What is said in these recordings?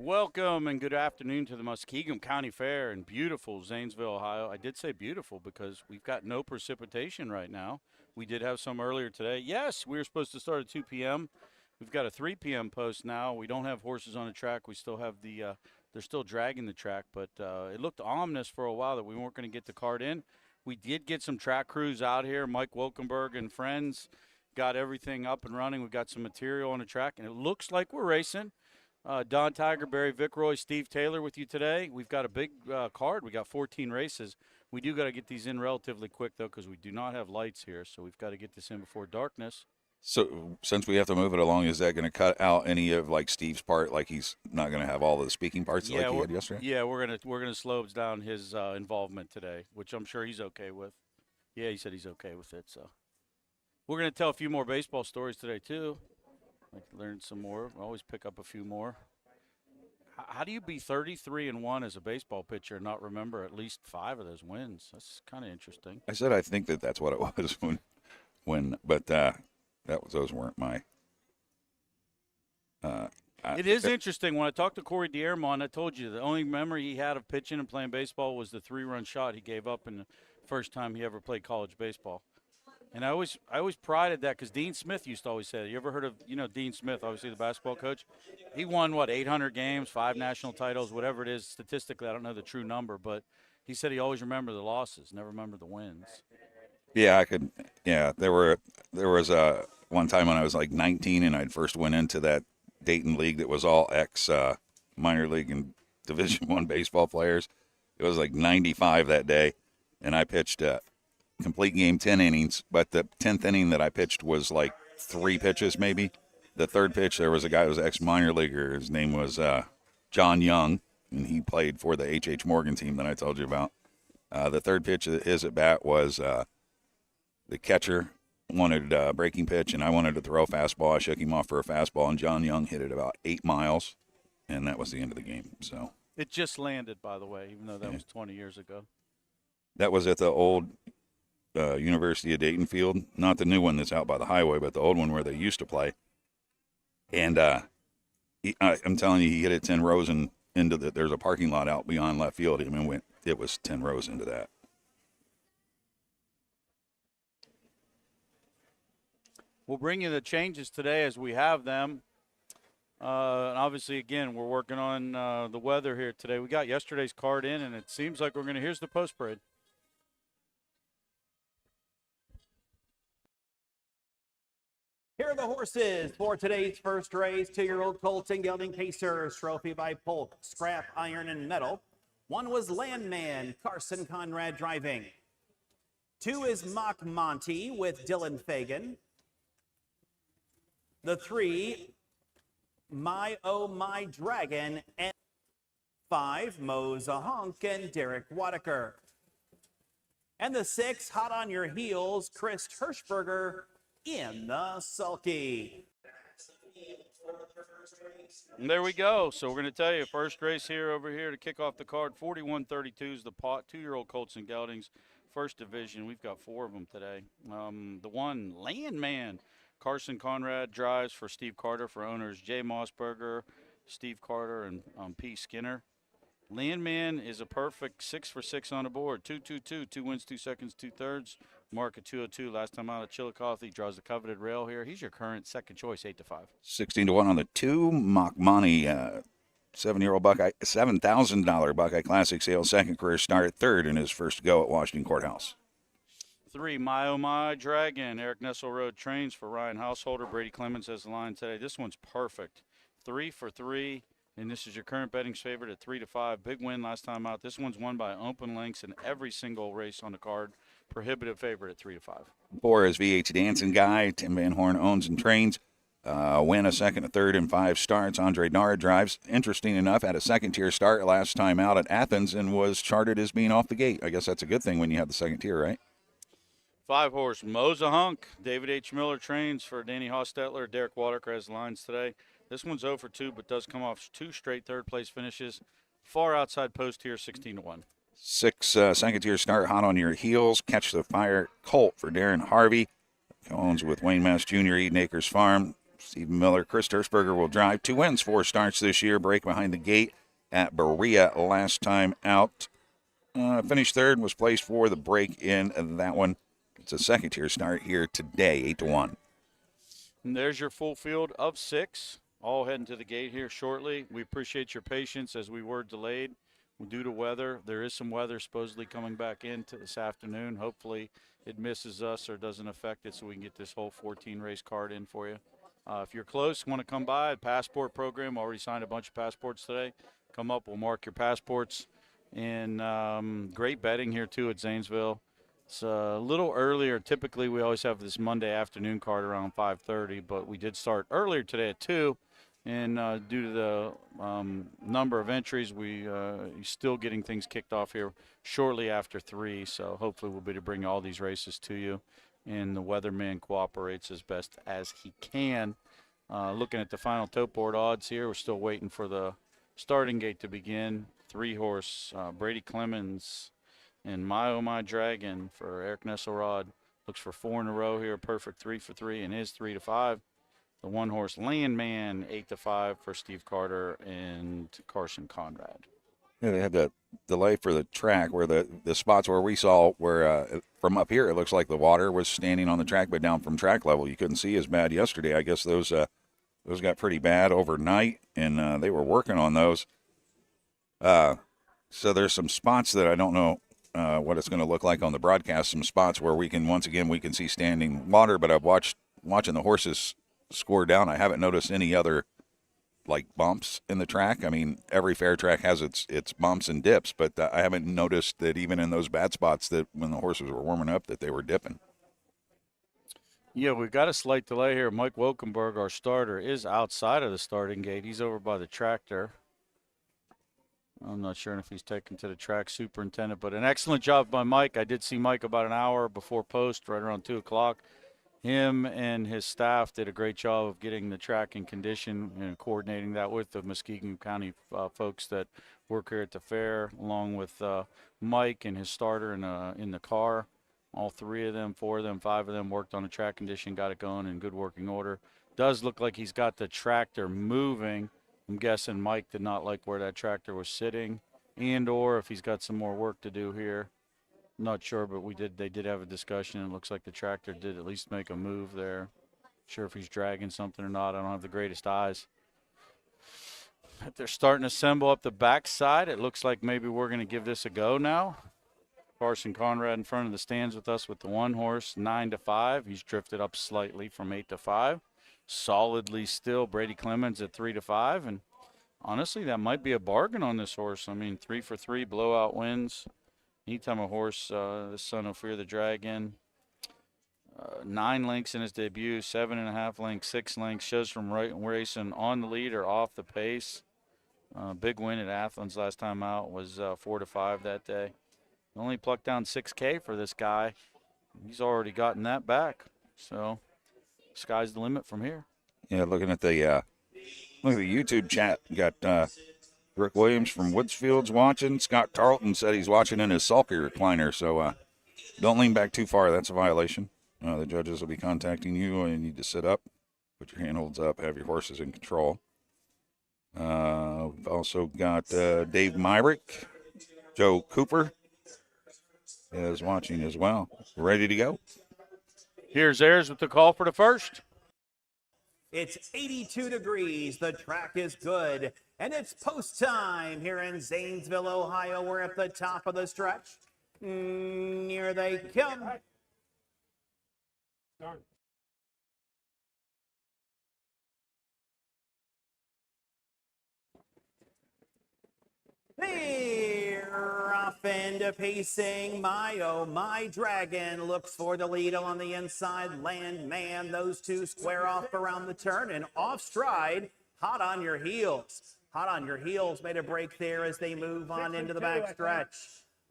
Welcome and good afternoon to the Muskingum County Fair in beautiful Zanesville, Ohio. I did say beautiful because we've got no precipitation right now. We did have some earlier today. Yes, we were supposed to start at 2 p.m. We've got a 3 p.m. post now. We don't have horses on the track. We still have they're still dragging the track, but it looked ominous for a while that we weren't going to get the card in. We did get some track crews out here. Mike Wilkenberg and friends got everything up and running. We've got some material on the track, and it looks like we're racing. Don Tiger, Barry Vickroy, Steve Taylor with you today. We've got a big card. We got 14 races. We do got to get these in relatively quick, though, because we do not have lights here, so we've got to get this in before darkness. So since we have to move it along, is that going to cut out any of like Steve's part? Like he's not going to have all the speaking parts like he had yesterday? Yeah, we're gonna slow down his involvement today, which I'm sure he's okay with. Yeah, he said he's okay with it. So we're gonna tell a few more baseball stories today too. Like learn some more. Always pick up a few more. How do you be 33-1 as a baseball pitcher and not remember at least 5 of those wins? That's kind of interesting. I said I think that's what it was but those weren't my. It is interesting. When I talked to Corey Diermont, I told you the only memory he had of pitching and playing baseball was the 3-run shot he gave up in the first time he ever played college baseball. And I always prided that because Dean Smith used to always say it. You ever heard of, Dean Smith, obviously the basketball coach? He won, 800 games, 5 national titles, whatever it is. Statistically, I don't know the true number, but he said he always remembered the losses, never remembered the wins. Yeah, I could. Yeah, there was one time when I was like 19 and I'd first went into that Dayton league that was all ex minor league and Division I baseball players. It was like 95 that day, and I pitched complete game, 10 innings, but the 10th inning that I pitched was like 3 pitches maybe. The third pitch, there was a guy who was ex-minor leaguer. His name was John Young, and he played for the H.H. Morgan team that I told you about. The third pitch of his at-bat was the catcher wanted a breaking pitch, and I wanted to throw a fastball. I shook him off for a fastball, and John Young hit it about 8 miles, and that was the end of the game. So it just landed, by the way, even though that was 20 years ago. That was at the old University of Dayton field, not the new one that's out by the highway, but the old one where they used to play. And I'm telling you, he hit it 10 rows and into there's a parking lot out beyond left field. I mean, it was 10 rows into that. We'll bring you the changes today as we have them. And obviously, again, we're working on the weather here today. We got yesterday's card in, and it seems like here's the post parade. Here are the horses for today's first race. 2-year-old Colton Gelding Pacers, trophy by Polk, Scrap, Iron, and Metal. 1 was Landman, Carson Conrad driving. 2 is Mock Monty with Dylan Fagan. The 3, My Oh My Dragon, and 5, Mo's a Honk and Derek Wadaker. And the 6, Hot on Your Heels, Chris Hirschberger in the sulky. And there we go. So we're going to tell you first race over here to kick off the card. 41-32 is the pot. 2-year-old Colts and Geldings, first division. We've got 4 of them today. The 1, Landman, Carson Conrad drives for Steve Carter for owners Jay Mossberger, Steve Carter, and P. Skinner. Landman is a perfect 6 for 6 on the board. 2-2-2, 2 wins, 2 seconds, 2/3. Mark at 202. Last time out at Chillicothe, he draws the coveted rail here. He's your current second choice, 8-5. 16-1 on the 2. Mock Monty, 7-year-old Buckeye, $7,000 Buckeye Classic sales, second career start, 3rd in his first go at Washington Courthouse. 3, My Oh My Dragon. Eric Nessel Road trains for Ryan Householder. Brady Clemens has the line today. This one's perfect. 3 for 3. And this is your current betting's favorite at 3-5. Big win last time out. This one's won by open lengths in every single race on the card. Prohibitive favorite at 3-5. 4 is VH Dancing Guy. Tim Van Horn owns and trains. Win a second, a third, and 5 starts. Andre Nara drives. Interesting enough, had a second-tier start last time out at Athens and was charted as being off the gate. I guess that's a good thing when you have the second tier, right? 5 horse, Mo's a Hunk. David H. Miller trains for Danny Hostetler. Derek Wadaker has lines today. This one's 0 for 2, but does come off 2 straight third-place finishes. Far outside post here, 16-1. 6 second-tier start, Hot on Your Heels. Catch the Fire Colt for Darren Harvey. Owns with Wayne Mass Jr., Eden Acres Farm. Stephen Miller, Chris Tersberger will drive. 2 wins, 4 starts this year. Break behind the gate at Berea last time out. Finished third and was placed for the break in that one. It's a second-tier start here today, 8-1. And there's your full field of 6, all heading to the gate here shortly. We appreciate your patience as we were delayed due to weather. There is some weather supposedly coming back into this afternoon. Hopefully it misses us or doesn't affect it so we can get this whole 14-race card in for you. If you're close, want to come by, passport program, already signed a bunch of passports today. Come up, we'll mark your passports. And great betting here, too, at Zanesville. It's a little earlier. Typically, we always have this Monday afternoon card around 5:30, but we did start earlier today at 2. And due to the number of entries, we're still getting things kicked off here shortly after 3. So hopefully we'll be able to bring all these races to you. And the weatherman cooperates as best as he can. Looking at the final tote board odds here, we're still waiting for the starting gate to begin. 3-horse Brady Clemens and My Oh My Dragon for Eric Nesselrod. Looks for 4 in a row here. Perfect 3 for 3 and is 3-5. The 1-horse Landman 8-5 for Steve Carter and Carson Conrad. Yeah, they had the delay for the track where the spots where we saw where from up here it looks like the water was standing on the track, but down from track level you couldn't see as bad yesterday. I guess those got pretty bad overnight, and they were working on those. So there's some spots that I don't know what it's going to look like on the broadcast. Some spots where we can see standing water, but I've watching the horses score down. I haven't noticed any other like bumps in the track. I mean, every fair track has its bumps and dips, but I haven't noticed that even in those bad spots that when the horses were warming up that they were dipping. Yeah, we've got a slight delay here. Mike Wilkenberg, our starter, is outside of the starting gate. He's over by the tractor. I'm not sure if he's taken to the track superintendent, but an excellent job by Mike. I did see Mike about an hour before post, right around 2 o'clock. Him and his staff did a great job of getting the track in condition and coordinating that with the Muskingum County folks that work here at the fair, along with Mike and his starter in the car. All 3 of them, 4 of them, 5 of them worked on the track condition, got it going in good working order. Does look like he's got the tractor moving. I'm guessing Mike did not like where that tractor was sitting, and or if he's got some more work to do here. Not sure, but they did have a discussion. It looks like the tractor did at least make a move there. Sure if he's dragging something or not. I don't have the greatest eyes. But they're starting to assemble up the backside. It looks like maybe we're going to give this a go now. Carson Conrad in front of the stands with us with the 1-horse, 9-5. He's drifted up slightly from 8-5. Solidly still, Brady Clemens at 3-5. And honestly, that might be a bargain on this horse. I mean, 3 for 3 blowout wins. Anytime a horse, the Son of Fear the Dragon, 9 lengths in his debut, 7.5 lengths, 6 lengths, shows from racing on the lead or off the pace. Big win at Athens last time out was 4-5 that day. Only plucked down 6K for this guy. He's already gotten that back. So sky's the limit from here. Yeah, looking at the YouTube chat, you got Rick Williams from Woodsfield's watching. Scott Tarleton said he's watching in his sulky recliner, so don't lean back too far. That's a violation. The judges will be contacting you, and you need to sit up, put your handholds up, have your horses in control. We've also got Dave Myrick. Joe Cooper is watching as well. We're ready to go. Here's Ayers with the call for the first. It's 82 degrees. The track is good. And it's post time here in Zanesville, Ohio. We're at the top of the stretch. Here they come. They're off into pacing. My oh my Dragon looks for the lead on the inside. Landman, those 2 square off around the turn and off stride. Hot on your heels. Hot on your heels made a break there as they move on into the back stretch.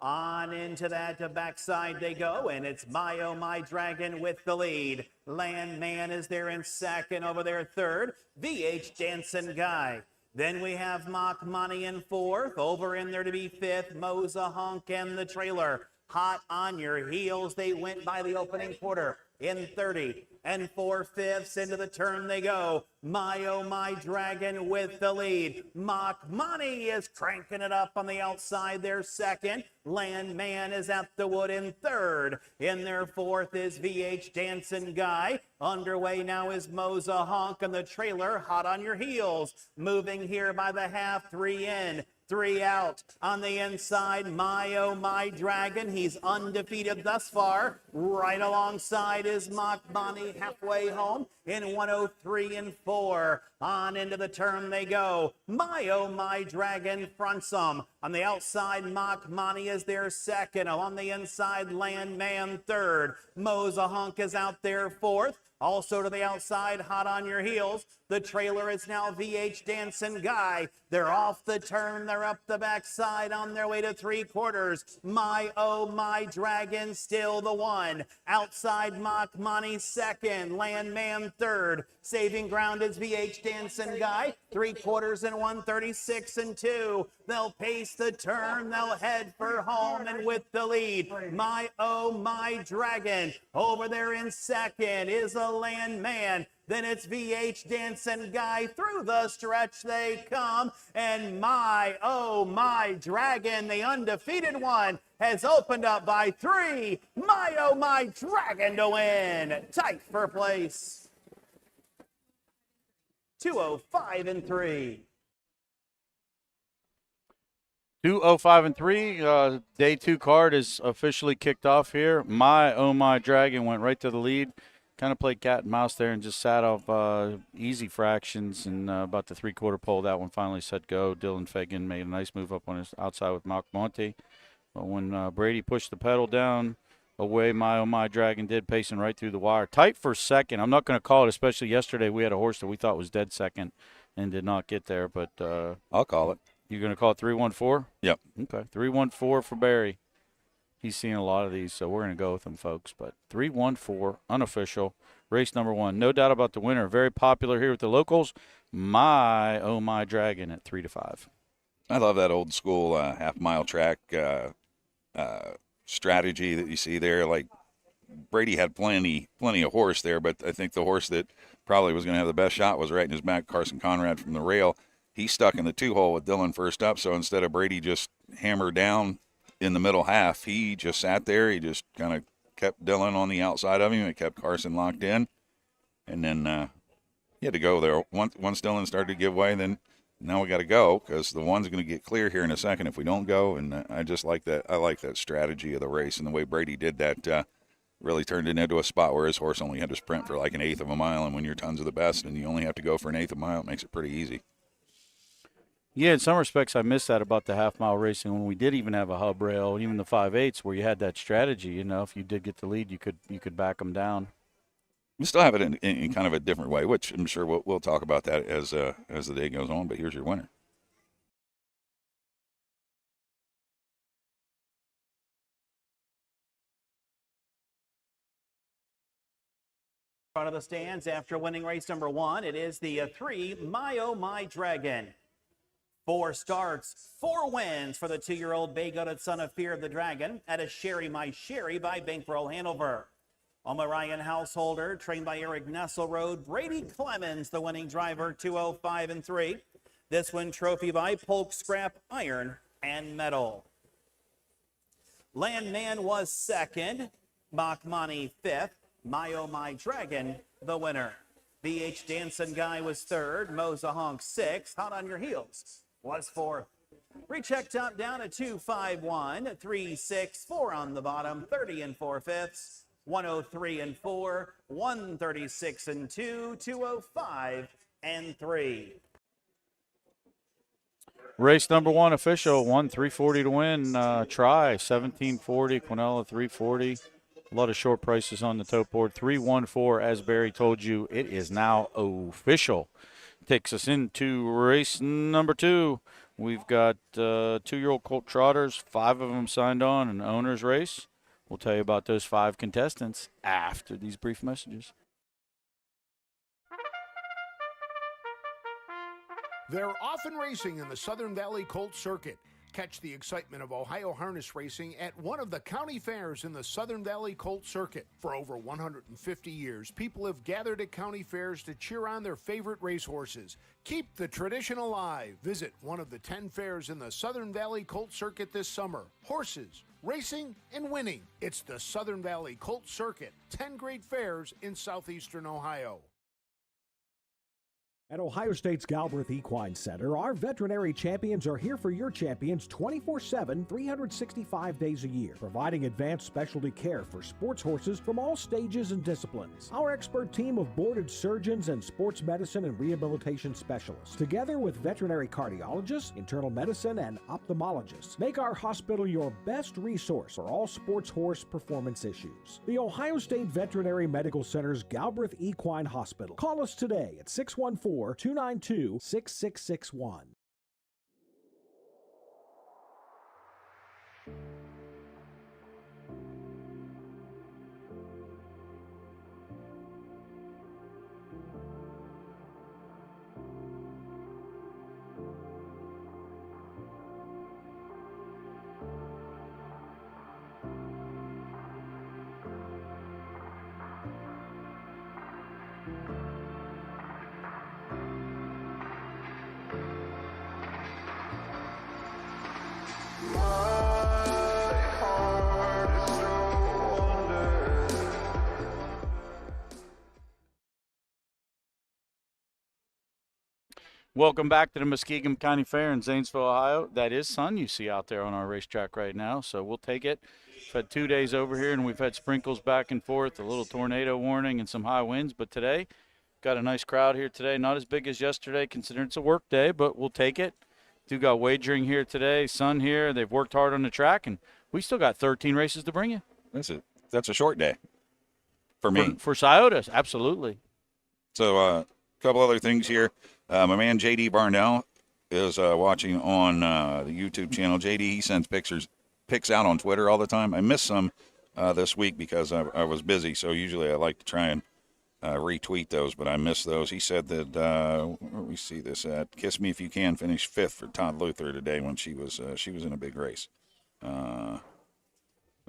On into that backside they go, and it's My Oh My Dragon with the lead. Landman is there in second, over there third. VH Jansen Guy. Then we have Mock Money in fourth. Over in there to be fifth, Moza Honk and the trailer. Hot on your heels. They went by the opening quarter in 30 and 4/5 into the turn they go. My Oh My Dragon with the lead. Mock Money is cranking it up on the outside there second. Landman is at the wood in third. In their fourth is VH Dancing Guy. Underway now is Moza Honk and the trailer hot on your heels. Moving here by the half, 3 in. 3 out. On the inside, My Oh My Dragon. He's undefeated thus far. Right alongside is Mock Money halfway home in 103 and 4. On into the turn they go. My Oh My Dragon fronts them. On the outside, Mock Money is their second. On the inside, Landman third. Moza Honk is out there fourth. Also to the outside, hot on your heels. The trailer is now VH Dancing Guy. They're off the turn. They're up the backside on their way to 3/4. My Oh My Dragon still the one. Outside, Mock Money second. Landman third. Saving ground is VH Dancing Guy. 3/4 and 136 and 2. They'll pace the turn. They'll head for home and with the lead. My Oh My Dragon. Over there in second is a Landman. Then it's VH Dancing Guy. Through the stretch they come. And My Oh My Dragon, the undefeated one, has opened up by 3. My Oh My Dragon to win. Tight for place. 205 and 3. 205 and 3. Day 2 card is officially kicked off here. My Oh My Dragon went right to the lead. Kind of played cat and mouse there and just sat off easy fractions. And about the 3/4 pole, that one finally said go. Dylan Fagan made a nice move up on his outside with Mock Monte. But when Brady pushed the pedal down, away My Oh My Dragon did, pacing right through the wire. Tight for second. I'm not going to call it, especially yesterday. We had a horse that we thought was dead second and did not get there. But I'll call it. you're going to call it 3-1-4? Yep. Okay, 3-1-4 for Barry. He's seen a lot of these, so we're going to go with him, folks. But 3-1-4, unofficial, race number 1. No doubt about the winner. Very popular here with the locals. My Oh My Dragon at 3-5. I love that old school half-mile track strategy that you see there. Like, Brady had plenty of horse there, but I think the horse that probably was going to have the best shot was right in his back, Carson Conrad from the rail. He stuck in the 2-hole with Dylan first up, so instead of Brady just hammer down in the middle half, he just sat there. He just kind of kept Dylan on the outside of him. It kept Carson locked in. And then he had to go there. Once Dylan started to give way, then now we got to go because the one's going to get clear here in a second if we don't go. And I just like that. I like that strategy of the race and the way Brady did that. Really turned it into a spot where his horse only had to sprint for like 1/8 of a mile. And when your tons are the best and you only have to go for 1/8 of a mile, it makes it pretty easy. Yeah, in some respects, I miss that about the half-mile racing when we did even have a hub rail, even the 5/8s, where you had that strategy. You know, if you did get the lead, you could back them down. We still have it in kind of a different way, which I'm sure we'll talk about that as the day goes on. But here's your winner. Front of the stands after winning race number 1, it is the 3 My Oh My Dragon. 4 starts, 4 wins for the 2-year-old bay-gutted son of Fear of the Dragon at a Sherry My Sherry by Bankroll Hanover. Omarion Householder, trained by Eric Nesselrode. Brady Clemens, the winning driver, 205 and 3. This one trophy by Polk Scrap Iron and Metal. Landman was second. Mock Money 5th. My Oh My Dragon, the winner. VH Dancing Guy was third. Moza Honk 6th. Hot on your heels was 4th. Recheck top down at 251, 364 on the bottom, 30 and 4/5, 103 and 4, 136 and 2, 205 and 3. Race number 1 official, 1-340 to win. Try 1740, Quinella 340. A lot of short prices on the tote board. 3-1-4, as Barry told you, it is now official. Takes us into race number 2. We've got 2-year-old colt trotters, 5 of them signed on, an owner's race. We'll tell you about those 5 contestants after these brief messages. They're often racing in the Southern Valley Colt Circuit. Catch the excitement of Ohio harness racing at one of the county fairs in the Southern Valley Colt Circuit. For over 150 years, people have gathered at county fairs to cheer on their favorite racehorses. Keep the tradition alive. Visit one of the 10 fairs in the Southern Valley Colt Circuit this summer. Horses, racing, and winning. It's the Southern Valley Colt Circuit. 10 great fairs in southeastern Ohio. At Ohio State's Galbraith Equine Center, our veterinary champions are here for your champions 24/7, 365 days a year, providing advanced specialty care for sports horses from all stages and disciplines. Our expert team of boarded surgeons and sports medicine and rehabilitation specialists, together with veterinary cardiologists, internal medicine, and ophthalmologists, make our hospital your best resource for all sports horse performance issues. The Ohio State Veterinary Medical Center's Galbraith Equine Hospital. Call us today at 614-292-6661. Welcome back to the Muskingum County Fair in Zanesville, Ohio. That is sun you see out there on our racetrack right now, so we'll take it. We've had 2 days over here, and we've had sprinkles back and forth, a little tornado warning and some high winds. But today, got a nice crowd here today. Not as big as yesterday, considering it's a work day, but we'll take it. Do got wagering here today, sun here. They've worked hard on the track, and we still got 13 races to bring you. That's a short day for me. For Sciotos, absolutely. So a couple other things here. My man J.D. Barnell is watching on the YouTube channel. J.D., he sends pics out on Twitter all the time. I missed some this week because I was busy, so usually I like to try and retweet those, but I missed those. He said that, where we see this at, Kiss Me If You Can finished 5th for Todd Luther today when she was in a big race. What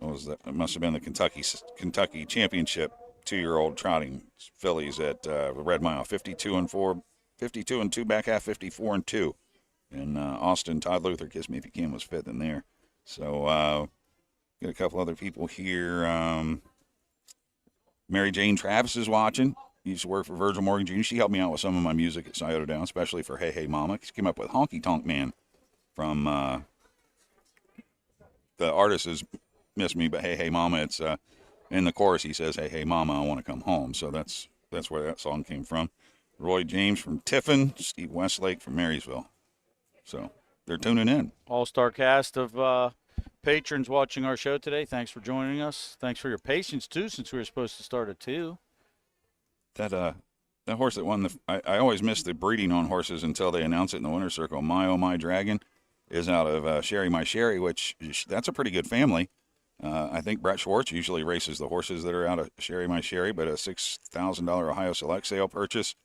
was that? It must have been the Kentucky Championship 2-year-old trotting fillies at the Red Mile, 52-4. 52-2 back half, 54-2. And Austin, Todd Luther, Kiss Me If You Can was 5th in there. So got a couple other people here. Mary Jane Travis is watching. Used to work for Virgil Morgan Jr. She helped me out with some of my music at Scioto Down, especially for Hey Hey Mama. She came up with Honky Tonk Man from the artist is Miss Me, but Hey Hey Mama. It's in the chorus he says, Hey Hey Mama, I want to come home. So that's where that song came from. Roy James from Tiffin, Steve Westlake from Marysville. So they're tuning in. All-star cast of patrons watching our show today. Thanks for joining us. Thanks for your patience, too, since we were supposed to start at 2. That horse that won I always miss the breeding on horses until they announce it in the winner's circle. My Oh My Dragon is out of Sherry My Sherry, which that's a pretty good family. I think Brett Schwartz usually races the horses that are out of Sherry My Sherry, but a $6,000 Ohio Select sale purchase.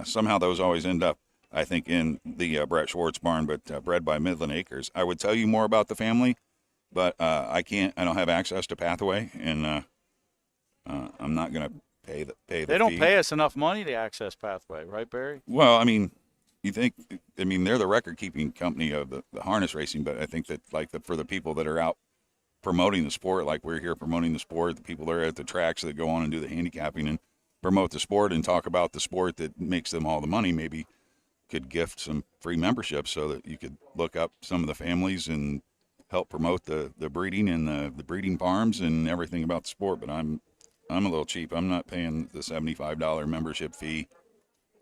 Somehow those always end up, I think, in the Brett Schwartz barn, but bred by Midland Acres. I would tell you more about the family, but I don't have access to Pathway, and I'm not going to pay the They don't fee. pay us enough money to access Pathway, right, Barry? Well, I mean, they're the record-keeping company of the harness racing, but I think that for the people that are out promoting the sport, like we're here promoting the sport, the people that are at the tracks that go on and do the handicapping and promote the sport and talk about the sport that makes them all the money, maybe could gift some free memberships so that you could look up some of the families and help promote the breeding and the breeding farms and everything about the sport. But I'm a little cheap. I'm not paying the $75 membership fee.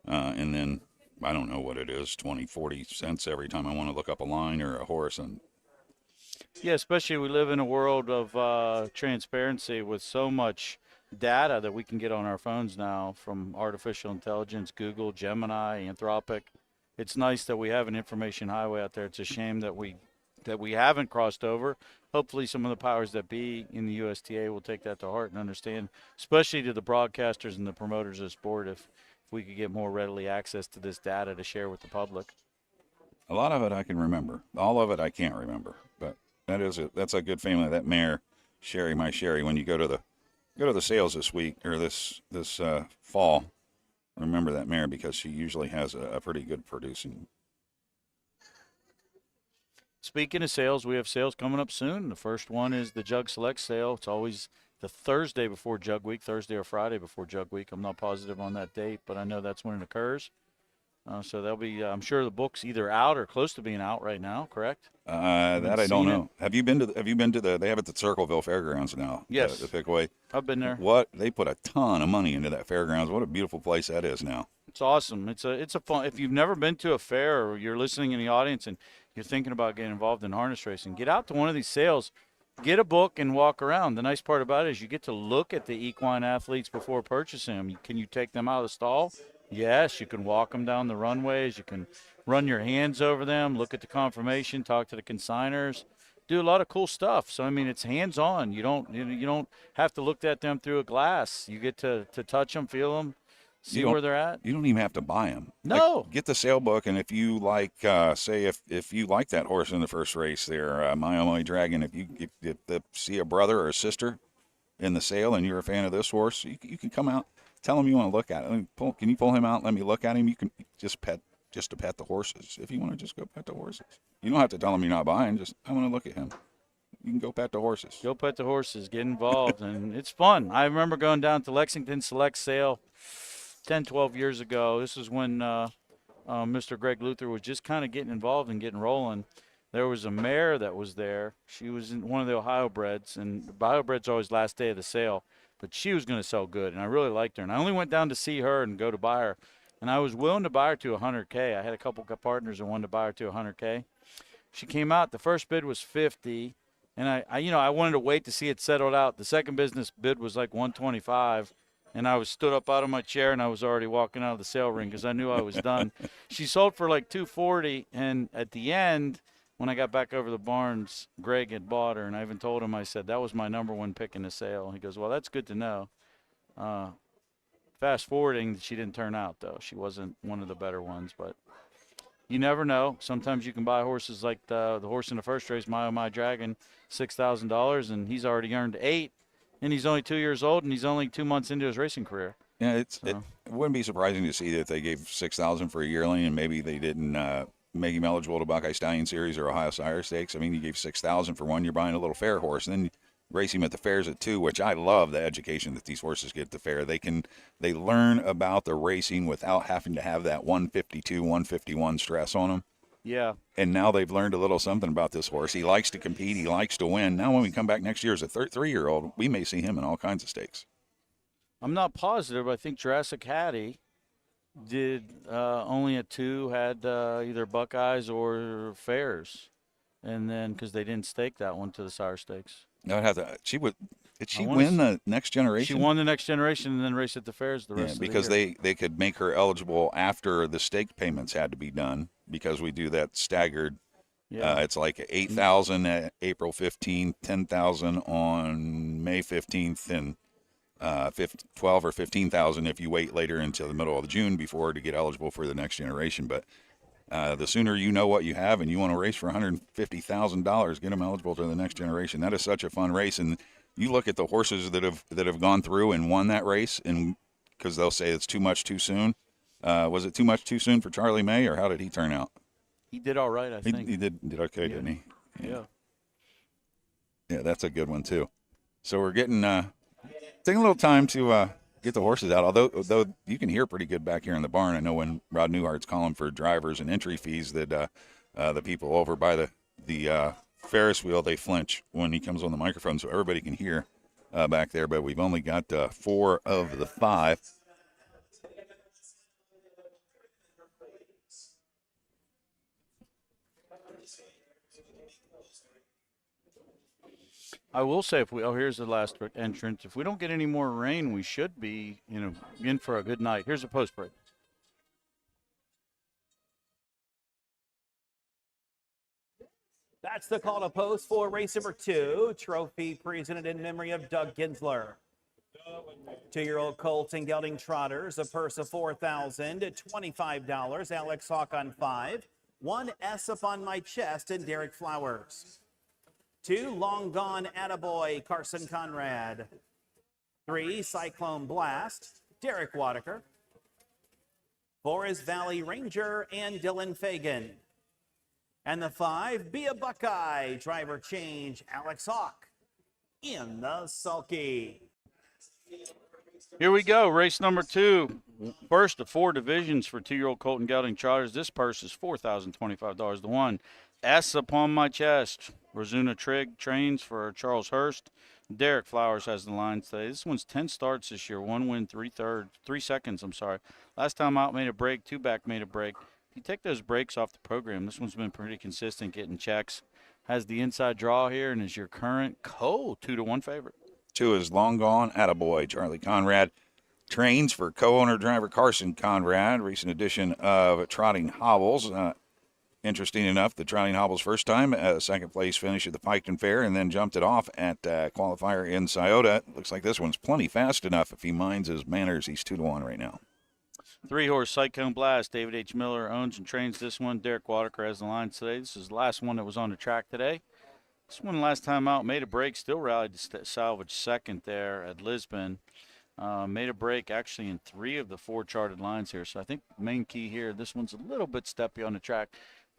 And then I don't know what it is, 20, 40 cents every time I want to look up a line or a horse. And yeah, especially we live in a world of transparency with so much data that we can get on our phones now from artificial intelligence, Google, Gemini, Anthropic. It's nice that we have an information highway out there. It's a shame that we haven't crossed over. Hopefully some of the powers that be in the USTA will take that to heart and understand, especially to the broadcasters and the promoters of sport, if we could get more readily access to this data to share with the public. A lot of it I can remember. All of it I can't remember. But that's a good family. That mare, Sherry, my Sherry. When you go to the sales this week or this fall, remember that mare because she usually has a pretty good producing. Speaking of sales, we have sales coming up soon. The first one is the Jug Select sale. It's always the Thursday before Jug Week, Thursday or Friday before Jug Week. I'm not positive on that date, but I know that's when it occurs. So they'll be, I'm sure the book's either out or close to being out right now, correct? That I don't know. Have you been to they have it at the Circleville Fairgrounds now? Yes. The Pickaway. I've been there. They put a ton of money into that fairgrounds. What a beautiful place that is now. It's awesome. It's a fun, if you've never been to a fair or you're listening in the audience and you're thinking about getting involved in harness racing, get out to one of these sales, get a book and walk around. The nice part about it is you get to look at the equine athletes before purchasing them. Can you take them out of the stall? Yes, you can walk them down the runways. You can run your hands over them, look at the conformation, talk to the consigners, do a lot of cool stuff. So, I mean, it's hands-on. You don't have to look at them through a glass. You get to touch them, feel them, see where they're at. You don't even have to buy them. No. Get the sale book, and if you like, say, if you like that horse in the first race there, My Oh My Dragon, if you see a brother or a sister in the sale and you're a fan of this horse, you can come out. Tell him you want to look at it. Can you pull him out and let me look at him? You can just to pet the horses. If you want to just go pet the horses. You don't have to tell him you're not buying. Just, I want to look at him. You can go pet the horses. Go pet the horses. Get involved. And it's fun. I remember going down to Lexington Select Sale 10, 12 years ago. This is when Mr. Greg Luther was just kind of getting involved and getting rolling. There was a mare that was there. She was in one of the Ohio breds, and the Ohio breds always last day of the sale. But she was going to sell good, and I really liked her. And I only went down to see her and go to buy her. And I was willing to buy her to $100K. I had a couple of partners that wanted to buy her to $100K. She came out. The first bid was $50, and I wanted to wait to see it settled out. The second business bid was like $125, and I was stood up out of my chair, and I was already walking out of the sale ring because I knew I was done. She sold for like $240, and at the end, when I got back over the barns, Greg had bought her, and I even told him, I said, that was my number one pick in the sale. He goes, well, that's good to know. Fast forwarding, she didn't turn out, though. She wasn't one of the better ones, but you never know. Sometimes you can buy horses like the horse in the first race, My Oh My Dragon, $6,000, and he's already earned $8,000, and he's only 2 years old, and he's only 2 months into his racing career. Yeah, it wouldn't be surprising to see that they gave $6,000 for a yearling, and maybe they didn't make him eligible to Buckeye Stallion Series or Ohio Sire Stakes. I mean, you gave $6,000 for one. You're buying a little fair horse, and then race him at the fairs at 2, which I love the education that these horses get at the fair. They learn about the racing without having to have that 152, 151 stress on them. Yeah. And now they've learned a little something about this horse. He likes to compete. He likes to win. Now when we come back next year as a 3-year-old, we may see him in all kinds of stakes. I'm not positive. I think Jurassic Hattie did only at 2 had either Buckeyes or fairs, and then because they didn't stake that one to the Sire Stakes. I'd have to. Did she win the Next Generation? She won the Next Generation and then raced at the fairs the rest of the year. Because they could make her eligible after the stake payments had to be done because we do that staggered. Yeah. It's like $8,000 at April 15th, $10,000 on May 15th, and $12,000 or $15,000 if you wait later until the middle of June before to get eligible for the Next Generation. But the sooner you know what you have and you want to race for $150,000, get them eligible to the Next Generation. That is such a fun race. And you look at the horses that have gone through and won that race, and because they'll say it's too much too soon. Was it too much too soon for Charlie May, or how did he turn out? He did all right, I think. He did okay, didn't he? Yeah. Yeah, that's a good one too. So we're getting taking a little time to get the horses out. Although you can hear pretty good back here in the barn. I know when Rod Newhart's calling for drivers and entry fees that the people over by the Ferris wheel, they flinch when he comes on the microphone, so everybody can hear back there. But we've only got 4 of the 5. I will say, here's the last entrance. If we don't get any more rain, we should be, in for a good night. Here's a post break. That's the call to post for race number 2. Trophy presented in memory of Doug Ginsler. 2-year-old Colt and Gelding Trotters, a purse of $4,025. Alex Hawk on 5. 1 S Up on My Chest and Derek Flowers. 2 Long Gone Attaboy, Carson Conrad. 3 Cyclone Blast, Derek Wadaker. 4 is Valley Ranger and Dylan Fagan. And the 5, Be a Buckeye, driver change, Alex Hawk in the sulky. Here we go, race number 2. First of 4 divisions for 2-year-old Colton Gelding Trotters. This purse is $4,025 to 1. S Upon My Chest. Rosuna Trigg trains for Charles Hurst. Derek Flowers has the line today. This one's 10 starts this year. 1 win, 3 seconds, I'm sorry. Last time out made a break, 2 back made a break. If you take those breaks off the program, this one's been pretty consistent getting checks. Has the inside draw here and is your current 2-1 favorite. 2 is Long Gone Attaboy. Charlie Conrad trains for co-owner driver Carson Conrad. Recent edition of Trotting Hobbles. Interesting enough, the Trotting Hobbles first time, second place finish at the Piketon Fair, and then jumped it off at qualifier in Scioto. Looks like this one's plenty fast enough. If he minds his manners, he's 2-1 right now. 3-horse Cyclone Blast. David H. Miller owns and trains this one. Derek Wadaker has the line today. This is the last one that was on the track today. This one last time out made a break, still rallied to salvage second there at Lisbon. Made a break actually in 3 of the 4 charted lines here. So I think the main key here, this one's a little bit steppy on the track.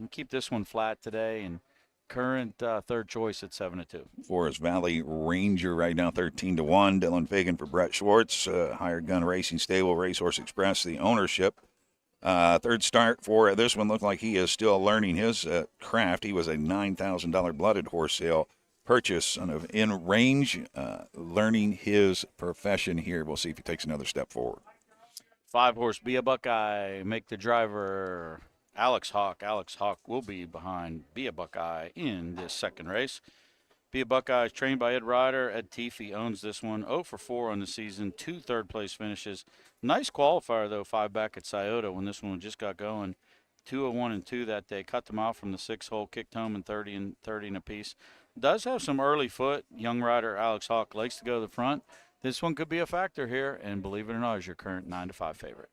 And keep this one flat today, and current third choice at 7-2. 4 is Valley Ranger right now, 13-1. Dylan Fagan for Brett Schwartz, Hired Gun Racing Stable, Racehorse Express, the ownership. Third start for this one looked like he is still learning his craft. He was a $9,000 blooded horse sale purchase, in range, learning his profession here. We'll see if he takes another step forward. 5-horse Be a Buckeye. Make the driver Alex Hawk. Alex Hawk will be behind Be a Buckeye in this second race. Be a Buckeye is trained by Ed Ryder. Ed Teefy owns this one. 0 for 4 on the season, 2 third-place finishes. Nice qualifier, though, 5 back at Scioto when this one just got going. 2-1 and 2 that day. Cut them off from the 6-hole, kicked home in 30 and a piece. Does have some early foot. Young rider Alex Hawk likes to go to the front. This one could be a factor here, and believe it or not, is your current 9-5 favorite.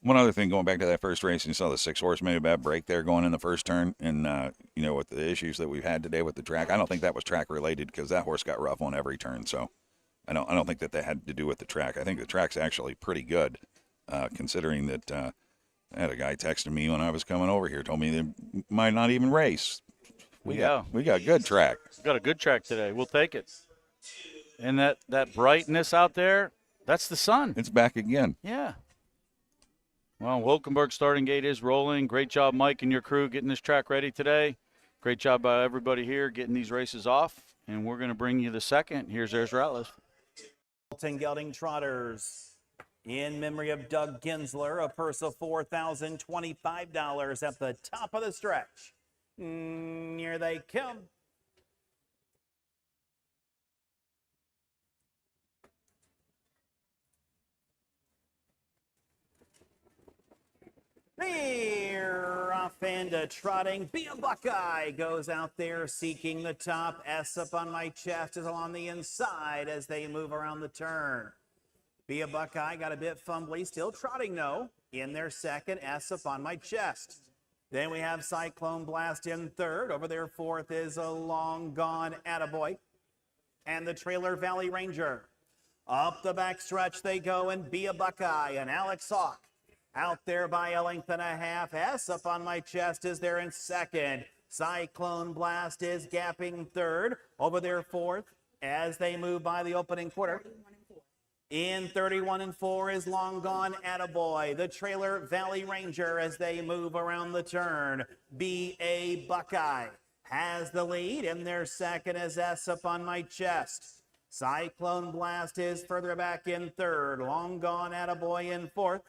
One other thing, going back to that first race, you saw the 6-horse made a bad break there going in the first turn. And, with the issues that we've had today with the track, I don't think that was track related because that horse got rough on every turn. So I don't think that had to do with the track. I think the track's actually pretty good, considering that I had a guy texting me when I was coming over here, told me they might not even race. We got good track. We've got a good track today. We'll take it. And that brightness out there, that's the sun. It's back again. Yeah. Well, Wilkenberg starting gate is rolling. Great job, Mike, and your crew getting this track ready today. Great job by everybody here getting these races off. And we're going to bring you the second. Here's Ayers Ratliff. Colton Gelding Trotters. In memory of Doug Ginsler, a purse of $4,025 at the top of the stretch. Here they come. They're off into trotting. Be a Buckeye goes out there seeking the top. S Up on My Chest is along the inside as they move around the turn. Be a Buckeye got a bit fumbly, still trotting though. In their second, S Up on My Chest. Then we have Cyclone Blast in third. Over there fourth is a Long Gone Attaboy. And the trailer Valley Ranger. Up the back stretch they go, and Be a Buckeye and Alex Hawk out there by a length and a half. S Up on My Chest is there in second. Cyclone Blast is gapping third. Over there fourth as they move by the opening quarter. In 31 and 4 is Long Gone Attaboy. The trailer Valley Ranger as they move around the turn. Be a Buckeye has the lead. In their second is S Up on My Chest. Cyclone Blast is further back in third. Long Gone Attaboy in fourth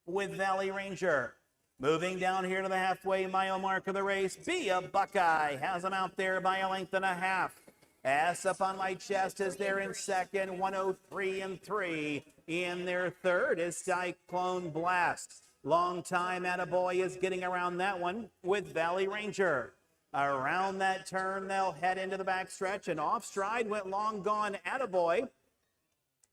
with Valley Ranger. Moving down here to the halfway mile mark of the race, Be a Buckeye has them out there by a length and a half. S Up on My Chest is there in second, 103 and 3. In their third is Cyclone Blast. Long Time Attaboy is getting around that one with Valley Ranger. Around that turn, they'll head into the backstretch, and off stride went Long Gone Attaboy.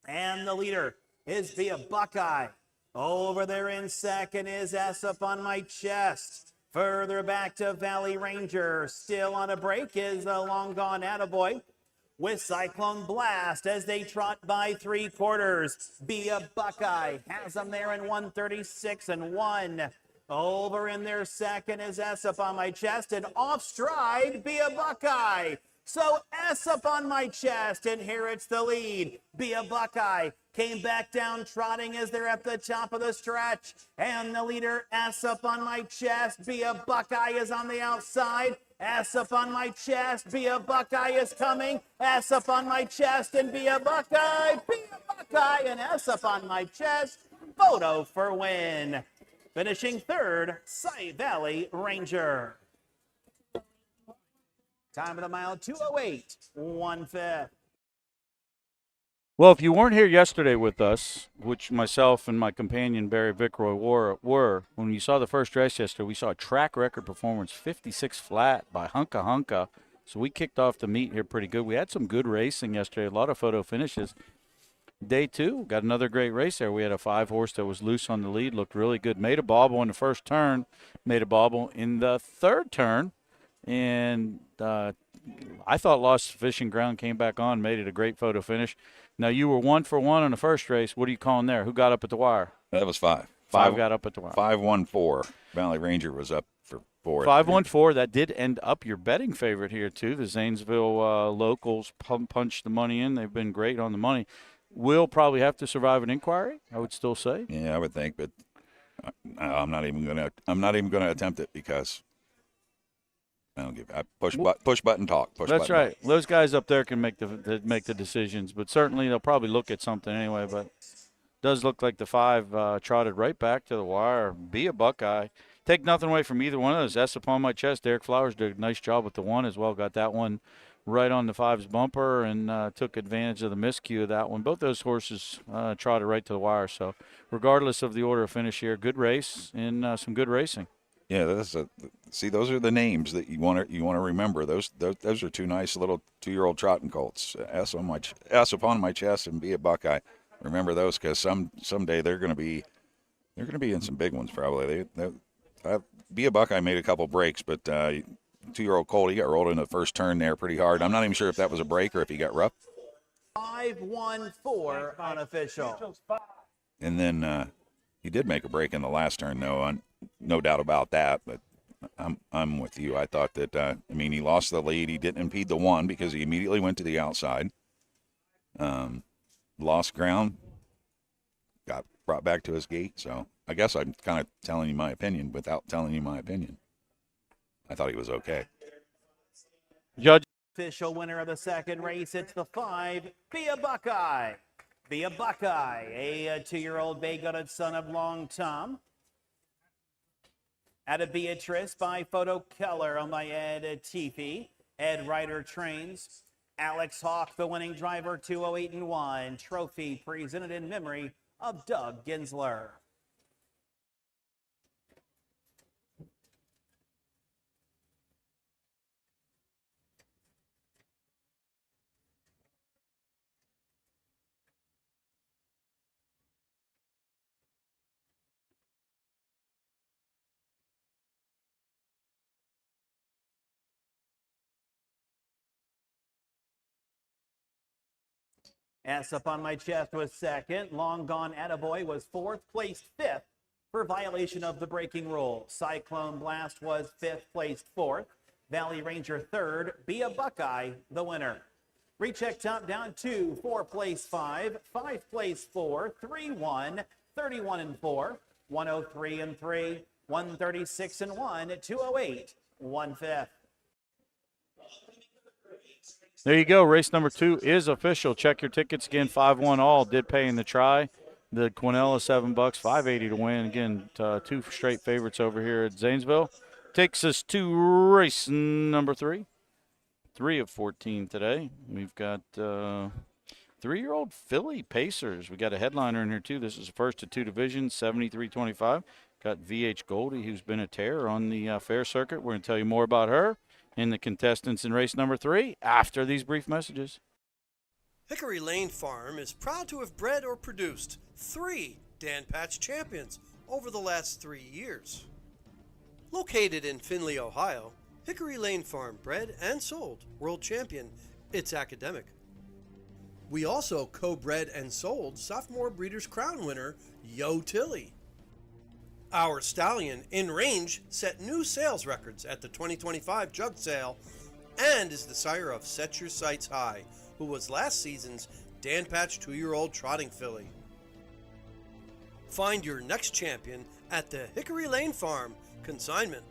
And the leader is Be a Buckeye. Over there in second is S Up on My Chest. Further back to Valley Ranger, still on a break is the long gone attaboy with Cyclone Blast as they trot by 3/4. Be a Buckeye has them there in 136 and 1. Over in their second is S Up on My Chest, and off stride, Be a Buckeye. So S Up on My Chest inherits the lead. Be a Buckeye came back down trotting as they're at the top of the stretch. And the leader, S Up on My Chest, Be a Buckeye is on the outside. S Up on My Chest, Be a Buckeye is coming. S Up on My Chest and Be a Buckeye. Be a Buckeye and S Up on My Chest. Photo for win. Finishing third, Cy Valley Ranger. Time of the mile, 2:08, 1/5. Well, if you weren't here yesterday with us, which myself and my companion Barry Vickroy were, when you saw the first race yesterday, we saw a track record performance, 56 flat by Hunka Hunka. So we kicked off the meet here pretty good. We had some good racing yesterday, a lot of photo finishes. Day two, got another great race there. We had a 5-horse that was loose on the lead, looked really good. Made a bobble in the first turn, made a bobble in the third turn, and I thought lost sufficient ground, came back on, made it a great photo finish. Now, you were 1 for 1 on the first race. What are you calling there? Who got up at the wire? That was 5. Five got up at the wire. 5-1-4. Valley Ranger was up for 4. 5-1-4. That did end up your betting favorite here, too. The Zanesville locals punched the money in. They've been great on the money. Will probably have to survive an inquiry, I would still say. Yeah, I would think, but I'm not even gonna attempt it because I don't give. Push button talk. That's right. Those guys up there can make the decisions, but certainly they'll probably look at something anyway. But it does look like the 5 trotted right back to the wire. Be a Buckeye. Take nothing away from either one of those. S Up on My Chest. Derek Flowers did a nice job with the 1 as well. Got that one right on the 5's bumper and took advantage of the miscue of that one. Both those horses trotted right to the wire. So regardless of the order of finish here, good race and some good racing. Yeah, those are the names that you want to remember. Those are 2 nice little 2-year-old trotting colts. S Upon My Chest and Be a Buckeye. Remember those because someday they're going to be in some big ones probably. Be a Buckeye made a couple breaks, but 2-year-old colt, he got rolled in the first turn there pretty hard. I'm not even sure if that was a break or if he got rough. 5-1-4 unofficial. And then he did make a break in the last turn, though. No doubt about that. But I'm with you. I thought that he lost the lead. He didn't impede the 1 because he immediately went to the outside. Lost ground, got brought back to his gate. So I guess I'm kind of telling you my opinion without telling you my opinion. I thought he was okay. Judge. Official winner of the second race, it's the 5, Be a Buckeye. Be a Buckeye, a 2-year-old bay-gutted son of Long Tom. At a Beatrice by Photo Keller on by Ed Teefy. Ed Ryder trains. Alex Hawk, the winning driver, 208-1. Trophy presented in memory of Doug Ginsler. S Up on My Chest was second. Long Gone Attaboy was 4th, placed 5th for violation of the braking rule. Cyclone Blast was 5th, placed 4th. Valley Ranger 3rd. Be a Buckeye, the winner. Recheck top down 2, 4 place 5, 5 place 4, 3-1, 31-4, 103-3, 136-1, 208, 1/5. There you go. Race number 2 is official. Check your tickets again. 5-1 all. Did pay in the try. The Quinella $7, $5.80 to win. Again, 2 straight favorites over here at Zanesville. Takes us to race number 3. 3 of 14 today. We've got 3-year-old filly Pacers. We got a headliner in here too. This is the first of 2 divisions, 73-25. Got VH Goldie, who's been a terror on the fair circuit. We're going to tell you more about her and the contestants in race number 3 after these brief messages. Hickory Lane Farm is proud to have bred or produced 3 Dan Patch champions over the last 3 years. Located in Findlay, Ohio, Hickory Lane Farm bred and sold world champion It's Academic. We also co-bred and sold sophomore Breeders' Crown winner Yo Tilly. Our stallion in range set new sales records at the 2025 Jug Sale and is the sire of Set Your Sights High, who was last season's Dan Patch 2-year-old trotting filly. Find your next champion at the Hickory Lane Farm. Consignment.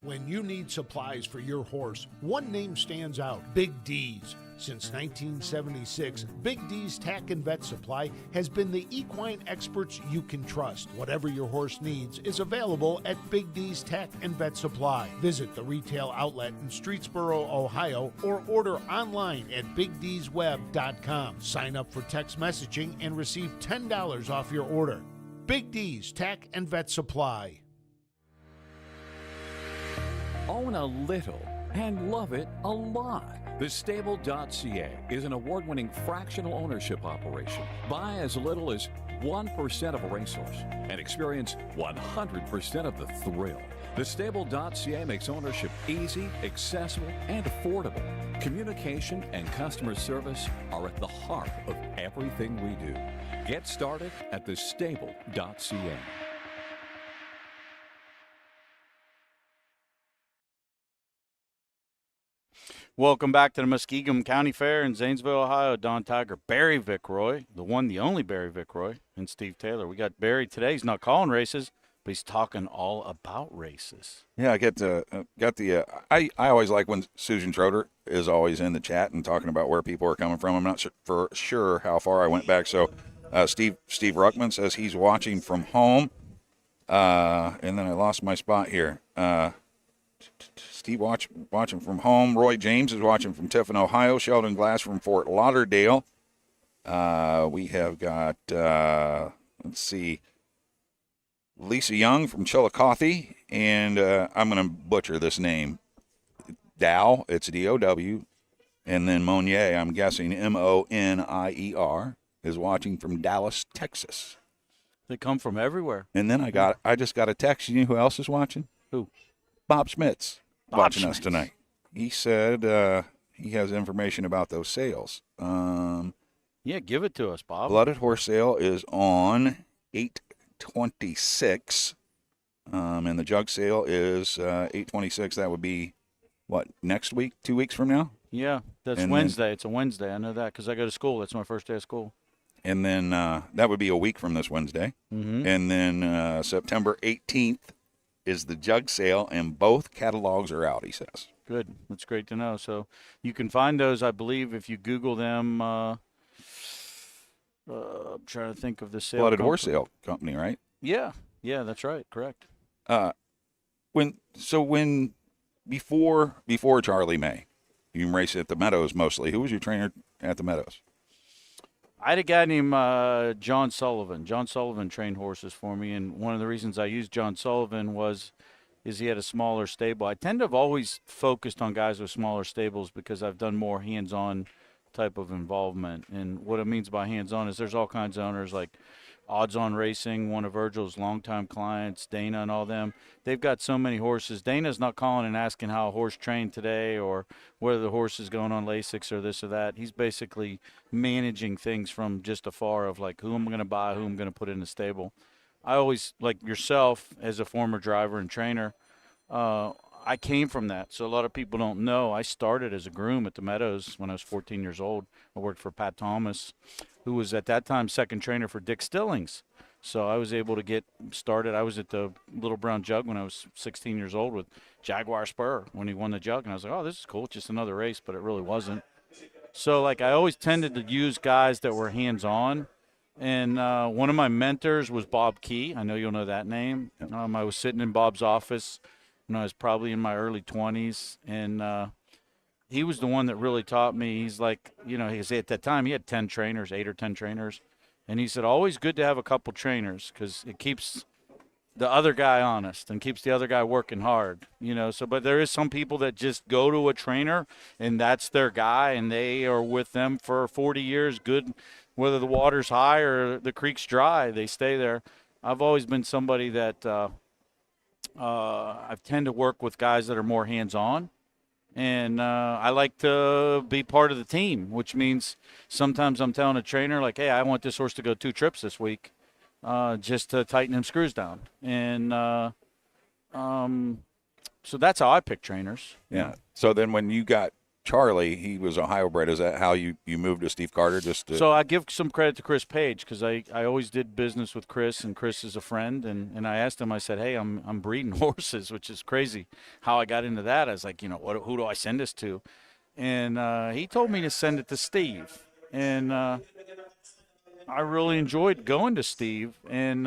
When you need supplies for your horse, one name stands out: Big D's. Since 1976, Big D's Tack and Vet Supply has been the equine experts you can trust. Whatever your horse needs is available at Big D's Tack and Vet Supply. Visit the retail outlet in Streetsboro, Ohio, or order online at BigD'sWeb.com. Sign up for text messaging and receive $10 off your order. Big D's Tack and Vet Supply. Own a little and love it a lot. TheStable.ca is an award-winning fractional ownership operation. Buy as little as 1% of a racehorse and experience 100% of the thrill. TheStable.ca makes ownership easy, accessible, and affordable. Communication and customer service are at the heart of everything we do. Get started at TheStable.ca. Welcome back to the Muskingum County Fair in Zanesville, Ohio. Don Tiger, Barry Vickroy, the one, the only Barry Vickroy, and Steve Taylor. We got Barry today. He's not calling races, but he's talking all about races. Yeah, I always like when Susan Trotter is always in the chat and talking about where people are coming from. I'm not for sure how far I went back. So Steve Ruckman says he's watching from home. And then I lost my spot here. Steve watching from home. Roy James is watching from Tiffin, Ohio. Sheldon Glass from Fort Lauderdale. We have got, let's see, Lisa Young from Chillicothe. And I'm going to butcher this name. Dow, it's D-O-W. And then Monier, I'm guessing M-O-N-I-E-R, is watching from Dallas, Texas. They come from everywhere. And then I just got a text. You know who else is watching? Who? Bob Schmitz watching us tonight. He said he has information about those sales. Yeah, give it to us, Bob. Blooded Horse sale is on 8/26, and the jug sale is 8/26. That would be, what, next week, 2 weeks from now? Yeah, that's And Wednesday. It's a Wednesday. I know that because I go to school. That's my first day of school. And then that would be a week from this Wednesday. Mm-hmm. And then September 18th is the jug sale, and both catalogs are out, he says. Good. That's great to know. So you can find those, I believe, if you Google them. I'm trying to think of the sale. Blooded Horse Sale Company, right? Yeah, that's right. Correct. Before Charlie May, you race at the Meadows mostly. Who was your trainer at the Meadows? I had a guy named John Sullivan. John Sullivan trained horses for me, and one of the reasons I used John Sullivan is he had a smaller stable. I tend to have always focused on guys with smaller stables because I've done more hands-on type of involvement. And what it means by hands-on is there's all kinds of owners like Odds On Racing, one of Virgil's longtime clients, Dana and all them. They've got so many horses. Dana's not calling and asking how a horse trained today or whether the horse is going on Lasix or this or that. He's basically managing things from just afar of like who I'm going to buy, who I'm going to put in the stable. I always, like yourself as a former driver and trainer, I came from that. So a lot of people don't know. I started as a groom at the Meadows when I was 14 years old. I worked for Pat Thomas, who was at that time second trainer for Dick Stillings. So I was able to get started. I was at the Little Brown Jug when I was 16 years old with Jaguar Spur when he won the jug. And I was like, oh, this is cool. It's just another race, but it really wasn't. So, like, I always tended to use guys that were hands-on. And one of my mentors was Bob Key. I know you'll know that name. I was sitting in Bob's office when I was probably in my early 20s. And he was the one that really taught me. He's like, at that time he had 10 trainers, 8 or 10 trainers. And he said, always good to have a couple trainers because it keeps the other guy honest and keeps the other guy working hard, but there is some people that just go to a trainer and that's their guy and they are with them for 40 years, good, whether the water's high or the creek's dry, they stay there. I've always been somebody that I tend to work with guys that are more hands-on, and I like to be part of the team, which means sometimes I'm telling a trainer, like, hey, I want this horse to go 2 trips this week just to tighten them screws down. And so that's how I pick trainers. Yeah. So then when you got Charlie, he was Ohio bred. Is that how you moved to Steve Carter? So I give some credit to Chris Page because I always did business with Chris, and Chris is a friend. And I asked him, I said, hey, I'm breeding horses, which is crazy how I got into that. I was like, who do I send this to? And he told me to send it to Steve. And I really enjoyed going to Steve. And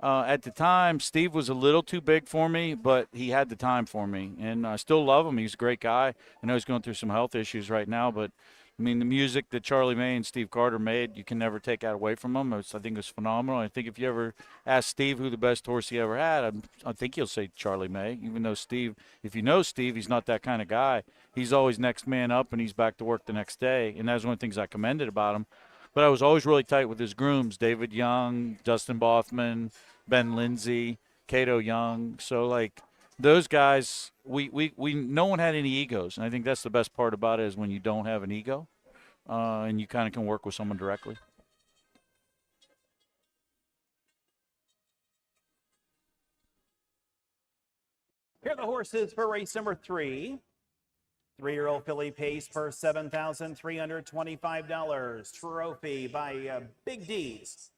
at the time, Steve was a little too big for me, but he had the time for me. And I still love him. He's a great guy. I know he's going through some health issues right now, but, I mean, the music that Charlie May and Steve Carter made, you can never take that away from them. I think it was phenomenal. I think if you ever ask Steve who the best horse he ever had, I think he'll say Charlie May, even though Steve, if you know Steve, he's not that kind of guy. He's always next man up, and he's back to work the next day, and that's one of the things I commended about him. But I was always really tight with his grooms, David Young, Dustin Bothman, Ben Lindsay, Cato Young. So, like, those guys, we no one had any egos. And I think that's the best part about it is when you don't have an ego and you kind of can work with someone directly. Here are the horses for race number 3. 3-year-old filly pace for $7,325. Trophy by Big D's.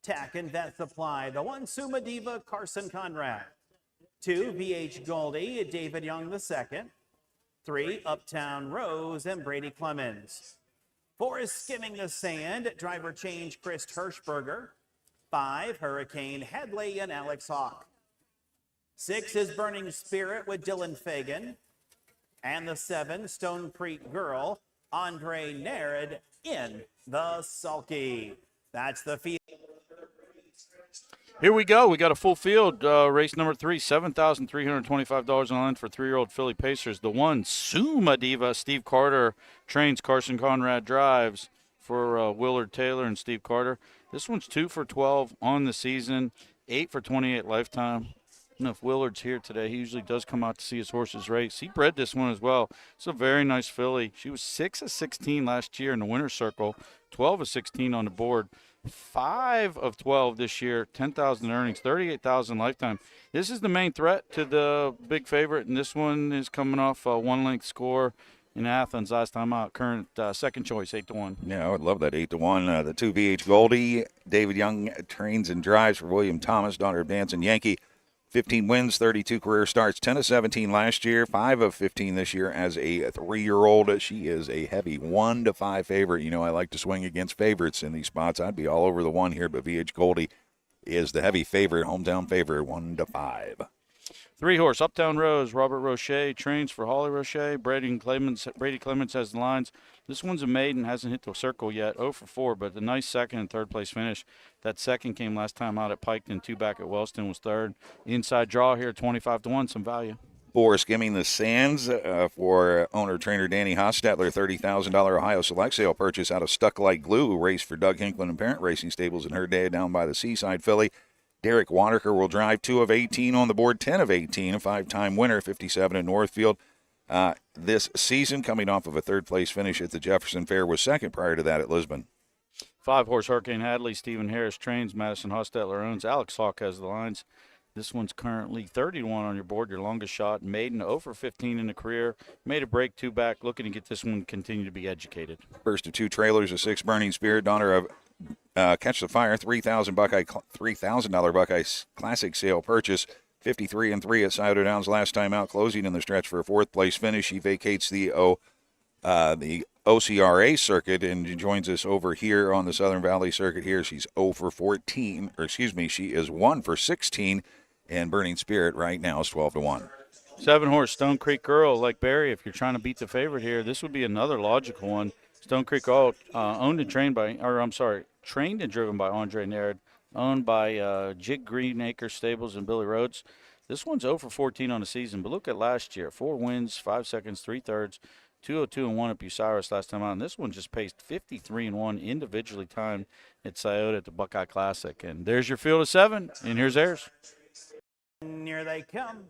Tack and Vet Supply. The 1, Suma Diva, Carson Conrad. 2, VH Goldie, David Young II. 3, Uptown Rose and Brady Clemens. 4 is Skimming the Sand, driver change Chris Hirschberger. 5, Hurricane Headley and Alex Hawk. 6 is Burning Spirit with Dylan Fagan. And the 7, Stone Creek Girl, Andre Narid in the sulky. That's the field. Here we go. We got a full field. Race number 3, $7,325 on the line for 3-year-old filly pacers. The 1, Suma Diva, Steve Carter trains, Carson Conrad drives for Willard Taylor and Steve Carter. This one's 2 for 12 on the season, 8 for 28 lifetime. I don't know if Willard's here today. He usually does come out to see his horses race. He bred this one as well. It's a very nice filly. She was 6 of 16 last year in the winner's circle, 12 of 16 on the board, 5 of 12 this year, 10,000 earnings, 38,000 lifetime. This is the main threat to the big favorite, and this one is coming off a 1-length score in Athens last time out. Current second choice, 8-1. Yeah, I would love that 8-1. The 2, VH Goldie, David Young trains and drives for William Thomas, daughter of Dancing Yankee. 15 wins, 32 career starts, 10 of 17 last year, 5 of 15 this year as a 3-year-old. She is a heavy 1-5 favorite. You know, I like to swing against favorites in these spots. I'd be all over the 1 here, but VH Goldie is the heavy favorite, hometown favorite, 1-5. 3-horse, Uptown Rose, Robert Roche trains for Holly Roche. Brady Clemens has the lines. This one's a maiden, hasn't hit the circle yet, 0 for 4, but a nice second and third place finish. That second came last time out at Piketon, 2 back at Wellston was third. Inside draw here, 25-1, some value. 4, Skimming the Sands for owner-trainer Danny Hostetler, $30,000 Ohio Select Sale purchase out of Stuck Like Glue, race for Doug Hinkland and Parent Racing Stables in her day down by the Seaside Philly. Derek Waterker will drive 2 of 18 on the board, 10 of 18, a 5-time winner, 57 in Northfield. This season, coming off of a third-place finish at the Jefferson Fair, was second prior to that at Lisbon. 5-horse, Hurricane Hadley, Stephen Harris trains, Madison Hostetler owns. Alex Hawk has the lines. This one's currently 30-1 on your board, your longest shot. Maiden 0 for 15 in the career. Made a break, 2 back, looking to get this one continue to be educated. First of 2 trailers, a 6 Burning Spirit, daughter of Catch the Fire, $3,000 Buckeye Classic Sale purchase, 53-3 at Scioto Downs last time out, closing in the stretch for a 4th place finish. She vacates the OCRA circuit and joins us over here on the Southern Valley circuit here. She's 0 for 14, or excuse me, she is 1 for 16, and Burning Spirit right now is 12-1. 7-horse, Stone Creek Girl, like Barry, if you're trying to beat the favorite here, this would be another logical one. Stone Creek Girl, trained and driven by Andre Narid, owned by Jig Greenacre Stables and Billy Rhodes. This one's 0 for 14 on the season, but look at last year. 4 wins, 5 seconds, 3 thirds, 202-1 at Bucyrus last time out. And this one just paced 53-1 individually timed at Scioto at the Buckeye Classic. And there's your field of 7, and here's theirs. And here they come.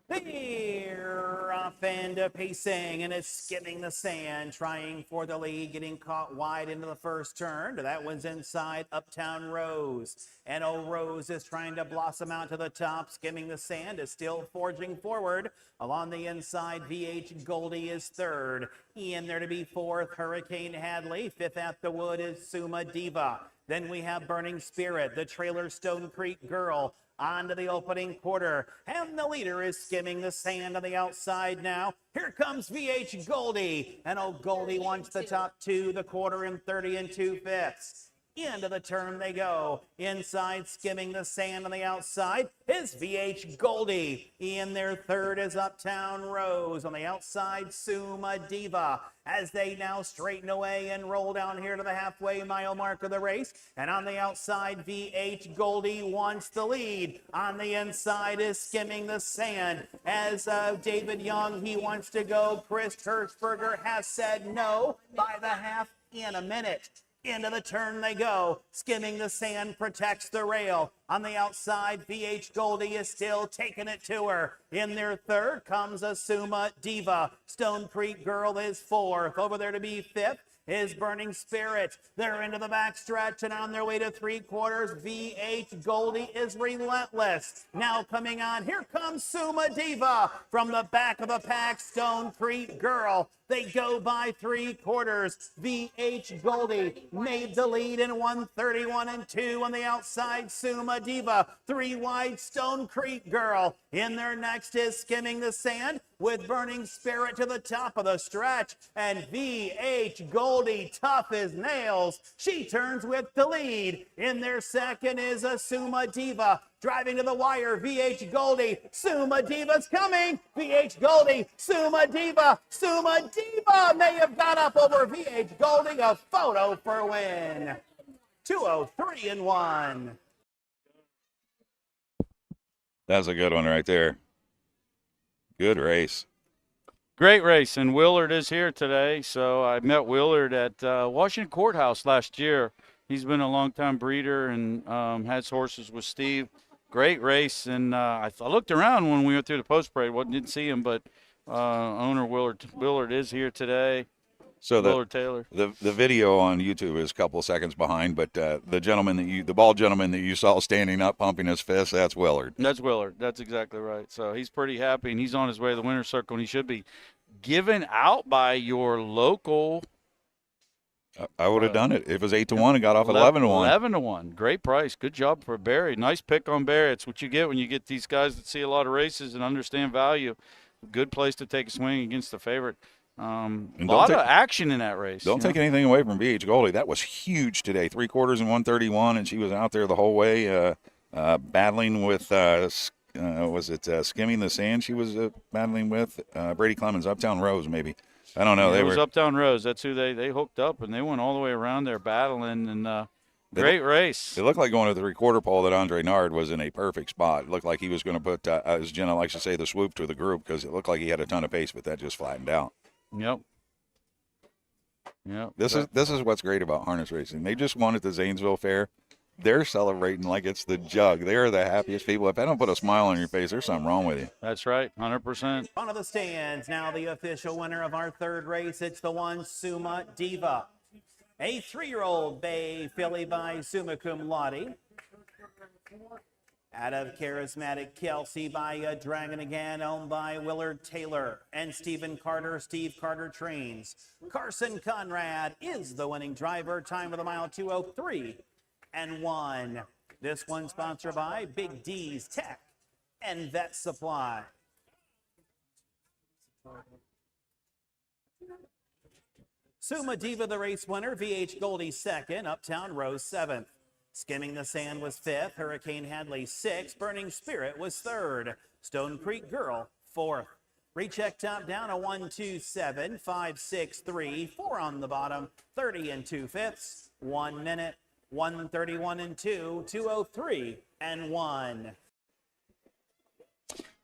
They're off and pacing, and it's skimming the sand, trying for the lead, getting caught wide into the first turn. That one's inside Uptown Rose. And old Rose is trying to blossom out to the top. Skimming the sand is still forging forward. Along the inside, VH Goldie is third. In there to be fourth, Hurricane Hadley. Fifth at the wood is Suma Diva. Then we have Burning Spirit, the trailer Stone Creek Girl. On to the opening quarter, and the leader is skimming the sand on the outside now. Here comes VH Goldie, and old Goldie wants the top two, the quarter in 30 2/5. Into the turn they go. Inside, skimming the sand on the outside is VH Goldie. In their third is Uptown Rose. On the outside, Suma Diva. As they now straighten away and roll down here to the halfway mile mark of the race. And on the outside, VH Goldie wants the lead. On the inside is skimming the sand. As David Young, he wants to go. Chris Hirschberger has said no by the half in a minute. Into the turn they go. Skimming the sand protects the rail. On the outside, VH Goldie is still taking it to her. In their third comes a Suma Diva. Stone Creek Girl is fourth. Over there to be fifth is Burning Spirit. They're into the backstretch and on their way to three quarters. VH Goldie is relentless. Now coming on, here comes Suma Diva. From the back of the pack, Stone Creek Girl. They go by three quarters. VH Goldie made the lead in 1:31 2 on the outside. Suma Diva, three wide. Stone Creek Girl. In there next is Skimming the Sand with Burning Spirit to the top of the stretch. And VH Goldie, tough as nails. She turns with the lead. In their second is a Suma Diva. Driving to the wire, VH Goldie. Suma Diva's coming. VH Goldie, Suma Diva. Suma Diva may have got up over VH Goldie. A photo for a win. 2:03 That's a good one right there. Good race. Great race, and Willard is here today. So I met Willard at Washington Courthouse last year. He's been a longtime breeder and has horses with Steve. Great race, and I looked around when we went through the post parade. Didn't see him, but owner Willard is here today. So Willard Taylor. The video on YouTube is a couple of seconds behind, but the bald gentleman that you saw standing up pumping his fist, that's Willard. That's Willard. That's exactly right. So he's pretty happy, and he's on his way to the winner's circle, and he should be given out by your local. I would have done it. It was 8-1 and got off at 11-1. 11-1. Great price. Good job for Barry. Nice pick on Barry. It's what you get when you get these guys that see a lot of races and understand value. Good place to take a swing against the favorite. A lot of action in that race. Don't take anything away from VH Goldie. That was huge today. 3 quarters and 1:31, and she was out there the whole way battling with, Skimming the Sand she was battling with? Brady Clemens, Uptown Rose maybe. I don't know. It was Uptown Rose. That's who they hooked up, and they went all the way around there battling, and great race. It looked like going to the 3/4 pole that Andre Nard was in a perfect spot. It looked like he was going to put, as Jenna likes to say, the swoop to the group because it looked like he had a ton of pace, but that just flattened out. Yep. This is what's great about harness racing. They just won at the Zanesville Fair. They're celebrating like it's the jug. They are the happiest people. If I don't put a smile on your face, there's something wrong with you. That's right, 100%. On to the stands. Now the official winner of our third race. It's the one Suma Diva. A 3-year-old bay filly by Summa Cum Laude. Out of Charismatic Kelsey by Dragon Again, owned by Willard Taylor and Stephen Carter. Steve Carter trains. Carson Conrad is the winning driver. Time of the mile 2:03.1. This one sponsored by Big D's Tech and Vet Supply. Suma Diva, the race winner. VH Goldie second. Uptown Rose seventh. Skimming the Sand was fifth. Hurricane Hadley sixth. Burning Spirit was third. Stone Creek Girl fourth. Recheck top down a 1:27, 5:63, 4 on the bottom, 30 2/5, 1 minute, 1:31 2, 2:03.1.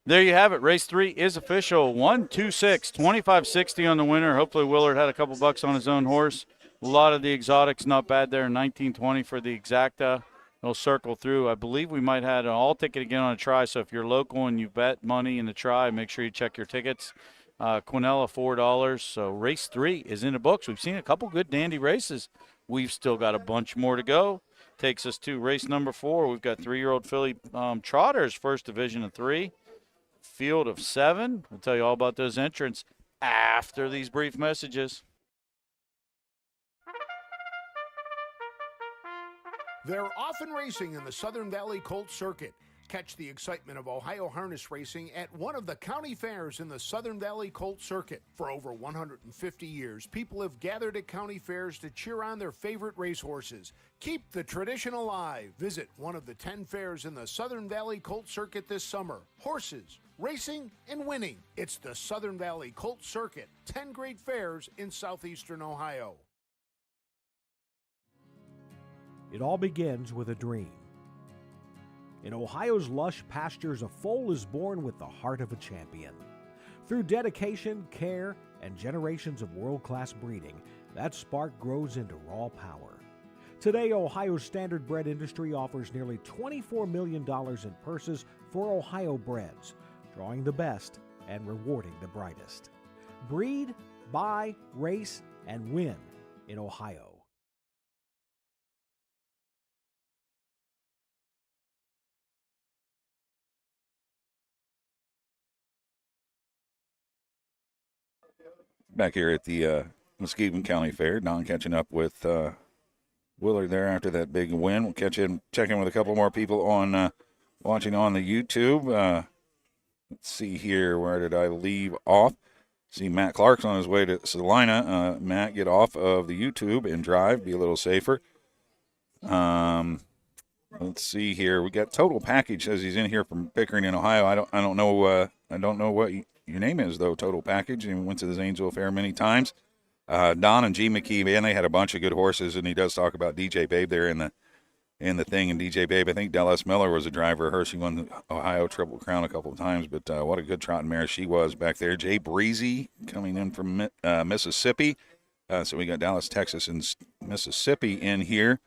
There you have it. Race 3 is official. 1-2-6, 25-60 on the winner. Hopefully Willard had a couple bucks on his own horse. A lot of the exotics not bad there. 19-20 for the exacta. He'll circle through. I believe we might have an all ticket again on a try. So if you're local and you bet money in the try, make sure you check your tickets. Quinella, $4. So race 3 is in the books. We've seen a couple good dandy races. We've still got a bunch more to go. Takes us to race number 4. We've got 3-year-old filly trotters, first division of 3. Field of 7. We'll tell you all about those entrants after these brief messages. They're often racing in the Southern Valley Colt Circuit. Catch the excitement of Ohio harness racing at one of the county fairs in the Southern Valley Colt Circuit. For over 150 years, people have gathered at county fairs to cheer on their favorite racehorses. Keep the tradition alive. Visit one of the 10 fairs in the Southern Valley Colt Circuit this summer. Horses, racing, and winning. It's the Southern Valley Colt Circuit. 10 great fairs in southeastern Ohio. It all begins with a dream. In Ohio's lush pastures, a foal is born with the heart of a champion. Through dedication, care, and generations of world-class breeding, that spark grows into raw power. Today, Ohio's Standardbred industry offers nearly $24 million in purses for Ohio breds, drawing the best and rewarding the brightest. Breed, buy, race, and win in Ohio. Back here at the Muskingum County Fair, Don catching up with Willard there after that big win. We'll check in with a couple more people on watching on the YouTube. Let's see here. Where did I leave off? See Matt Clark's on his way to Salina. Matt, get off of the YouTube and drive. Be a little safer. Let's see here. We got Total Package says he's in here from Pickering in Ohio. I don't know what your name is though. Total Package, and went to the Zanesville Fair many times. Don and G McKee, man, they had a bunch of good horses, and he does talk about DJ Babe there in the thing. And DJ Babe, I think Dallas Miller was a driver of hers. She won the Ohio Triple Crown a couple of times, but what a good trotting mare she was back there. Jay Breezy coming in from Mississippi. So we got Dallas, Texas, and Mississippi in here.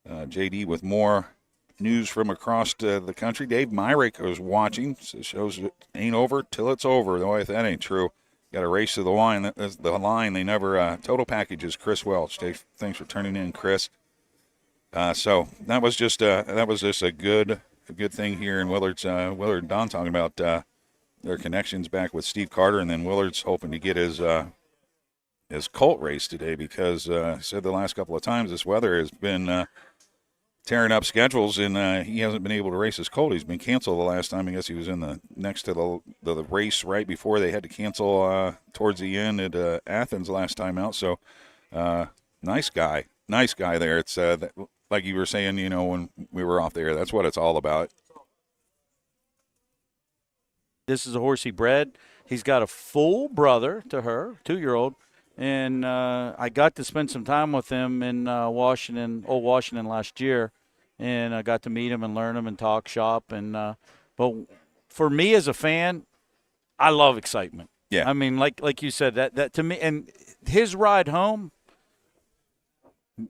JD with more news from across the country. Dave Myrick was watching. So shows it ain't over till it's over. Though if that ain't true, got a race to the line. That's the line. They never. Total Packages. Chris Welch. Dave, thanks for turning in, Chris. So that was just a good thing here in Willard's. Willard and Don talking about their connections back with Steve Carter, and then Willard's hoping to get his colt race today because he said the last couple of times this weather has been tearing up schedules, and he hasn't been able to race his colt. He's been canceled the last time. I guess he was in next to the race right before they had to cancel towards the end at Athens last time out. So nice guy there. It's like you were saying, when we were off there, that's what it's all about. This is a horse he bred. He's got a full brother to her, 2-year-old. And I got to spend some time with him in Washington last year, and I got to meet him and learn him and talk shop. And but for me as a fan, I love excitement. Yeah, I mean, like you said, that to me, and his ride home,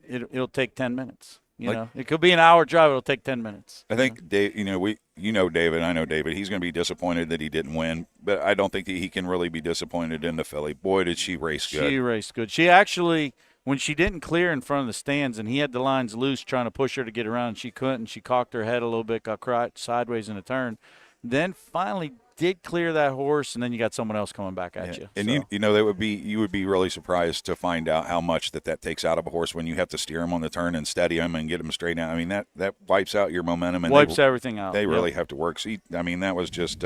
it'll take 10 minutes. It could be an hour drive. It'll take 10 minutes. I think Dave. David. I know David. He's going to be disappointed that he didn't win, but I don't think that he can really be disappointed in the filly. Boy, did she race good. She raced good. She actually, when she didn't clear in front of the stands and he had the lines loose trying to push her to get around, and she couldn't. She cocked her head a little bit, got caught sideways in a turn, then finally did clear that horse, and then you got someone else coming back at you. And so. You would be really surprised to find out how much that takes out of a horse when you have to steer him on the turn and steady him and get him straight out. I mean, that wipes out your momentum and wipes everything out. They really have to work. See, I mean, that was just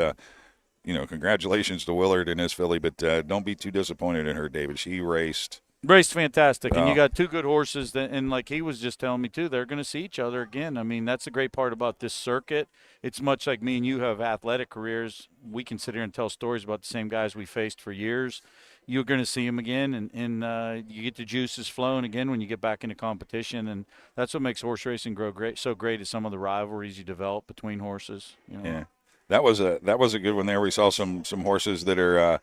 congratulations to Willard and his filly, but don't be too disappointed in her, David. She raced fantastic, and you got two good horses and like he was just telling me too, they're going to see each other again. I mean, that's the great part about this circuit. It's much like me and you have athletic careers. We can sit here and tell stories about the same guys we faced for years. You're going to see them again, and you get the juices flowing again when you get back into competition, and that's what makes horse racing grow so great is some of the rivalries you develop between horses. Yeah. that was a good one there. We saw some horses that are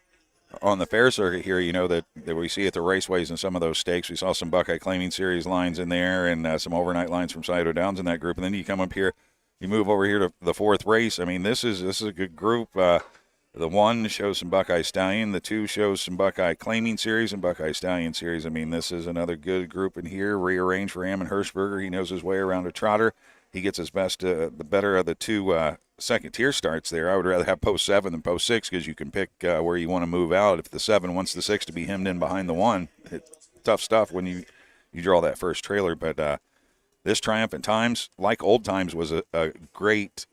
on the fair circuit here, that we see at the raceways and some of those stakes. We saw some Buckeye Claiming Series lines in there and some overnight lines from Scioto Downs in that group. And then you come up here, you move over here to the fourth race. I mean, this is a good group. The 1 shows some Buckeye Stallion. The 2 shows some Buckeye Claiming Series and Buckeye Stallion Series. I mean, this is another good group in here, rearranged for Ammon Hirschberger. He knows his way around a trotter. He gets his best, the better of the 2 second-tier starts there. I would rather have post 7 than post 6 because you can pick where you want to move out. If the 7 wants the 6 to be hemmed in behind the 1, it's tough stuff when you draw that first trailer. But this Triumphant Times, like Old Times, was a great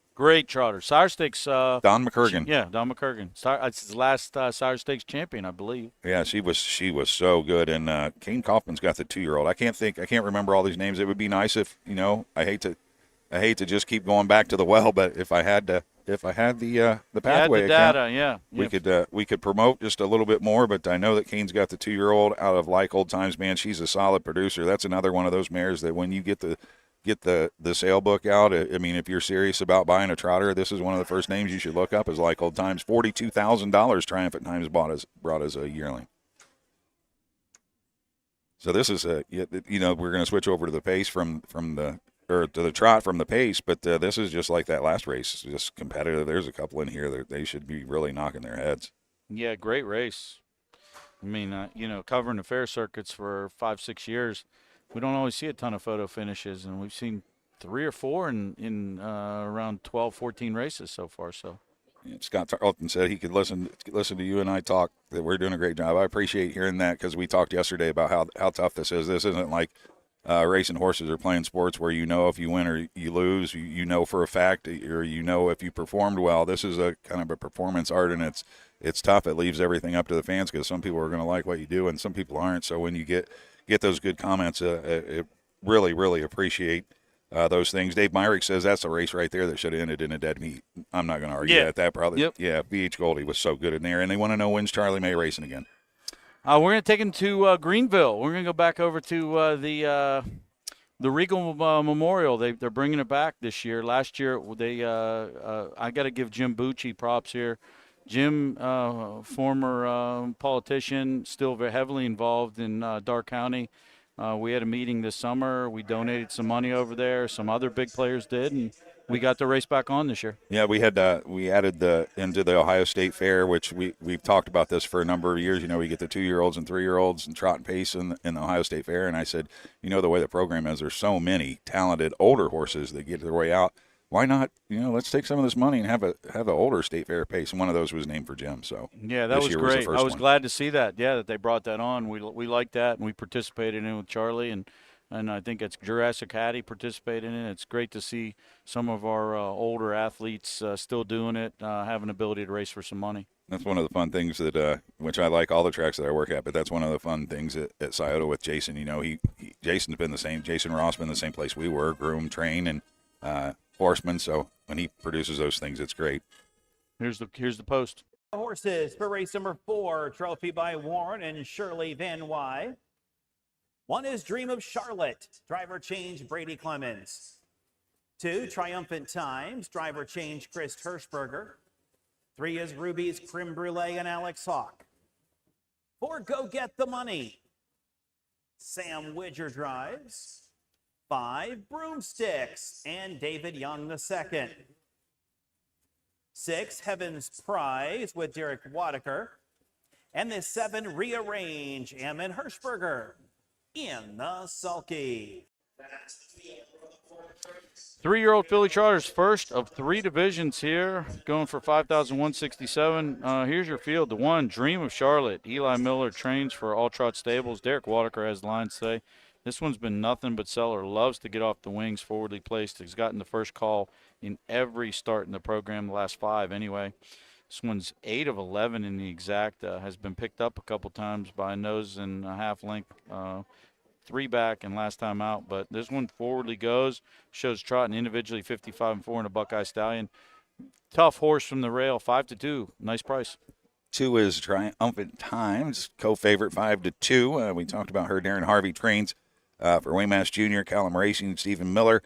trotter. Sire Stakes. Don McCurgan. Yeah, Don McCurgan. It's his last Sire Stakes champion, I believe. Yeah, she was so good. And Kane Kaufman's got the 2-year-old. I can't remember all these names. It would be nice if I hate to just keep going back to the well, but if I had the pathway the data, we could promote just a little bit more. But I know that Kane's got the 2-year-old out of Like Old Times. Man, she's a solid producer. That's another one of those mares that when you get the sale book out, I mean, if you're serious about buying a trotter, this is one of the first names you should look up. Is Like Old Times. $42,000 Triumphant Times brought as a yearling. So this is we're going to switch over to the pace from to the trot from the pace, but this is just like that last race. It's just competitive. There's a couple in here that they should be really knocking their heads. Yeah, great race. I mean, covering the fair circuits for 5-6 years, we don't always see a ton of photo finishes, and we've seen 3 or 4 in around 12, 14 races so far. So, Scott Tarleton said he could listen to you and I talk, that we're doing a great job. I appreciate hearing that because we talked yesterday about how tough this is. This isn't like racing horses or playing sports where if you win or you lose, you know for a fact, or if you performed well. This is a kind of a performance art, and it's tough. It leaves everything up to the fans because some people are going to like what you do and some people aren't. So when you get those good comments, it really, really appreciate those things. Dave Myrick says that's a race right there that should have ended in a dead heat. I'm not going to argue that probably. Yep. Yeah, BH Goldie was so good in there, and they want to know when's Charlie May racing again. We're going to take him to Greenville. We're going to go back over to the Regal Memorial. They're bringing it back this year. Last year, I got to give Jim Bucci props here. Jim, former politician, still very heavily involved in Darr County. We had a meeting this summer. We donated some money over there. Some other big players did, and we got the race back on this year. Yeah, we added into the Ohio State Fair, which we've talked about this for a number of years. We get the 2-year-olds and 3-year-olds and trot and pace in the Ohio State Fair, and I said, the way the program is, there's so many talented older horses that get their way out. Why not? Let's take some of this money and have an older State Fair pace. And one of those was named for Jim. So yeah, that was great. I was glad to see that. Yeah, that they brought that on. We liked that, and we participated in it with Charlie, and I think it's Jurassic Hattie participated in it. It's great to see some of our older athletes still doing it, have an ability to race for some money. That's one of the fun things that, which I like all the tracks that I work at, but that's one of the fun things at Scioto with Jason. Jason's been the same. Jason Ross been the same place we were, groom, train, and Horsemen. So when he produces those things, it's great. Here's the post. Horses for race number 4, trophy by Warren and Shirley Van Wy. 1 is Dream of Charlotte, driver change Brady Clemens. 2, Triumphant Times, driver change Chris Hirschberger. 3 is Ruby's Creme Brulee and Alex Hawk. 4, Go Get the Money, Sam Widger drives. 5, Broomsticks and David Young II. 6, Heaven's Prize with Derek Wadaker. And the 7, Rearrange, Ammon Hirschberger in the sulky. 3-year-old filly trotters, first of 3 divisions here, going for $5,167. Here's your field. The 1, Dream of Charlotte. Eli Miller trains for All Trot Stables. Derek Wadaker has the lines today. This one's been nothing but seller. Loves to get off the wings, forwardly placed. He's gotten the first call in every start in the program, the last 5 anyway. This one's 8 of 11 in the exact. Has been picked up a couple times by a nose and a half length, 3 back and last time out. But this one forwardly goes, shows trotting individually 55-4 in a Buckeye Stallion. Tough horse from the rail, 5-2. Nice price. 2 is Triumphant Times, co-favorite 5-2. We talked about her. Darren Harvey trains for Waymass Jr., Callum Racing, Stephen Miller.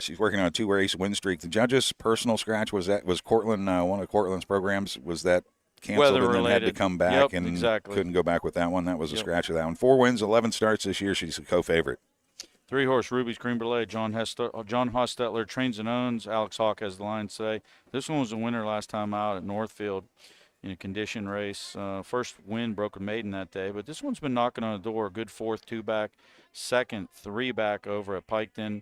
She's working on a 2-race win streak. The judges' personal scratch was Cortland, one of Cortland's programs, was that canceled and then had to come back and couldn't go back with that one. That was a scratch of that one. 4 wins, 11 starts this year. She's a co-favorite. 3-horse Ruby's Cream Brulee. John Hostetler trains and owns. Alex Hawk has the line today. This one was a winner last time out at Northfield in a condition race. First win, broken maiden that day. But this one's been knocking on the door. Good 4th 2-back, 2nd 3-back over at Piketon.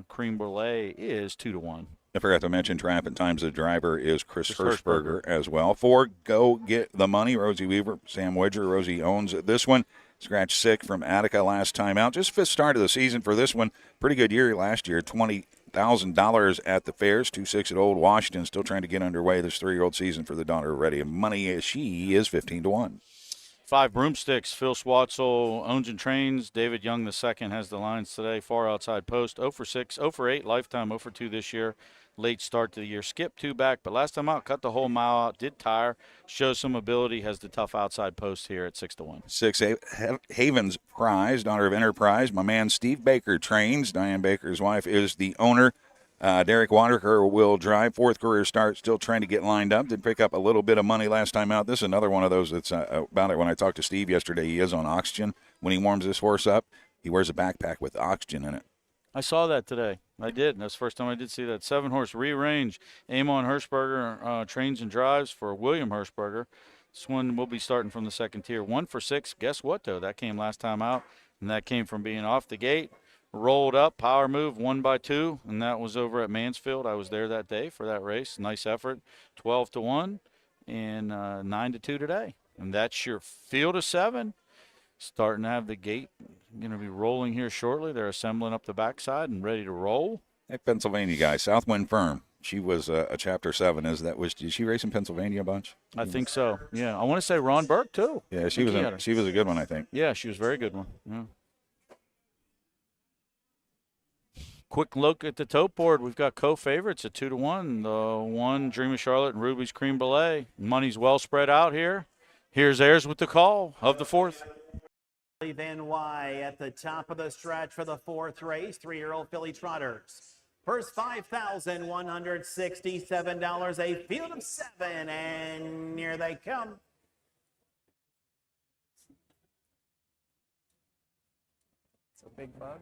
Cream Brulee is 2-1. I forgot to mention Triumphant Times. The driver is Chris Hirschberger as well. 4, Go Get the Money. Rosie Weaver, Sam Widger. Rosie owns this one. Scratch 6 from Attica last time out. Just 5th start of the season for this one. Pretty good year last year. $20,000 at the fairs. 2-6 at Old Washington. Still trying to get underway this 3-year-old season for the daughter of Ready. And money, she is 15-1. 5 Broomsticks. Phil Swatzel owns and trains. David Young II has the lines today. Far outside post. 0 for 6, 0 for 8 lifetime, 0 for 2 this year. Late start to the year. Skipped 2 back, but last time out, cut the whole mile out. Did tire. Shows some ability. Has the tough outside post here at 6-1. 6 Havens Prize, daughter of Enterprise. My man Steve Baker trains. Diane Baker's wife is the owner. Derek Waterker will drive. 4th career start, still trying to get lined up. Did pick up a little bit of money last time out. This is another one of those that's about it. When I talked to Steve yesterday, he is on oxygen. When he warms this horse up, he wears a backpack with oxygen in it. I saw that today. I did. That's the first time I did see that. 7-horse Rearrange. Amon Hirschberger trains and drives for William Hirschberger. This one will be starting from the 2nd tier. 1 for 6. Guess what, though? That came last time out, and that came from being off the gate. Rolled up, power move, 1 by 2, and that was over at Mansfield. I was there that day for that race. Nice effort. 12-1 and 9-2 today. And that's your field of 7. Starting to have the gate going to be rolling here shortly. They're assembling up the backside and ready to roll. Hey, Pennsylvania guy, Southwind Firm. She was a Chapter 7. Did she race in Pennsylvania a bunch? I think so. Yeah, I want to say Ron Burke too. Yeah, she was a good one, I think. Yeah, she was a very good one. Yeah. Quick look at the tote board. We've got co-favorites at 2-1. The 1, Dream of Charlotte and Ruby's Cream Brulee. Money's well spread out here. Here's Ayers with the call of the 4th. Van Wy at the top of the stretch for the 4th race. 3-year-old filly trotters. First $5,167, a field of 7, and here they come. It's a big bug.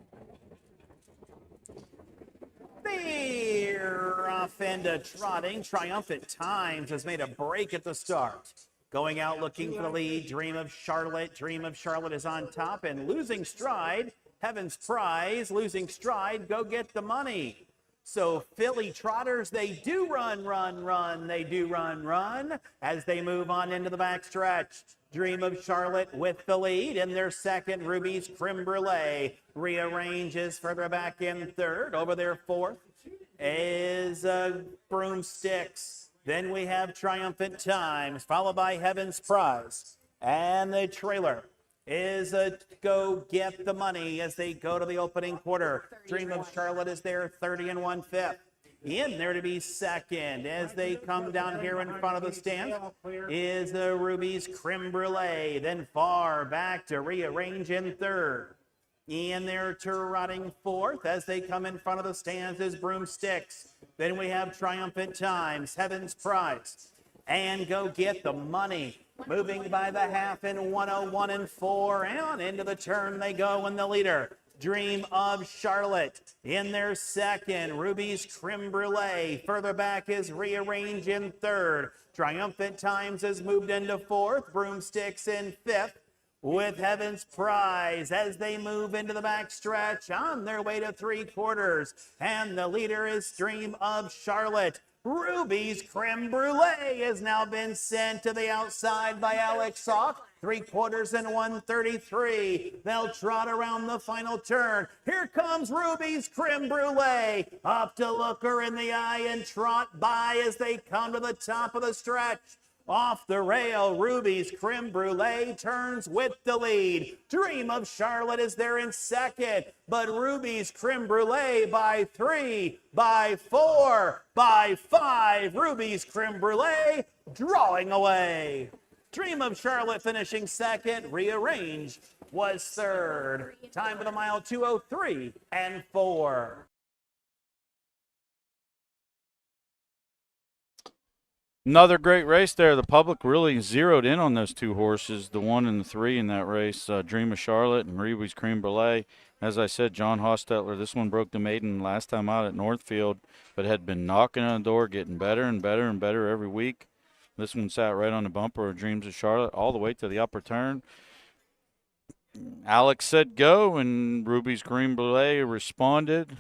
They're off into trotting. Triumphant Times has made a break at the start. Going out looking for the lead, Dream of Charlotte. Dream of Charlotte is on top and losing stride. Heaven's Prize, losing stride. Go Get the Money. So filly trotters, they do run. They do run as they move on into the backstretch. Dream of Charlotte with the lead. In their 2nd, Ruby's Creme Brulee rearranges further back in 3rd. Over their 4th is Broomsticks. Then we have Triumphant Times, followed by Heaven's Prize. And the trailer is Go Get the Money as they go to the opening quarter. Dream of Charlotte is there, 30 1/5. In there to be 2nd as they come down here in front of the stand is the Ruby's Creme Brulee. Then far back to rearrange in 3rd. In there trotting 4th as they come in front of the stands is Broomsticks. Then we have Triumphant Times, Heaven's Prize, and Go Get the Money. Moving by the half in 101 4, and into the turn they go in the leader. Dream of Charlotte in their 2nd. Ruby's Creme Brulee. Further back is Rearrange in 3rd. Triumphant Times has moved into 4th. Broomsticks in 5th. With Heaven's Prize as they move into the backstretch on their way to 3/4. And the leader is Dream of Charlotte. Ruby's Creme Brulee has now been sent to the outside by Alex Hawk. 3/4 and 133. They'll trot around the final turn. Here comes Ruby's Creme Brulee. Up to look her in the eye and trot by as they come to the top of the stretch. Off the rail, Ruby's Creme Brulee turns with the lead. Dream of Charlotte is there in 2nd, but Ruby's Creme Brulee by 3, by 4, by 5. Ruby's Creme Brulee drawing away. Dream of Charlotte finishing 2nd. Rearrange was 3rd. Time for the mile, 2:03 and 4. Another great race there. The public really zeroed in on those two horses, the 1 and the 3 in that race, Dream of Charlotte and Reewe's Cream Brulee. As I said, John Hostetler, this one broke the maiden last time out at Northfield, but had been knocking on the door, getting better and better and better every week. This one sat right on the bumper of Dreams of Charlotte all the way to the upper turn. Alex said go, and Ruby's Cream Brulee responded,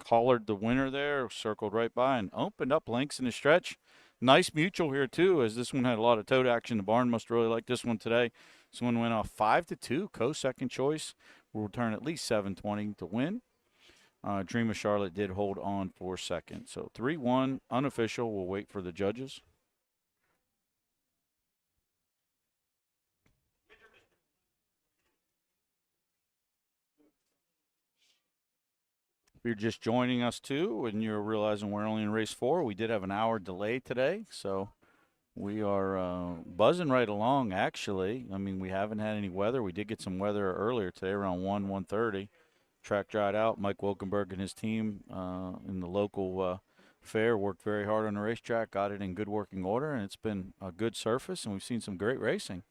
collared the winner there, circled right by, and opened up lengths in the stretch. Nice mutual here, too, as this one had a lot of tote action. The barn must really like this one today. This one went off 5-2. Co-second choice will return at least $720 to win. Dream of Charlotte did hold on for second. So 3-1, unofficial. We'll wait for the judges. If you're just joining us, too, and you're realizing we're only in race 4, we did have an hour delay today, so we are buzzing right along, actually. I mean, we haven't had any weather. We did get some weather earlier today around 1:30. Track dried out. Mike Wilkenberg and his team in the local fair worked very hard on the racetrack, got it in good working order, and it's been a good surface, and we've seen some great racing.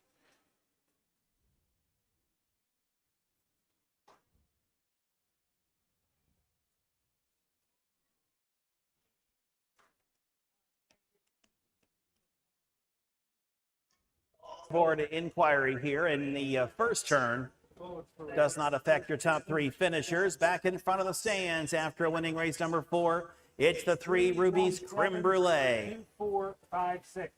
Board inquiry here in the first turn. Does not affect your top 3 finishers. Back in front of the stands after winning race number 4, it's the 3 Ruby's Creme Brulee. 2, 4, 5, 6.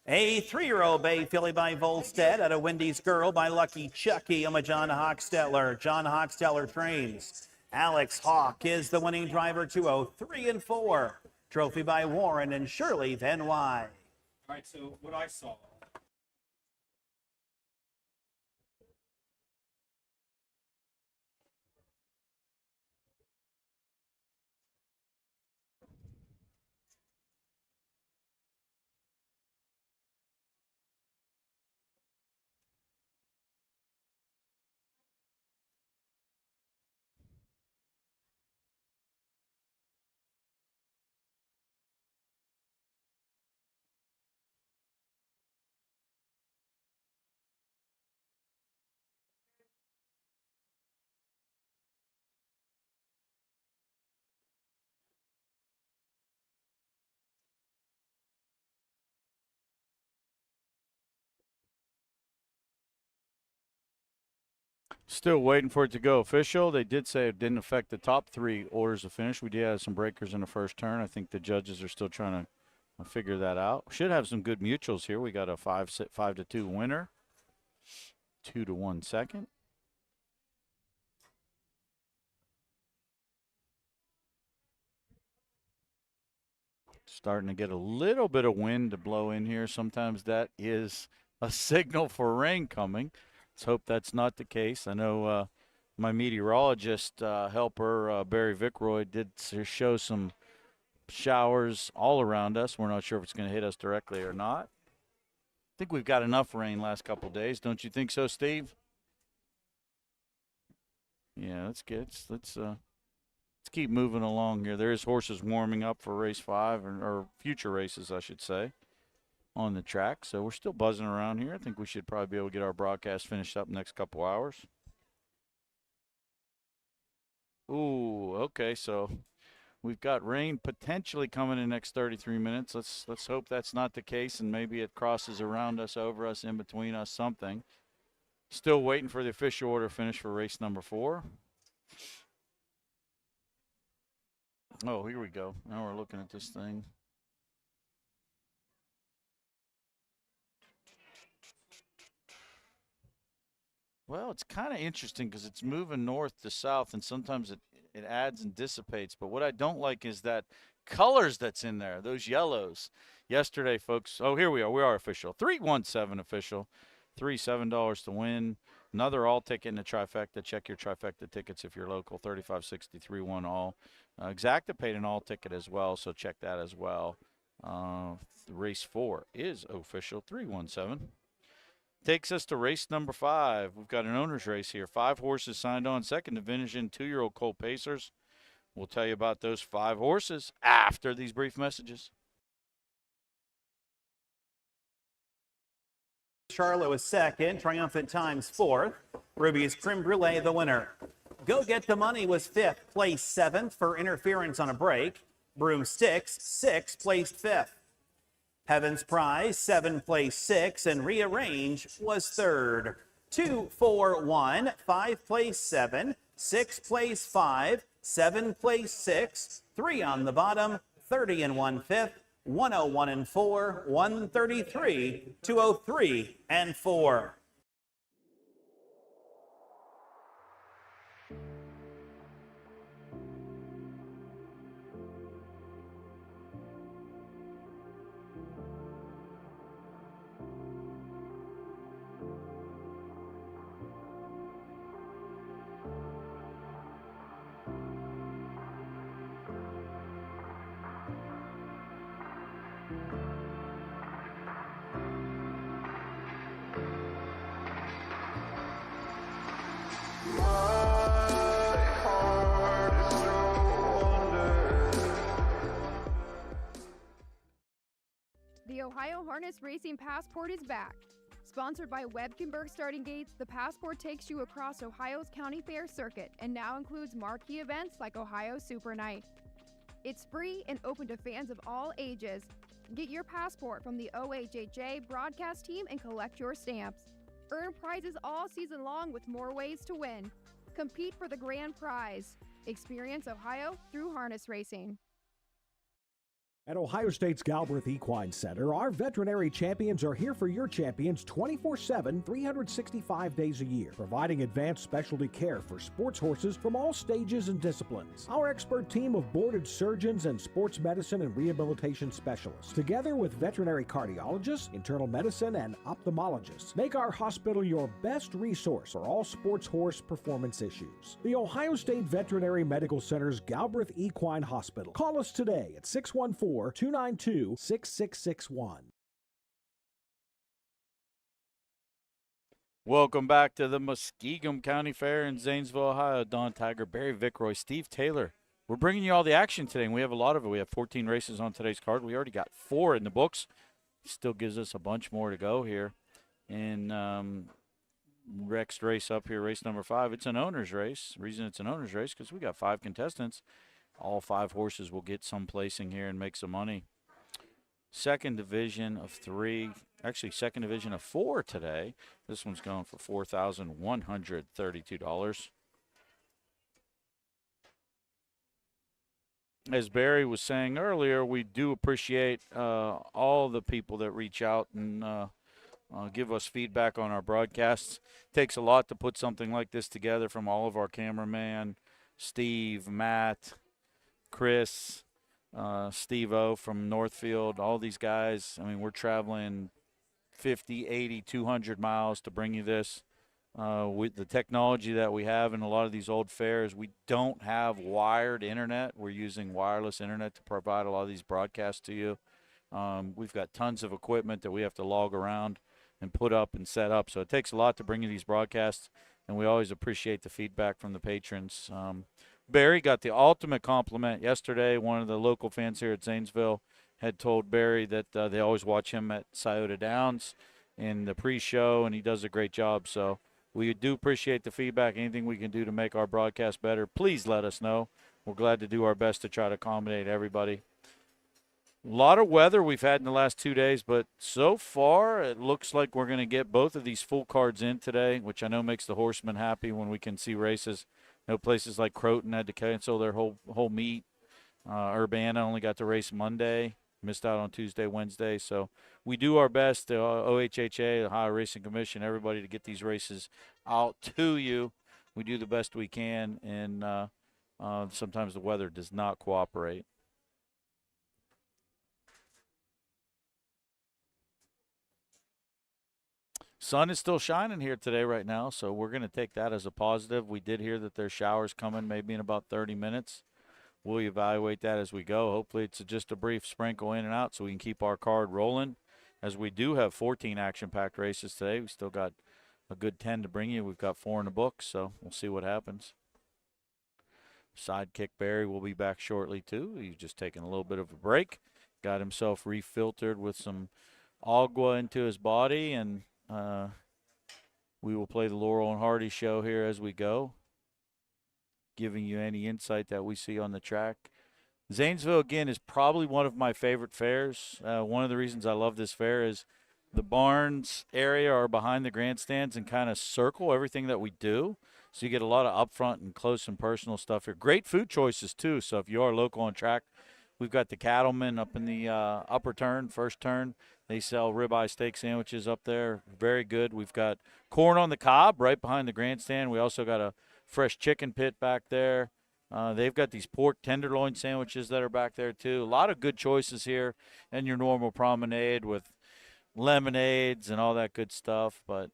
A 3-year-old bay filly by Volstead at a Wendy's Girl by Lucky Chucky. I'm a John Hochstetler. John Hochstetler trains. Alex Hawk is the winning driver, 203 and 4. Trophy by Warren and Shirley Van Wy. All right, so what I saw. Still waiting for it to go official. They did say it didn't affect the top 3 orders of finish. We did have some breakers in the first turn. I think the judges are still trying to figure that out. Should have some good mutuals here. We got a 5-2 winner, 2-1 second. Starting to get a little bit of wind to blow in here. Sometimes that is a signal for rain coming. Let's hope that's not the case. I know my meteorologist helper, Barry Vickroy, did show some showers all around us. We're not sure if it's going to hit us directly or not. I think we've got enough rain last couple of days. Don't you think so, Steve? Yeah, that's good. Let's keep moving along here. There's horses warming up for race 5 or future races, I should say, on the track. So we're still buzzing around here. I think we should probably be able to get our broadcast finished up next couple hours. Ooh, okay, so we've got rain potentially coming in the next 33 minutes. Let's hope that's not the case, and maybe it crosses around us, over us, in between us, something. Still waiting for the official order finish for race number 4. Oh, here we go. Now we're looking at this thing. Well, it's kind of interesting because it's moving north to south, and sometimes it adds and dissipates. But what I don't like is that colors that's in there, those yellows. Yesterday, folks, oh, here we are. We are official. 317 official. $7 to win. Another all ticket in the trifecta. Check your trifecta tickets if you're local. 3563-1 all. Exacta paid an all ticket as well, so check that as well. Race 4 is official. 317. Takes us to race number 5. We've got an owner's race here. 5 horses signed on. Second division, 2-year-old Colt Pacers. We'll tell you about those 5 horses after these brief messages. Charlotte was second. Triumphant Times fourth. Ruby's Creme Brulee the winner. Go Get the Money was fifth, placed seventh for interference on a break. Broomsticks, sixth, placed fifth. Heaven's Prize, 7th, placed sixth, and Rearrange was third. 2, 4, 1, 5, placed 7, 6, placed 5, 7, placed 6, 3 on the bottom, 30 and 1/5, 101 and 4, 133, 203 and 4. The Ohio Harness Racing Passport is back. Sponsored by Webkenberg Starting Gates, the Passport takes you across Ohio's County Fair circuit and now includes marquee events like Ohio Super Night. It's free and open to fans of all ages. Get your passport from the OHHA broadcast team and collect your stamps. Earn prizes all season long with more ways to win. Compete for the grand prize. Experience Ohio through harness racing. At Ohio State's Galbraith Equine Center, our veterinary champions are here for your champions 24/7, 365 days a year, providing advanced specialty care for sports horses from all stages and disciplines. Our expert team of boarded surgeons and sports medicine and rehabilitation specialists, together with veterinary cardiologists, internal medicine, and ophthalmologists, make our hospital your best resource for all sports horse performance issues. The Ohio State Veterinary Medical Center's Galbraith Equine Hospital. Call us today at 614-292-6661. Welcome back to the Muskingum County Fair in Zanesville, Ohio. Don Tiger, Barry Vickroy, Steve Taylor. We're bringing you all the action today, and we have a lot of it. We have 14 races on today's card. We already got 4 in the books. Still gives us a bunch more to go here. And next race up here, race number 5, it's an owner's race. The reason it's an owner's race because we got 5 contestants. All 5 horses will get some placing here and make some money. Second division of 3, actually second division of 4 today. This one's going for $4,132. As Barry was saying earlier, we do appreciate all the people that reach out and give us feedback on our broadcasts. It takes a lot to put something like this together, from all of our cameraman, Steve, Matt, Chris, Steve-O from Northfield, all these guys. I mean, we're traveling 50, 80, 200 miles to bring you this. With the technology that we have in a lot of these old fairs, we don't have wired internet. We're using wireless internet to provide a lot of these broadcasts to you. We've got tons of equipment that we have to log around and put up and set up. So it takes a lot to bring you these broadcasts, and we always appreciate the feedback from the patrons. Barry got the ultimate compliment yesterday. One of the local fans here at Zanesville had told Barry that they always watch him at Scioto Downs in the pre-show, and he does a great job. So we do appreciate the feedback. Anything we can do to make our broadcast better, please let us know. We're glad to do our best to try to accommodate everybody. A lot of weather we've had in the last 2 days, but so far it looks like we're going to get both of these full cards in today, which I know makes the Horsemen happy when we can see races. No places like Croton had to cancel their whole meet. Urbana only got to race Monday, missed out on Tuesday, Wednesday. So we do our best, the OHHA, the Ohio Racing Commission, everybody, to get these races out to you. We do the best we can, and sometimes the weather does not cooperate. Sun is still shining here today right now, so we're going to take that as a positive. We did hear that there's showers coming maybe in about 30 minutes. We'll evaluate that as we go. Hopefully it's just a brief sprinkle in and out so we can keep our card rolling, as we do have 14 action-packed races today. We still got a good 10 to bring you. We've got 4 in the books, so we'll see what happens. Sidekick Barry will be back shortly, too. He's just taking a little bit of a break. Got himself refiltered with some agua into his body, and We will play the Laurel and Hardy show here as we go, giving you any insight that we see on the track. Zanesville, again, is probably one of my favorite fairs. One of the reasons I love this fair is the barns area are behind the grandstands and kind of circle everything that we do. So you get a lot of upfront and close and personal stuff here. Great food choices, too. So if you are local on track, we've got the Cattlemen up in the upper turn, first turn. They sell ribeye steak sandwiches up there. Very good. We've got corn on the cob right behind the grandstand. We also got a fresh chicken pit back there. They've got these pork tenderloin sandwiches that are back there, too. A lot of good choices here and your normal promenade with lemonades and all that good stuff. But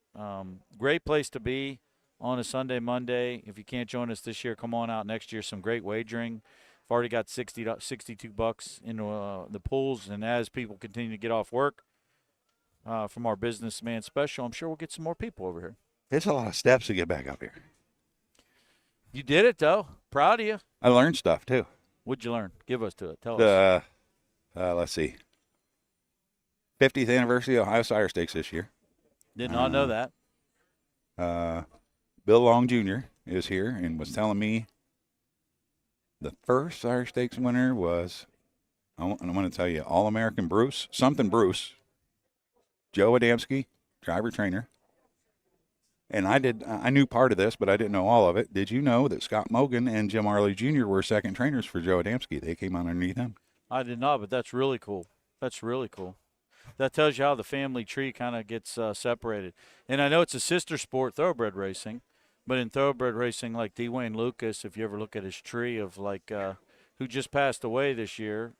great place to be on a Sunday, Monday. If you can't join us this year, come on out next year. Some great wagering. I've already got $62 into the pools, and as people continue to get off work from our businessman special, I'm sure we'll get some more people over here. It's a lot of steps to get back up here. You did it, though. Proud of you. I learned stuff, too. What'd you learn? Give us to it. Tell us. Let's see. 50th anniversary of Ohio Sire Stakes this year. Did not know that. Bill Long Jr. is here and was telling me the first Sire Stakes winner was, I'm going to tell you, All-American Bruce, Joe Adamski, driver trainer. And I knew part of this, but I didn't know all of it. Did you know that Scott Mogan and Jim Arley Jr. were second trainers for Joe Adamski? They came on underneath him. I did not, but that's really cool. That's really cool. That tells you how the family tree kind of gets separated. And I know it's a sister sport, thoroughbred racing, but in thoroughbred racing, like Dwayne Lucas, if you ever look at his tree of like who just passed away this year,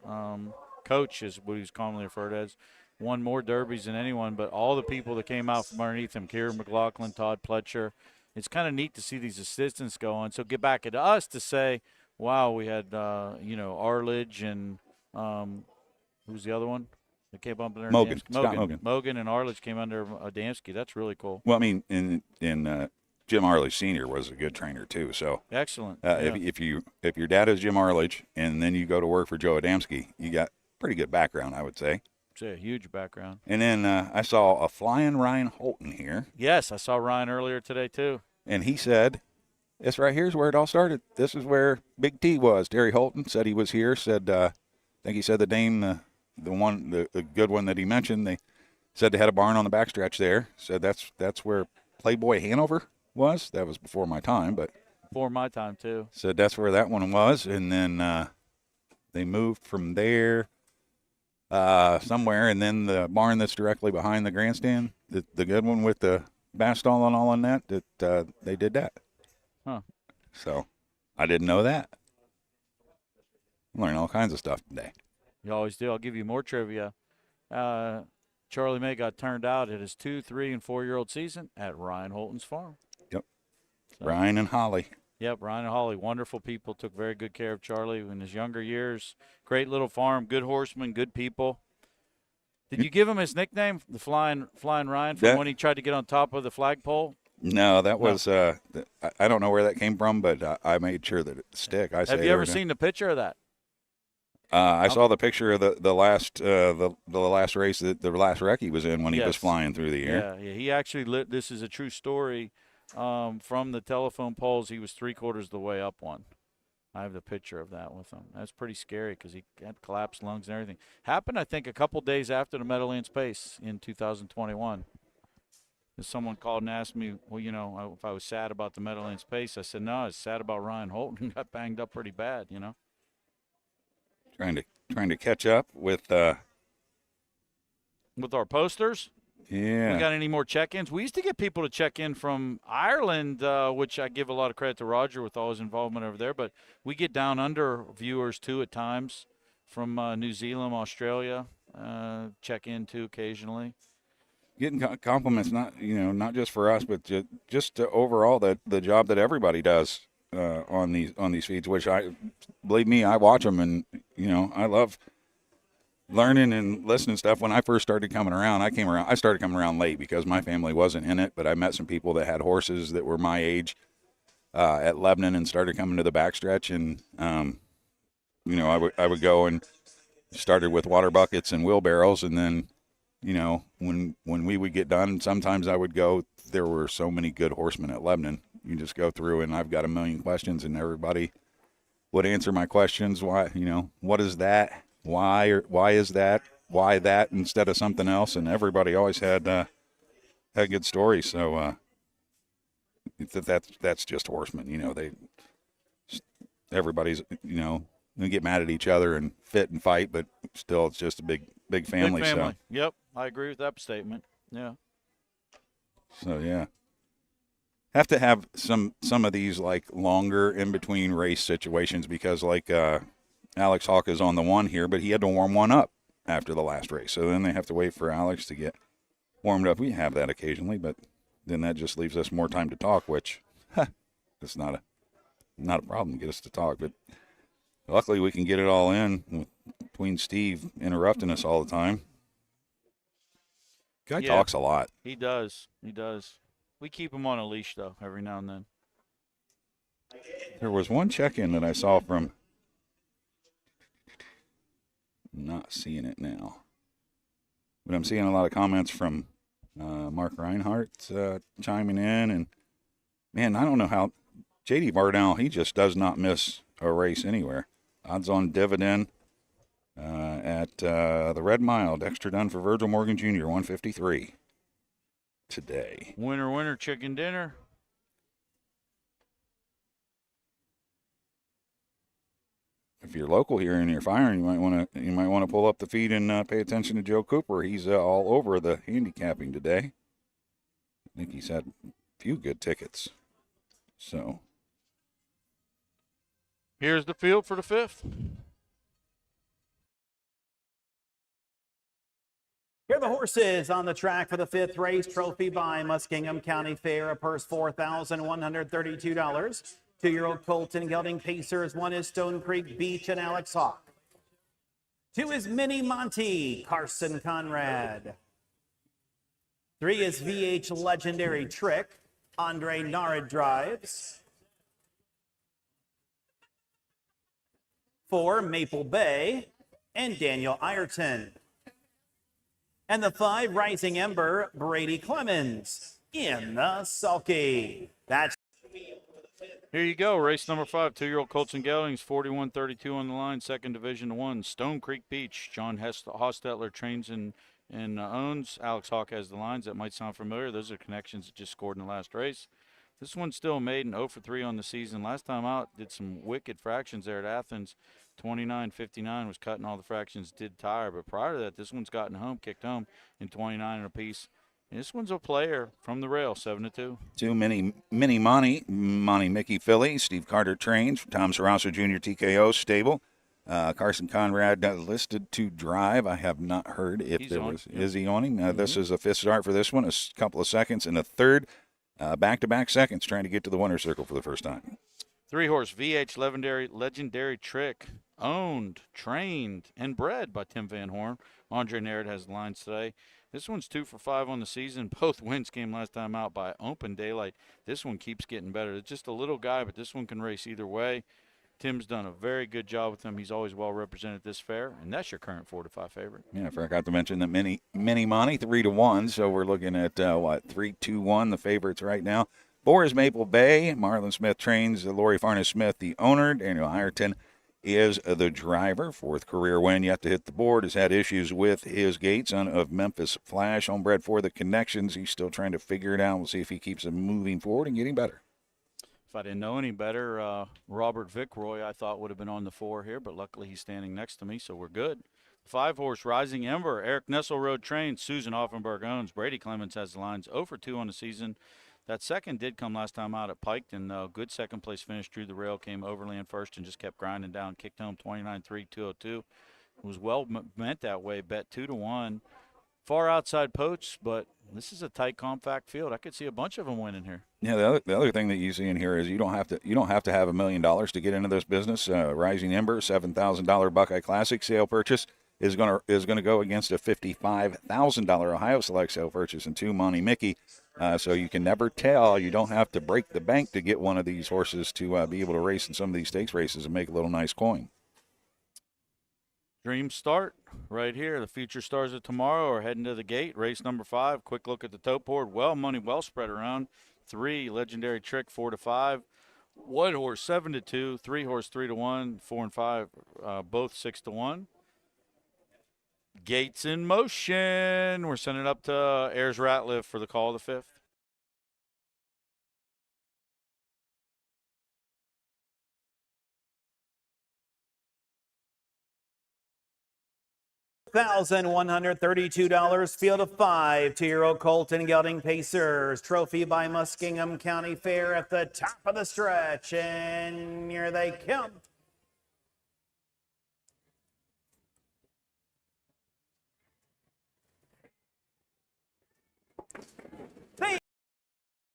Coach is what he's commonly referred as, won more derbies than anyone, but all the people that came out from underneath him, Kieran McLaughlin, Todd Pletcher, it's kind of neat to see these assistants go on. So get back at us to say, wow, we had, Arledge and who's the other one? That came up under Mogan. Adamski? Scott Mogan. Mogan and Arledge came under Adamski. That's really cool. Well, I mean, in Jim Arledge Sr. was a good trainer, too. So Excellent. if your dad is Jim Arledge and then you go to work for Joe Adamski, you got pretty good background, I would say. It's a huge background. And then I saw a flying Ryan Holton here. Yes, I saw Ryan earlier today, too. And he said, this right here is where it all started. This is where Big T was. Terry Holton said he was here, said, I think he said the name, the good one that he mentioned, they said they had a barn on the backstretch there. Said that's where Playboy Hanover was. That was before my time, but. Before my time, too. Said that's where that one was. And then they moved from there somewhere, and then the barn that's directly behind the grandstand, the good one with the bass stall and all on that they did that. Huh. So I didn't know that. Learn all kinds of stuff today. You always do. I'll give you more trivia. Charlie May got turned out at his 2-, 3-, and 4-year-old season at Ryan Holton's farm. Yep. So, Ryan and Holly. Yep, Ryan and Holly, wonderful people, took very good care of Charlie in his younger years. Great little farm, good horsemen, good people. Did you give him his nickname, the Flying Ryan, from when he tried to get on top of the flagpole? No, that was I don't know where that came from, but I made sure that it stick. Have you ever seen the picture of that? I saw the picture of the last race, the last wreck he was in when he was flying through the air. Yeah. He actually this is a true story. From the telephone poles, he was 3/4 of the way up one. I have the picture of that with him. That's pretty scary because he had collapsed lungs and everything. Happened, I think, a couple days after the Meadowlands Pace in 2021. Someone called and asked me, well, if I was sad about the Meadowlands Pace. I said, no, I was sad about Ryan Holton. Got banged up pretty bad, Trying to catch up with our posters. Yeah. We got any more check-ins? We used to get people to check in from Ireland, which I give a lot of credit to Roger with all his involvement over there. But we get down under viewers, too, at times from New Zealand, Australia. Check in, too, occasionally. Getting compliments, not just for us, but just overall the job that everybody does on these feeds, which believe me, I watch them, and, I love learning and listening stuff. When I first started coming around, I started coming around late because my family wasn't in it, but I met some people that had horses that were my age at Lebanon and started coming to the backstretch. And, I would go and started with water buckets and wheelbarrows, and then you know, when we would get done, sometimes I would go, there were so many good horsemen at Lebanon. You just go through and I've got a million questions and everybody would answer my questions. Why, you know, what is that? Why is that? Why that instead of something else? And everybody always had good stories. So that's just horsemen. You know, everybody's, you know, they get mad at each other and fit and fight, but still it's just a big family. Big family. So. Yep, I agree with that statement. Yeah. So yeah, have to have some of these like longer in between race situations because like Alex Hawk is on the one here, but he had to warm one up after the last race. So then they have to wait for Alex to get warmed up. We have that occasionally, but then that just leaves us more time to talk, which it's not a problem to get us to talk. But luckily we can get it all in between Steve interrupting us all the time. Guy talks a lot. He does. He does. We keep him on a leash, though, every now and then. There was one check-in that I saw from – not seeing it now. But I'm seeing a lot of comments from Mark Reinhardt chiming in. And, man, I don't know how – J.D. Vardell, he just does not miss a race anywhere. Odds on dividend at the Red Mile. Dexter Dunn for Virgil Morgan Jr., 153 today. Winner, chicken dinner. If you're local here and you're firing, you might want to pull up the feed and pay attention to Joe Cooper. He's all over the handicapping today. I think he's had a few good tickets. So here's the field for the 5th. Here are the horses on the track for the 5th race. Trophy by Muskingum County Fair. A purse $4,132. 2-year-old Colton gelding pacers. 1 is Stone Creek Beach and Alex Hawk. 2 is Mini Monty, Carson Conrad. 3 is VH Legendary Trick, Andre Narid drives. 4, Maple Bay, and Daniel Ireton. And the 5, Rising Ember, Brady Clemens in the sulky. That's Here you go, race number 5, 2-year-old Colts and Geldings, 41-32 on the line, 2nd Division 1, Stone Creek Beach. John Hostetler trains and owns. Alex Hawk has the lines. That might sound familiar. Those are connections that just scored in the last race. This one's still made an 0 for 3 on the season. Last time out, did some wicked fractions there at Athens. 29-59 was cutting all the fractions, did tire. But prior to that, this one's gotten home, kicked home in 29 and a piece. And this one's a player from the rail, 7-2. 2 Mini Monty Mickey Philly, Steve Carter trains, Tom Sarasso Jr. TKO stable. Carson Conrad listed to drive. I have not heard if He's there on. was. Is he on him? This is a 5th start for this one. A couple of seconds and a 3rd. Back-to-back seconds trying to get to the winner's circle for the first time. 3-horse VH Legendary Trick, owned, trained, and bred by Tim Van Horn. Andre Narid has the lines today. This one's 2 for 5 on the season. Both wins came last time out by open daylight. This one keeps getting better. It's just a little guy, but this one can race either way. Tim's done a very good job with him. He's always well represented this fair, and that's your current 4-5 favorite. Yeah, I forgot to mention that Mini Monty 3-1. So we're looking at 3-2-1, the favorites right now. 4 is Maple Bay. Marlon Smith trains. Lori Farnes-Smith, the owner. Daniel Ireton is the driver. 4th career win yet to hit the board. Has had issues with his gate. Son of Memphis Flash, homebred for the connections. He's still trying to figure it out. We'll see if he keeps him moving forward and getting better. If I didn't know any better, Robert Vickroy I thought would have been on the 4 here, but luckily he's standing next to me, so we're good. 5-horse Rising Ember, Eric Nesselrode trains, Susan Offenberg owns. Brady Clemens has the lines, 0 for 2 on the season. That second did come last time out at Piketon. Good second-place finish, drew the rail, came overland first and just kept grinding down, kicked home 29-3, 202. It was well meant that way, bet 2-1. Far outside poach, but this is a tight, compact field. I could see a bunch of them winning here. Yeah, the other thing that you see in here is you don't have to have $1 million to get into this business. Rising Ember, $7,000 Buckeye Classic sale purchase is gonna go against a $55,000 Ohio Select sale purchase and 2 Monty Mickey. So you can never tell. You don't have to break the bank to get one of these horses to be able to race in some of these stakes races and make a little nice coin. Dream start right here. The future stars of tomorrow are heading to the gate. Race number 5. Quick look at the tote board. Well money, well spread around. 3, Legendary Trick, 4-5. 1 horse, 7-2. 3 horse, 3-1. 4 and 5, both 6-1. Gates in motion. We're sending it up to Ayers Ratliff for the call of the 5th. 1,132 field of 5, 2-year-old Colton Gelding Pacers. Trophy by Muskingum County Fair at the top of the stretch. And here they come. They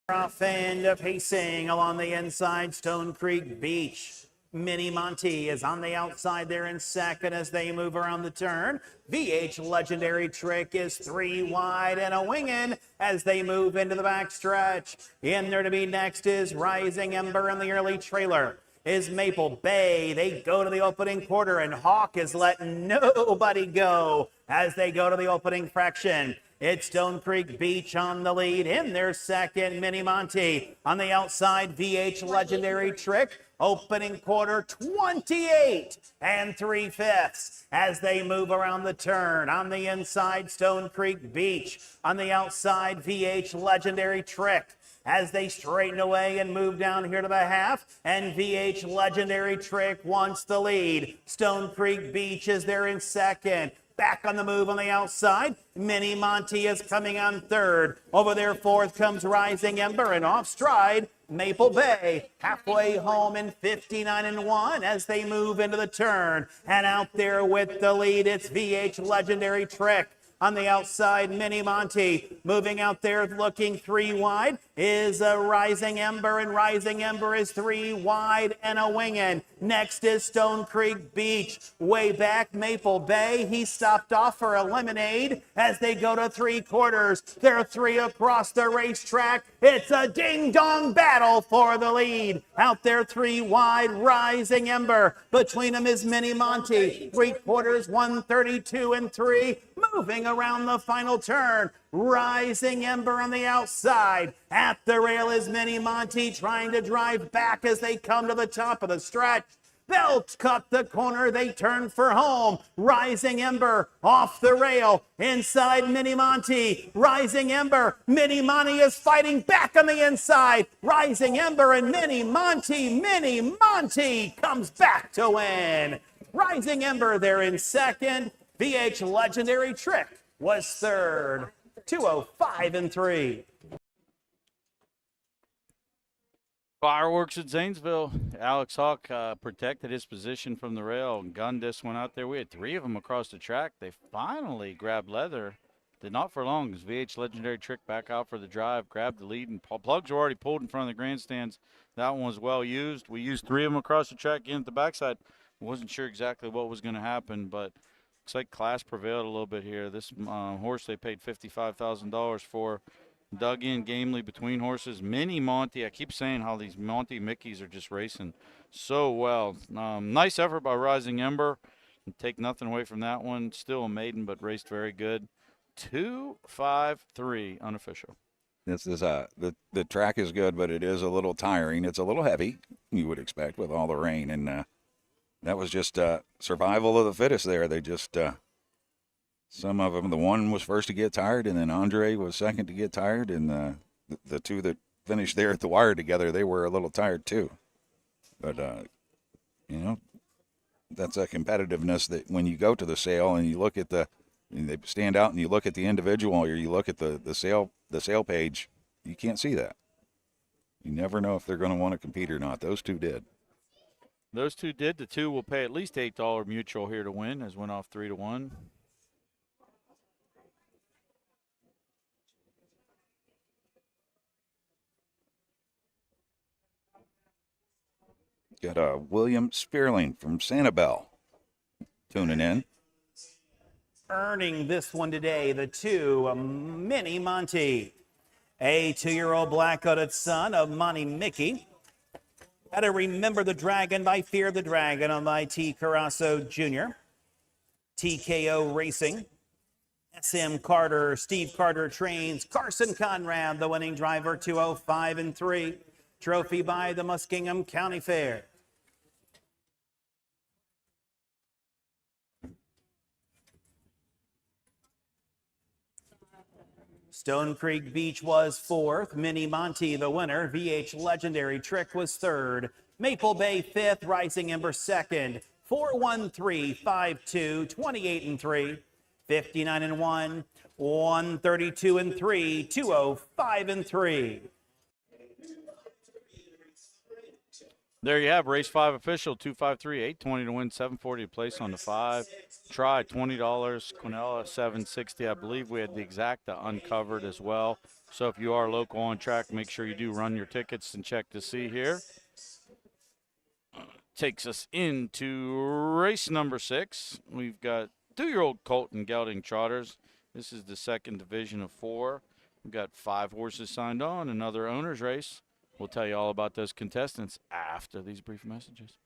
are off and pacing along the inside, Stone Creek Beach. Mini Monty is on the outside there in second as they move around the turn. VH Legendary Trick is 3 wide and a wingin' as they move into the backstretch. In there to be next is Rising Ember in the early trailer. Is Maple Bay. They go to the opening quarter, and Hawk is letting nobody go as they go to the opening fraction. It's Stone Creek Beach on the lead. In their second, Mini Monty. On the outside, VH Legendary Trick. Opening quarter, 28 3/5 as they move around the turn. On the inside, Stone Creek Beach. On the outside, VH Legendary Trick as they straighten away and move down here to the half. And VH Legendary Trick wants the lead. Stone Creek Beach is there in second. Back on the move on the outside. Mini Monty is coming on third. Over there fourth comes Rising Ember, and off stride Maple Bay. Halfway home in 59-1 as they move into the turn. And out there with the lead, it's VH Legendary Trick. On the outside, Mini Monty moving out there looking 3 wide is a Rising Ember, and Rising Ember is 3 wide and a wingin'. Next is Stone Creek Beach. Way back, Maple Bay. He stopped off for a lemonade as they go to 3/4. There are 3 across the racetrack. It's a ding-dong battle for the lead. Out there 3 wide, Rising Ember. Between them is Mini Monty. 3/4, 132 3. Moving around the final turn. Rising Ember on the outside. At the rail is Mini Monty trying to drive back as they come to the top of the stretch. They'll cut the corner. They turn for home. Rising Ember off the rail. Inside Mini Monty. Rising Ember. Mini Monty is fighting back on the inside. Rising Ember and Mini Monty. Mini Monty comes back to win. Rising Ember there in second. VH Legendary Trick was third. 205 3. Fireworks at Zanesville. Alex Hawk protected his position from the rail, and Gundis went out there. We had 3 of them across the track. They finally grabbed leather. Did not for long as VH Legendary Trick back out for the drive, grabbed the lead, and plugs were already pulled in front of the grandstands. That one was well used. We used 3 of them across the track in at the backside. Wasn't sure exactly what was going to happen, but looks like class prevailed a little bit here. This horse they paid $55,000 for. Dug in gamely between horses. Mini Monty. I keep saying how these Monty Mickeys are just racing so well. Nice effort by Rising Ember. Take nothing away from that one. Still a maiden, but raced very good. 2-5-3 unofficial. This is the track is good, but it is a little tiring. It's a little heavy, you would expect, with all the rain, and that was just survival of the fittest there. They just some of them. The one was first to get tired, and then Andre was second to get tired, and the 2 that finished there at the wire together, they were a little tired too. But you know, that's a competitiveness that when you go to the sale and you look at and they stand out and you look at the individual or you look at the sale page, you can't see that. You never know if they're going to want to compete or not. Those 2 did. Those 2 did. The 2 will pay at least $8 mutual here to win, as went off 3-1. Got William Spearling from Sanibel tuning in. Earning this one today, the 2, Mini Monty. A 2-year-old black-coated son of Monty Mickey. Had to Remember the Dragon by Fear the Dragon on by T. Carasso Jr. TKO Racing. SM Carter, Steve Carter trains. Carson Conrad, the winning driver, 205-3. Trophy by the Muskingum County Fair. Stone Creek Beach was fourth. Mini Monty, the winner. VH Legendary Trick was third. Maple Bay fifth. Rising Ember second. 4-1-3-5-2, 28-3, 59-1, 132-3, 205-3. There you have race 5 official, 253, 820 to win, 740 to place on the 5. Try $20, Quinella $760. I believe we had the exacta uncovered as well. So if you are local on track, make sure you do run your tickets and check to see here. Takes us into race number 6. We've got 2-year-old Colton Gelding Trotters. This is the second division of 4. We've got 5 horses signed on, another owner's race. We'll tell you all about those contestants after these brief messages.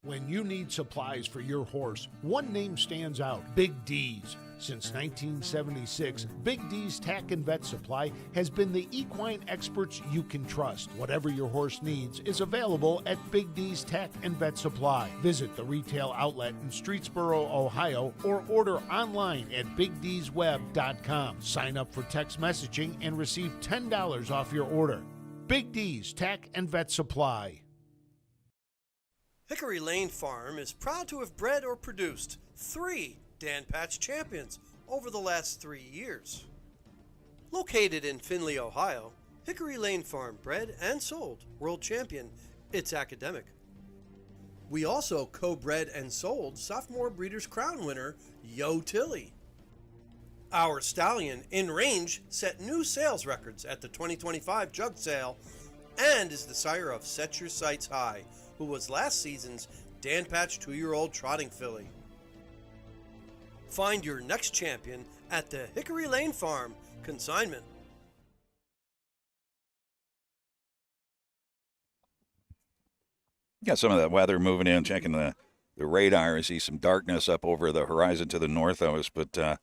When you need supplies for your horse, one name stands out, Big D's. Since 1976, Big D's Tack and Vet Supply has been the equine experts you can trust. Whatever your horse needs is available at Big D's Tack and Vet Supply. Visit the retail outlet in Streetsboro, Ohio, or order online at BigD'sWeb.com. Sign up for text messaging and receive $10 off your order. Big D's Tack and Vet Supply. Hickory Lane Farm is proud to have bred or produced 3 Dan Patch champions over the last 3 years. Located in Findlay, Ohio, Hickory Lane Farm bred and sold world champion It's Academic. We also co-bred and sold sophomore Breeders' Crown winner Yo Tilly. Our stallion, In Range, set new sales records at the 2025 Jug Sale and is the sire of Set Your Sights High, who was last season's Dan Patch 2-year-old trotting filly. Find your next champion at the Hickory Lane Farm. Consignment. Got some of that weather moving in, checking the radar. I see some darkness up over the horizon to the north of us, but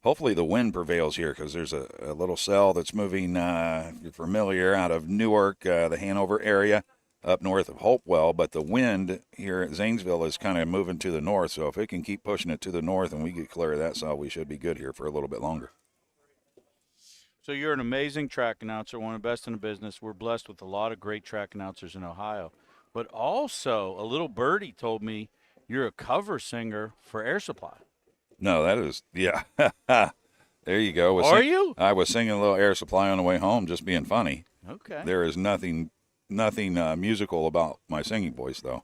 hopefully the wind prevails here because there's a little cell that's moving, if you're familiar, out of Newark, the Hanover area, up north of Hopewell, but the wind here at Zanesville is kind of moving to the north, so if it can keep pushing it to the north and we get clear of that cell, we should be good here for a little bit longer. So you're an amazing track announcer, one of the best in the business. We're blessed with a lot of great track announcers in Ohio. But also, a little birdie told me you're a cover singer for Air Supply. No, that is, yeah. There you go. Are you? I was singing a little Air Supply on the way home, just being funny. Okay. There is nothing musical about my singing voice, though.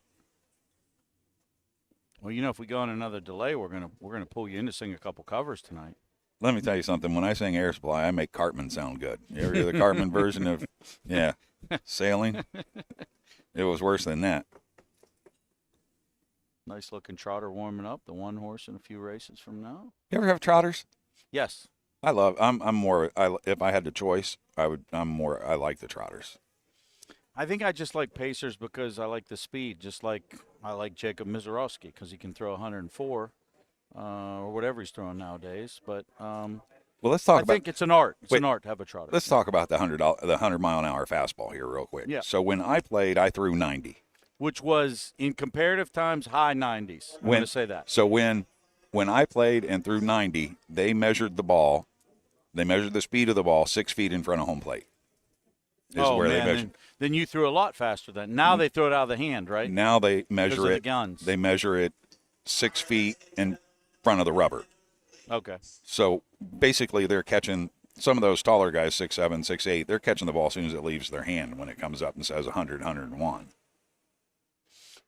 Well, you know, if we go on another delay, we're gonna pull you in to sing a couple covers tonight. Let me tell you something. When I sing Air Supply, I make Cartman sound good. You ever hear the Cartman version of, Sailing? It was worse than that. Nice looking trotter warming up. The 1 horse in a few races from now. You ever have trotters? Yes. I'm more. If I had the choice, I like the trotters. I think I just like pacers because I like the speed, just like I like Jacob Mizorowski because he can throw 104 or whatever he's throwing nowadays. But well, let's talk about. I think it's an art. It's an art to have a trotter. Let's talk about the 100-mile-an-hour fastball here real quick. Yeah. So when I played, I threw 90, which was in comparative times high 90s. I'm going to say that. So when I played and threw 90, they measured the ball. They measured the speed of the ball 6 feet in front of home plate. Then you threw a lot faster then. Now they throw it out of the hand, right? Now they measure it. The guns. They measure it 6 feet in front of the rubber. Okay. So basically, they're catching some of those taller guys, 6'7", 6'8". They're catching the ball as soon as it leaves their hand when it comes up and says 100, 101.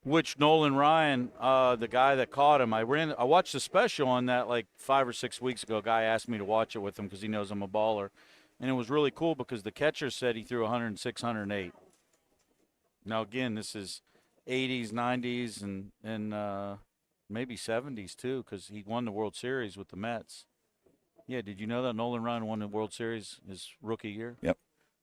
Which Nolan Ryan, the guy that caught him, I watched a special on that like 5 or 6 weeks ago. A guy asked me to watch it with him because he knows I'm a baller. And it was really cool because the catcher said he threw 106, 108. Now, again, this is 80s, 90s, and maybe 70s, too, because he won the World Series with the Mets. Yeah, did you know that Nolan Ryan won the World Series his rookie year? Yep.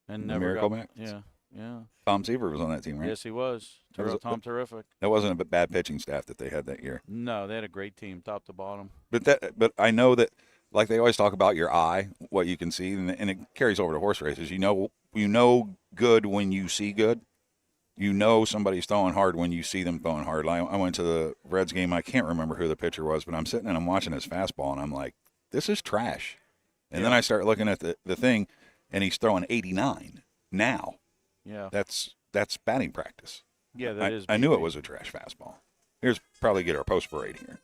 And the never Miracle got, Mets. yeah, Yeah. Tom Seaver was on that team, right? Yes, he was. Tom Terrific. That wasn't a bad pitching staff that they had that year. No, they had a great team, top to bottom. But I know that, like they always talk about your eye, what you can see, and it carries over to horse races. You know good when you see good. You know somebody's throwing hard when you see them throwing hard. I went to the Reds game. I can't remember who the pitcher was, but I'm sitting and I'm watching his fastball, and I'm like, this is trash. And then I start looking at the thing, and he's throwing 89 now. Yeah. That's batting practice. Yeah, that is. I knew it was a trash fastball. Here's probably get our post parade here.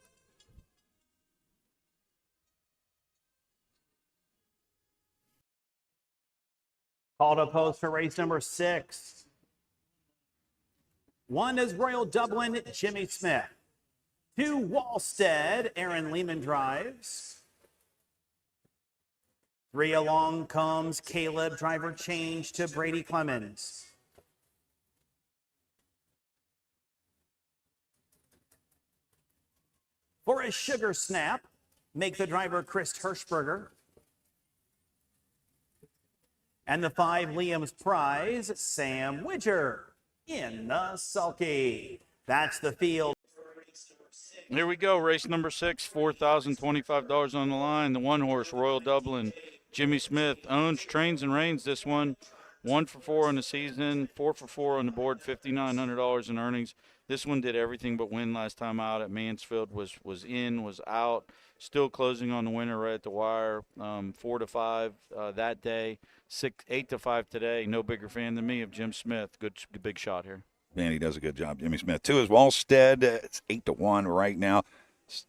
Called a post for race number 6. 1 is Royal Dublin, Jimmy Smith. 2, Wallstead, Aaron Lehman drives. 3, along comes Caleb, driver change to Brady Clemens. 4 is Sugar Snap, make the driver Chris Hirschberger. And the 5, Liam's Prize, Sam Widger in the sulky. That's the field. Here we go, race number 6, $4,025 on the line. The 1-horse, Royal Dublin, Jimmy Smith, owns, trains, and reigns this one. 1 for 4 on the season, 4 for 4 on the board, $5,900 in earnings. This one did everything but win last time out at Mansfield. Was in, was out. Still closing on the winner right at the wire. 4-5 that day. 8-5 today. No bigger fan than me of Jim Smith. Good big shot here. Man, he does a good job, Jimmy Smith. 2 is Wallstead. It's 8-1 right now.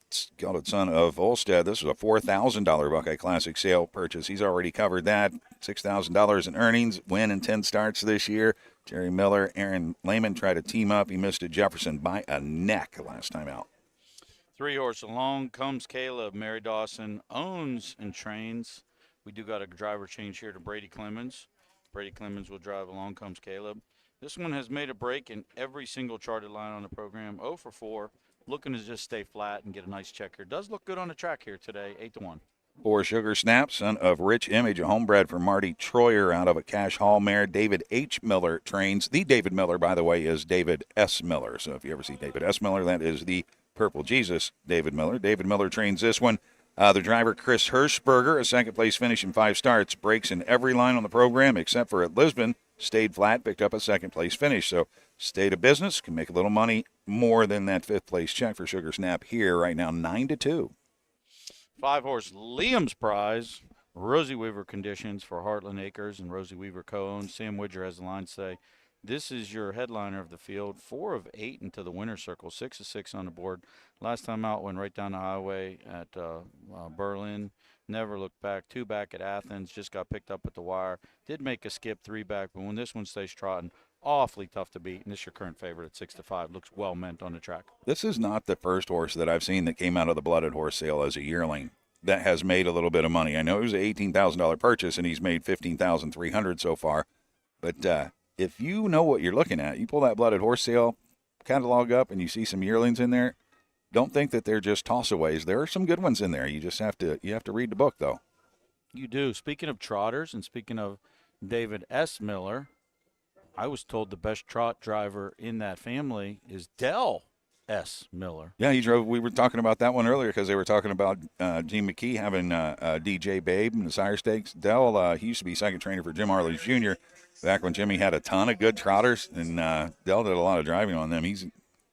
Scalded son of Olstead. This was a $4,000 Buckeye Classic sale purchase. He's already covered that. $6,000 in earnings. Win in 10 starts this year. Jerry Miller, Aaron Lehman tried to team up. He missed at Jefferson by a neck last time out. 3-horse, along comes Caleb. Mary Dawson owns and trains. We do got a driver change here to Brady Clemens. Brady Clemens will drive. Along comes Caleb. This one has made a break in every single charted line on the program. 0 for 4. Looking to just stay flat and get a nice check here. Does look good on the track here today, 8-1. 4, Sugar Snap, son of Rich Image, a homebred for Marty Troyer out of a Cash Hall mare. David H. Miller trains. The David Miller, by the way, is David S. Miller. So if you ever see David S. Miller, that is the Purple Jesus David Miller. David Miller trains this one. The driver, Chris Hirschberger, a second-place finish in 5 starts, breaks in every line on the program except for at Lisbon. Stayed flat, picked up a second-place finish. So stayed a business, can make a little money more than that 5th-place check for Sugar Snap here right now, 9-2. 5-horse, Liam's Prize. Rosie Weaver conditions for Heartland Acres, and Rosie Weaver co-owns. Sam Widger has the line say, this is your headliner of the field. 4 of 8 into the winner's circle, 6 of 6 on the board. Last time out, went right down the highway at Berlin. Never looked back. 2 back at Athens. Just got picked up at the wire. Did make a skip, 3 back, but when this one stays trotting, awfully tough to beat. And this is your current favorite at 6-5. Looks well meant on the track. This is not the first horse that I've seen that came out of the blooded horse sale as a yearling that has made a little bit of money. I know it was an $18,000 purchase, and he's made $15,300 so far. But if you know what you're looking at, you pull that blooded horse sale catalog up and you see some yearlings in there, don't think that they're just toss-aways. There are some good ones in there. You just have to read the book, though. You do. Speaking of trotters and speaking of David S. Miller, I was told the best trot driver in that family is Dell S. Miller. Yeah, he drove. We were talking about that one earlier because they were talking about Gene McKee having DJ Babe in the Sire Stakes. Dell, he used to be second trainer for Jim Arledge Jr. back when Jimmy had a ton of good trotters, and Dell did a lot of driving on them.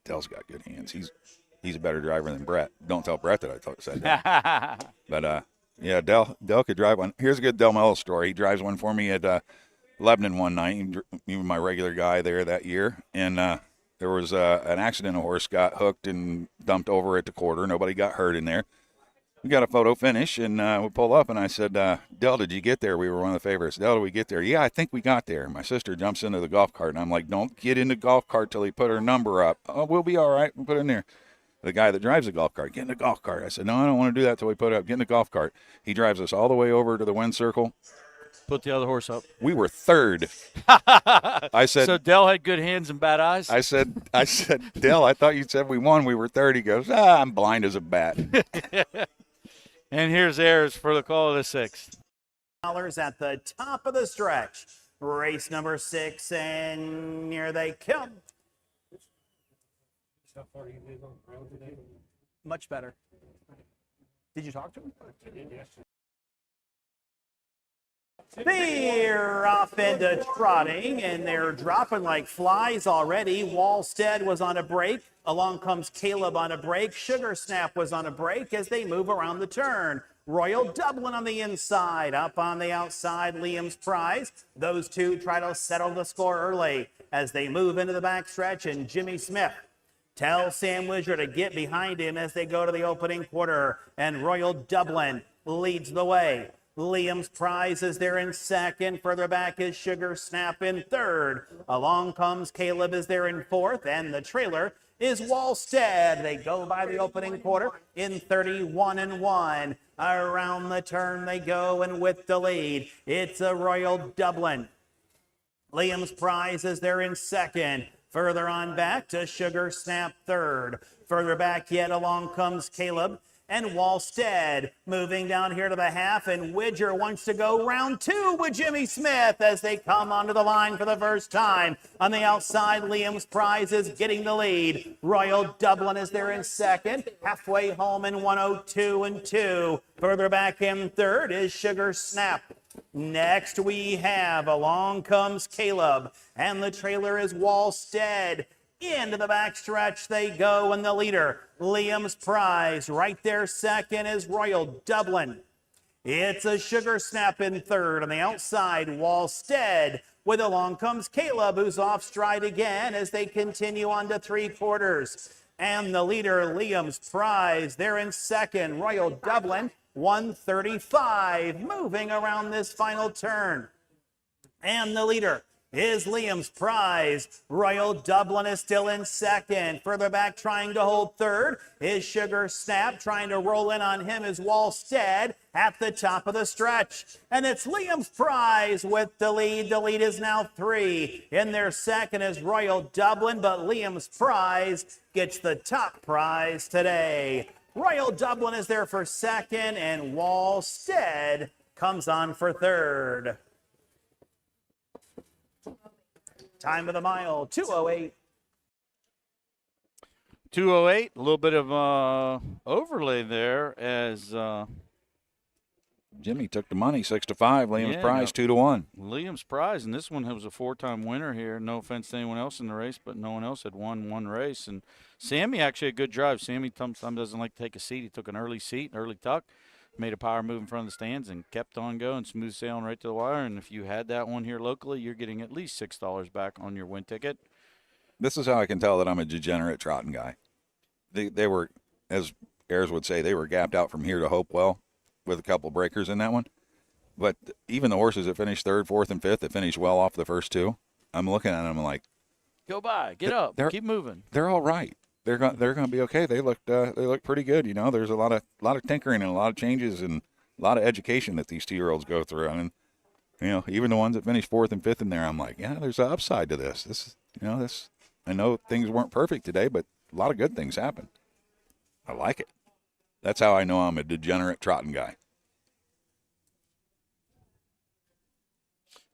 Dell's got good hands. He's a better driver than Brett. Don't tell Brett that I said that. But, yeah, Dell could drive one. Here's a good Del Mello story. He drives one for me at Lebanon one night. He was my regular guy there that year. And there was an accident. A horse got hooked and dumped over at the quarter. Nobody got hurt in there. We got a photo finish, and we pull up, and I said, Del, did you get there? We were one of the favorites. Del, did we get there? Yeah, I think we got there. My sister jumps into the golf cart, and I'm like, don't get in the golf cart till he put her number up. Oh, we'll be all right. We'll put it in there. The guy that drives the golf cart, get in the golf cart. I said, no, I don't want to do that till we put it up. Get in the golf cart. He drives us all the way over to the wind circle. Put the other horse up. We were third. I said. So Dell had good hands and bad eyes? I said, Dell, I thought you said we won. We were third. He goes, I'm blind as a bat. And here's Ayers for the call of the 6th. At the top of the stretch. Race number 6, and here they come. How far you live on the road today? Much better. Did you talk to him? They're off into trotting, and they're dropping like flies already. Wallstead was on a break. Along comes Caleb on a break. Sugar Snap was on a break as they move around the turn. Royal Dublin on the inside. Up on the outside, Liam's Prize. Those two try to settle the score early as they move into the backstretch, and Jimmy Smith tells Sam Widger to get behind him as they go to the opening quarter, and Royal Dublin leads the way. Liam's Prize is there in second. Further back is Sugar Snap in third. Along comes Caleb is there in fourth, and the trailer is Wallstead. They go by the opening quarter in 31-1. Around the turn they go, and with the lead, it's a Royal Dublin. Liam's Prize is there in second. Further on back to Sugar Snap third. Further back yet, along comes Caleb and Wallstead. Moving down here to the half, and Widger wants to go round 2 with Jimmy Smith as they come onto the line for the first time. On the outside, Liam's Prize is getting the lead. Royal Dublin is there in second. Halfway home in 102-2. Further back in third is Sugar Snap. Next we have, along comes Caleb, and the trailer is Wallstead. Into the backstretch they go, and the leader, Liam's Prize. Right there second is Royal Dublin. It's a Sugar Snap in third. On the outside, Wallstead. With along comes Caleb, who's off stride again as they continue on to three quarters. And the leader, Liam's Prize. They're in second. Royal Dublin, 135, moving around this final turn. And the leader is Liam's Prize. Royal Dublin is still in second. Further back trying to hold third is Sugar Snap. Trying to roll in on him is Wallstead at the top of the stretch. And it's Liam's Prize with the lead. The lead is now 3. In their second is Royal Dublin, but Liam's Prize gets the top prize today. Royal Dublin is there for second, and Wallstead comes on for third. Time of the mile, 2:08. 2:08, a little bit of overlay there as Jimmy took the money, 6-5. Liam's Yeah, Prize, no. 2-1. Liam's Prize, and this one was a 4-time winner here. No offense to anyone else in the race, but no one else had won one race. And Sammy actually a good drive. Sammy sometimes doesn't like to take a seat. He took an early seat, early tuck, made a power move in front of the stands, and kept on going, smooth sailing right to the wire. And if you had that one here locally, you're getting at least $6 back on your win ticket. This is how I can tell that I'm a degenerate trotting guy. They were, as Ayers would say, they were gapped out from here to Hopewell with a couple breakers in that one. But even the horses that finished 3rd, 4th, and 5th that finished well off the first two, I'm looking at them like, Go by, get up, keep moving. They're all right. They're going to be okay. They look pretty good. You know, there's a lot of tinkering and a lot of changes and a lot of education that these 2-year-olds go through. I mean, you know, even the ones that finished 4th and 5th in there, I'm like, yeah, there's an upside to this. This is, you know, this. I know things weren't perfect today, but a lot of good things happened. I like it. That's how I know I'm a degenerate trotting guy.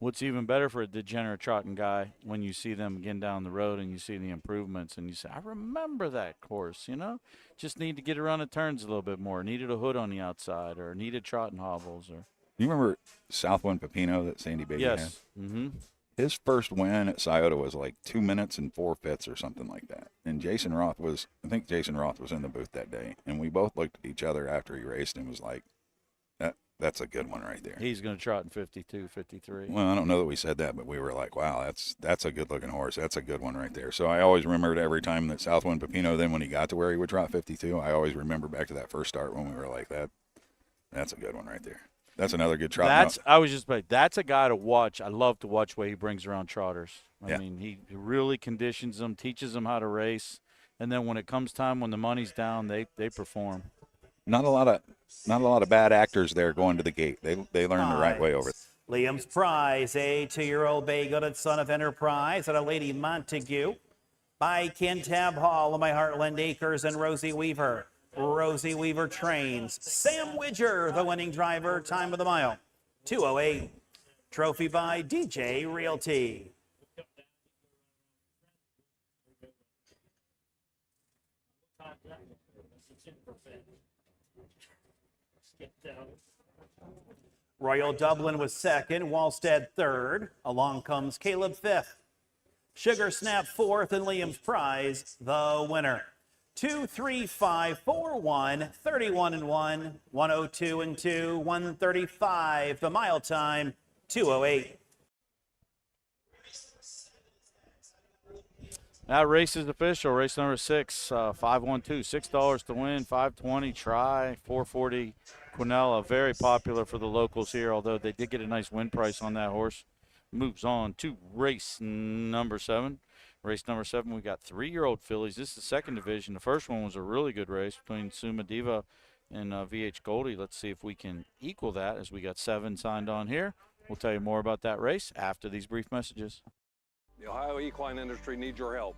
What's even better for a degenerate trotting guy when you see them again down the road and you see the improvements and you say, I remember that course, you know? Just need to get around the turns a little bit more. Needed a hood on the outside or needed trotting hobbles. Or You remember Southwind Pepino that Sandy Beatty had? Yes. Mm-hmm. His first win at Scioto was like 2 minutes and 4/5 or something like that. And Jason Roth was in the booth that day. And we both looked at each other after he raced and was like, that's a good one right there. He's going to trot in 52, 53. Well, I don't know that we said that, but we were like, wow, that's a good-looking horse. That's a good one right there. So I always remembered every time that Southwind Pepino, then when he got to where he would trot 52, I always remember back to that first start when we were like, that's a good one right there. That's another good trot. That's a guy to watch. I love to watch the way he brings around trotters. I mean, he really conditions them, teaches them how to race, and then when it comes time when the money's down, they perform. Not a lot of bad actors there going to the gate. They learn the right way over. Liam's Prize, a 2-year-old bay-gooded son of Enterprise at a Lady Montague by Kintab Hall of my Heartland Acres and Rosie Weaver. Rosie Weaver trains. Sam Widger, the winning driver, time of the mile, 2:08. Trophy by DJ Realty. Royal Dublin was second, Wallstead third. Along comes Caleb fifth. Sugar Snap fourth, and Liam's Prize the winner. 2, 3, 5, 4, 1, 31 and 1, 102 and 2, 135. The mile time, 2:08. That race is official. Race number 6, 512, $6 to win, 520 try, 440 Quinella. Very popular for the locals here, although they did get a nice win price on that horse. Moves on to race number 7. Race number 7, we got 3-year-old fillies. This is the second division. The first one was a really good race between Suma Diva and VH Goldie. Let's see if we can equal that, as we got 7 signed on here. We'll tell you more about that race after these brief messages. The Ohio equine industry needs your help.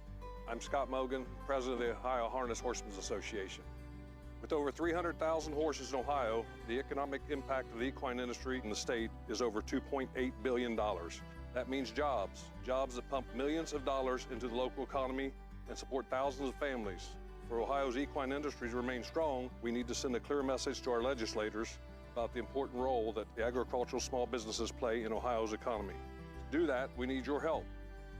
I'm Scott Mogan, president of the Ohio Harness Horsemen's Association. With over 300,000 horses in Ohio, the economic impact of the equine industry in the state is over $2.8 billion. That means jobs that pump millions of dollars into the local economy and support thousands of families. For Ohio's equine industry to remain strong, we need to send a clear message to our legislators about the important role that the agricultural small businesses play in Ohio's economy. To do that, we need your help.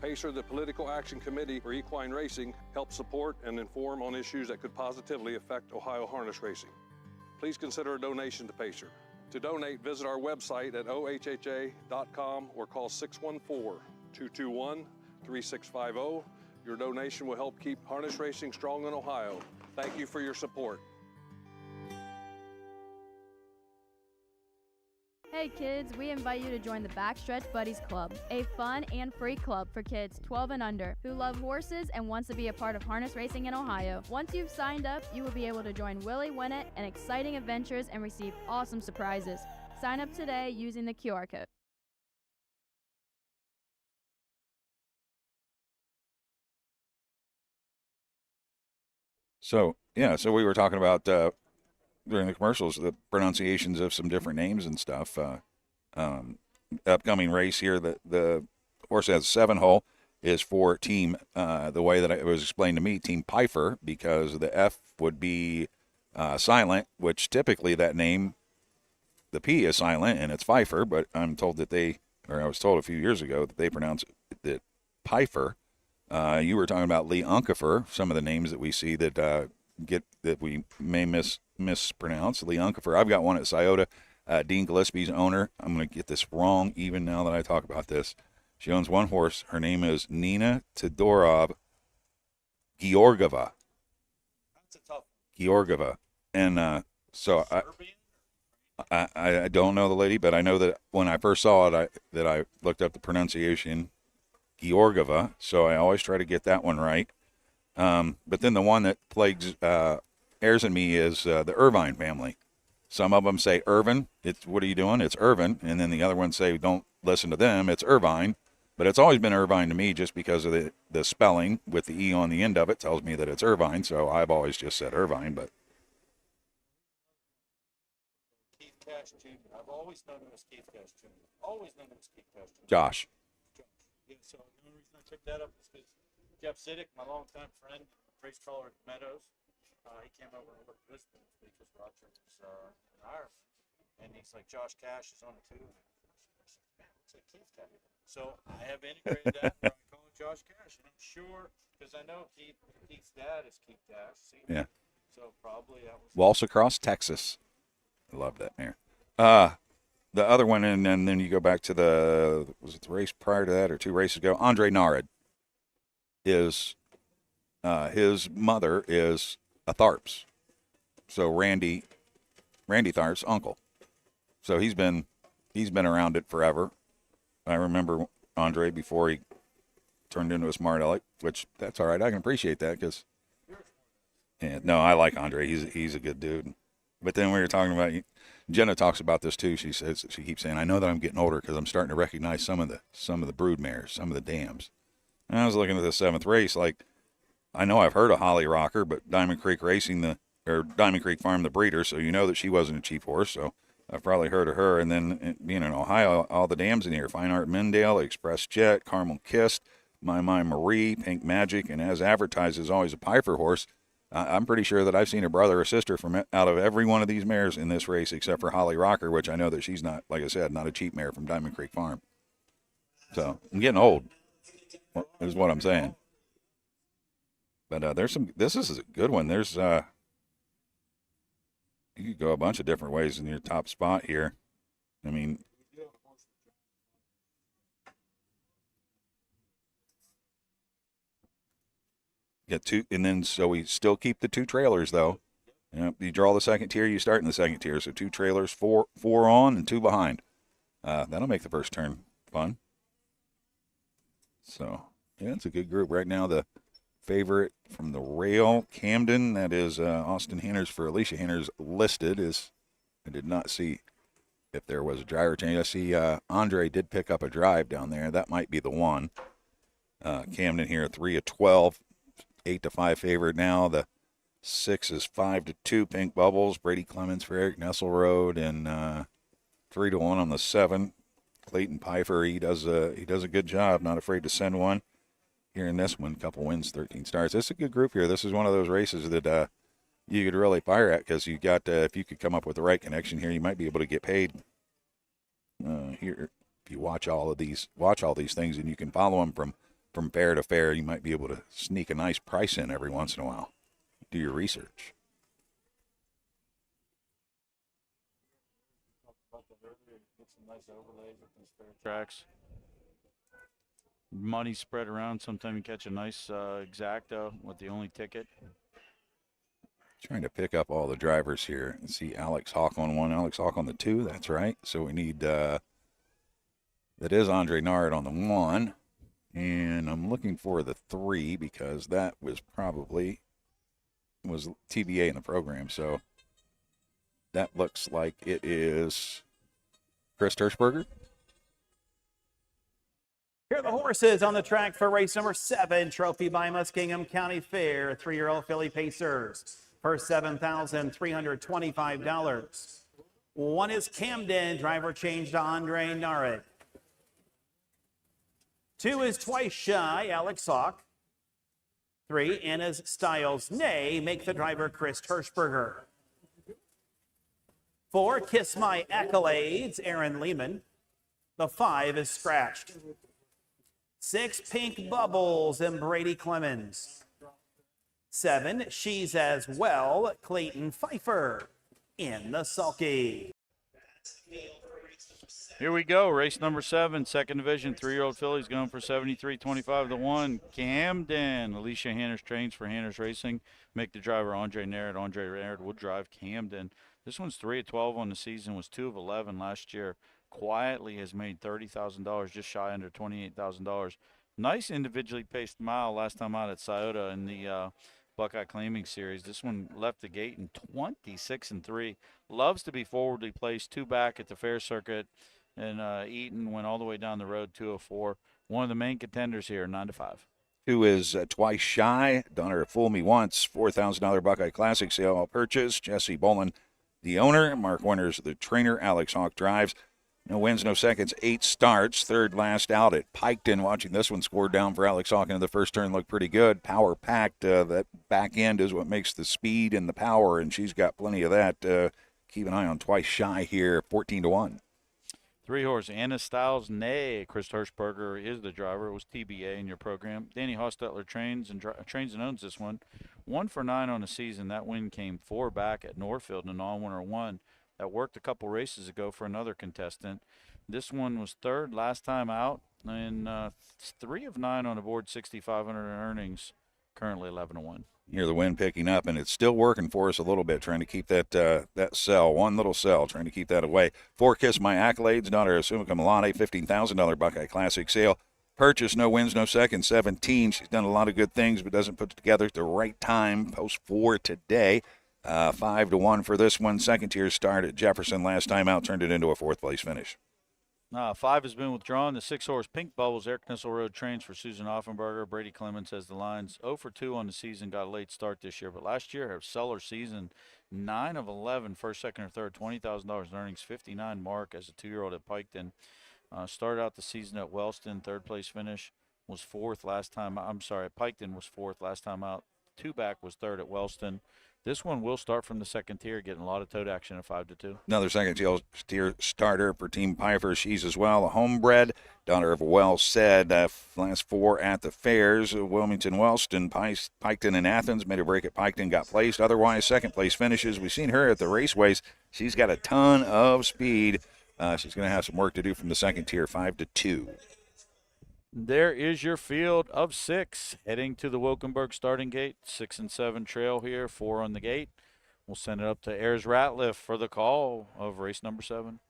PACER, the Political Action Committee for Equine Racing, helps support and inform on issues that could positively affect Ohio harness racing. Please consider a donation to PACER. To donate, visit our website at ohha.com or call 614-221-3650. Your donation will help keep harness racing strong in Ohio. Thank you for your support. Hey kids, we invite you to join the Backstretch Buddies Club, a fun and free club for kids 12 and under who love horses and wants to be a part of harness racing in Ohio. Once you've signed up, you will be able to join Willie Winnett and exciting adventures and receive awesome surprises. Sign up today using the QR code. So we were talking about during the commercials the pronunciations of some different names and stuff. Upcoming race here, the horse has 7-hole is for team, the way that it was explained to me, Team Pfeiffer, because the F would be silent, which typically that name, the P is silent and it's Pfeiffer, but I'm told that I was told a few years ago that they pronounce it Pfeiffer. You were talking about Lee Unkefer, some of the names that we see that that we may mispronounce. Lee Unkefer. I've got one at Scioto. Dean Gillespie's owner. I'm going to get this wrong even now that I talk about this. She owns one horse. Her name is Nina Todorov Georgieva. That's a tough Georgieva. And so I don't know the lady, but I know that when I first saw it, I looked up the pronunciation, Georgieva. So I always try to get that one right. But then the one that plagues airs in me is the Irvine family. Some of them say Irvin. It's what are you doing? It's Irvin. And then the other ones say don't listen to them. It's Irvine. But it's always been Irvine to me just because of the spelling with the E on the end of it tells me that it's Irvine. So I've always just said Irvine. But Keith Cash Jr. I've always known him as Keith Cash Jr. Always known him as Keith Cash Jr. Josh. Yeah, so the only reason I took that up is because Jeff Siddick, my longtime friend, race caller at Meadows, he came over and looked at this because Roger was in Ireland. And he's like, Josh Cash is on it too. It's like Keith Cash. So I have integrated that and I call it Josh Cash. And I'm sure, because I know Keith's dad is Keith Cash. See? Yeah. So probably that was. Waltz Across Texas. I love that mare. The other one, and then you go back to was it the race prior to that or 2 races ago? Andre Narid is, his mother is a Tharps. So Randy Tharps' uncle. So he's been around it forever. I remember Andre before he turned into a smart aleck, which that's all right. I can appreciate that because, no, I like Andre. He's a good dude. But then we were talking about, Jenna talks about this too. She says, she keeps saying, I know that I'm getting older because I'm starting to recognize some of the brood mares, some of the dams. And I was looking at the 7th race, like, I know I've heard of Holly Rocker, but Diamond Creek Racing, or Diamond Creek Farm, the breeder, so you know that she wasn't a cheap horse. So I've probably heard of her. And then being in Ohio, all the dams in here: Fine Art Mendale, Express Jet, Carmel Kissed, My Marie, Pink Magic, and as advertised is always a Piper horse. I'm pretty sure that I've seen a brother or sister from out of every one of these mares in this race, except for Holly Rocker, which I know that she's not, like I said, not a cheap mare from Diamond Creek Farm. So I'm getting old, is what I'm saying. But there's some. This is a good one. There's you could go a bunch of different ways in your top spot here. I mean, get two, and then so we still keep the two trailers though. You draw the second tier, you start in the second tier. So two trailers, four on and two behind. That'll make the first turn fun. So yeah, it's a good group right now. The favorite from the rail, Camden, that is Austin Hanners for Alicia Hanners listed. I did not see if there was a driver change. I see Andre did pick up a drive down there. That might be the one. Camden here, 3 of 12, 8-5 favorite now. The 6 is 5-2 Pink Bubbles. Brady Clemens for Eric Nesselrode, and 3-1 on the 7. Clayton Pfeiffer, he does a good job. Not afraid to send one. Here in this one, couple wins, 13 starts. This is a good group here. This is one of those races that you could really fire at, because you got if you could come up with the right connection here, you might be able to get paid. Here, if you watch all these things, and you can follow them from fair to fair, you might be able to sneak a nice price in every once in a while. Do your research. Tracks. Money spread around. Sometimes you catch a nice exacto with the only ticket. Trying to pick up all the drivers here and see Alex Hawk on 1, Alex Hawk on the 2. That's right. So we need that is Andre Nard on the 1, and I'm looking for the 3 because that was TBA in the program. So that looks like it is Chris Hirschberger. Here are the horses on the track for race number 7, trophy by Muskingum County Fair, 3-year-old filly Pacers. First $7,325. 1 is Camden, driver change to Andre Naret. 2 is Twice Shy, Alex Hawk. 3, Anna's Styles Nay, make the driver Chris Hirschberger. 4, Kiss My Accolades, Aaron Lehman. The 5 is scratched. 6, Pink Bubbles, and Brady Clemens. 7, She's As Well, Clayton Pfeiffer in the sulky. Here we go, race number 7, second division, 3-year-old fillies going for $73.25 to 1. Camden, Alicia Hanners trains for Hanners Racing. Make the driver Andre Naird. Andre Naird will drive Camden. This one's 3 of 12 on the season, was 2 of 11 last year. Quietly has made $30,000, just shy under $28,000. Nice individually paced mile last time out at Scioto in the Buckeye Claiming Series. This one left the gate in 26-3. Loves to be forwardly placed, 2 back at the fair circuit, and Eaton went all the way down the road, 204. One of the main contenders here, 9-5. 2 is Twice Shy. Done her Fool Me Once, $4,000 Buckeye Classic sale purchase. Jesse Bolin, the owner. Mark Winters, the trainer. Alex Hawk drives. No wins, no seconds, 8 starts. Third last out at Piketon. Watching this one scored down for Alex Hawk into the first turn looked pretty good. Power packed. That back end is what makes the speed and the power, and she's got plenty of that. Keep an eye on Twice Shy here, 14 to 1. 3 horse, Anna Styles Nay. Chris Hirschberger is the driver. It was TBA in your program. Danny Hostetler trains and owns this one. 1 for 9 on the season. That win came 4 back at Northfield in an all-winner 1. That worked a couple races ago for another contestant. This one was 3rd last time out, and 3 of 9 on the board, 6,500 in earnings. Currently 11 to 1. Hear the wind picking up, and it's still working for us a little bit, trying to keep that cell, one little cell, trying to keep that away. 4 Kiss My Accolades, daughter of Sumika Milani, $15,000 Buckeye Classic sale. Purchase, no wins, no seconds, 17. She's done a lot of good things, but doesn't put it together at the right time. Post 4 today. 5 to 1 for this one. Second tier start at Jefferson last time out, turned it into a 4th place finish. 5 has been withdrawn. The 6 horse Pink Bubbles, Eric Nesselrode trains for Susan Offenberger. Brady Clemens has the lines. 0 for 2 on the season, got a late start this year, but last year her stellar season 9 of 11, first, second, or third, $20,000 in earnings, 59 mark as a 2-year-old at Piketon. Started out the season at Wellston, third place finish, was fourth last time. I'm sorry, Piketon was fourth last time out. Two-back was third at Wellston. This one will start from the second tier, getting a lot of tote action at 5-2. Another second-tier starter for Team Pfeiffer. She's as well a homebred, daughter of a well-said. Last 4 at the fairs, Wilmington, Wellston, Piketon, and Athens. Made a break at Piketon, got placed. Otherwise, second-place finishes. We've seen her at the raceways. She's got a ton of speed. She's going to have some work to do from the second tier, 5-2. There is your field of 6 heading to the Wilkenberg starting gate. 6 and 7 trail here, 4 on the gate. We'll send it up to Ayers Ratliff for the call of race number 7.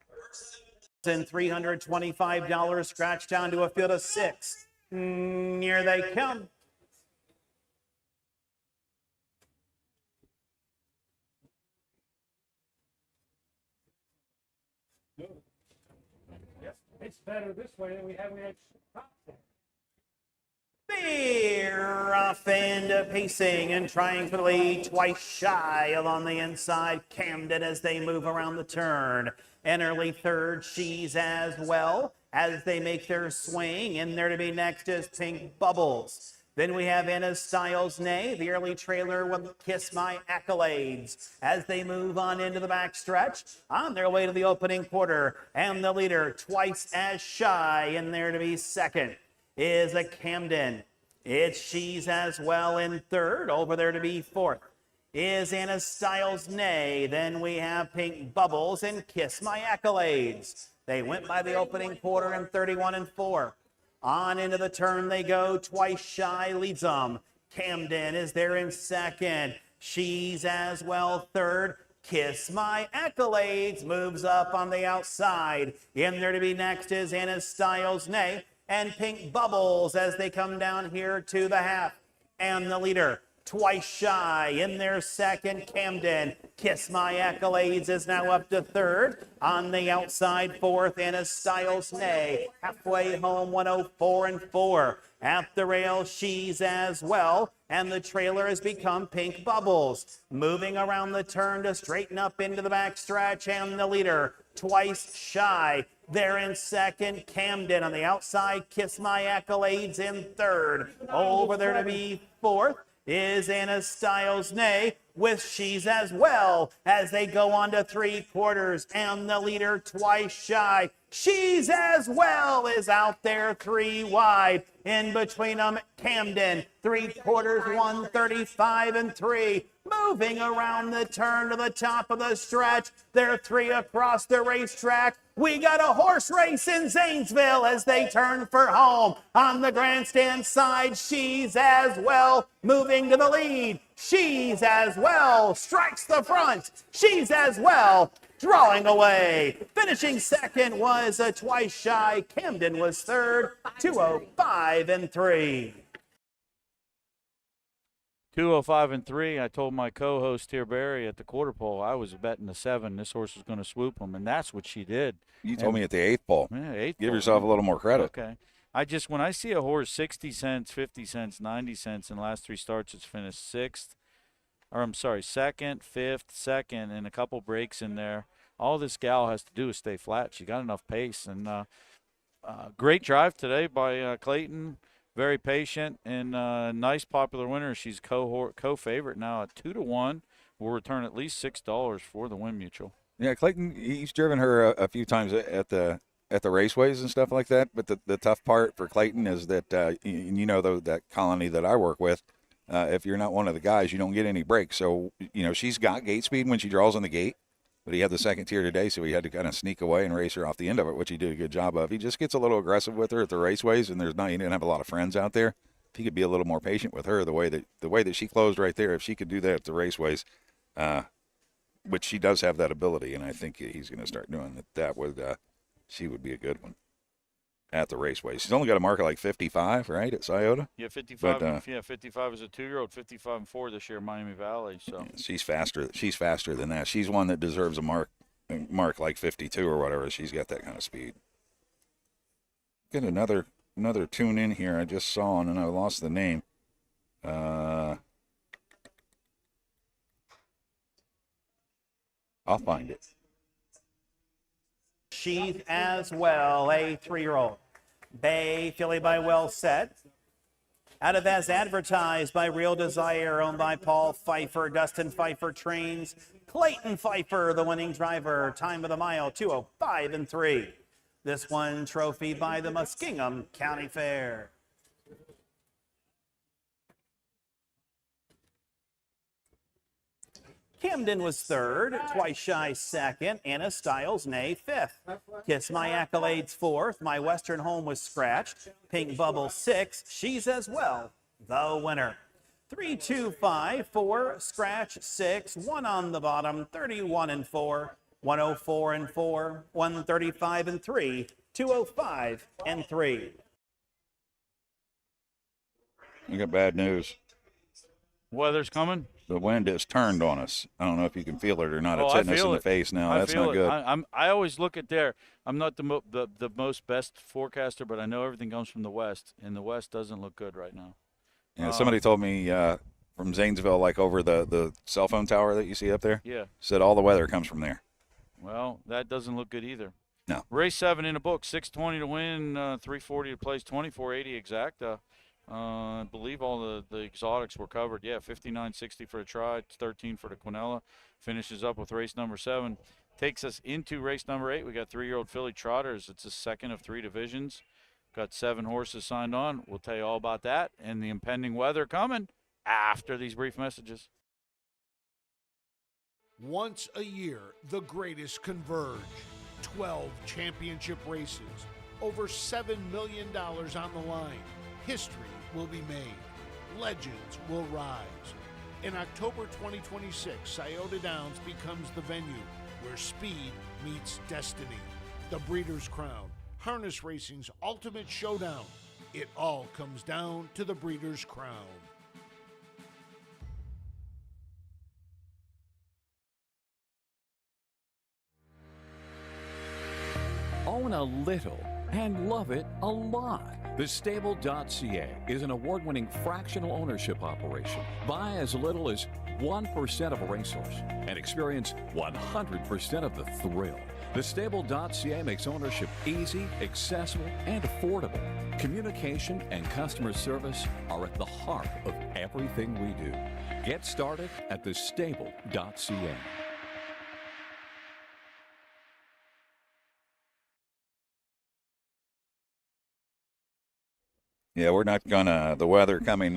And $325 scratch down to a field of 6. Here they come. It's better this way than we had top there. They're off and pacing and trying for the lead, twice shy along the inside. Camden as they move around the turn. An early third, She's as well as they make their swing. In there to be next is Pink Bubbles. Then we have Anna Styles Nay, the early trailer with Kiss My Accolades as they move on into the backstretch on their way to the opening quarter. And the leader, twice as shy, in there to be second is a Camden. It's She's as well in third. Over there to be fourth is Anna Styles Nay. Then we have Pink Bubbles and Kiss My Accolades. They went by the opening quarter in 31 and 4. On into the turn they go. Twice shy leads them. Camden is there in second. She's as well third. Kiss My Accolades moves up on the outside. In there to be next is Anna Styles Nay and Pink Bubbles as they come down here to the half. And the leader, twice shy, in their second, Camden. Kiss My Accolades is now up to third. On the outside, fourth, Anna Styles Nay. Halfway home, 104 and 4. At the rail, She's as well. And the trailer has become Pink Bubbles. Moving around the turn to straighten up into the backstretch. And the leader, twice shy. There in second, Camden. On the outside, Kiss My Accolades in third. Over there to be fourth is Anna Styles Nay with She's as well as they go on to 3/4. And the leader, twice shy. She's as well is out there 3 wide. In between them, Camden, 3/4, 135 and 3. Moving around the turn to the top of the stretch. They're 3 across the racetrack. We got a horse race in Zanesville as they turn for home. On the grandstand side, She's as well moving to the lead. She's as well strikes the front. She's as well drawing away. Finishing second was a twice shy. Camden was third, 205 and 3. 205 and 3. I told my co-host here, Barry, at the quarter pole, I was betting the 7. This horse was going to swoop him, and that's what she did. You told me at the 8th pole. Yeah, 8th. Give yourself a little more credit. Okay. When I see a horse 60 cents, 50 cents, 90 cents in the last 3 starts, it's finished 6th, or I'm sorry, 2nd, 5th, 2nd, and a couple breaks in there. All this gal has to do is stay flat. She got enough pace, and great drive today by Clayton. Very patient and nice popular winner. She's co-favorite now at 2-1. Will return at least $6 for the Win Mutual. Yeah, Clayton, he's driven her a few times at the raceways and stuff like that. But the tough part for Clayton is that that colony that I work with, if you're not one of the guys, you don't get any breaks. So she's got gate speed when she draws on the gate. But he had the second tier today, so he had to kind of sneak away and race her off the end of it, which he did a good job of. He just gets a little aggressive with her at the raceways, and he didn't have a lot of friends out there. If he could be a little more patient with her, the way that she closed right there, if she could do that at the raceways, which she does have that ability, and I think he's going to start doing that she would be a good one at the raceways. She's only got a mark of like 55, right, at Scioto? Yeah, 55. But, 55 is a 2-year-old, 55 and 4 this year in Miami Valley. So she's faster. She's faster than that. She's one that deserves a mark like 52 or whatever. She's got that kind of speed. Get another tune in here I just saw, and I lost the name. I'll find it. Sheath as well, a 3-year-old. Bay, filly by Well Set. Out of As Advertised by Real Desire, owned by Paul Pfeiffer. Dustin Pfeiffer trains Clayton Pfeiffer, the winning driver. Time of the mile, 2:05 and 3. This one trophy by the Muskingum County Fair. Camden was third, Twice Shy second, Anna Stiles, nay, fifth. Kiss My Accolades fourth, My Western Home was scratched, Pink Bubble sixth, She's as well, the winner. 3, 2, 5, 4, scratch 6, 1 on the bottom, 31 and 4, 104 and 4, 135 and 3, 205 and 3. We got bad news. Weather's coming. The wind has turned on us. I don't know if you can feel it or not. It's I hitting us feel in the it. face now. I That's feel not it. good. I always look at there. I'm not the most best forecaster, but I know everything comes from the west, and the west doesn't look good right now. Yeah, somebody told me from Zanesville, like over the cell phone tower that you see up there, Yeah. said all the weather comes from there. Well, that doesn't look good either. No. Race 7 in the book, 620 to win, 340 to place, 2480 exact. I believe all the exotics were covered. Yeah, 59.60 for the try, 13 for the Quinella. Finishes up with race number 7. Takes us into race number 8. We got 3-year-old filly trotters. It's the second of 3 divisions. Got 7 horses signed on. We'll tell you all about that and the impending weather coming after these brief messages. Once a year, the greatest converge. 12 championship races, over $7 million on the line. History will be made. Legends will rise. In October 2026, Scioto Downs becomes the venue where speed meets destiny. The Breeders' Crown, harness racing's ultimate showdown. It all comes down to the Breeders' Crown. Own a little and love it a lot. TheStable.ca is an award-winning fractional ownership operation. Buy as little as 1% of a racehorse and experience 100% of the thrill. TheStable.ca makes ownership easy, accessible, and affordable. Communication and customer service are at the heart of everything we do. Get started at TheStable.ca. Yeah, we're not gonna. The weather coming.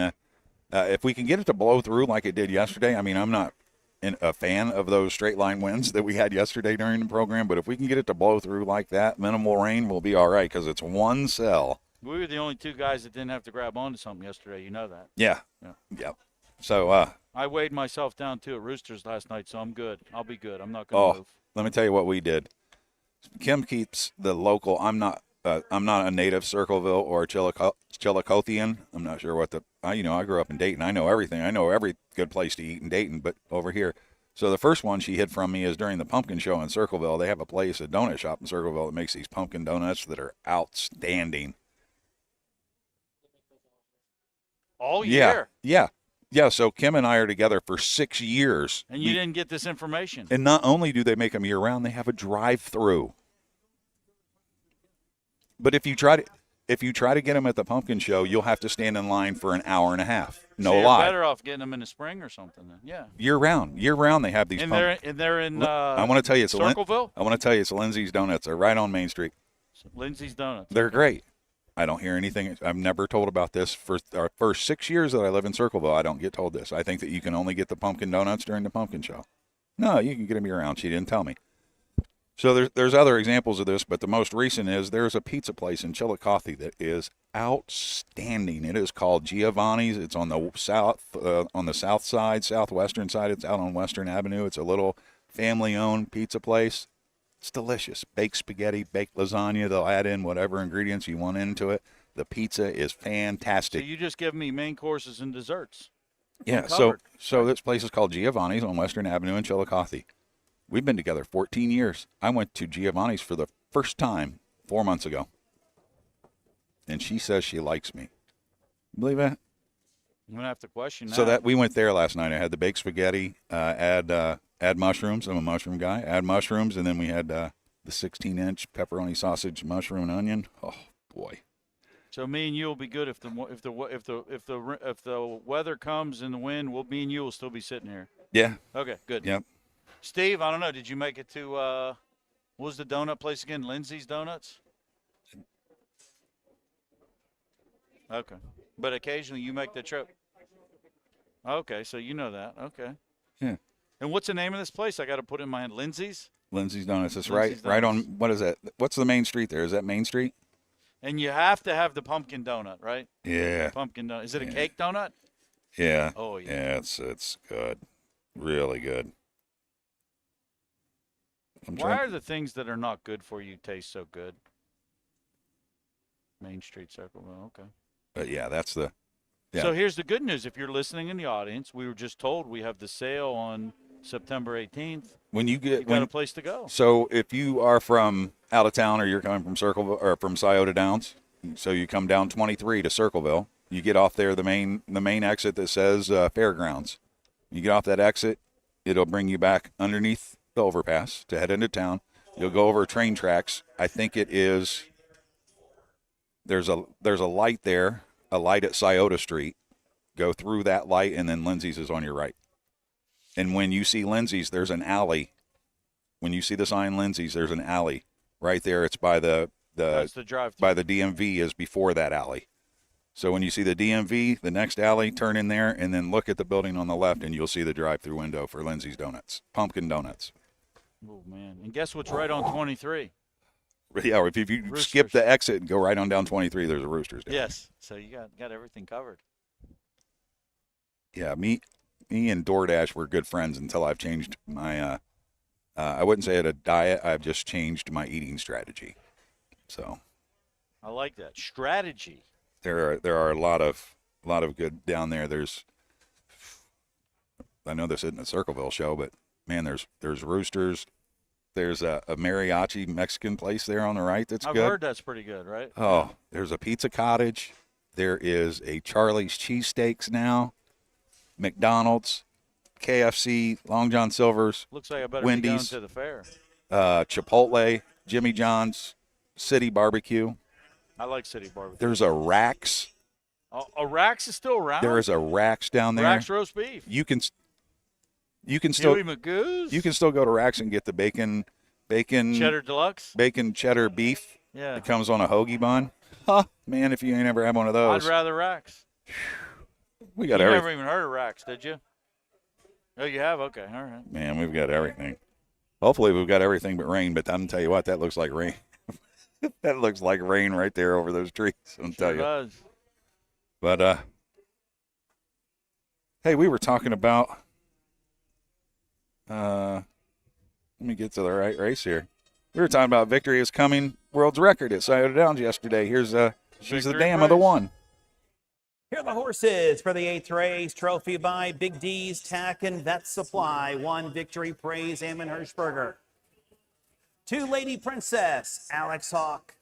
If we can get it to blow through like it did yesterday, I mean, I'm not a fan of those straight line winds that we had yesterday during the program, but if we can get it to blow through like that, minimal rain, we'll be all right because it's one cell. We were the only 2 guys that didn't have to grab onto something yesterday. You know that. Yeah. So I weighed myself down too at Roosters last night, so I'm good. I'll be good. I'm not going to move. Let me tell you what we did. Kim keeps the local. I'm not a native Circleville or Chillicothian. I'm not sure what I grew up in Dayton. I know everything. I know every good place to eat in Dayton, but over here. So the first one she hid from me is during the pumpkin show in Circleville. They have a place, a donut shop in Circleville that makes these pumpkin donuts that are outstanding. All year? Yeah, so Kim and I are together for 6 years. And you didn't get this information. And not only do they make them year-round, they have a drive-through. But if you try to get them at the pumpkin show, you'll have to stand in line for an hour and a half. No so you're lie. Better off getting them in the spring or something. Then. Yeah. Year round, they have these. And they're in. I want to tell you, it's Circleville. I want to tell you, it's Lindsay's Donuts. They're right on Main Street. Lindsay's Donuts. They're great. I don't hear anything. I'm never told about this. For our first 6 years that I live in Circleville, I don't get told this. I think that you can only get the pumpkin donuts during the pumpkin show. No, you can get them year round. She didn't tell me. So there's other examples of this, but the most recent is there's a pizza place in Chillicothe that is outstanding. It is called Giovanni's. It's on the south side, southwestern side. It's out on Western Avenue. It's a little family-owned pizza place. It's delicious. Baked spaghetti, baked lasagna. They'll add in whatever ingredients you want into it. The pizza is fantastic. So you just give me main courses and desserts. Yeah, so this place is called Giovanni's on Western Avenue in Chillicothe. We've been together 14 years. I went to Giovanni's for the first time 4 months ago. And she says she likes me. Believe that? I'm going to have to question that. So that we went there last night. I had the baked spaghetti, had add mushrooms. I'm a mushroom guy. Add mushrooms, and then we had the 16-inch pepperoni sausage, mushroom and onion. Oh boy. So me and you will be good if the weather comes and the wind. Me and you will still be sitting here. Yeah. Okay, good. Yep. Steve, I don't know. Did you make it to what was the donut place again? Lindsay's Donuts. Okay, but occasionally you make the trip. Okay, so you know that. Okay. Yeah. And what's the name of this place? I got to put in my hand. Lindsay's. Lindsay's Donuts. That's Lindsay's right on. Donuts. What is that? What's the main street there? Is that Main Street? And you have to have the pumpkin donut, right? Yeah. Pumpkin donut. Is it a cake donut? Yeah. Oh, yeah. Yeah, it's good. Really good. Why are the things that are not good for you taste so good? Main Street Circleville. Okay. But yeah, that's the. Yeah. So here's the good news. If you're listening in the audience, we were just told we have the sale on September 18th. When you got a place to go. So if you are from out of town or you're coming from Circleville or from Scioto Downs, so you come down 23 to Circleville, you get off there the main exit that says Fairgrounds. You get off that exit, it'll bring you back underneath the overpass to head into town. You'll go over train tracks. I think it is. There's a light there, a light at Scioto Street. Go through that light, and then Lindsay's is on your right. And when you see Lindsay's, there's an alley. When you see the sign Lindsay's, there's an alley right there. It's by That's the drive-thru. by the DMV is before that alley. So when you see the DMV, the next alley, turn in there, and then look at the building on the left, and you'll see the drive-through window for Lindsay's Donuts, pumpkin donuts. Oh man! And guess what's right on 23? Yeah, if you Roosters. skip the exit and go right on down 23, there's a Roosters. Down Yes. So you got everything covered. there. Yeah, me and DoorDash were good friends until I've changed my. I wouldn't say it a diet. I've just changed my eating strategy. So I like that strategy. there are a lot of good down there. I know this isn't a Circleville show, but man, there's Roosters. There's a mariachi Mexican place there on the right that's I've good. heard that's pretty good, right? Oh, there's a Pizza Cottage. There is a Charlie's Cheesesteaks now. McDonald's, KFC, Long John Silver's, Looks like I better Wendy's, be going to the fair. Chipotle, Jimmy John's, City Barbecue. I like City Barbecue. There's a Rax. A Rax is still around? There is a Rax down there. Rax roast beef. You can still Huey Magoo's? you can still go to Rax and get the bacon Cheddar Deluxe? bacon cheddar beef. Yeah. It comes on a hoagie bun. Huh, man, if you ain't ever had one of those. I'd rather Rax. We got You everything. never even heard of Rax, did you? Oh, you have? Okay, all right. Man, we've got everything. Hopefully we've got everything but rain, but I'm going to tell you what, that looks like rain. That looks like rain right there over those trees, I'm Sure telling you. does. But, hey, we were talking about, let me get to the right race here. We were talking about Victory is Coming world's record at Scioto Downs yesterday. She's the Victory dam of the Praise. one. Here are the horses for the 8th race. Trophy by Big D's Tack and Vet Supply. 1 Victory Praise, Ammon Hirschberger. 2 Lady Princess, Alex Hawk.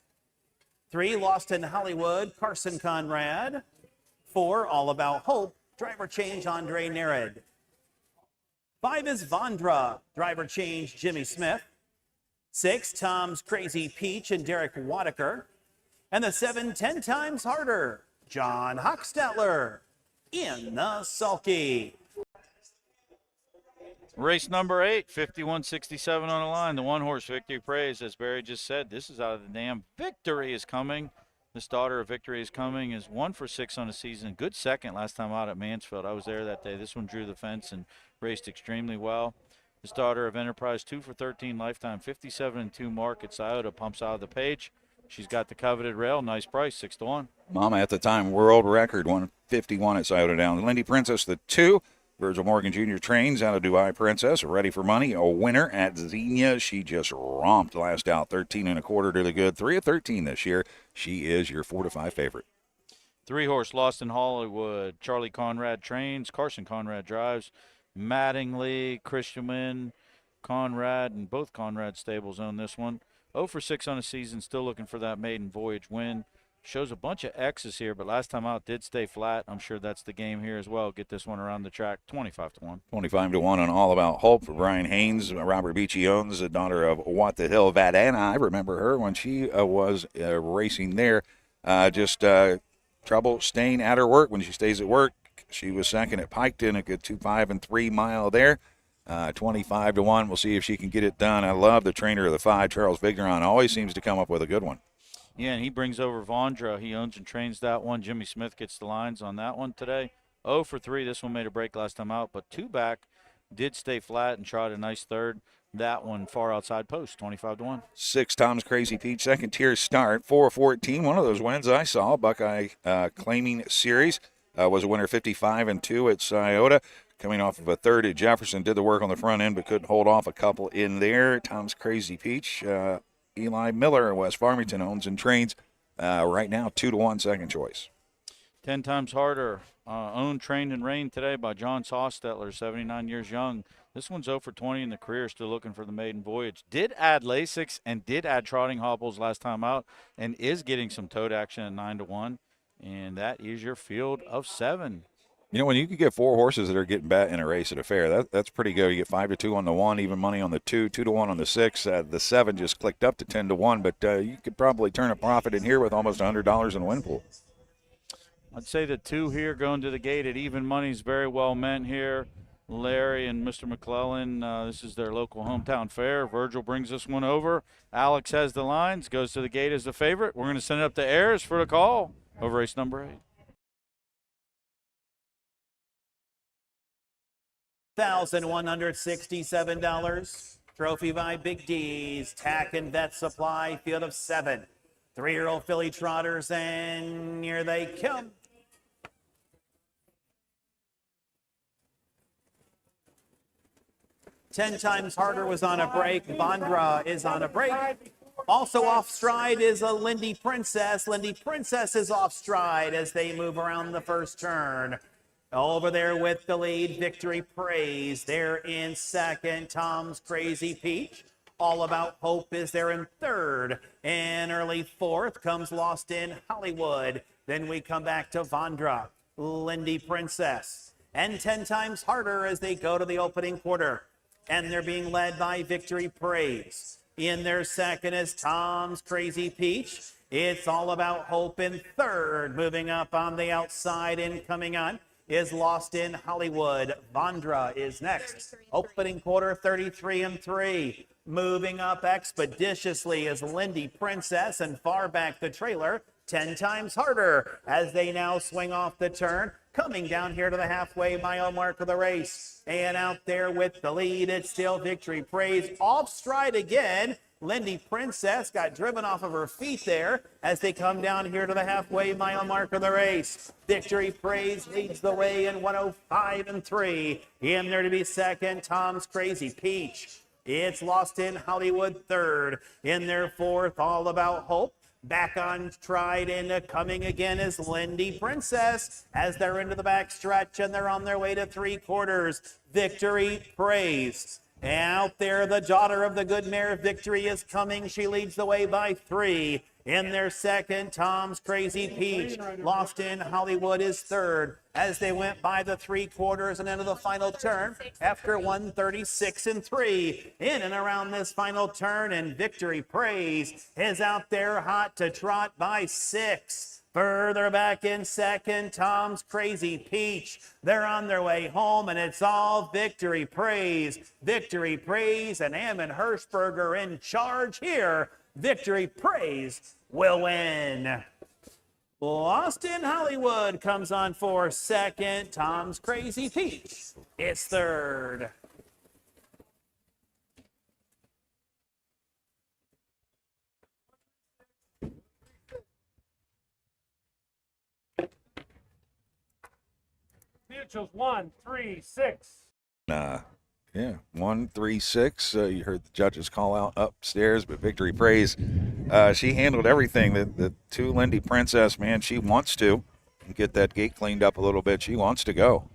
3 Lost in Hollywood, Carson Conrad. 4 All About Hope, driver change Andre Nerid. 5 is Vondra, driver change Jimmy Smith. 6 Tom's Crazy Peach and Derek Wadaker. And the 7 10 times harder, John Hochstetler in the sulky. Race number 8, 51.67 on the line. The one horse Victory Praise, as Barry just said, this is out of the dam. Victory is Coming. This daughter of Victory is Coming is 1 for 6 on the season. Good second last time out at Mansfield. I was there that day. This one drew the fence and raced extremely well. This daughter of Enterprise, 2 for 13 lifetime, 57-2 mark at Scioto, pumps out of the page. She's got the coveted rail. Nice price, 6-1. Mama at the time, world record, 151 at Scioto Downs. Lindy Princess, the 2. Virgil Morgan Jr. trains out of Dubai Princess, ready for money. A winner at Xenia. She just romped last out, 13 1/4 to the good. 3 of 13 this year. She is your 4 to 5 favorite. 3 horse Lost in Hollywood. Charlie Conrad trains. Carson Conrad drives. Mattingly, Christian, Conrad, and both Conrad stables own this one. 0 for 6 on the season. Still looking for that maiden voyage win. shows a bunch of X's here, but last time out did stay flat. I'm sure that's the game here as well. Get this one around the track, 25-1. 25-1 on All About Hope for Brian Haynes. Robert Beachy owns the daughter of What the Hill Vadana. I remember her when she was racing there. Trouble staying at her work when she stays at work. She was second at Piketon, a good 2.5 and 3 mile there. 25-1. We'll see if she can get it done. I love the trainer of the 5, Charles Vigneron. Always seems to come up with a good one. Yeah, and he brings over Vondra. He owns and trains that one. Jimmy Smith gets the lines on that one today. 0 for 3. This one made a break last time out, but 2 back did stay flat and tried a nice third. That one far outside post, 25-1. 6 Tom's Crazy Pete, second tier start, 4-14. One of those wins I saw, Buckeye Claiming Series, was a winner 55-2 at Scioto. Coming off of a third at Jefferson, did the work on the front end, but couldn't hold off a couple in there. Tom's Crazy Peach, Eli Miller, West Farmington, owns and trains. Right now, 2-1 second choice. 10 times harder. Owned, trained, and reigned today by John Sostetler, 79 years young. This one's 0 for 20 in the career, still looking for the maiden voyage. Did add Lasix and did add trotting hobbles last time out and is getting some tote action at 9-1. And that is your field of 7. You know, when you can get 4 horses that are getting bet in a race at a fair, that's pretty good. You get 5-2 on the 1, even money on the 2, 2-1 on the 6. The 7 just clicked up to 10-1, but you could probably turn a profit in here with almost $100 in the win pool. I'd say the 2 here going to the gate at even money is very well meant here. Larry and Mr. McClellan, this is their local hometown fair. Virgil brings this one over. Alex has the lines, goes to the gate as the favorite. We're going to send it up to Ayers for the call over race number 8. $1,167. Trophy by Big D's. Tack and Vet Supply, field of 7. 3-year-old filly trotters, and here they come. Ten times harder was on a break. Vondra is on a break. Also off stride is a Lindy Princess. Lindy Princess is off stride as they move around the first turn. Over there with the lead, Victory Praise. They're in second. Tom's Crazy Peach. All About Hope is there in third. And early fourth comes Lost in Hollywood. Then we come back to Vondra, Lindy Princess, and 10 times harder as they go to the opening quarter. And they're being led by Victory Praise. In their second is Tom's Crazy Peach. It's All About Hope in third. Moving up on the outside and coming on is Lost in Hollywood. Vondra is next. Opening quarter, 33-3. Moving up expeditiously is Lindy Princess, and far back the trailer, 10 times harder as they now swing off the turn. Coming down here to the halfway mile mark of the race. And out there with the lead, it's still Victory Praise. Off stride again. Lindy Princess got driven off of her feet there as they come down here to the halfway mile mark of the race. Victory Praise leads the way in 105-3. In there to be second, Tom's Crazy Peach. It's Lost in Hollywood third. In their fourth, All About Hope. Back on stride and coming again is Lindy Princess as they're into the back stretch and they're on their way to 3/4. Victory Praise. Out there, the daughter of the good mare Victory is coming. She leads the way by 3. In their second, Tom's Crazy Peach. Lost in Hollywood is third as they went by the 3/4 and into the final turn after 136-3. In and around this final turn, and Victory Praise is out there hot to trot by 6. Further back in second, Tom's Crazy Peach. They're on their way home, and it's all Victory Praise. Victory Praise and Ammon Hirschberger in charge here. Victory Praise will win. Lost in Hollywood comes on for second. Tom's Crazy Peach is third. Mitchell's 1, 3, 6. Yeah, 1, 3, 6. You heard the judges call out upstairs, but Victory Praise, she handled everything. The 2 Lindy Princess, man, she wants to get that gate cleaned up a little bit. She wants to go.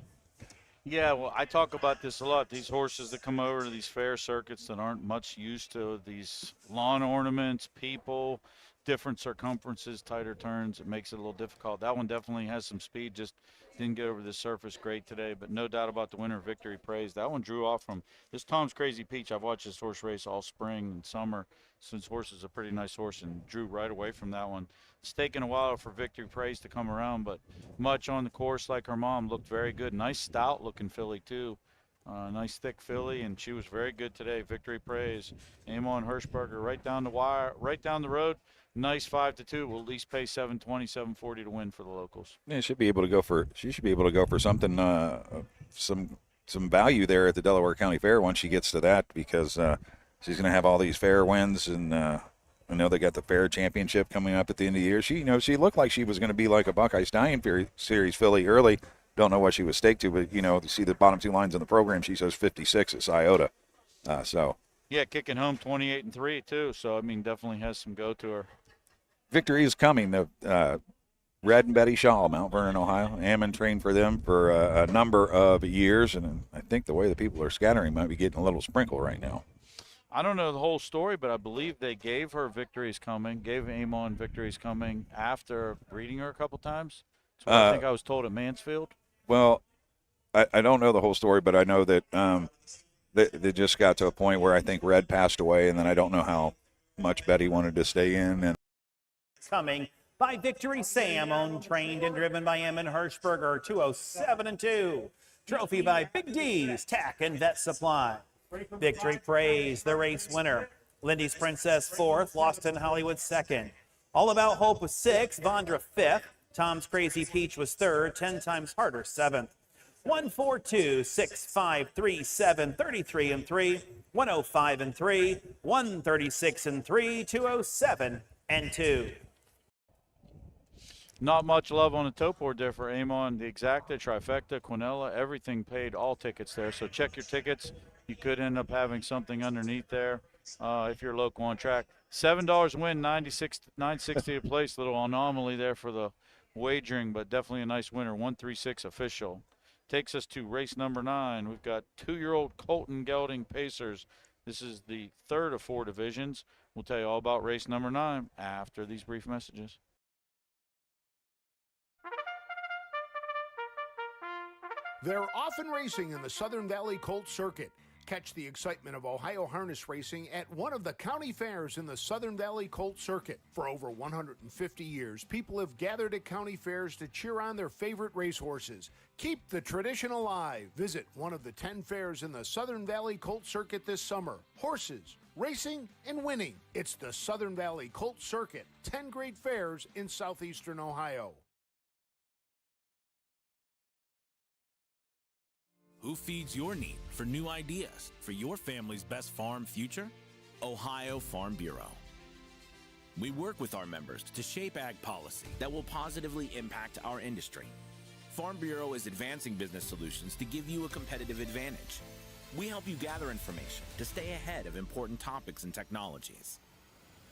Yeah, well, I talk about this a lot. These horses that come over to these fair circuits that aren't much used to these lawn ornaments, people, different circumferences, tighter turns. It makes it a little difficult. That one definitely has some speed, just didn't get over the surface great today, but no doubt about the winner, Victory Praise. That one drew off from this Tom's Crazy Peach. I've watched this horse race all spring and summer since horse is a pretty nice horse, and drew right away from that one. It's taken a while for Victory Praise to come around, but much on the course like her mom, looked very good. Nice stout looking filly too. Nice thick filly, and she was very good today. Victory Praise. Amon Hirschberger right down the wire, right down the road. Nice 5-2. We'll at least pay $720, $740 to win for the locals. Yeah, she should be able to go for something, some value there at the Delaware County Fair once she gets to that, because she's going to have all these fair wins, and I know they got the fair championship coming up at the end of the year. She looked like she was going to be like a Buckeye Stallion Series filly early. Don't know what she was staked to, but you see the bottom two lines in the program. She says 56 at Scioto. Yeah, kicking home 28-3 too. So I mean, definitely has some go to her. Victory is coming. The Red and Betty Shaw, Mount Vernon, Ohio. Ammon trained for them for a number of years, and I think the way the people are scattering might be getting a little sprinkle right now. I don't know the whole story, but I believe they gave her Victory's Coming, gave Amon Victory's Coming after breeding her a couple times. That's what I think I was told at Mansfield. Well, I don't know the whole story, but I know that they just got to a point where I think Red passed away, and then I don't know how much Betty wanted to stay in. And Coming by Victory Sam, owned, trained, and driven by Ammon Hirschberger, 207-2. Trophy by Big D's Tack and Vet Supply. Victory Praise, the race winner. Lindy's Princess, 4th. Lost in Hollywood, 2nd. All About Hope was 6th. Vondra, 5th. Tom's Crazy Peach was 3rd. 10 Times Harder, 7th. 1, 4, 2, 6, 5, 3, 7, 33 and 3, 105 and 3, 136 and 3, 207 and 2. Not much love on the top board there for Amon. The Exacta, Trifecta, Quinella, everything paid, all tickets there. So check your tickets. You could end up having something underneath there if you're local on track. $7 win, $9.60 a place. Little anomaly there for the wagering, but definitely a nice winner. 136 official. Takes us to race number 9. We've got 2-year-old Colton Gelding Pacers. This is the 3rd of 4 divisions. We'll tell you all about race number 9 after these brief messages. They're often racing in the Southern Valley Colt Circuit. Catch the excitement of Ohio harness racing at one of the county fairs in the Southern Valley Colt Circuit. For over 150 years, people have gathered at county fairs to cheer on their favorite racehorses. Keep the tradition alive. Visit one of the 10 fairs in the Southern Valley Colt Circuit this summer. Horses, racing, and winning. It's the Southern Valley Colt Circuit. 10 great fairs in southeastern Ohio. Who feeds your need for new ideas for your family's best farm future? Ohio Farm Bureau. We work with our members to shape ag policy that will positively impact our industry. Farm Bureau is advancing business solutions to give you a competitive advantage. We help you gather information to stay ahead of important topics and technologies.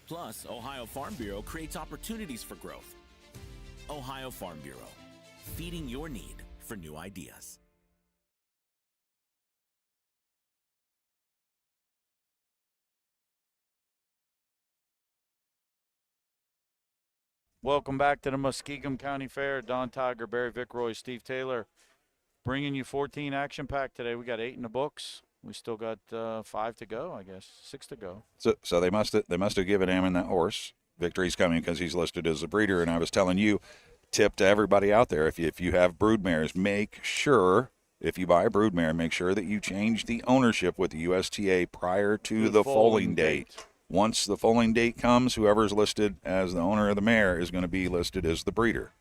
Plus, Ohio Farm Bureau creates opportunities for growth. Ohio Farm Bureau, feeding your need for new ideas. Welcome back to the Muskingum County Fair. Don Tiger, Barry Vickroy, Steve Taylor, bringing you 14 action-packed today. We got 8 in the books. We still got 5 to go, I guess, 6 to go. So they must have given Ammon that horse. Victory's coming because he's listed as a breeder. And I was telling you, tip to everybody out there, if you have broodmares, make sure, if you buy a broodmare, make sure that you change the ownership with the USTA prior to the foaling date. Once the foaling date comes, whoever's listed as the owner of the mare is going to be listed as the breeder.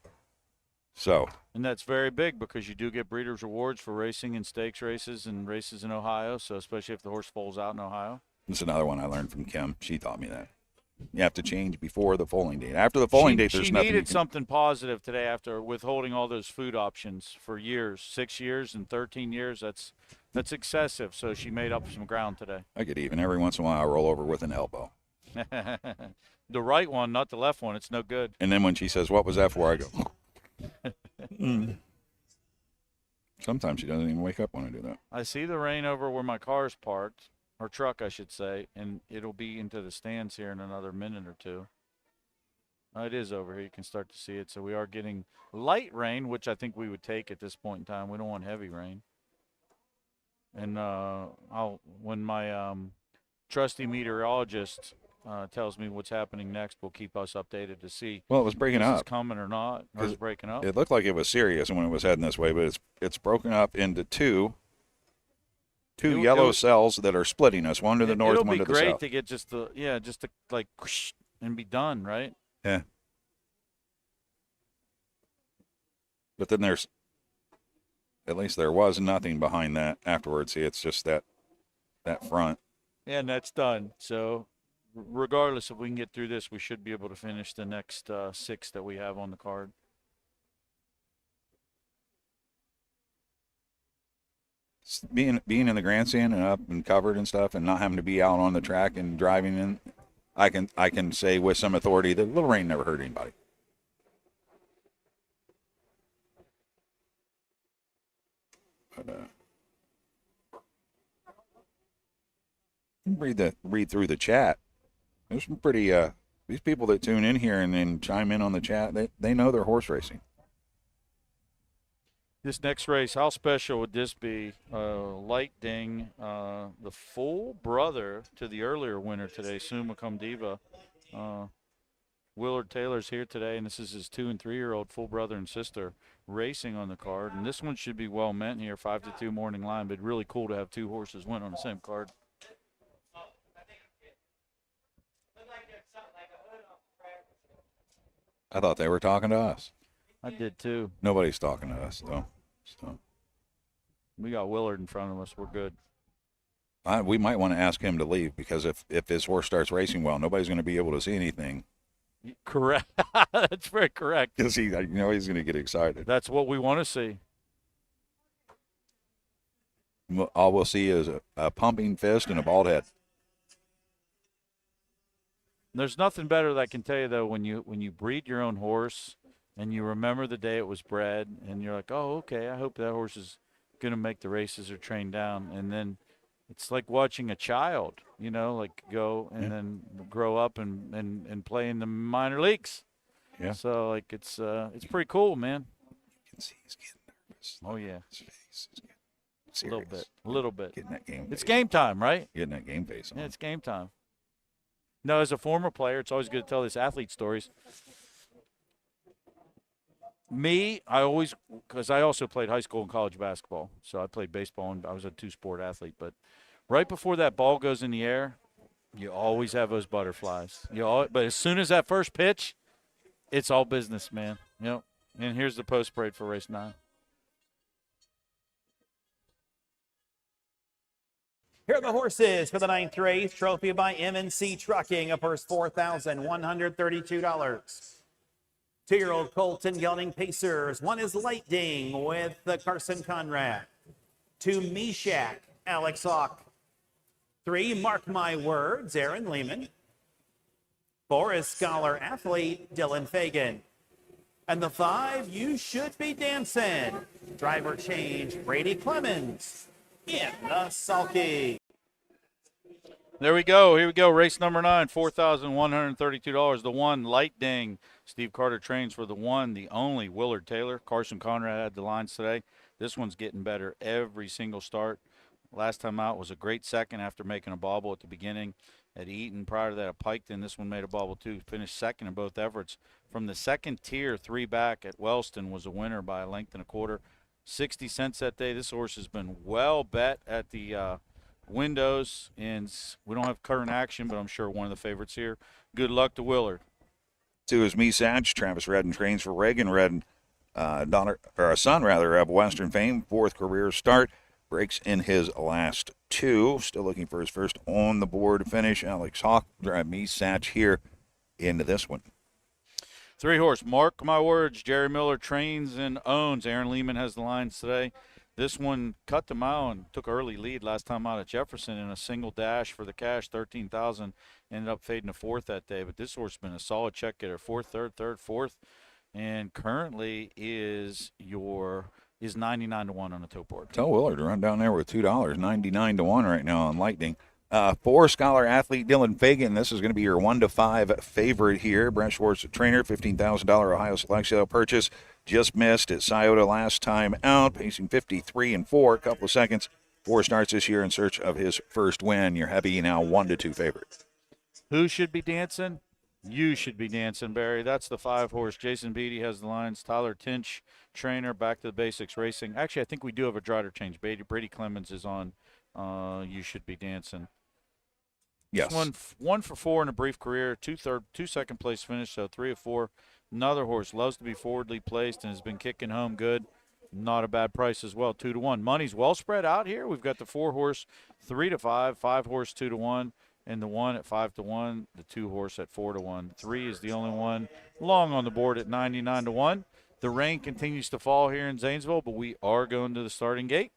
So, and that's very big because you do get breeders' rewards for racing in stakes races and races in Ohio, so especially if the horse foals out in Ohio. That's another one I learned from Kim. She taught me that. You have to change before the foaling date. After the foaling date, there's nothing. She needed something positive today after withholding all those food options for years, 6 years and 13 years. That's excessive, so she made up some ground today. I get even. Every once in a while, I roll over with an elbow. The right one, not the left one. It's no good. And then when she says, "What was that for?" I go, Sometimes she doesn't even wake up when I do that. I see the rain over where my car's parked. or truck, I should say, and it'll be into the stands here in another minute or two. It is over here. You can start to see it. So we are getting light rain, which I think we would take at this point in time. We don't want heavy rain. And when my trusty meteorologist tells me what's happening next, we'll keep us updated to see. Well, it was breaking if this up. is coming or not. Or is it breaking up? It looked like it was serious when it was heading this way, but it's broken up into two yellow cells that are splitting us, one to the north, one to the south. It'll be great to get just to like whoosh, and be done, right? Yeah. But then at least there was nothing behind that afterwards. See, it's just that front. Yeah, and that's done. So regardless if we can get through this, we should be able to finish the next 6 that we have on the card. Being in the grandstand and up and covered and stuff, and not having to be out on the track and driving in, I can say with some authority that little rain never hurt anybody. But, read through the chat. There's some pretty these people that tune in here and then chime in on the chat. They know they're horse racing. This next race, how special would this be? Light Ding, the full brother to the earlier winner today, Summa Cum Diva. Willard Taylor's here today, and this is his 2- and 3-year-old full brother and sister racing on the card. And this one should be well meant here, 5-2 morning line, but really cool to have 2 horses win on the same card. I thought they were talking to us. I did too. Nobody's talking to us, though. So we got Willard in front of us. We're good. We might want to ask him to leave, because if his horse starts racing well, nobody's going to be able to see anything. Correct. That's very correct. Because he's going to get excited. That's what we want to see. All we'll see is a pumping fist and a bald head. There's nothing better that I can tell you, though, when you breed your own horse and you remember the day it was bred, and you're like, oh, okay, I hope that horse is going to make the races or train down. And then it's like watching a child, like go and then grow up and play in the minor leagues. Yeah. So, like, it's pretty cool, man. You can see he's getting nervous. Oh, yeah. His face is getting serious. A little bit. Getting that game face. It's game time, right? Getting that game face on. Yeah, it's game time. No, as a former player, it's always good to tell these athlete stories. Because I also played high school and college basketball. So I played baseball, and I was a 2-sport athlete. But right before that ball goes in the air, you always have those butterflies. But as soon as that first pitch, it's all business, man. And here's the post parade for race 9. Here are the horses for the 9th race. Trophy by M&C Trucking, a purse $4,132. 2-year-old Colton Gelding Pacers. 1 is Light Ding with Carson Conrad. 2, Meshach, Alex Hawk. 3, Mark My Words, Aaron Lehman. 4 is Scholar Athlete, Dylan Fagan. And the 5, You Should Be Dancing. Driver change, Brady Clemens in the sulky. There we go. Here we go. Race number 9, $4,132. The 1, Light Ding. Steve Carter trains for the 1, the only Willard Taylor. Carson Conrad had the lines today. This one's getting better every single start. Last time out was a great second after making a bobble at the beginning at Eaton. Prior to that at Piketon, this one made a bobble too. Finished second in both efforts. From the second tier, 3 back at Wellston was a winner by a length and a quarter. 60 cents that day. This horse has been well bet at the windows, and we don't have current action, but I'm sure one of the favorites here. Good luck to Willard. 2 is Meshach. Travis Redden trains for Reagan Redden, son of Western fame. 4th career start. Breaks in his last 2. Still looking for his first on the board finish. Alex Hawk drive Meshach here into this one. 3 horse, Mark My Words. Jerry Miller trains and owns. Aaron Lehman has the lines today. This one cut the mile and took early lead last time out at Jefferson in a single dash for the cash, 13,000. Ended up fading to 4th that day. But this horse has been a solid check getter, 4th, 3rd, 3rd, 4th, and currently is 99 to 1 on the tote board. Tell Willard to run down there with $2, 99 to 1 right now on Lightning. 4 Scholar athlete Dylan Fagan. This is going to be your 1-5 favorite here. Brent Schwartz, the trainer, $15,000 Ohio Select Sale purchase. Just missed at Scioto last time out, pacing 53-4, a couple of seconds. 4 starts this year in search of his first win. Your heavy now 1-2 favorite. Who should be dancing? You should be dancing, Barry. That's the 5-horse. Jason Beatty has the lines. Tyler Tinch, trainer, Back to the Basics Racing. Actually, I think we do have a driver change. Brady Clemens is on. You should be dancing. Yes. 1 for 4 in a brief career. 2 second place finish, so 3 of 4. Another horse loves to be forwardly placed and has been kicking home good. Not a bad price as well. 2-1. Money's well spread out here. We've got the 4-horse 3-5, 5-horse 2-1. And the 1 at 5-1, the 2-horse at 4-1. 3 is the only one long on the board at 99-1. The rain continues to fall here in Zanesville, but we are going to the starting gate.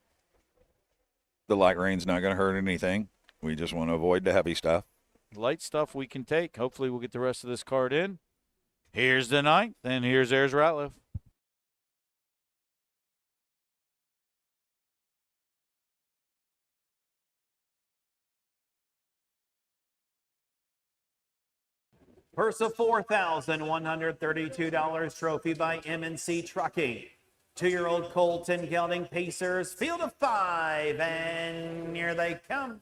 The light rain's not going to hurt anything. We just want to avoid the heavy stuff. Light stuff we can take. Hopefully we'll get the rest of this card in. Here's the 9th, and here's Ayers Ratliff. Purse of $4,132 trophy by M&C Trucking. 2-year-old Colton Gelding Pacers, field of 5, and here they come.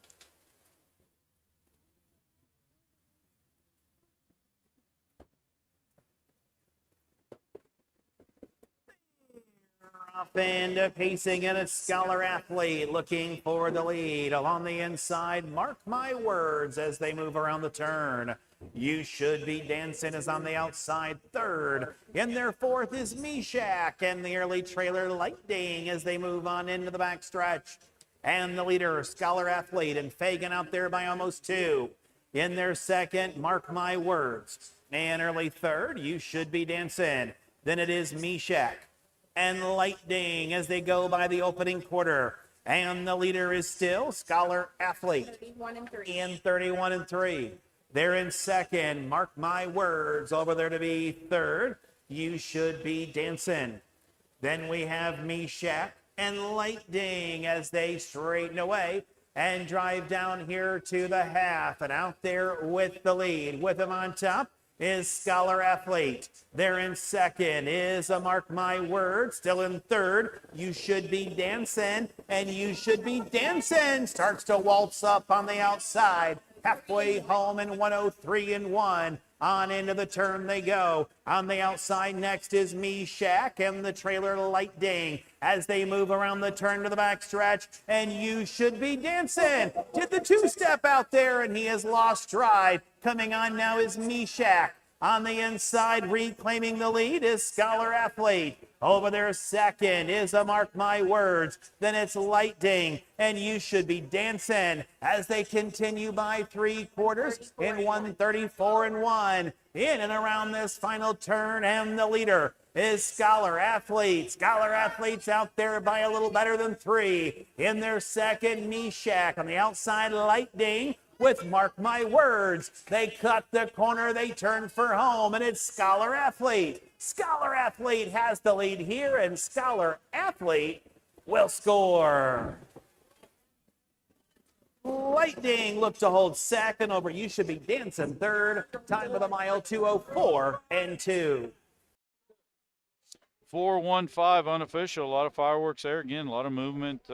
Off and pacing in a Scholar athlete looking for the lead. Along the inside, mark my words as they move around the turn. You should be dancing is on the outside 3rd. In their 4th is Meshach and the early trailer Lightning as they move on into the backstretch. And the leader, Scholar athlete, and Fagan out there by almost 2. In their 2nd, mark my words. And early 3rd, you should be dancing. Then it is Meshach and Lightning as they go by the opening quarter. And the leader is still Scholar athlete in 31-3. They're in 2nd. Mark my words. Over there to be 3rd. You should be dancing. Then we have Meshach and Lightning as they straighten away and drive down here to the half. And out there with the lead, with them on top, is Scholar athlete. They're in 2nd is a Mark my words. Still in 3rd. You should be dancing, and you should be dancing. Starts to waltz up on the outside. Halfway home in 103-1. On into the turn they go. On the outside next is Meshach and the trailer Lightning as they move around the turn to the backstretch. And you should be dancing. Did the 2-step out there and he has lost stride. Coming on now is Meshach. On the inside, reclaiming the lead is Scholar athlete. Over there 2nd is a Mark my words. Then it's Lightning, and you should be dancing as they continue by 3/4 in 134-1. In and around this final turn, and the leader is Scholar athlete. Scholar athletes out there by a little better than 3. In their 2nd, Meshach. On the outside, Lightning. With mark my words, they cut the corner, they turn for home, and it's Scholar athlete. Scholar athlete has the lead here, and Scholar athlete will score. Lightning look to hold 2nd over You Should Be Dancing 3rd. Time of the mile 2:04-2. 4-1-5 unofficial. A lot of fireworks there again. A lot of movement.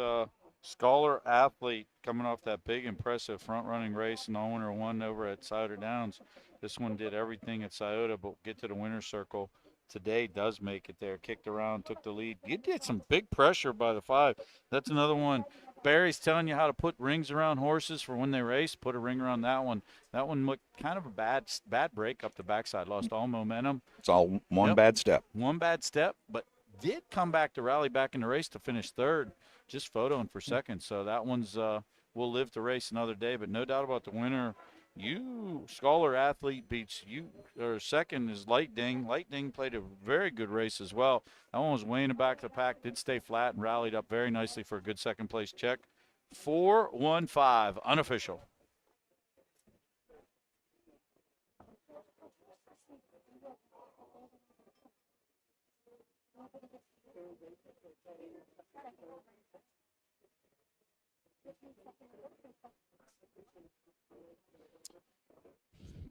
Scholar athlete coming off that big, impressive front-running race and all-winner one over at Scioto Downs. This one did everything at Scioto, but get to the winner's circle today, does make it there. Kicked around, took the lead. You did some big pressure by the 5. That's another one. Barry's telling you how to put rings around horses for when they race. Put a ring around that one. That one looked kind of a bad break up the backside. Lost all momentum. It's all one bad step. One bad step, but did come back to rally back in the race to finish 3rd. Just photoing for 2nd. So that one's will live to race another day. But no doubt about the winner. Scholar athlete beats you. Or 2nd is Lightning. Lightning played a very good race as well. That one was way in the back of the pack. Did stay flat and rallied up very nicely for a good 2nd place check. 4-1-5 unofficial.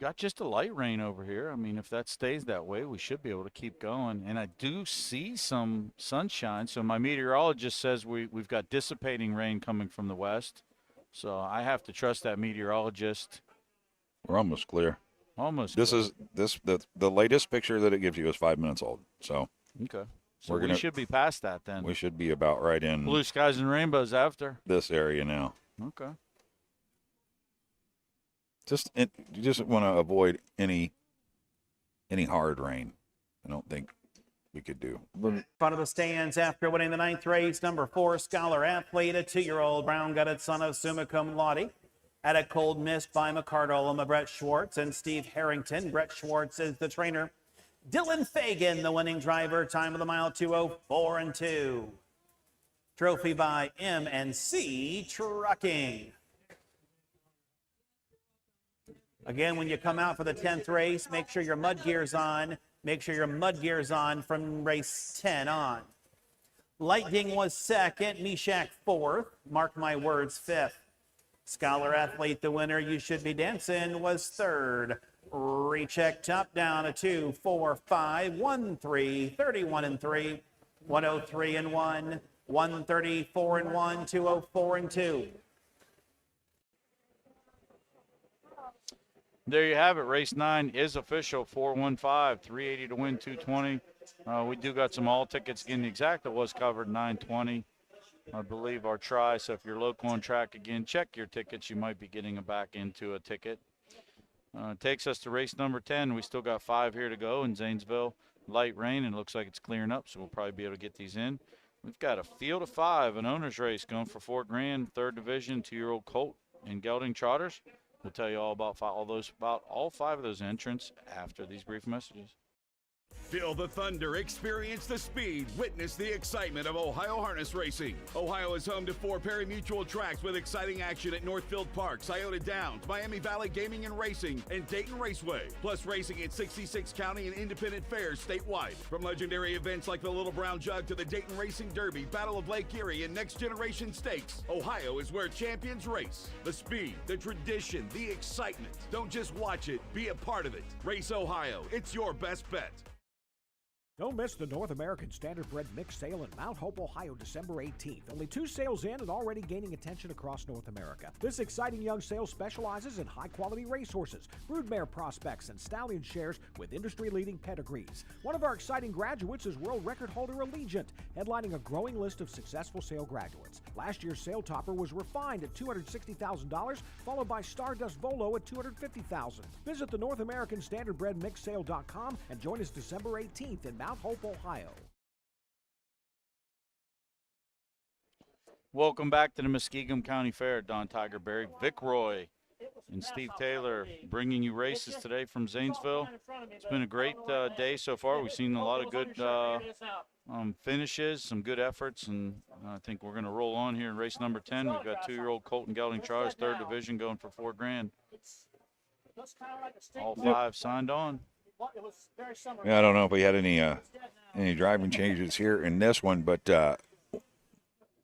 Got just a light rain over here. I mean, if that stays that way, we should be able to keep going. And I do see some sunshine. So my meteorologist says we've got dissipating rain coming from the west. So I have to trust that meteorologist. We're almost clear. Almost. This clear. is the latest picture that it gives you is 5 minutes old. So Okay. So we we should be past that then. We should be about right in Blue skies and rainbows after. this area now. Okay. You just want to avoid any hard rain. I don't think we could do. Front of the stands after winning the 9th race, number 4 Scholar Athlete, a 2-year-old brown-gutted son of summa cum laude. At a cold mist by McCardolum, Brett Schwartz and Steve Harrington. Brett Schwartz is the trainer. Dylan Fagan, the winning driver. Time of the mile 2:04.2. Trophy by M&C Trucking. Again, when you come out for the 10th race, make sure your mud gear's on. Make sure your mud gear's on from race 10 on. Lightning was 2nd, Meshach 4th, Mark My Words 5th. Scholar Athlete, the winner, You Should Be Dancing, was 3rd. Recheck top down a 2, 4, 5, 1, 3, 31 and 3, 103 and 1, 134 and 1, 204 and 2. There you have it. Race 9 is official. 415, 380 to win, 220. We do got some all tickets. Again, the exact that was covered, 920. I believe our try. So if you're local on track, again, check your tickets. You might be getting back into a ticket. Takes us to race number 10. We still got 5 here to go in Zanesville. Light rain, and it looks like it's clearing up, so we'll probably be able to get these in. We've got a field of 5, an owner's race going for $4,000, 3rd division, 2-year-old colt and gelding trotters. We'll tell you all about all 5 of those entrants after these brief messages. Feel the thunder, experience the speed, witness the excitement of Ohio harness racing. Ohio is home to 4 pari-mutuel tracks with exciting action at Northfield Park, Scioto Downs, Miami Valley Gaming and Racing, and Dayton Raceway. Plus racing at 66 county and independent fairs statewide. From legendary events like the Little Brown Jug to the Dayton Racing Derby, Battle of Lake Erie, and Next Generation Stakes, Ohio is where champions race. The speed, the tradition, the excitement. Don't just watch it, be a part of it. Race Ohio, it's your best bet. Don't miss the North American Standardbred Mixed Sale in Mount Hope, Ohio, December 18th. Only 2 sales in and already gaining attention across North America. This exciting young sale specializes in high-quality racehorses, broodmare prospects, and stallion shares with industry-leading pedigrees. One of our exciting graduates is world record holder Allegiant, headlining a growing list of successful sale graduates. Last year's sale topper was Refined at $260,000, followed by Stardust Volo at $250,000. Visit the North American Standardbred Mixsale.com and join us December 18th in Mount Hope, Ohio. Welcome back to the Muskingum County Fair. Don Tigerberry, Vic Roy, and Steve Taylor bringing you races today from Zanesville. It's been a great day so far. We've seen a lot of good finishes, some good efforts, and I think we're going to roll on here in race number 10. We've got 2-year-old colt and gelding trotters, 3rd division, going for $4,000. All 5 signed on. Yeah, I don't know if we had any driving changes here in this one, but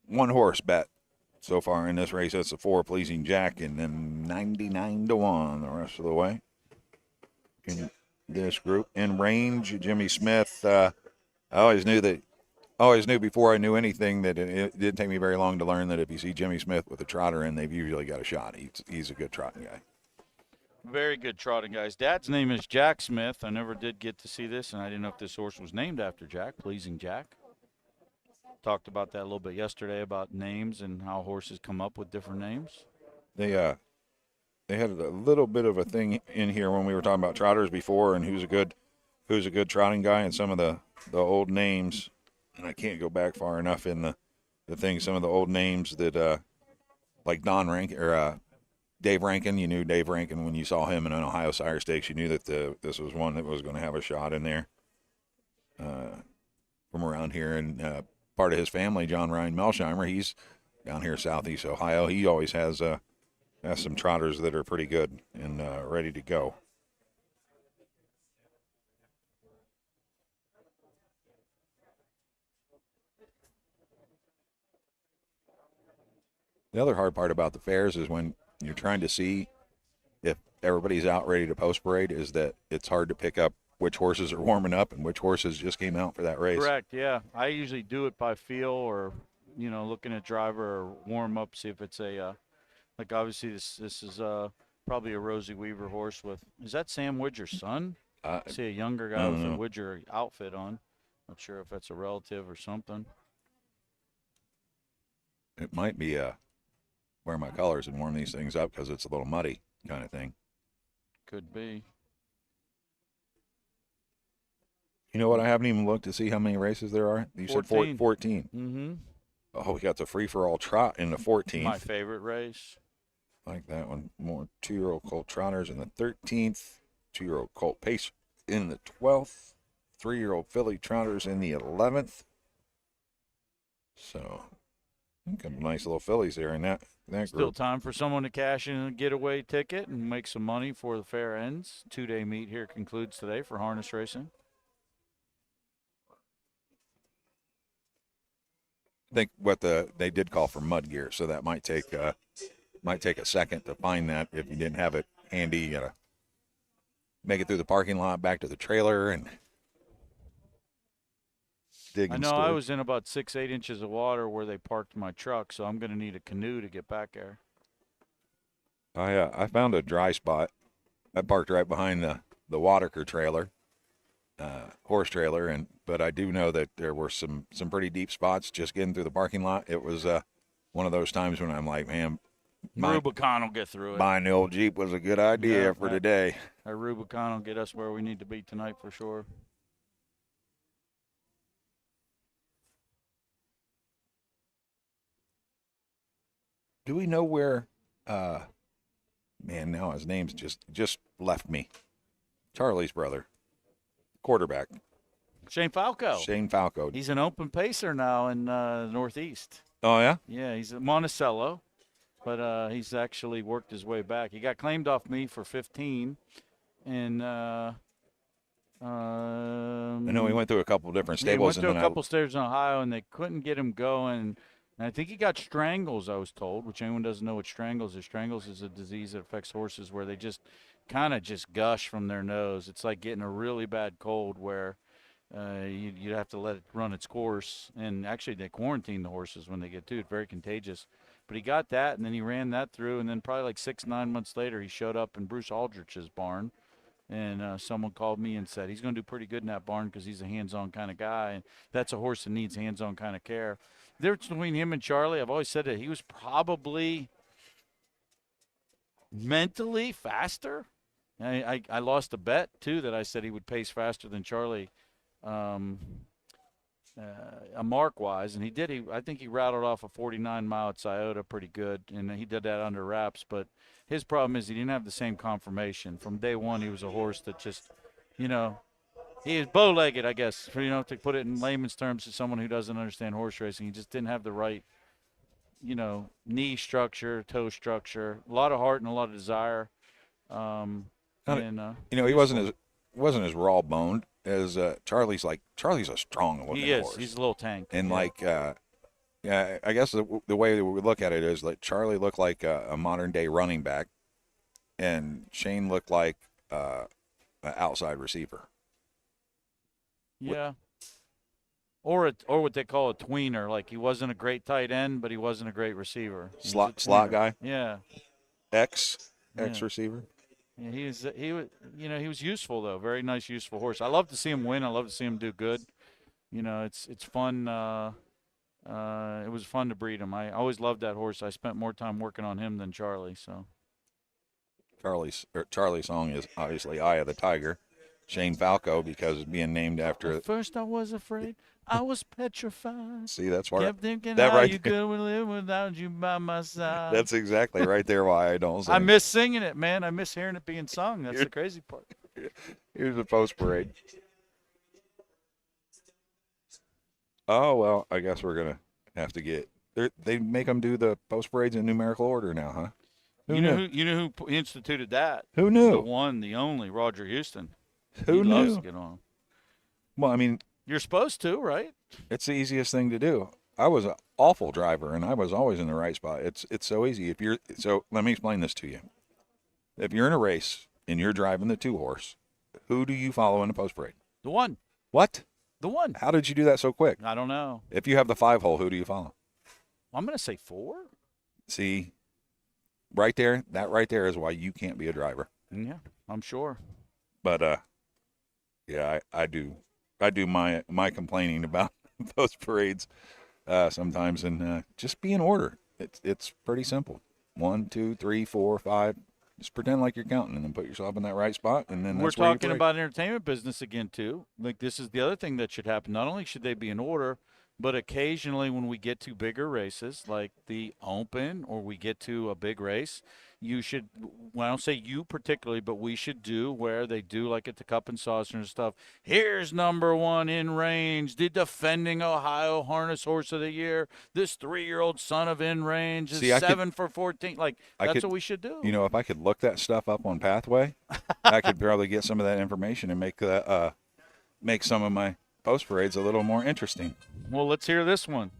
1 horse bet so far in this race. That's the 4 Pleasing Jack, and then 99 to 1 the rest of the way in this group. In range, Jimmy Smith. I always knew before I knew anything that it didn't take me very long to learn that if you see Jimmy Smith with a trotter in, they've usually got a shot. He's a good trotting guy. Very good trotting, guys. Dad's name is Jack Smith. I never did get to see this, and I didn't know if this horse was named after Jack, Pleasing Jack. Talked about that a little bit yesterday about names and how horses come up with different names. They had a little bit of a thing in here when we were talking about trotters before and who's a good trotting guy, and some of the old names, and I can't go back far enough in the thing, some of the old names that like Don Rankin or Dave Rankin. You knew Dave Rankin when you saw him in an Ohio Sire Stakes. You knew that this was one that was going to have a shot in there from around here. And part of his family, John Ryan Melsheimer, he's down here southeast Ohio. He always has some trotters that are pretty good and ready to go. The other hard part about the fairs is when you're trying to see if everybody's out ready to post parade, is that it's hard to pick up which horses are warming up and which horses just came out for that race. Correct, yeah. I usually do it by feel or, looking at driver or warm up, see if it's a, like obviously this is probably a Rosie Weaver horse with, is that Sam Widger's son? I see a younger guy with a Widger outfit on. Not sure if that's a relative or something. It might be wear my colors and warm these things up because it's a little muddy kind of thing. Could be. You know what? I haven't even looked to see how many races there are. You 14. said 14. Mm-hmm. Oh, we got the free-for-all trot in the 14th. My favorite race. Like that one. More 2-year-old colt trotters in the 13th. 2-year-old colt pace in the 12th. 3-year-old filly trotters in the 11th. So, a couple nice little fillies there in that group. Still time for someone to cash in a getaway ticket and make some money before the fair ends. 2-day meet here concludes today for harness racing. I think what they did call for mud gear, so that might take a second to find that if you didn't have it handy. You gotta make it through the parking lot, back to the trailer, and dig. I know I was in about 6-8 inches of water where they parked my truck, so I'm going to need a canoe to get back there. I found a dry spot. I parked right behind the Waterker trailer, horse trailer, but I do know that there were some pretty deep spots just getting through the parking lot. It was one of those times when I'm like, man, Rubicon will get through it. Buying the old Jeep was a good idea for today. Our Rubicon will get us where we need to be tonight for sure. Do we know where? Man, now his name's just left me. Charlie's brother, quarterback. Shane Falco. Shane Falco. He's an open pacer now in Northeast. Oh yeah. Yeah, he's at Monticello, but he's actually worked his way back. He got claimed off me for 15, and I know he went through a couple different stables. He went through a couple stables in Ohio, and they couldn't get him going. And I think he got strangles, I was told, which anyone doesn't know what strangles is. Strangles is a disease that affects horses where they just kind of just gush from their nose. It's like getting a really bad cold where you have to let it run its course. And actually they quarantine the horses when they get to it. Very contagious. But he got that, and then he ran that through, and then probably like 6-9 months later he showed up in Bruce Aldrich's barn. And someone called me and said he's going to do pretty good in that barn because he's a hands-on kind of guy. And that's a horse that needs hands-on kind of care. The difference between him and Charlie, I've always said that he was probably mentally faster. I lost a bet, too, that I said he would pace faster than Charlie mark-wise, and he did. I think he rattled off a 49-mile at Scioto pretty good, and he did that under wraps. But his problem is he didn't have the same conformation. From day one, he was a horse that just, he is bow-legged, I guess, to put it in layman's terms to someone who doesn't understand horse racing. He just didn't have the right, knee structure, toe structure, a lot of heart and a lot of desire. He wasn't as raw-boned as Charlie's. Charlie's a strong-looking horse. He's a little tank. And I guess the way we look at it is like Charlie looked like a modern-day running back, and Shane looked like an outside receiver. Yeah. Or what they call a tweener. Like he wasn't a great tight end, but he wasn't a great receiver. Slot guy. Yeah. X receiver. Yeah, he was useful though. Very nice, useful horse. I love to see him win. I love to see him do good. It's fun. It was fun to breed him. I always loved that horse. I spent more time working on him than Charlie. So. Charlie's song is obviously "Eye of the Tiger." Shane Falco, because it's being named after. At first I was afraid. I was petrified. See, that's why. Kept thinking that how right you could live without you by my side. That's exactly right there why I don't sing. I miss singing it, man. I miss hearing it being sung. That's the crazy part. Here's the post parade. Oh, well, I guess we're going to have to get. They make them do the post parades in numerical order now, huh? You know who instituted that? Who knew? The one, the only, Roger Houston. Who knew? Loves to get on. Well, I mean, you're supposed to, right? It's the easiest thing to do. was an awful driver, and I was always in the right spot. It's so easy. So let me explain this to you. If you're in a race and you're driving the 2-horse, who do you follow in the post parade? The one. What? The one. How did you do that so quick? I don't know. If you have the 5-hole, who do you follow? I'm going to say 4. See, right there, that right there is why you can't be a driver. Yeah, I'm sure. But yeah, I do my complaining about those parades sometimes, and just be in order. It's pretty simple. 1, 2, 3, 4, 5. Just pretend like you're counting, and then put yourself in that right spot, and then We're that's where you talking parade. about entertainment business again too. Like, this is the other thing that should happen. Not only should they be in order, but occasionally when we get to bigger races like the Open, or we get to a big race, you should, well, I don't say you particularly, but we should do where they do like at the Cup and Saucer and stuff. Here's number 1 in range, the defending Ohio Harness Horse of the Year. This 3-year-old son of In Range is 7 for 14. Like, that's what we should do. You know, if I could look that stuff up on Pathway, I could probably get some of that information and make some of my post parades a little more interesting. Well, let's hear this one.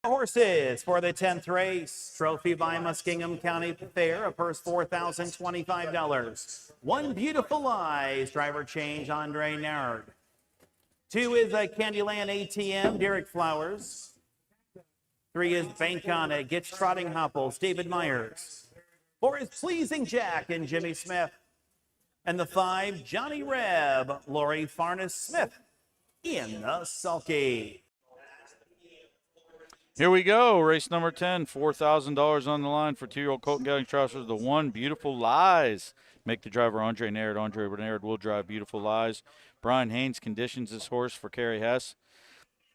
Horses for the 10th race. Trophy by Muskingum County Fair. A purse $4,025. 1 Beautiful Eyes. Driver change Andre Nard. 2 is a Candyland ATM. Derek Flowers. 3 is Bank on It. Gets Trotting Hopples. David Myers. 4 is Pleasing Jack and Jimmy Smith. And the 5, Johnny Reb. Lori Farnes Smith in the sulky. Here we go, race number 10, $4,000 on the line for 2-year-old Colton Gelding Trousers. The 1, Beautiful Lies. Make the driver Andre Nard. Andre Nard will drive Beautiful Lies. Brian Haynes conditions this horse for Kerry Hess.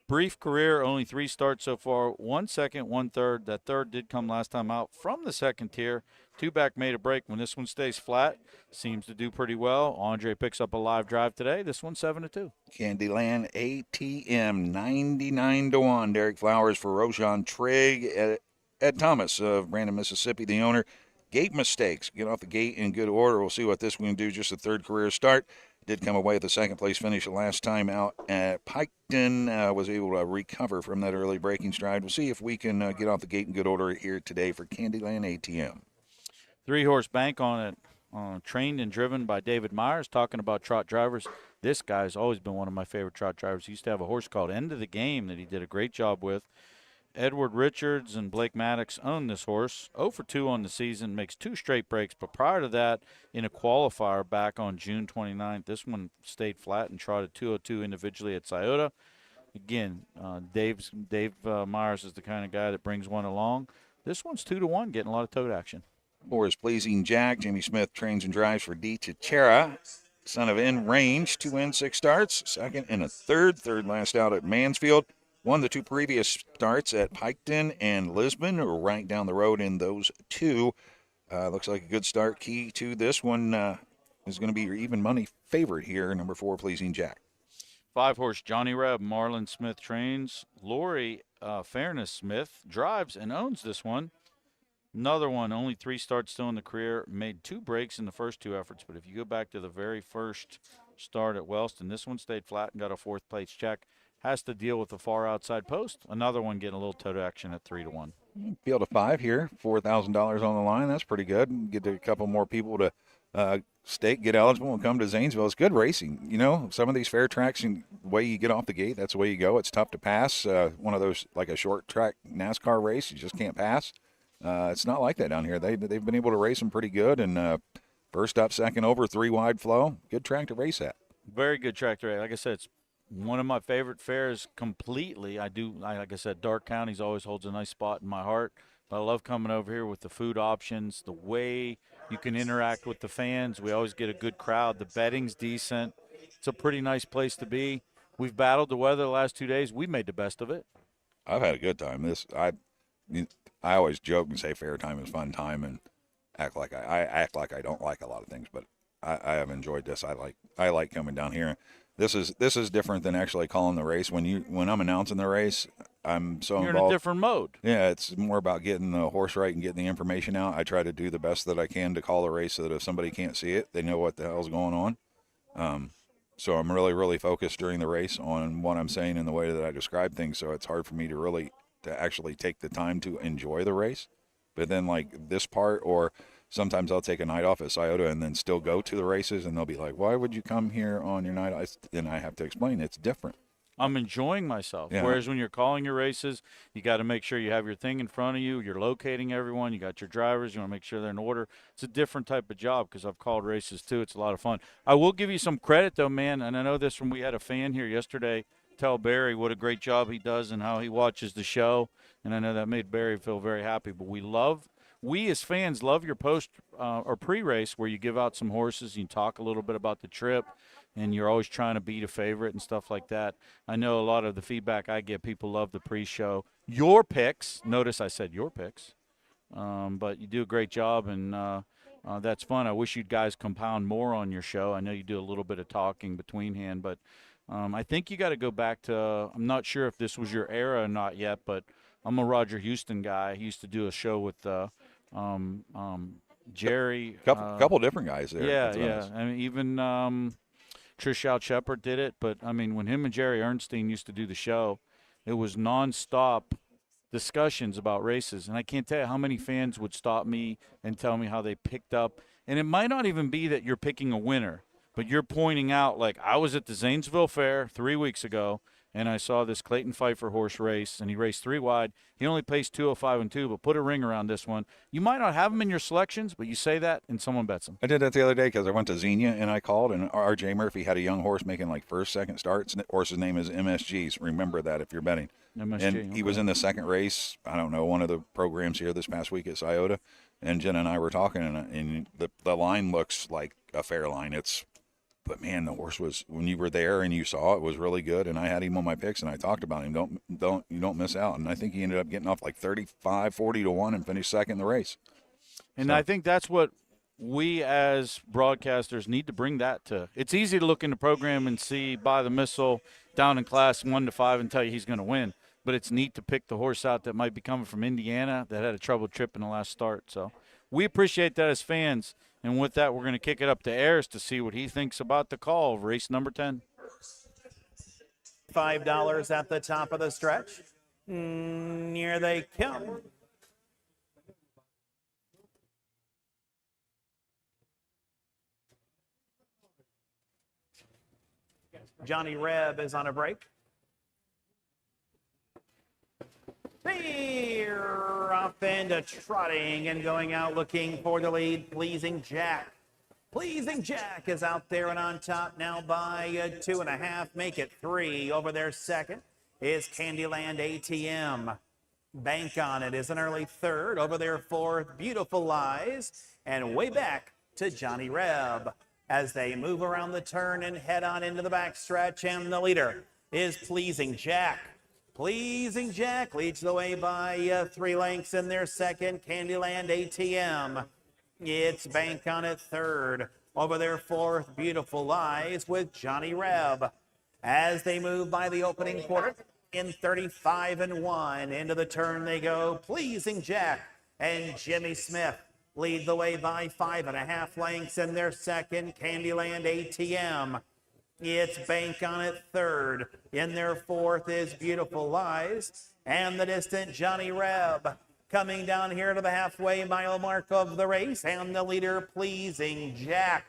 Brief career, only 3 starts so far. 1 second, 1 third. That third did come last time out from the second tier. 2 back made a break. When this one stays flat, seems to do pretty well. Andre picks up a live drive today. This one's 7-2. Candyland ATM 99-1. Derek Flowers for Roshan Trigg. Ed Thomas of Brandon, Mississippi, the owner. Gate mistakes. Get off the gate in good order. We'll see what this one can do. Just a 3rd career start. Did come away with a 2nd place finish the last time out at Piketon. Was able to recover from that early braking stride. We'll see if we can get off the gate in good order here today for Candyland ATM. 3-horse Bank on it. Trained and driven by David Myers. Talking about trot drivers, this guy's always been one of my favorite trot drivers. He used to have a horse called End of the Game that he did a great job with. Edward Richards and Blake Maddox own this horse. 0 for 2 on the season, makes 2 straight breaks. But prior to that, in a qualifier back on June 29th, this one stayed flat and trotted 202 individually at Scioto. Again, Dave Myers is the kind of guy that brings one along. This one's 2-1, getting a lot of tote action. 4 is Pleasing Jack. Jimmy Smith trains and drives for D. Chichera, son of In Range. 2 wins, 6 starts. 2nd and a 3rd. 3rd last out at Mansfield. Won the 2 previous starts at Piketon and Lisbon, right down the road in those 2. Looks like a good start. Key to this one is going to be your even money favorite here, number 4, Pleasing Jack. 5-horse Johnny Reb. Marlon Smith trains. Lori Fairness Smith drives and owns this one. Another one, only 3 starts still in the career, made 2 breaks in the first 2 efforts. But if you go back to the very first start at Wellston, this one stayed flat and got a 4th place check. Has to deal with the far outside post. Another one getting a little tote action at 3-1. Field of 5 here, $4,000 on the line. That's pretty good. Get a couple more people to stake, get eligible, and come to Zanesville. It's good racing. You know, some of these fair tracks, and the way you get off the gate, that's the way you go. It's tough to pass. One of those, like a short track NASCAR race, you just can't pass. It's not like that down here. They've been able to race them pretty good, and first up, second over, 3 wide flow. Good track to race at. Very good track to race. Like I said, it's one of my favorite fairs completely. Like I said, Dark County's always holds a nice spot in my heart. But I love coming over here with the food options, the way you can interact with the fans. We always get a good crowd. The betting's decent. It's a pretty nice place to be. We've battled the weather the last 2 days. We made the best of it. I've had a good time. I always joke and say fair time is fun time, and act like I don't like a lot of things, but I have enjoyed this. I like coming down here. This is different than actually calling the race. When I'm announcing the race, I'm so You're involved. in a different mode. Yeah, it's more about getting the horse right and getting the information out. I try to do the best that I can to call the race so that if somebody can't see it, they know what the hell's going on. So I'm really, really focused during the race on what I'm saying and the way that I describe things. So it's hard for me to actually take the time to enjoy the race. But then like this part, or sometimes I'll take a night off at Scioto and then still go to the races, and they'll be like, why would you come here on your night off? And I have to explain it's different. I'm enjoying myself. Yeah. Whereas when you're calling your races, you got to make sure you have your thing in front of you. You're locating everyone. You got your drivers. You want to make sure they're in order. It's a different type of job because I've called races too. It's a lot of fun. I will give you some credit though, man. And I know this when we had a fan here yesterday tell Barry what a great job he does and how he watches the show. And I know that made Barry feel very happy. But we as fans love your post or pre-race where you give out some horses. You talk a little bit about the trip. And you're always trying to beat a favorite and stuff like that. I know a lot of the feedback I get, people love the pre-show. Your picks, notice I said your picks, but you do a great job, and that's fun. I wish you guys compound more on your show. I know you do a little bit of talking between hand, but I think you got to go back to, I'm not sure if this was your era or not yet, but I'm a Roger Houston guy. He used to do a show with Jerry. Couple different guys there. Yeah. I mean, even Trish Out Shepherd did it, but I mean, when him and Jerry Ernstein used to do the show, it was nonstop discussions about races. And I can't tell you how many fans would stop me and tell me how they picked up. And it might not even be that you're picking a winner, but you're pointing out, like, I was at the Zanesville Fair 3 weeks ago, and I saw this Clayton Pfeiffer horse race, and he raced 3 wide. He only placed 205 and 2, but put a ring around this one. You might not have him in your selections, but you say that, and someone bets him. I did that the other day because I went to Xenia, and I called, and R.J. Murphy had a young horse making like first, second starts. The horse's name is MSG, so remember that if you're betting. MSG, and he was in the second race, I don't know, one of the programs here this past week at Scioto, and Jen and I were talking, and the line looks like a fair line. But man, the horse was, when you were there and you saw it, was really good. And I had him on my picks, and I talked about him. You don't miss out. And I think he ended up getting off like 35, 40 to 1 and finished second in the race. And so, I think that's what we as broadcasters need to bring that to. It's easy to look in the program and see by the missile down in class 1 to 5 and tell you he's going to win. But it's neat to pick the horse out that might be coming from Indiana that had a troubled trip in the last start. So we appreciate that as fans. And with that, we're going to kick it up to Ayers to see what he thinks about the call of race number 10. $5 at the top of the stretch. Here they come. Johnny Reb is on a break. They're off into trotting and going out looking for the lead. Pleasing Jack. Pleasing Jack is out there and on top now by 2.5. Make it 3. Over there second is Candyland ATM. Bank on it is an early third. Over there fourth, Beautiful Lies. And way back to Johnny Reb as they move around the turn and head on into the backstretch. And the leader is Pleasing Jack. Pleasing Jack leads the way by 3 lengths in their second. Candyland ATM. It's Bank on it third. Over there fourth, Beautiful Lies with Johnny Reb. As they move by the opening quarter in 35 and 1. Into the turn they go. Pleasing Jack and Jimmy Smith lead the way by 5.5 lengths in their second. Candyland ATM. It's Bank on it third. In their fourth is Beautiful Lies. And the distant Johnny Reb coming down here to the halfway mile mark of the race. And the leader, Pleasing Jack.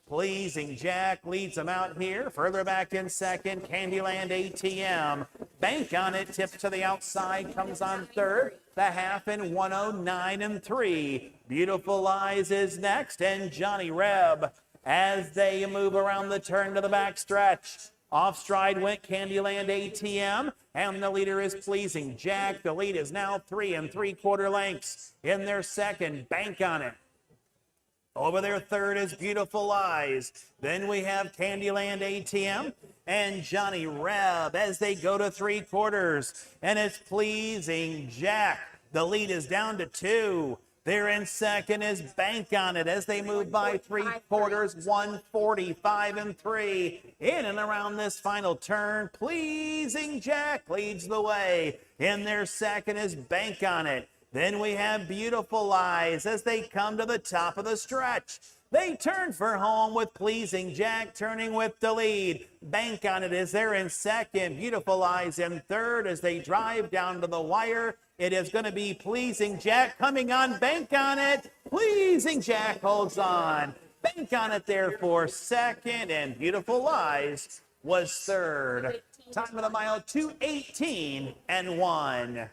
Pleasing Jack leads them out here. Further back in second, Candyland ATM. Bank on it, tips to the outside, comes on third. The half in 109 and 3. Beautiful Lies is next, and Johnny Reb as they move around the turn to the backstretch. Off stride went Candyland ATM, and the leader is Pleasing Jack. The lead is now 3 3/4 lengths in their second. Bank on it. Over their third is Beautiful Lies. Then we have Candyland ATM and Johnny Reb as they go to 3/4. And it's Pleasing Jack. The lead is down to 2. There in second is Bank on it as they move by 3/4, 145 and 3. In and around this final turn, Pleasing Jack leads the way. In their second is Bank on it. Then we have Beautiful Lies as they come to the top of the stretch. They turn for home with Pleasing Jack turning with the lead. Bank on it is there in second. Beautiful Eyes in third as they drive down to the wire. It is going to be Pleasing Jack coming on. Bank on it. Pleasing Jack holds on. Bank on it there for second, and Beautiful Eyes was third. Time of the mile 2:18 and 1.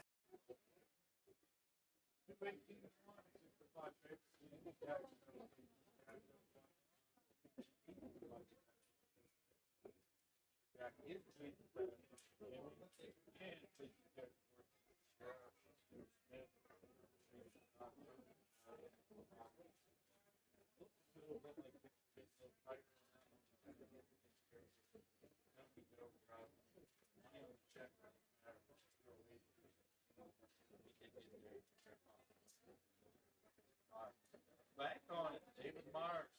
Back on it, David Myers.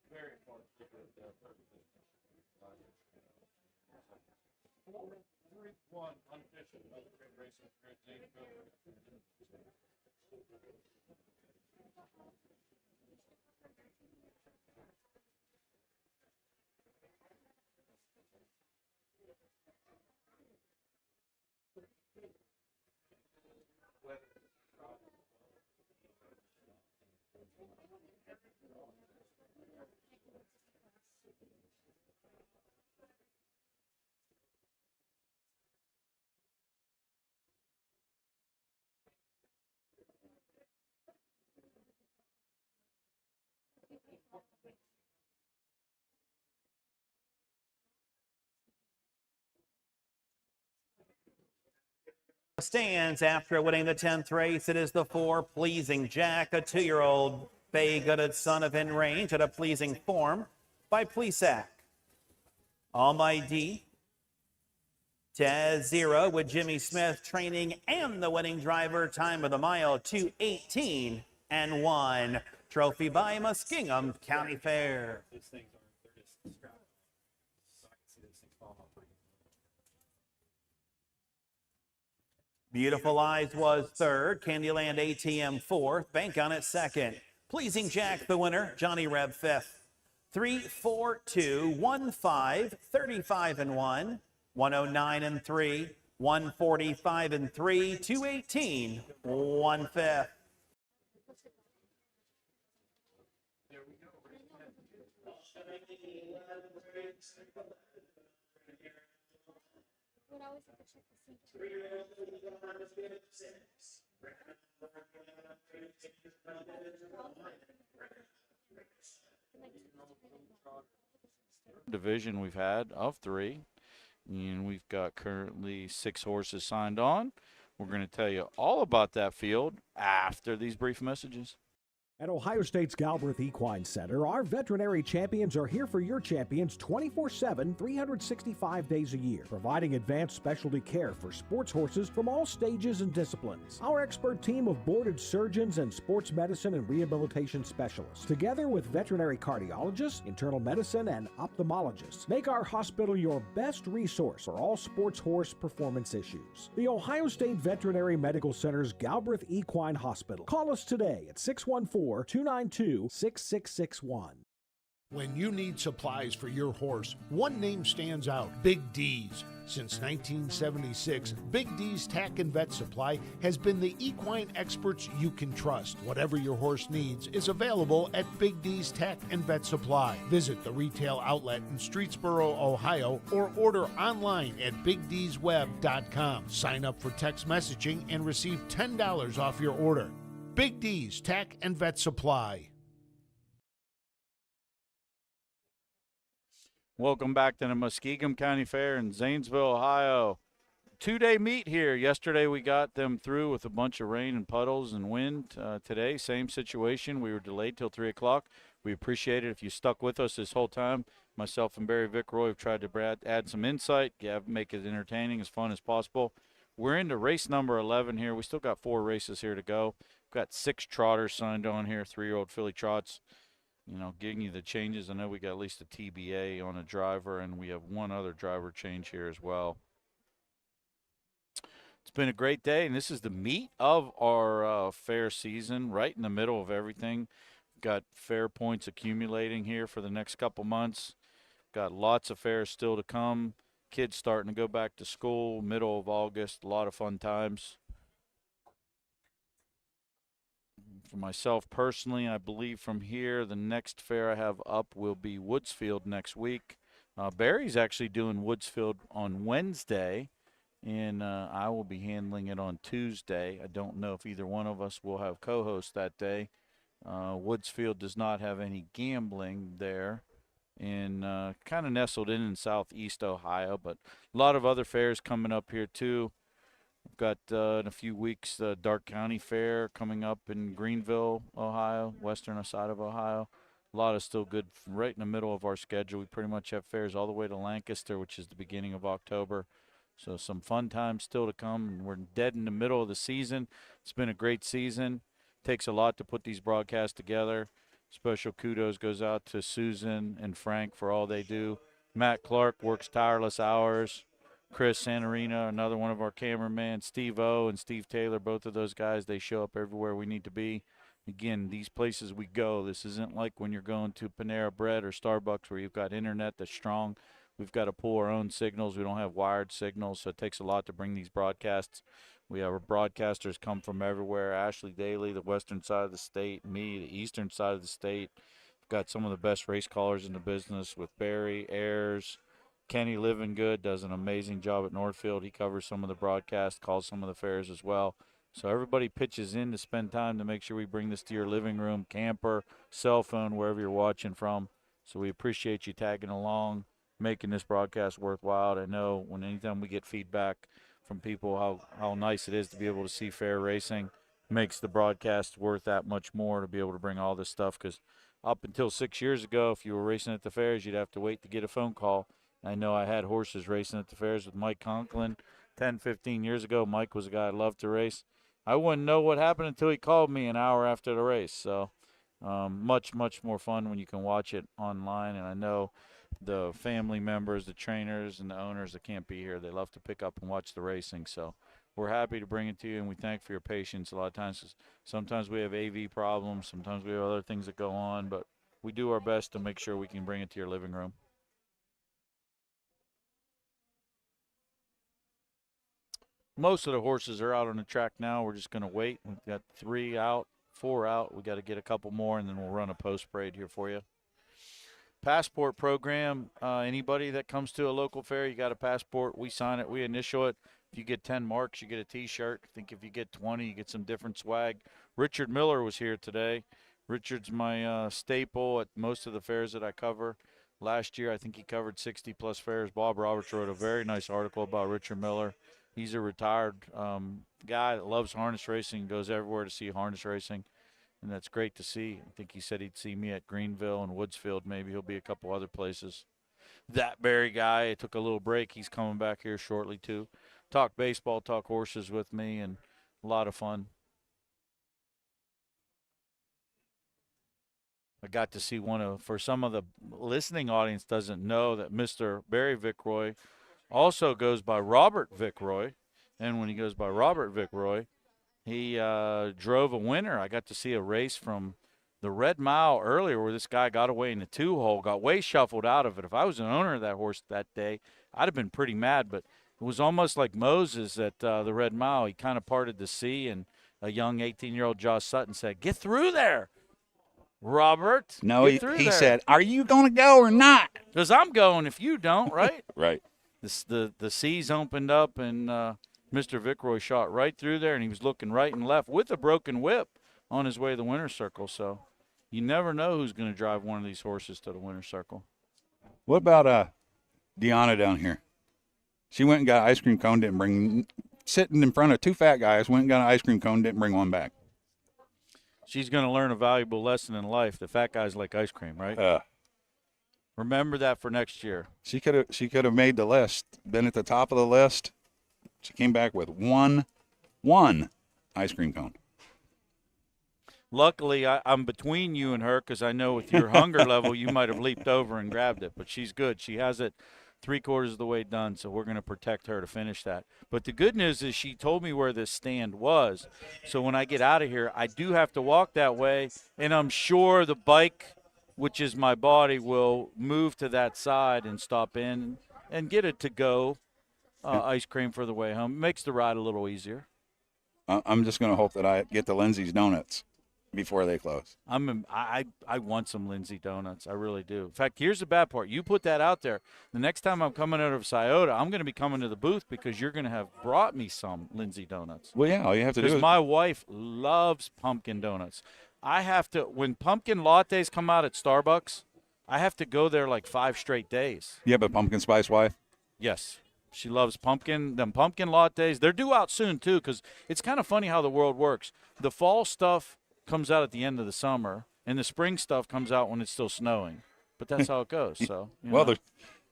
Very important. 4-3-1 unofficial. Great racing here at Zanesville. Stands after winning the 10th race. It is the 4 Pleasing Jack, a 2-year-old bay-gutted son of In Range at a pleasing form by Plesac. All My D. Taz 0 with Jimmy Smith training and the winning driver. Time of the mile 2:18 and 1. Trophy by Muskingum County Fair. Beautiful Eyes was third. Candyland ATM fourth. Bank on it second. Pleasing Jack the winner. Johnny Reb fifth. 3, 4, 2, 1, 5, 35 and 1, 109 and 3, 145 and 3, 218, 1 5. Division we've had of 3, and we've got currently 6 horses signed on. We're going to tell you all about that field after these brief messages. At Ohio State's Galbraith Equine Center, our veterinary champions are here for your champions 24/7, 365 days a year, providing advanced specialty care for sports horses from all stages and disciplines. Our expert team of boarded surgeons and sports medicine and rehabilitation specialists, together with veterinary cardiologists, internal medicine, and ophthalmologists, make our hospital your best resource for all sports horse performance issues. The Ohio State Veterinary Medical Center's Galbraith Equine Hospital. Call us today at 614-292-6661. When you need supplies for your horse, one name stands out: Big D's. Since 1976, Big D's Tack and Vet Supply has been the equine experts you can trust. Whatever your horse needs is available at Big D's Tack and Vet Supply. Visit the retail outlet in Streetsboro, Ohio, or order online at BigD'sWeb.com. Sign up for text messaging and receive $10 off your order. Big D's Tack and Vet Supply. Welcome back to the Muskingum County Fair in Zanesville, Ohio. 2-day meet here. Yesterday we got them through with a bunch of rain and puddles and wind. Today, same situation. We were delayed till 3 o'clock. We appreciate it if you stuck with us this whole time. Myself and Barry Vickroy have tried to add some insight, make it entertaining, as fun as possible. We're into race number 11 here. We still got 4 races here to go. Got 6 trotters signed on here, 3-year-old filly trots. You know, giving you the changes. I know we got at least a TBA on a driver, and we have 1 other driver change here as well. It's been a great day, and this is the meat of our fair season, right in the middle of everything. Got fair points accumulating here for the next couple months. Got lots of fairs still to come. Kids starting to go back to school, middle of August, a lot of fun times. For myself personally, I believe from here, the next fair I have up will be Woodsfield next week. Barry's actually doing Woodsfield on Wednesday, and I will be handling it on Tuesday. I don't know if either one of us will have co-hosts that day. Woodsfield does not have any gambling there, and kind of nestled in southeast Ohio, but a lot of other fairs coming up here too. We've got in a few weeks the Dark County Fair coming up in Greenville, Ohio, western side of Ohio. A lot of still good right in the middle of our schedule. We pretty much have fairs all the way to Lancaster, which is the beginning of October. So some fun times still to come. We're dead in the middle of the season. It's been a great season. Takes a lot to put these broadcasts together. Special kudos goes out to Susan and Frank for all they do. Matt Clark works tireless hours. Chris Santarina, another one of our cameramen. Steve O and Steve Taylor, both of those guys, they show up everywhere we need to be. Again, these places we go, this isn't like when you're going to Panera Bread or Starbucks where you've got internet that's strong. We've got to pull our own signals. We don't have wired signals, so it takes a lot to bring these broadcasts. We have our broadcasters come from everywhere. Ashley Daly, the western side of the state, me, the eastern side of the state. We've got some of the best race callers in the business with Barry, Ayers. Kenny Livingood does an amazing job at Northfield. He covers some of the broadcasts, calls some of the fairs as well. So everybody pitches in to spend time to make sure we bring this to your living room, camper, cell phone, wherever you're watching from. So we appreciate you tagging along, making this broadcast worthwhile. I know anytime we get feedback from people how nice it is to be able to see fair racing, makes the broadcast worth that much more to be able to bring all this stuff. Because up until 6 years ago, if you were racing at the fairs, you'd have to wait to get a phone call. I know I had horses racing at the fairs with Mike Conklin 10, 15 years ago. Mike was a guy I loved to race. I wouldn't know what happened until he called me an hour after the race. So much, much more fun when you can watch it online. And I know the family members, the trainers, and the owners that can't be here, they love to pick up and watch the racing. So we're happy to bring it to you, and we thank for your patience. A lot of times, sometimes we have AV problems. Sometimes we have other things that go on. But we do our best to make sure we can bring it to your living room. Most of the horses are out on the track now. We're just going to wait. We've got 3 out, 4 out. We got to get a couple more, and then we'll run a post parade here for you. Passport program. Anybody that comes to a local fair, you got a passport. We sign it. We initial it. If you get 10 marks, you get a T-shirt. I think if you get 20, you get some different swag. Richard Miller was here today. Richard's my staple at most of the fairs that I cover. Last year, I think he covered 60-plus fairs. Bob Roberts wrote a very nice article about Richard Miller. He's a retired guy that loves harness racing, goes everywhere to see harness racing, and that's great to see. I think he said he'd see me at Greenville and Woodsfield. Maybe he'll be a couple other places. That Barry guy took a little break. He's coming back here shortly, too. Talk baseball, talk horses with me, and a lot of fun. I got to see for some of the listening audience doesn't know that Mr. Barry Vickroy also goes by Robert Vickroy, and when he goes by Robert Vickroy, he drove a winner. I got to see a race from the Red Mile earlier where this guy got away in the 2-hole, got way shuffled out of it. If I was an owner of that horse that day, I'd have been pretty mad, but it was almost like Moses at the Red Mile. He kind of parted the sea, and a young 18-year-old Josh Sutton said, "Get through there, Robert." No, he said, "Are you going to go or not?" Because I'm going if you don't, right? Right. The seas opened up, and Mr. Vickroy shot right through there, and he was looking right and left with a broken whip on his way to the winner's circle. So you never know who's going to drive one of these horses to the winner's circle. What about Deanna down here? She went and got an ice cream cone, didn't bring, sitting in front of 2 fat guys, went and got an ice cream cone, didn't bring one back. She's going to learn a valuable lesson in life. The fat guys like ice cream, right? Remember that for next year. She could have made the list, been at the top of the list. She came back with one ice cream cone. Luckily, I'm between you and her because I know with your hunger level, you might have leaped over and grabbed it. But she's good. She has it 3/4 of the way done, so we're going to protect her to finish that. But the good news is she told me where this stand was. So when I get out of here, I do have to walk that way, and I'm sure the bike, which is my body, will move to that side and stop in and get it to go ice cream for the way home. It makes the ride a little easier. I'm just going to hope that I get the Lindsay's Donuts before they close. I want some Lindsay Donuts. I really do. In fact, here's the bad part. You put that out there. The next time I'm coming out of Scioto, I'm going to be coming to the booth because you're going to have brought me some Lindsay Donuts. Well, yeah, all you have to do is because my wife loves pumpkin donuts. I have to, when pumpkin lattes come out at Starbucks, I have to go there like 5 straight days. Yeah, but pumpkin spice wife? Yes. She loves pumpkin lattes. They're due out soon, too, because it's kind of funny how the world works. The fall stuff comes out at the end of the summer, and the spring stuff comes out when it's still snowing. But that's how it goes. So, well,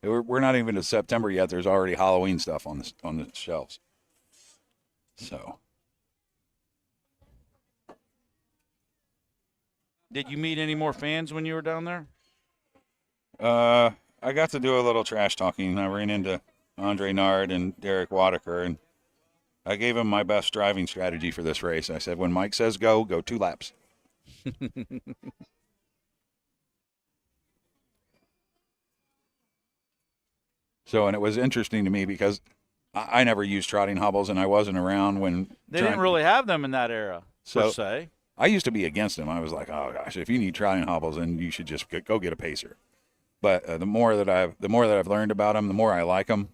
we're not even to September yet. There's already Halloween stuff on the shelves. So, did you meet any more fans when you were down there? I got to do a little trash talking. I ran into Andre Nard and Derek Wadaker, and I gave him my best driving strategy for this race. I said, when Mike says go 2 laps. So, and it was interesting to me because I never used trotting hobbles, and I wasn't around when they didn't really have them in that era, per se. I used to be against them. I was like, oh gosh, if you need trotting hobbles, then you should just go get a pacer. But the more that I've learned about them, the more I like them.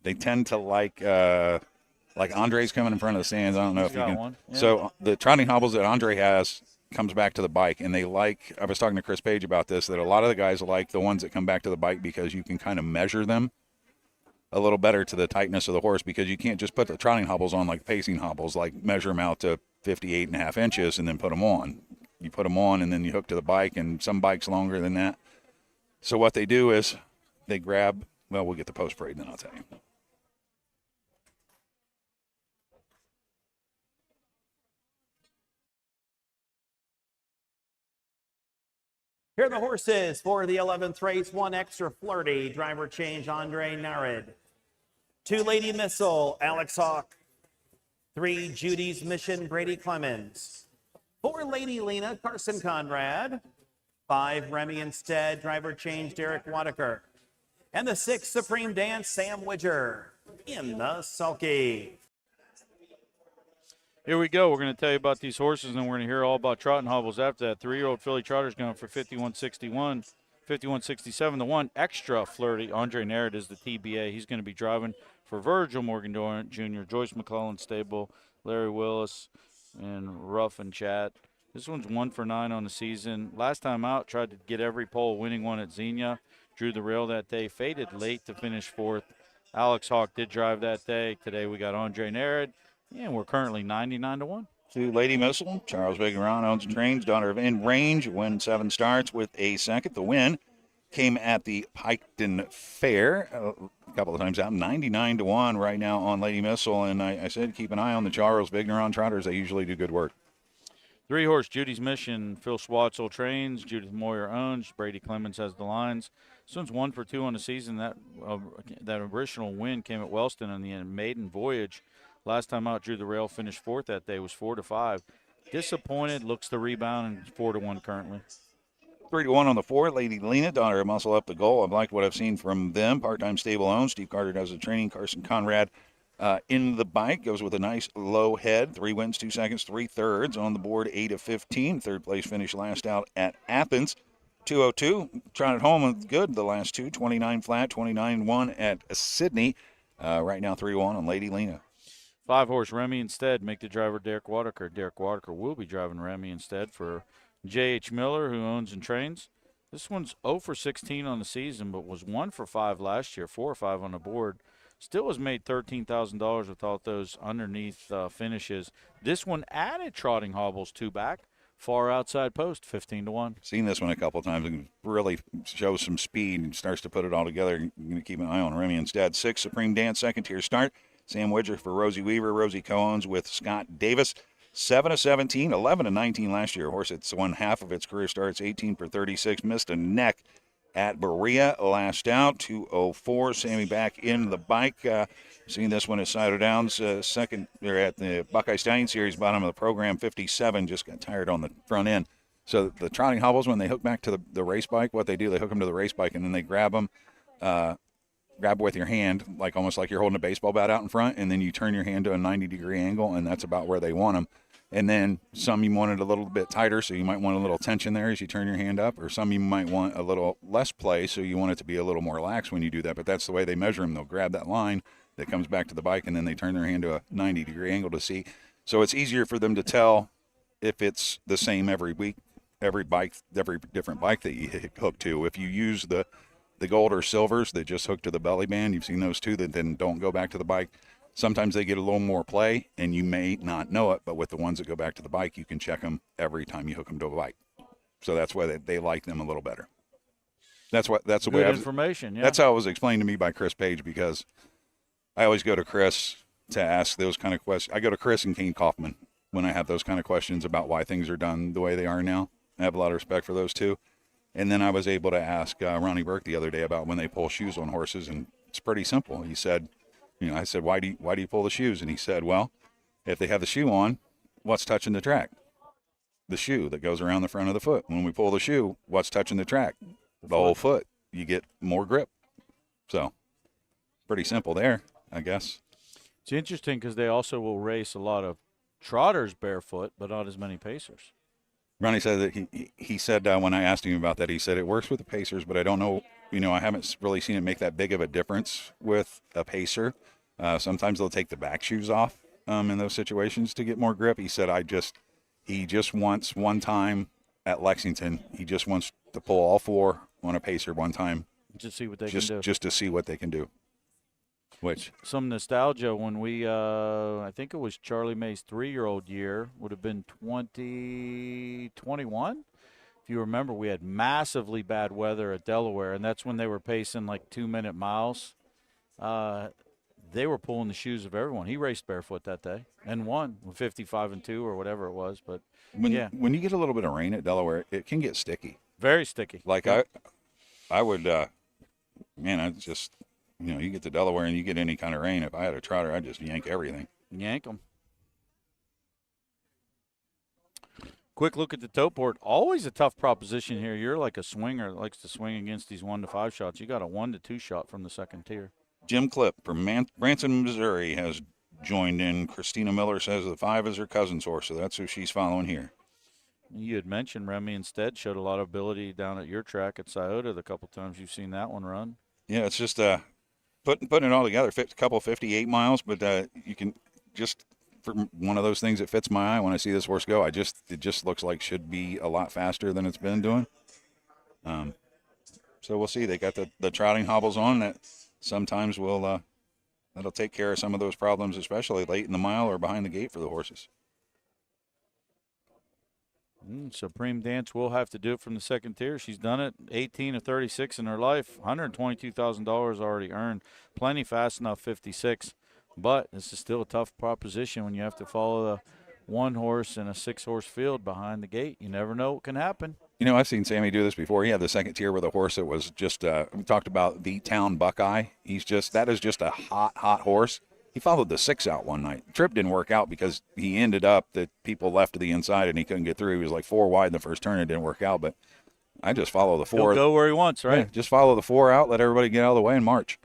They tend to like Andre's coming in front of the stands. I don't know if you can. One. Yeah. So the trotting hobbles that Andre has comes back to the bike, and they like. I was talking to Chris Page about this. That a lot of the guys like the ones that come back to the bike because you can kind of measure them a little better to the tightness of the horse, because you can't just put the trotting hobbles on like pacing hobbles, like measure them out to 58.5 inches and then put them on. You put them on and then you hook to the bike, and some bikes longer than that. So what they do is they grab, well, we'll get the post parade, then I'll tell you. Here are the horses for the 11th race. 1 Extra Flirty, driver change Andre Narid. 2 Lady Missile, Alex Hawk. 3 Judy's Mission, Brady Clemens. 4 Lady Lena, Carson Conrad. 5 Remy Instead, driver change Derek Wadaker. And the 6 Supreme Dance, Sam Widger in the sulky. Here we go. We're going to tell you about these horses, and we're going to hear all about trotting hobbles after that. 3-year-old filly trotter's going for 51.61, 51.67. The 1 Extra Flirty, Andre Narid is the TBA. He's going to be driving for Virgil Morgan Jr., Joyce McClellan Stable, Larry Willis, and Ruff and Chat. This one's 1 for 9 on the season. Last time out, tried to get every pole, winning one at Xenia. Drew the rail that day, faded late to finish 4th. Alex Hawk did drive that day. Today we got Andre Narid, and we're currently 99-1. 2 Lady Missile, Charles Vigneron owns and trains, daughter of In Range, wins 7 starts with a second. The win came at the Piketon Fair a couple of times out, 99-1 right now on Lady Missile. And I said keep an eye on the Charles Vigneron trotters. They usually do good work. 3-horse Judy's Mission, Phil Schwartzel trains, Judith Moyer owns, Brady Clemens has the lines. This one's 1 for 2 on the season. That original win came at Wellston on the maiden voyage. Last time out, Drew the rail, finished 4th that day, was 4-5. Disappointed, looks to rebound, and 4-1 currently. 3-1 on the 4, Lady Lena, daughter of Muscle Up the Goal. I've liked what I've seen from them. Part-time stable owned. Steve Carter does the training. Carson Conrad in the bike, goes with a nice low head. 3 wins, 2 seconds, 3 thirds on the board, 8-15. Third place finish last out at Athens. 202, tried at home, good. The last 2, 29 flat, 29-1 at Sydney. Right now 3-1 on Lady Lena. 5-horse Remy Instead, make the driver Derek Wadaker. Derek Wadaker will be driving Remy Instead for J.H. Miller, who owns and trains. This one's 0 for 16 on the season, but was 1 for 5 last year, 4 or 5 on the board. Still has made $13,000 without those underneath finishes. This one added trotting hobbles 2 back, far outside post, 15-1. Seen this one a couple of times and really shows some speed and starts to put it all together. You're going to keep an eye on Remy Instead. 6 Supreme Dance, second tier start. Sam Widger for Rosie Weaver. Rosie co-owns with Scott Davis. 7 of 17, 11 of 19 last year. A horse that's won half of its career starts, 18 for 36, missed a neck at Berea last out, 204. Sammy back in the bike. Seeing this one at Cider Downs, second, they're at the Buckeye Stallion Series, bottom of the program, 57, just got tired on the front end. So the trotting hobbles, when they hook back to the race bike, what they do, they hook them to the race bike, and then they grab them, grab with your hand, like almost like you're holding a baseball bat out in front, and then you turn your hand to a 90-degree angle, and that's about where they want them. And then some you want it a little bit tighter, so you might want a little tension there as you turn your hand up, or some you might want a little less play, so you want it to be a little more relaxed when you do that. But that's the way they measure them. They'll grab that line that comes back to the bike, and then they turn their hand to a 90-degree angle to see. So it's easier for them to tell if it's the same every week, every different bike that you hook to. If you use the gold or silvers that just hook to the belly band, you've seen those too, that then don't go back to the bike. Sometimes they get a little more play, and you may not know it, but with the ones that go back to the bike, you can check them every time you hook them to a bike. So that's why they like them a little better. That's the Good way information. Yeah. That's how it was explained to me by Chris Page, because I always go to Chris to ask those kind of questions. I go to Chris and Kane Kaufman when I have those kind of questions about why things are done the way they are now. I have a lot of respect for those two. And then I was able to ask Ronnie Burke the other day about when they pull shoes on horses, and it's pretty simple. He said, I said, why do you pull the shoes? And he said, well, if they have the shoe on, what's touching the track? The shoe that goes around the front of the foot. When we pull the shoe, what's touching the track? The whole foot. You get more grip. So pretty simple there, I guess. It's interesting because they also will race a lot of trotters barefoot, but not as many pacers. Ronnie said that he said when I asked him about that, he said it works with the pacers, but I don't know, I haven't really seen it make that big of a difference with a pacer. Sometimes they'll take the back shoes off in those situations to get more grip. He said he just wants one time at Lexington, he just wants to pull all four on a pacer one time. Just see what they can do. Just to see what they can do. Which some nostalgia when we, I think it was Charlie May's 3-year-old year, would have been 2021. If you remember, we had massively bad weather at Delaware, and that's when they were pacing like 2-minute miles. They were pulling the shoes of everyone. He raced barefoot that day and won with 55-2 or whatever it was. But when you get a little bit of rain at Delaware, it can get sticky. Very sticky. Like I would, I just. You get to Delaware and you get any kind of rain. If I had a trotter, I'd just yank everything. Yank them. Quick look at the tote board. Always a tough proposition here. You're like a swinger that likes to swing against these 1 to 5 shots. You got a 1 to 2 shot from the second tier. Jim Clip from Branson, Missouri has joined in. Christina Miller says the 5 is her cousin's horse, so that's who she's following here. You had mentioned Remy Instead showed a lot of ability down at your track at Scioto the couple times you've seen that one run. Yeah, it's just putting it all together, a couple 58 miles, but you can just, for one of those things that fits my eye when I see this horse go, it just looks like should be a lot faster than it's been doing. So we'll see. They got the trotting hobbles on that sometimes that'll take care of some of those problems, especially late in the mile or behind the gate for the horses. Supreme Dance will have to do it from the second tier. She's done it 18 of 36 in her life, $122,000 already earned. Plenty fast enough, 56. But this is still a tough proposition when you have to follow the 1 horse in a 6-horse field behind the gate. You never know what can happen. I've seen Sammy do this before. He had the second tier with a horse that was just, we talked about the town Buckeye. That is just a hot horse. He followed the 6 out one night. The trip didn't work out because he ended up that people left to the inside and he couldn't get through. He was like 4 wide in the first turn. It didn't work out, but I just follow the 4. He'll go where he wants, right? Yeah, just follow the 4 out, let everybody get out of the way and march.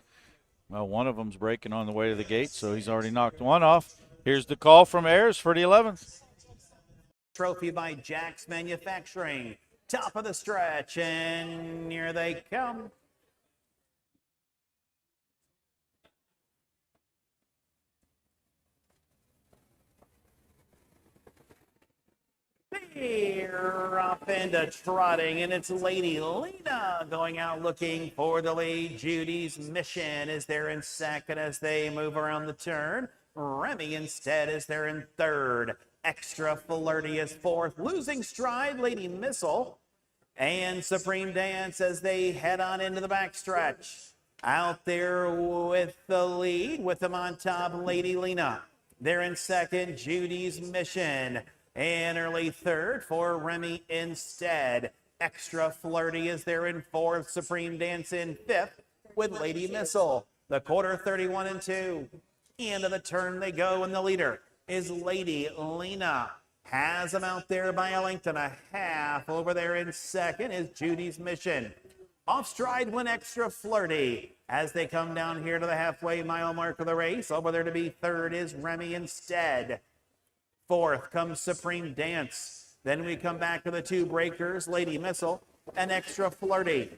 Well, one of them's breaking on the way to the gate, so he's already knocked one off. Here's the call from Ayers for the 11th. Trophy by Jack's Manufacturing. Top of the stretch, and here they come. They're off into trotting, and it's Lady Lena going out looking for the lead. Judy's Mission is there in second as they move around the turn. Remy Instead is there in third. Extra Flirty is fourth. Losing Stride, Lady Missile, and Supreme Dance as they head on into the backstretch. Out there with the lead, with them on top, Lady Lena. They're in second, Judy's Mission. In early third for Remy Instead. Extra Flirty is there in fourth. Supreme Dance in fifth with Lady Missile. The quarter 31-2. Into the turn they go, and the leader is Lady Lena. Has them out there by a length and a half. Over there in second is Judy's Mission. Off stride went Extra Flirty as they come down here to the halfway mile mark of the race. Over there to be third is Remy Instead. Fourth comes Supreme Dance. Then we come back to the two breakers, Lady Missile and Extra Flirty.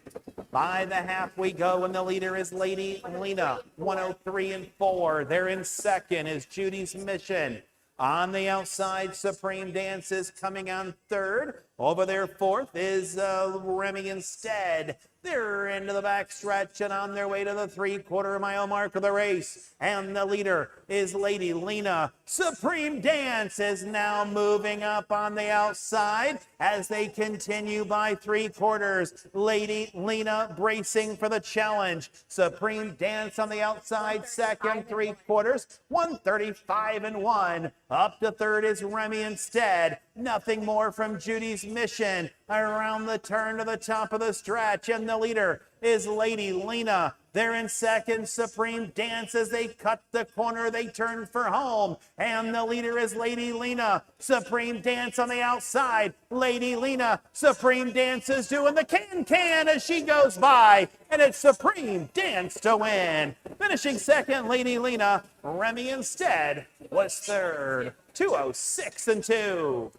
By the half we go, and the leader is Lady Lena, 103-4. There in second is Judy's Mission. On the outside, Supreme Dance is coming on third. Over there fourth is Remy Instead. They're into the back stretch and on their way to the 3/4 mile mark of the race. And the leader is Lady Lena. Supreme Dance is now moving up on the outside as they continue by 3/4. Lady Lena bracing for the challenge. Supreme Dance on the outside, second, 3/4, 135-1. Up to third is Remy Instead. Nothing more from Judy's Mission. Around the turn to the top of the stretch, and the leader is Lady Lena. They're in second, Supreme Dance. As they cut the corner, they turn for home, and the leader is Lady Lena. Supreme Dance on the outside. Lady Lena, Supreme Dance is doing the can as she goes by, and it's Supreme Dance to win. Finishing second, Lady Lena. Remy Instead was third, 206-2.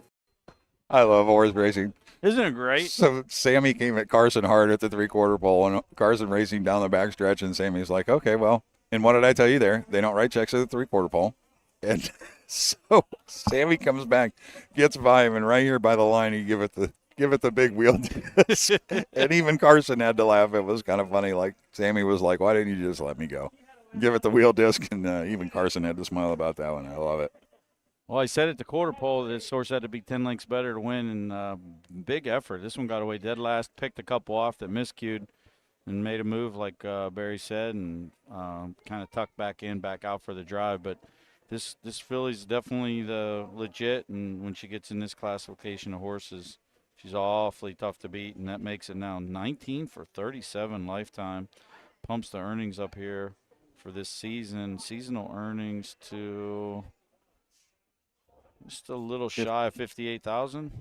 I love horse racing. Isn't it great? So Sammy came at Carson hard at the 3/4 pole, and Carson racing down the backstretch, and Sammy's like, okay, well, and what did I tell you there? They don't write checks at the 3/4 pole. And so Sammy comes back, gets by him, and right here by the line, he give it the big wheel disc. And even Carson had to laugh. It was kind of funny. Like Sammy was like, why didn't you just let me go? Give it the wheel disc, and even Carson had to smile about that one. I love it. Well, I said at the quarter pole that this horse had to be 10 lengths better to win, and big effort. This one got away dead last, picked a couple off that miscued, and made a move like Barry said, and kind of tucked back in, back out for the drive. But this filly's definitely the legit, and when she gets in this classification of horses, she's awfully tough to beat, and that makes it now 19 for 37 lifetime. Pumps the earnings up here for this season. Seasonal earnings to just a little shy of 58,000.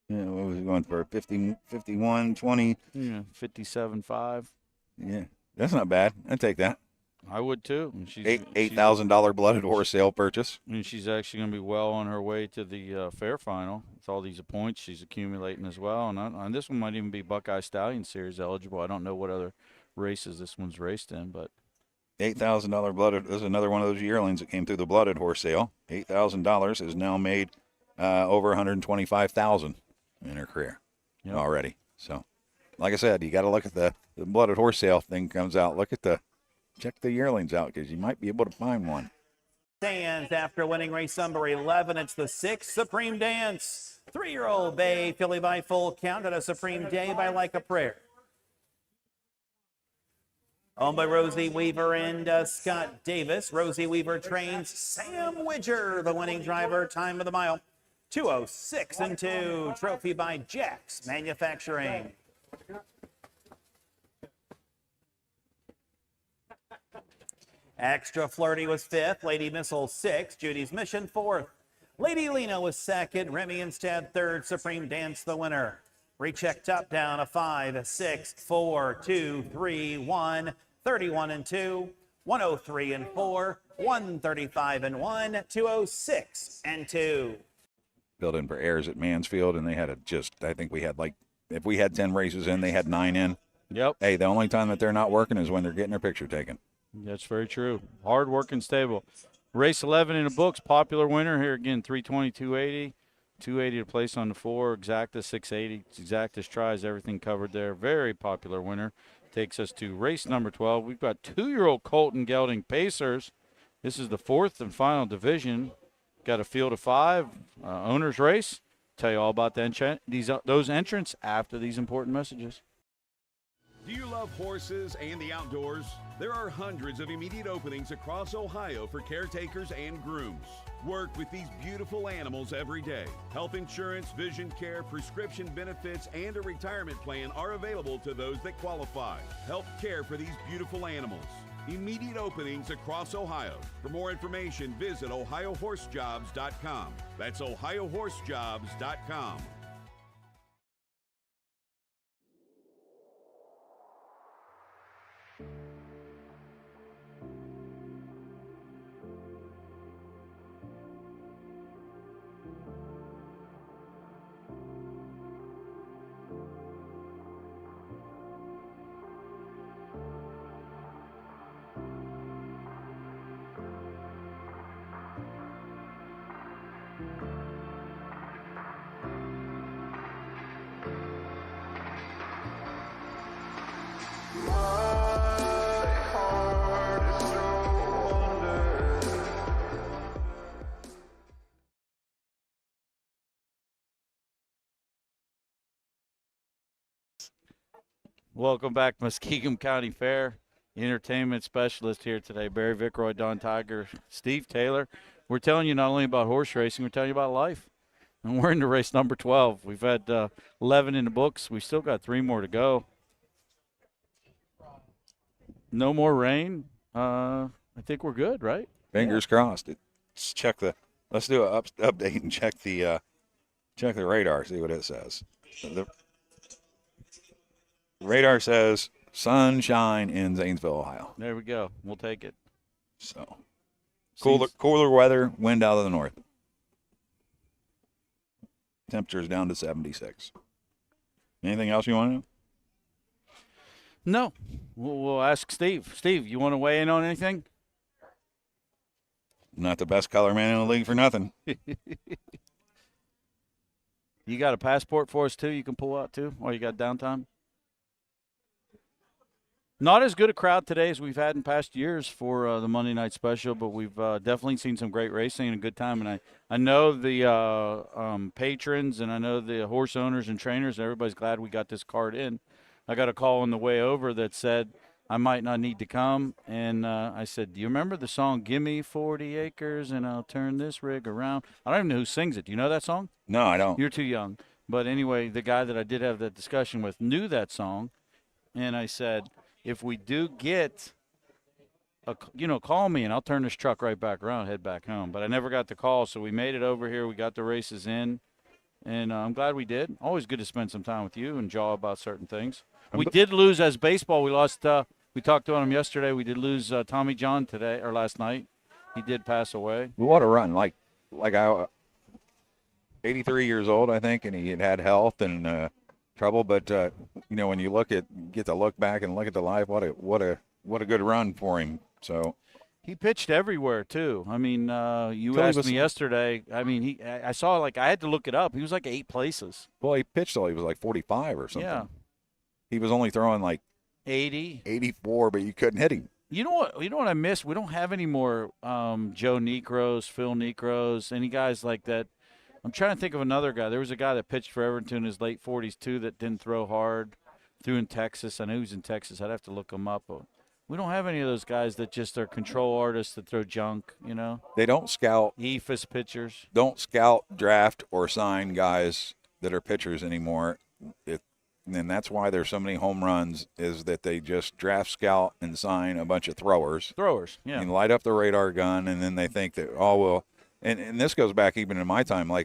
Yeah, what was he going for? 50, 51, 20? Yeah, 57.5. Yeah, that's not bad. I'd take that. I would too. And she's $8,000 blooded horse sale purchase. And she's actually going to be well on her way to the fair final with all these points she's accumulating as well. And this one might even be Buckeye Stallion Series eligible. I don't know what other races this one's raced in, but $8,000 blooded. This is another one of those yearlings that came through the blooded horse sale. $8,000 has now made over $125,000 in her career already. So, like I said, you got to look at the blooded horse sale thing comes out. Check the yearlings out because you might be able to find one. Stands after winning race number 11. It's the 6th Supreme Dance. 3-year-old bay filly by full count at a Supreme Day by Like a Prayer. Owned by Rosie Weaver and Scott Davis. Rosie Weaver trains Sam Widger, the winning driver. Time of the mile, 206-2. Trophy by Jack's Manufacturing. Extra Flirty was 5th. Lady Missile 6th. Judy's Mission 4th. Lady Lena was 2nd. Remy Instead 3rd. Supreme Dance the winner. Recheck top down, a 5, 6, 4, 2, 3, 1. 31-2, 103-4, 135-1, 206-2. Filled in for Ayers at Mansfield, and they had I think we had if we had 10 races in, they had 9 in. Yep. Hey, the only time that they're not working is when they're getting their picture taken. That's very true. Hard working stable. Race 11 in the books, popular winner here again, 320, 280. 280 to place on the 4, Exacta 680. Exacta's tries, everything covered there. Very popular winner. Takes us to race number 12. We've got 2-year-old Colton Gelding Pacers. This is the 4th and final division. Got a field of 5, owner's race. Tell you all about those entrants after these important messages. Do you love horses and the outdoors? There are hundreds of immediate openings across Ohio for caretakers and grooms. Work with these beautiful animals every day. Health insurance, vision care, prescription benefits, and a retirement plan are available to those that qualify. Help care for these beautiful animals. Immediate openings across Ohio. For more information, visit OhioHorseJobs.com. That's OhioHorseJobs.com. Welcome back, Muskingum County Fair. Entertainment specialist here today, Barry Vickroy, Don Tiger, Steve Taylor. We're telling you not only about horse racing, we're telling you about life. And we're into race number 12. We've had 11 in the books. We still got 3 more to go. No more rain. I think we're good, right? Fingers crossed. Let's do an update and check the radar, see what it says. The radar says sunshine in Zanesville, Ohio. There we go. We'll take it. So cooler weather, wind out of the north. Temperature's down to 76. Anything else you want to know? No. We'll ask Steve. Steve, you want to weigh in on anything? Not the best color man in the league for nothing. You got a passport for us, too, you can pull out, too, while you got downtime? Not as good a crowd today as we've had in past years for the Monday night special, but we've definitely seen some great racing and a good time. And I know the patrons and I know the horse owners and trainers, everybody's glad we got this card in. I got a call on the way over that said I might not need to come. And I said, do you remember the song, Gimme 40 Acres and I'll Turn This Rig Around? I don't even know who sings it. Do you know that song? No, I don't. You're too young. But anyway, the guy that I did have that discussion with knew that song. And I said, if we do get, call me and I'll turn this truck right back around, head back home. But I never got the call, so we made it over here. We got the races in, and I'm glad we did. Always good to spend some time with you and jaw about certain things. We did lose as baseball. We lost. We talked to him yesterday. We did lose Tommy John today or last night. He did pass away. What a run! Like I, 83 years old, I think, and he had health and trouble. But when you get to look back and look at the life, what a good run for him. So he pitched everywhere too. I mean, you asked me yesterday. I mean, I saw I had to look it up. He was like 8 places. Well, he pitched till he was like 45 or something. Yeah. He was only throwing like 80, 84, but you couldn't hit him. You know what I miss? We don't have any more Joe Necros, Phil Necros, any guys like that. I'm trying to think of another guy. There was a guy that pitched for Everton in his late 40s, too, that didn't throw hard. Threw in Texas. I know he was in Texas. I'd have to look him up. But we don't have any of those guys that just are control artists that throw junk, They don't scout. EFIS pitchers. Don't scout, draft, or sign guys that are pitchers anymore. And that's why there's so many home runs, is that they just draft, scout, and sign a bunch of throwers. Throwers, yeah. And light up the radar gun, and then they think that, and this goes back even in my time, when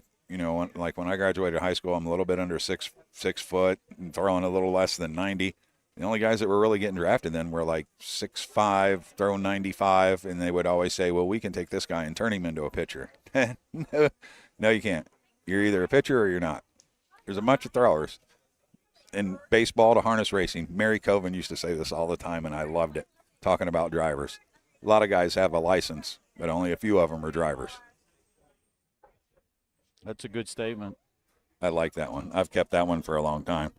I graduated high school, I'm a little bit under 6 foot and throwing a little less than 90. The only guys that were really getting drafted then were like 6'5", throwing 95, and they would always say, well, we can take this guy and turn him into a pitcher. No, you can't. You're either a pitcher or you're not. There's a bunch of throwers. In baseball to harness racing, Mary Coven used to say this all the time, and I loved it, talking about drivers. A lot of guys have a license, but only a few of them are drivers. That's a good statement. I like that one. I've kept that one for a long time.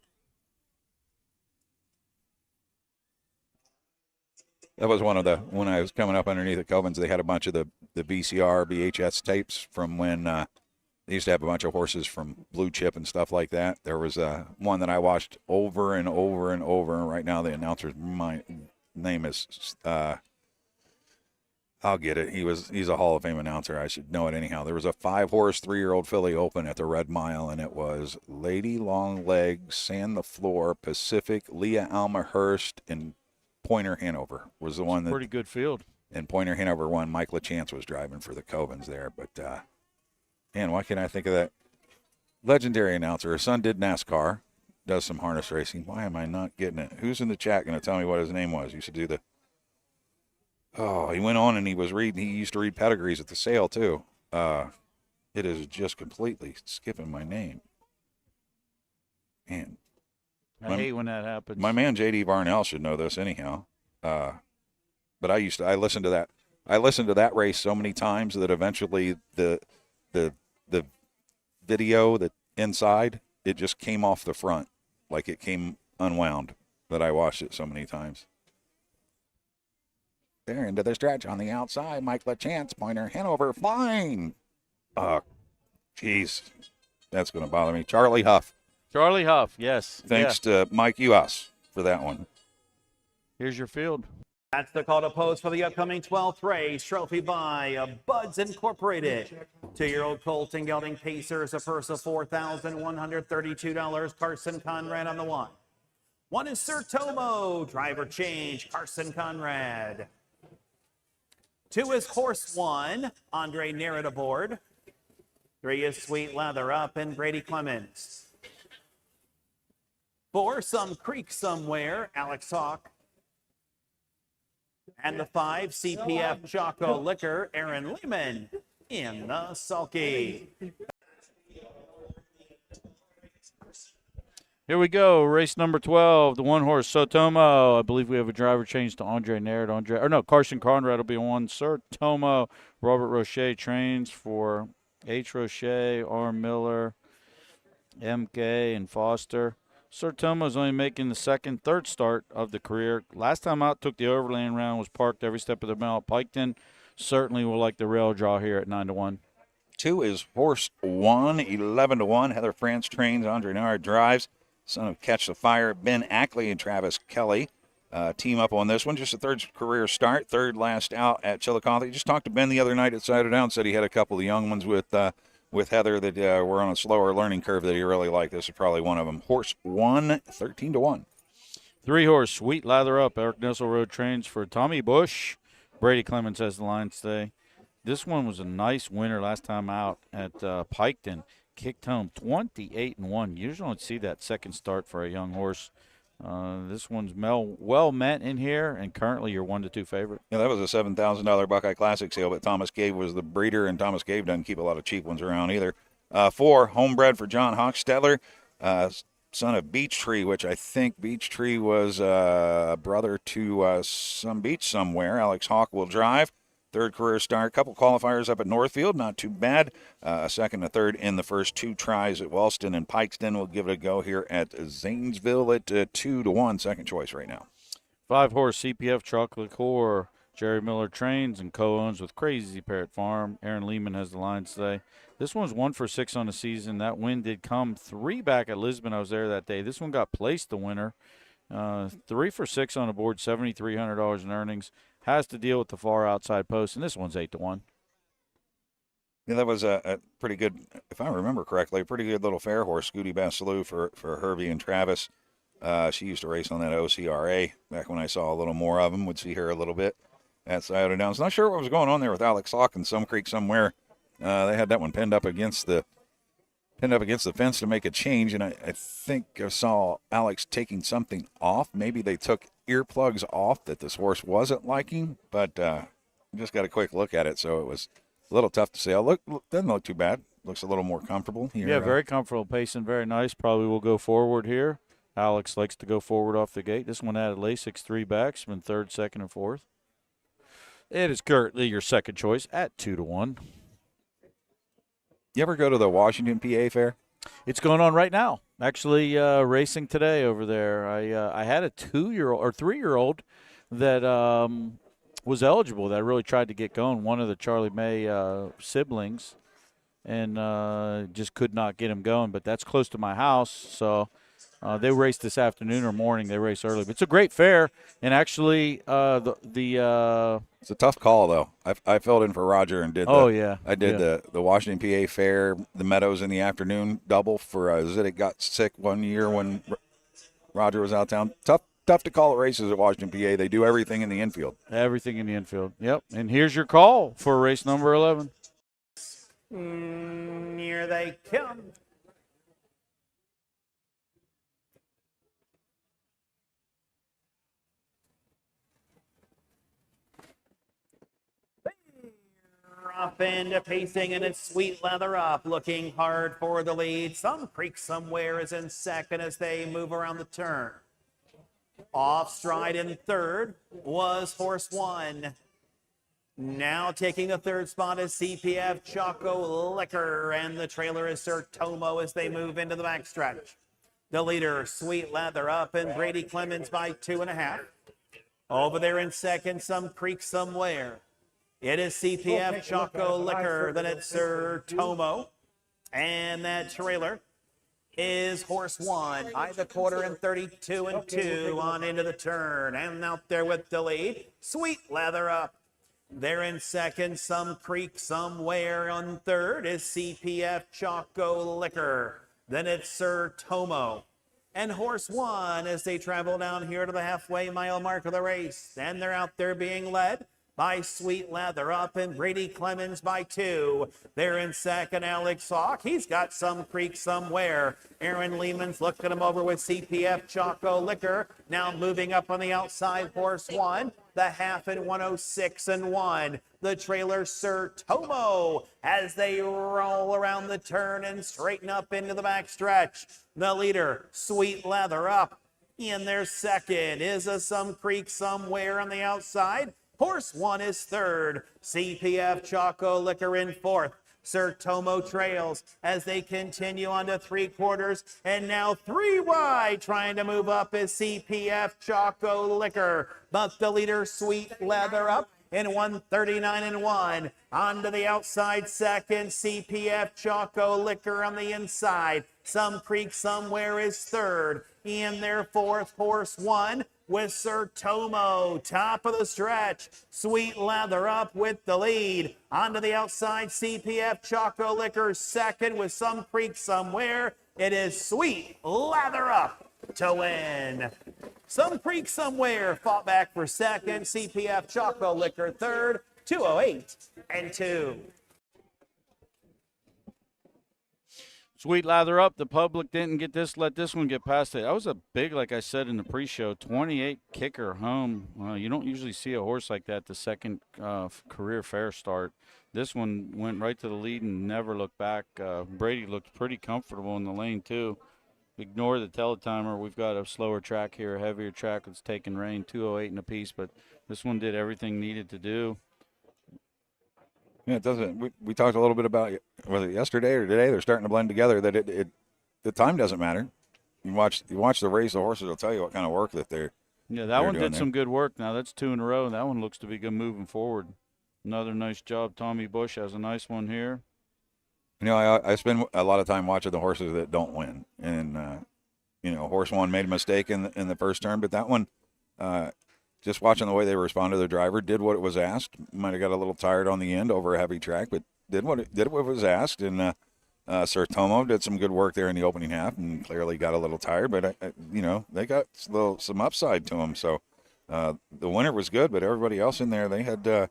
That was one of when I was coming up underneath the Covens, they had a bunch of the VCR, VHS tapes from when the They used to have a bunch of horses from Blue Chip and stuff like that. There was one that I watched over and over and over. And right now the announcer's name is I'll get it. He's a Hall of Fame announcer. I should know it anyhow. There was a 5-horse 3-year-old filly open at the Red Mile, and it was Lady Longlegs, Sand the Floor, Pacific, Leah Alma Hurst, and Pointer Hanover was the one that. Pretty good field. And Pointer Hanover won. Mike LaChance was driving for the Covens there. But, man, why can't I think of that? Legendary announcer. Her son did NASCAR, does some harness racing. Why am I not getting it? Who's in the chat going to tell me what his name was? You should do the. Oh, he went on and he used to read pedigrees at the sale, too. It is just completely skipping my name. Man. I hate when that happens. My man J.D. Varnell should know this anyhow. But I listened to that. I listened to that race so many times that eventually the video that inside, it just came off the front. Like it came unwound. But I watched it so many times. They're into the stretch on the outside. Mike LaChance, Pointer Hanover, flying. Jeez. That's going to bother me. Charlie Huff. Charlie Huff, yes. Thanks to Mike US for that one. Here's your field. That's the call to post for the upcoming 12th race. Trophy by Buds Incorporated. 2-year-old colt and gelding pacers, a purse of $4,132. Carson Conrad on the 1. 1 is Sir Tomo. Driver change, Carson Conrad. 2 is Horse 1. Andre Narrett aboard. 3 is Sweet Lather Up and Brady Clemens. 4, Some Creek Somewhere, Alex Hawk. And the 5, CPF Choco Liquor, Aaron Lehman in the sulky. Here we go, race number 12, the 1-horse Sotomo. I believe we have a driver change to Andre Narrett. Carson Conrad will be on. Sir Tomo, Robert Roche trains for H. Roche, R. Miller, MK, and Foster. Sir Tomo is only making the third start of the career. Last time out, took the overland round, was parked every step of the mile at Piketon. Certainly will like the rail draw here at 9-1. 2 is Horse 1, 11-1. Heather France trains, Andre Narrett drives. Son of Catch the Fire, Ben Ackley and Travis Kelly team up on this one. Just a third career start, third last out at Chillicothe. Just talked to Ben the other night at Cider Down, said he had a couple of young ones with Heather that were on a slower learning curve that he really liked. This is probably one of them. Horse 1, 13-1. 3-horse Sweet Lather Up. Eric Nissel Road trains for Tommy Bush. Brady Clemens has the line today. This one was a nice winner last time out at Piketon. Kicked home 28-1. You usually don't see that second start for a young horse. This one's well met in here, and currently your 1-2 favorite. Yeah, that was a $7,000 Buckeye Classic sale, but Thomas Cave was the breeder, and Thomas Cave doesn't keep a lot of cheap ones around either. 4, Homebred for John Hochstetler, son of Beech Tree, which I think Beech Tree was a brother to some beach somewhere. Alex Hawk will drive. Third career start. Couple qualifiers up at Northfield. Not too bad. A second, a third in the first 2 tries at Wellston and Pikeston. We'll give it a go here at Zanesville at 2-1. Second choice right now. 5-horse CPF Chocolate Core. Jerry Miller trains and co-owns with Crazy Parrot Farm. Aaron Lehman has the lines today. This one's 1 for 6 on the season. That win did come 3 back at Lisbon. I was there that day. This one got placed the winner. 3 for 6 on the board, $7,300 in earnings. Has to deal with the far outside post, and this one's 8-1. Yeah, that was a pretty good, if I remember correctly, a pretty good little fair horse, Scooty Basilou for Hervey and Travis. She used to race on that OCRA back when I saw a little more of them. Would see her a little bit at Scioto Downs. Not sure what was going on there with Alex Hawk and Some Creek Somewhere. They had that one pinned up against the fence to make a change, and I think I saw Alex taking something off. Maybe they took earplugs off that this horse wasn't liking, but just got a quick look at it, so it was a little tough to say. Doesn't look too bad. Looks a little more comfortable here. Yeah, very comfortable, pacing very nice. Probably will go forward here. Alex likes to go forward off the gate. This one added Lasix 3 backs, been third, second, and fourth. It is currently your second choice at 2-1. You ever go to the Washington PA Fair? It's going on right now. Actually, racing today over there. I had a 2-year-old or 3-year-old that was eligible that I really tried to get going. One of the Charlie May siblings and just could not get him going. But that's close to my house, so they race this afternoon or morning. They race early. But it's a great fair, and actually it's a tough call though. I filled in for Roger and did. I did the Washington PA Fair, the Meadows in the afternoon double for Zidek got sick one year when Roger was out of town. Tough to call at races at Washington PA. They do everything in the infield. Everything in the infield. Yep. And here's your call for race number 11. Here they come. Off into pacing, and it's Sweet Leather Up looking hard for the lead. Some Creek Somewhere is in second as they move around the turn. Off stride in third was Horse One. Now taking the third spot is CPF Choco Liquor, and the trailer is Sir Tomo as they move into the backstretch. The leader, Sweet Leather Up, and Brady Clemens by 2.5. Over there in second, Some Creek Somewhere. It is CPF Choco Liquor, then it's Sir Tomo, and that trailer is Horse One. By the quarter in 32 and 2 on into the turn, and out there with the lead, Sweet Leather Up. They're in second, Some Creek Somewhere. On third is CPF Choco Liquor. Then it's Sir Tomo and Horse One as they travel down here to the halfway mile mark of the race. And they're out there being led by Sweet Leather Up and Brady Clemens by 2. They're in second, Alex Hawk. He's got Some Creek Somewhere. Aaron Lehman's looking him over with CPF Choco Liquor. Now moving up on the outside, Horse One. The half in 106 and 1. The trailer, Sir Tomo, as they roll around the turn and straighten up into the backstretch. The leader, Sweet Leather Up. In their second is a Some Creek Somewhere on the outside. Horse One is third. CPF Choco Liquor in fourth. Sir Tomo trails as they continue on to 3/4, and now 3 wide. Trying to move up is CPF Choco Liquor, but the leader, Sweet Leather Up, in 139 and 1. On to the outside second, CPF Choco Liquor on the inside. Some Creek Somewhere is third. In their fourth, Horse One with Sir Tomo. Top of the stretch, Sweet Leather Up with the lead. On to the outside, CPF Choco Liquor second with Some Creek Somewhere. It is Sweet Leather Up to win. Some Creek Somewhere fought back for second. CPF Choco Liquor third, 2:08 and 2. Sweet Lather Up. The public didn't let this one get past it. That was a big, like I said in the pre-show, 28 kicker home. You don't usually see a horse like that the second career fair start. This one went right to the lead and never looked back. Brady looked pretty comfortable in the lane too. Ignore the teletimer. We've got a slower track here, a heavier track that's taking rain, 2:08 in a piece, but this one did everything needed to do. Yeah, it doesn't. We talked a little bit about whether yesterday or today they're starting to blend together. That the time doesn't matter. You watch the race. The horses will tell you what kind of work that they're. Yeah, that one did some good work. Now that's 2 in a row. That one looks to be good moving forward. Another nice job. Tommy Bush has a nice one here. You know, I spend a lot of time watching the horses that don't win, and Horse One made a mistake in the first turn, but that one. Just watching the way they responded to their driver, did what it was asked. Might have got a little tired on the end over a heavy track, but did what it was asked. And Sir Tomo did some good work there in the opening half, and clearly got a little tired. But they got some upside to them. So the winner was good, but everybody else in there, they had.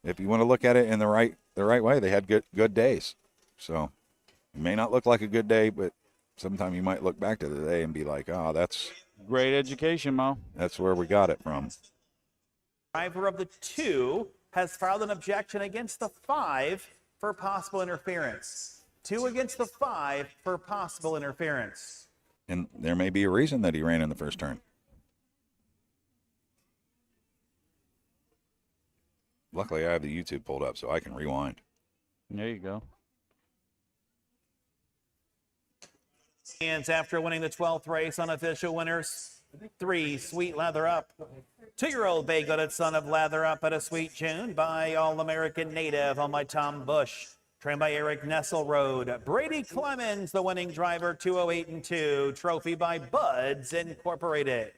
If you want to look at it in the right way, they had good days. So it may not look like a good day, but sometime you might look back to the day and be like, oh, that's great education, Mo. That's where we got it from. Driver of the 2 has filed an objection against the 5 for possible interference. 2 against the 5 for possible interference. And there may be a reason that he ran in the first turn. Luckily, I have the YouTube pulled up so I can rewind. There you go. Hands after winning the 12th race, unofficial winners. 3, Sweet Lather Up. 2-year-old bay-gooded son of Lather Up at a Sweet June by All-American Native on by Tom Bush. Trained by Eric Nesselrode. Brady Clemens, the winning driver, 208-2. Trophy by Buds Incorporated.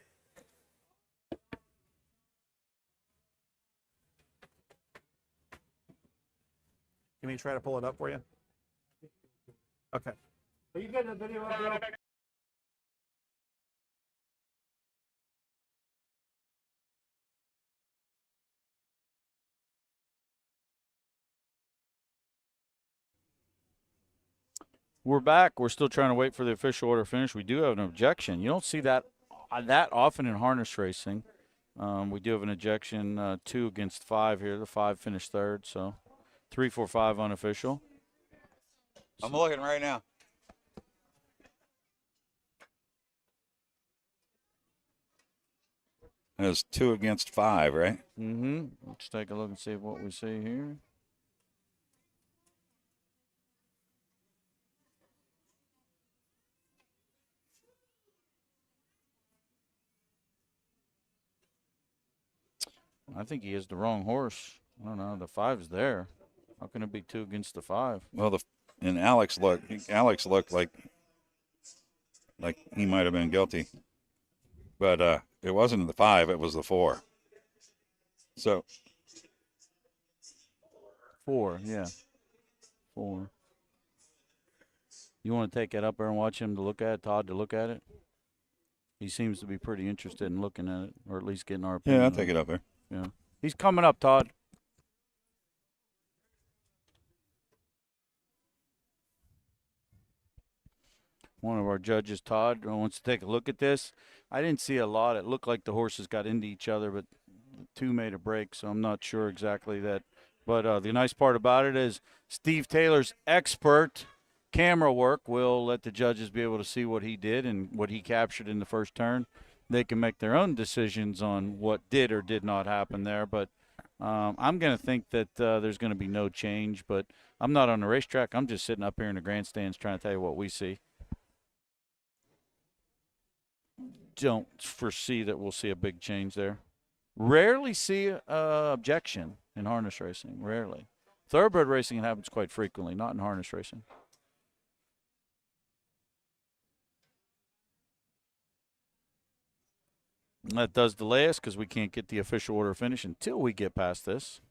Can we try to pull it up for you? Okay. Are you getting a video of Bill? We're back. We're still trying to wait for the official order finish. We do have an objection. You don't see that often in harness racing. We do have an objection, 2 against 5 here. The 5 finished third, so 3, 4, 5 unofficial. I'm looking right now. It was 2 against 5, right? Mm-hmm. Let's take a look and see what we see here. I think he has the wrong horse. I don't know. The 5's there. How can it be 2 against the 5? Well, Alex looked like he might have been guilty, but it wasn't the 5; it was the 4. So 4, yeah, 4. You want to take that up there and watch him to look at it, Todd, to look at it? He seems to be pretty interested in looking at it, or at least getting our opinion. yeah, I'll take it up there. Yeah. He's coming up, Todd. One of our judges, Todd, wants to take a look at this. I didn't see a lot. It looked like the horses got into each other, but the 2 made a break, so I'm not sure exactly that. But the nice part about it is Steve Taylor's expert camera work will let the judges be able to see what he did and what he captured in the first turn. They can make their own decisions on what did or did not happen there. But I'm going to think that there's going to be no change. But I'm not on the racetrack. I'm just sitting up here in the grandstands trying to tell you what we see. Don't foresee that we'll see a big change there. Rarely see objection in harness racing. Rarely. Thoroughbred racing, it happens quite frequently, not in harness racing. That does delay us because we can't get the official order finish until we get past this.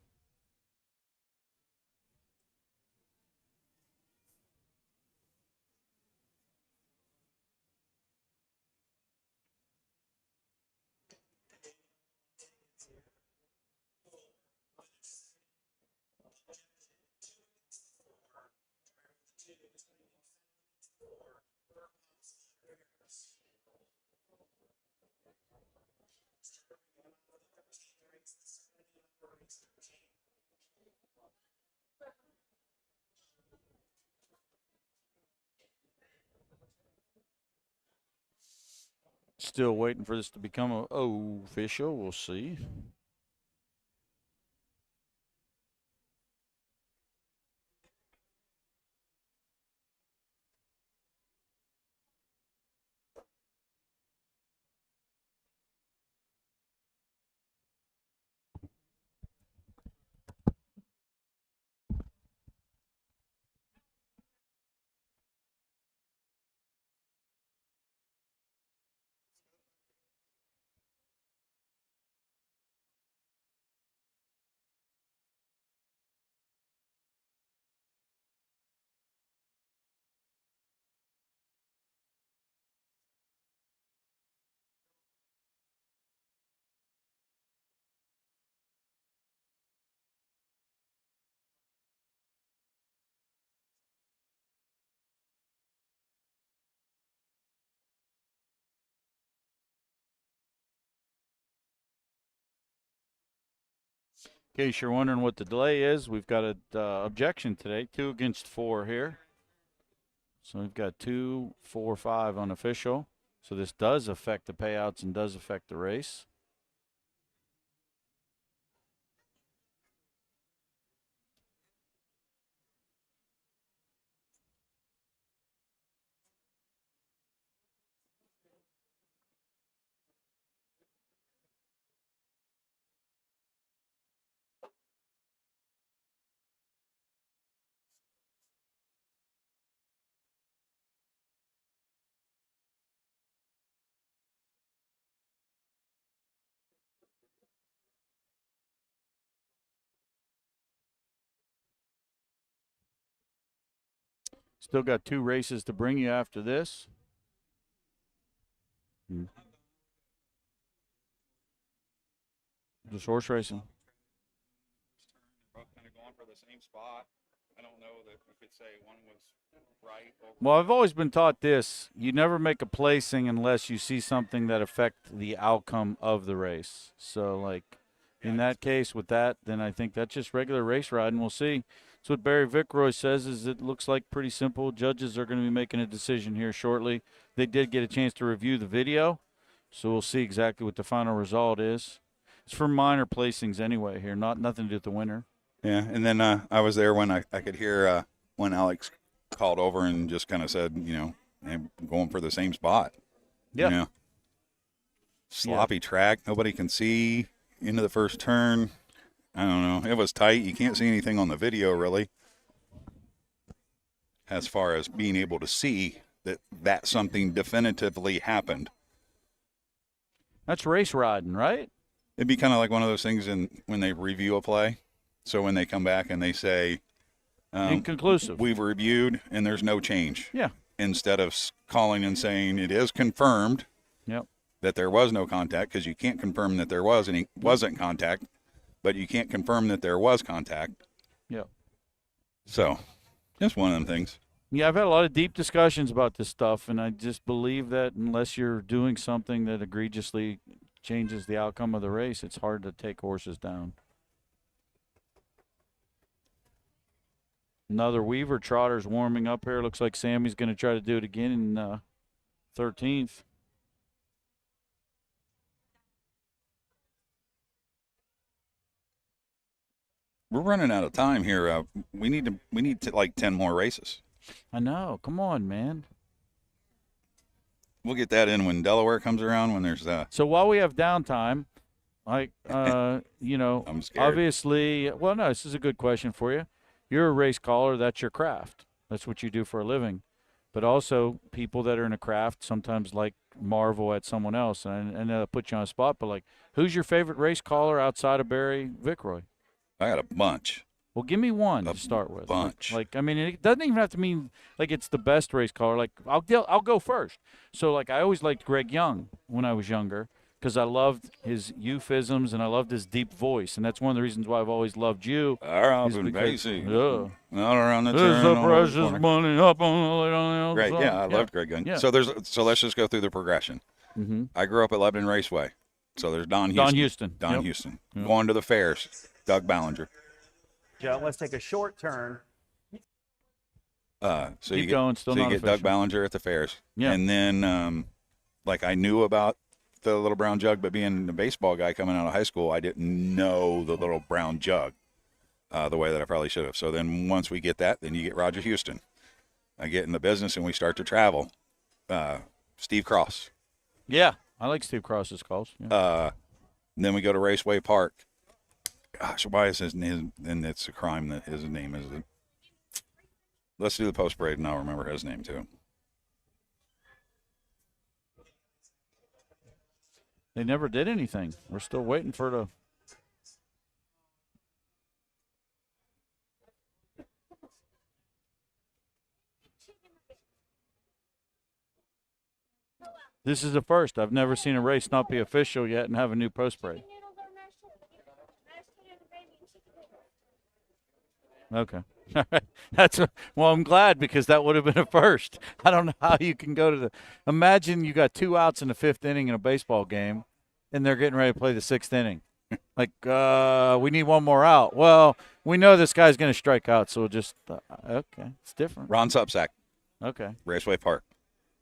Still waiting for this to become official. We'll see. In case you're wondering what the delay is, we've got an objection today, 2 against 4 here. So we've got 2, 4, 5 unofficial. So this does affect the payouts and does affect the race. Still got 2 races to bring you after this. Just horse racing. Both kind of going for the same spot. I don't know that we could say one was right. Well, I've always been taught this. You never make a placing unless you see something that affects the outcome of the race. So, like, in that case with that, then I think that's just regular race riding. We'll see. So what Barry Vickroy says is it looks like pretty simple. Judges are going to be making a decision here shortly. They did get a chance to review the video, so we'll see exactly what the final result is. It's for minor placings anyway here, nothing to do with the winner. Yeah, and then I was there when I could hear when Alex called over and just kind of said, you know, I'm going for the same spot. Yeah. You know, sloppy track. Nobody can see into the first turn. I don't know. It was tight. You can't see anything on the video, really, as far as being able to see that something definitively happened. That's race riding, right? It'd be kind of like one of those things when they review a play. So when they come back and they say, inconclusive. We've reviewed and there's no change. Yeah. Instead of calling and saying it is confirmed that there was no contact, because you can't confirm that there wasn't contact, but you can't confirm that there was contact. Yep. So just one of them things. Yeah, I've had a lot of deep discussions about this stuff, and I just believe that unless you're doing something that egregiously changes the outcome of the race, it's hard to take horses down. Another Weaver trotter's warming up here. Looks like Sammy's going to try to do it again in 13th. We're running out of time here. We need to like 10 more races. I know. Come on, man. We'll get that in when Delaware comes around. When there's So while we have downtime, like you know, I'm scared. Obviously, well, no, this is a good question for you. You're a race caller. That's your craft. That's what you do for a living. But also, people that are in a craft sometimes like marvel at someone else, and they'll put you on a spot. But like, who's your favorite race caller outside of Barry Vickroy? I got a bunch. Well, give me one to start with. Bunch. Like, I mean, it doesn't even have to mean like it's the best race caller. Like, I'll go first. So, like, I always liked Greg Young when I was younger because I loved his euphemisms and I loved his deep voice, and that's one of the reasons why I've always loved you. Not around the turn. There's a precious money up on the Right, yeah, I loved Greg Young. Yeah. So let's just go through the progression. Mm-hmm. I grew up at Lebanon Raceway. So there's Don Houston. Yep. Houston. Yep. Going to the fairs, Doug Ballinger. Joe, let's take a short turn. So Keep you going, still so you not get Doug official. Ballinger at the fairs. Yeah. And then, like, I knew about the little brown jug, but being a baseball guy coming out of high school, I didn't know the little brown jug the way that I probably should have. So then once we get that, then you get Roger Houston. I get in the business and we start to travel. Steve Cross. Yeah, I like Steve Cross's calls. Yeah. Then we go to Raceway Park. Gosh, why is his name? And it's a crime that his name is. Let's do the post parade, and I'll remember his name too. They never did anything. We're still waiting for the. This is the first. I've never seen a race not be official yet and have a new post parade. Okay. Well, I'm glad because that would have been a first. I don't know how you can go to the. Imagine you got 2 outs in the 5th inning in a baseball game, and they're getting ready to play the 6th inning. Like, we need one more out. Well, we know this guy's going to strike out, so we'll just okay, it's different. Ron Supsack. Okay. Raceway Park.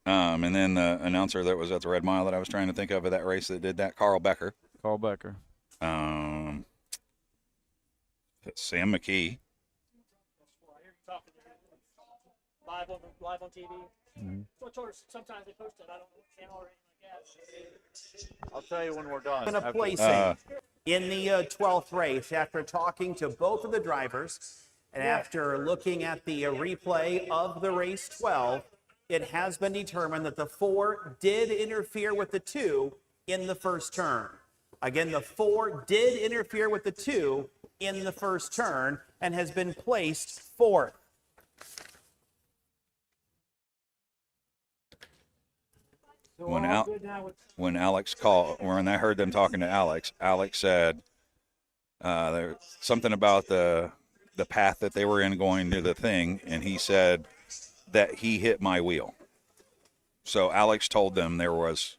And then the announcer that was at the Red Mile that I was trying to think of that race that did that, Carl Becker. Carl Becker. Sam McKee. Live on TV. Mm-hmm. Sometimes they post it. I don't know what channel or anything like that. I'll tell you when we're done. And a placing in the 12th race after talking to both of the drivers and after looking at the replay of the race 12, it has been determined that the 4 did interfere with the 2 in the first turn. Again, the 4 did interfere with the 2 in the first turn and has been placed 4th. when Alex called, when I heard them talking to Alex said there's something about the path that they were in going to the thing, and he said that he hit my wheel. So Alex told them there was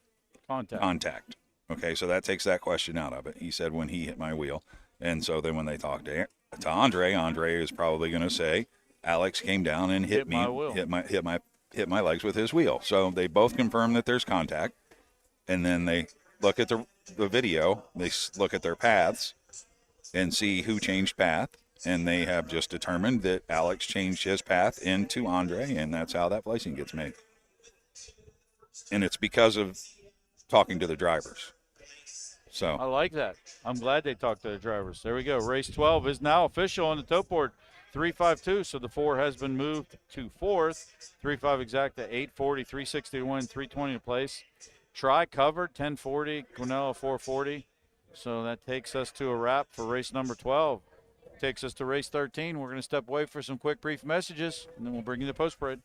contact. Okay, so that takes that question out of it. He said when he hit my wheel. And so then when they talked to Andre is probably going to say Alex came down and hit me, hit my legs with his wheel. So they both confirm that there's contact, and then they look at the video, they look at their paths and see who changed path, and they have just determined that Alex changed his path into Andre, and that's how that placing gets made. And it's because of talking to the drivers. So I like that. I'm glad they talked to the drivers. There we go. Race 12 is now official on the tote board. 352, so the 4 has been moved to 4th. 3.5 exact to 840, 360 to win, 320 to place. Try covered, 1040, Quinella 440. So that takes us to a wrap for race number 12. Takes us to race 13. We're going to step away for some quick, brief messages, and then we'll bring you the post parade.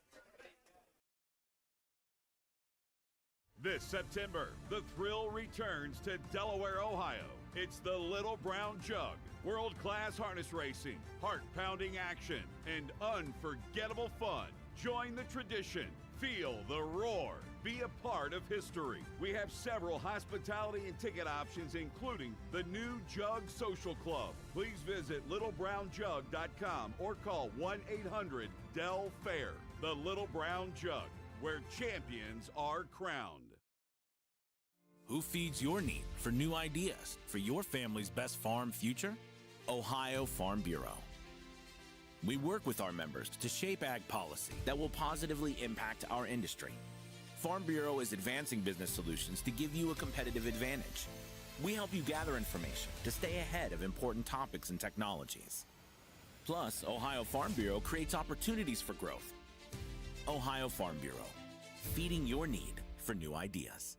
This September, the thrill returns to Delaware, Ohio. It's the Little Brown Jug. World-class harness racing, heart-pounding action, and unforgettable fun. Join the tradition. Feel the roar. Be a part of history. We have several hospitality and ticket options, including the new Jug Social Club. Please visit littlebrownjug.com or call 1-800-DEL-FAIR. The Little Brown Jug, where champions are crowned. Who feeds your need for new ideas for your family's best farm future? Ohio Farm Bureau. We work with our members to shape ag policy that will positively impact our industry. Farm Bureau is advancing business solutions to give you a competitive advantage. We help you gather information to stay ahead of important topics and technologies. Plus, Ohio Farm Bureau creates opportunities for growth. Ohio Farm Bureau, feeding your need for new ideas.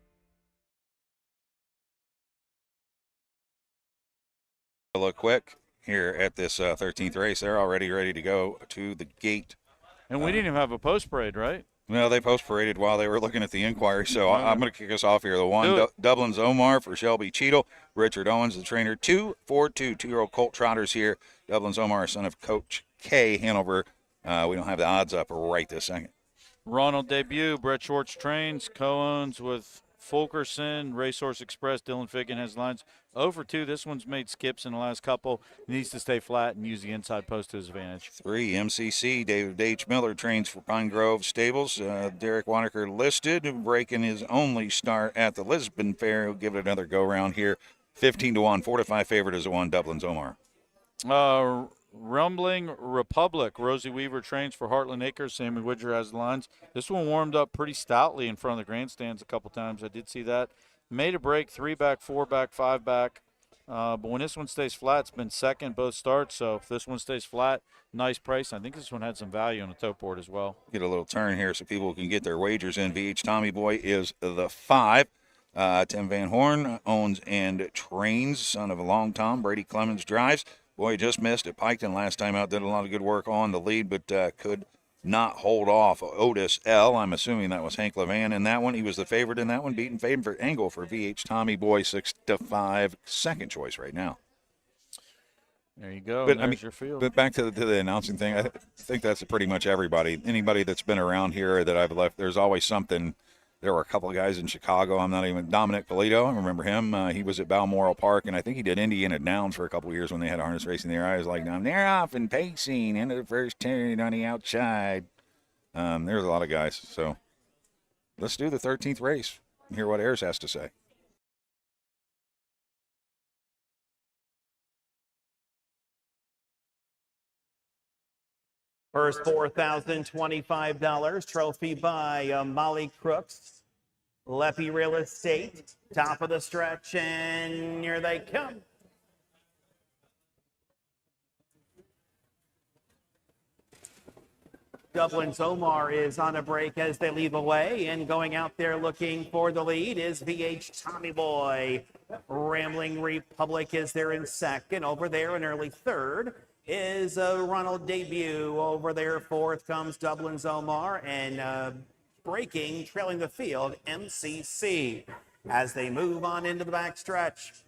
Look quick here at this 13th race. They're already ready to go to the gate. And we didn't even have a post parade, right? No, they post paraded while they were looking at the inquiry. So I'm going to kick us off here. The one, Dublin's Omar for Shelby Cheadle. Richard Owens, the trainer. 2-4-2-2-year-old colt trotters here. Dublin's Omar, son of Coach K, Hanover. We don't have the odds up right this second. Ronald debut. Brett Schwartz trains. Co-owns with Fulkerson. Racehorse Express. Dylan Figgin has lines 0-2. This one's made skips in the last couple. Needs to stay flat and use the inside post to his advantage. 3, MCC. David H. Miller trains for Pine Grove Stables. Derek Wanneker listed, breaking his only start at the Lisbon Fair. He'll give it another go-round here. 15-1. 4-5 favorite is the one, Dublin's Omar. Rumbling Republic. Rosie Weaver trains for Heartland Acres. Sammy Widger has the lines. This one warmed up pretty stoutly in front of the grandstands a couple times. I did see that. Made a break, 3 back, 4 back, 5 back. But when this one stays flat, it's been second both starts. So if this one stays flat, nice price. I think this one had some value on the tote board as well. Get a little turn here so people can get their wagers in. VH Tommy Boy is the 5. Tim Van Horn owns and trains, son of a long Tom. Brady Clemens drives. Boy, just missed at Piketon last time out. Did a lot of good work on the lead, but could not hold off Otis L. I'm assuming that was Hank Levan in that one. He was the favorite in that one, beating favorite angle for VH Tommy Boy 6-5. Second choice right now. There you go. But There's your field. But back to the announcing thing, I think that's pretty much everybody. Anybody that's been around here that I've left, there's always something. There were a couple of guys in Chicago. I'm not even Dominic Polito. I remember him. He was at Balmoral Park, and I think he did Indiana Downs for a couple of years when they had harness racing there. I was like, they're off and pacing into the first turn on the outside. There's a lot of guys. So let's do the 13th race and hear what Ayers has to say. First $4,025 trophy by Molly Crooks. Leppy Real Estate, top of the stretch, and here they come. Dublin's Omar is on a break as they leave away, and going out there looking for the lead is VH Tommy Boy. Rambling Republic is there in second. Over there in early third is Ronald Debut. Over there fourth comes Dublin's Omar, and breaking, trailing the field, MCC. As they move on into the backstretch.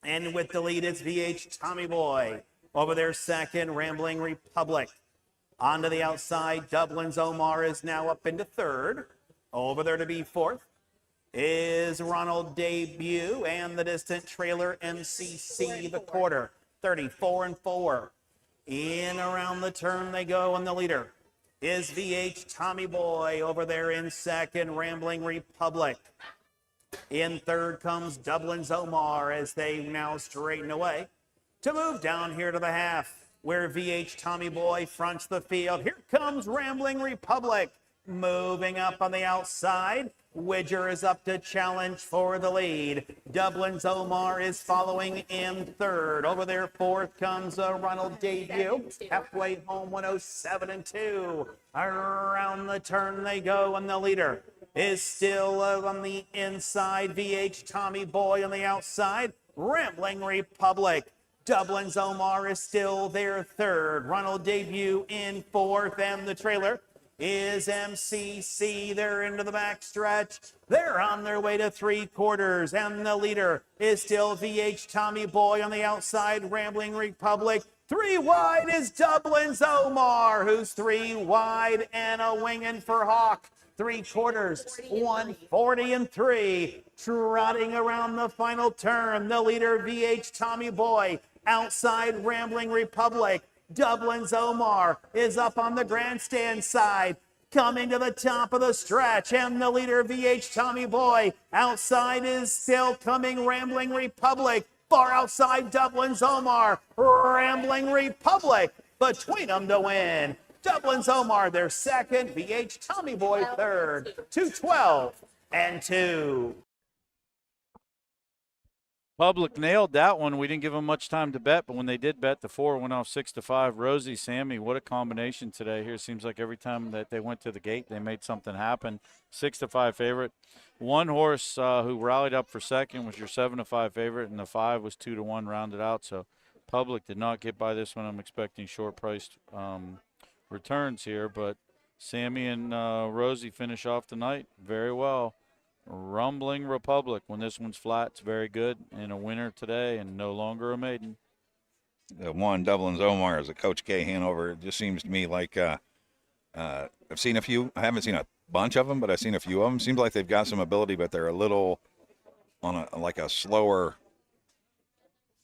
And with the lead, it's VH Tommy Boy. Over there, second, Rambling Republic. Onto the outside, Dublin's Omar is now up into third. Over there to be fourth is Ronald Debut and the distant trailer MCC, the quarter, 34-4. In around the turn they go, and the leader is VH Tommy Boy. Over there in second, Rambling Republic. In third comes Dublin's Omar as they now straighten away to move down here to the half, where VH Tommy Boy fronts the field. Here comes Rambling Republic moving up on the outside. Widger is up to challenge for the lead. Dublin's Omar is following in third. Over there, fourth comes Ronald Debut. Halfway home, 107-2. Around the turn they go, and the leader is still on the inside. VH Tommy Boy on the outside. Rambling Republic. Dublin's Omar is still there third. Ronald Debut in fourth, and the trailer is MCC. They're into the backstretch. They're on their way to three quarters, and the leader is still VH Tommy Boy on the outside. Rambling Republic. Three wide is Dublin's Omar, who's three wide and a winging for Hawk. Three quarters, 140-3. Trotting around the final turn, the leader VH Tommy Boy. Outside, Rambling Republic. Dublin's Omar is up on the grandstand side, coming to the top of the stretch, and the leader VH Tommy Boy. Outside is still coming Rambling Republic. Far outside, Dublin's Omar. Rambling Republic between them to win. Dublin's Omar, their second. VH Tommy Boy, third. 2-12-2. Public nailed that one. We didn't give them much time to bet, but when they did bet, the 4 went off 6-5. Rosie, Sammy, what a combination today here. Seems like every time that they went to the gate, they made something happen. 6-5 favorite. One horse who rallied up for second was your 7-5 favorite, and the 5 was 2-1 rounded out. So Public did not get by this one. I'm expecting short-priced returns here, but Sammy and Rosie finish off the night very well. Rumbling Republic, when this one's flat, it's very good, and a winner today and no longer a maiden. The one, Dublin's Omar, is a Coach K Hanover. It just seems to me like I've seen a few. I haven't seen a bunch of them, but I've seen a few of them. Seems like they've got some ability, but they're a little on a slower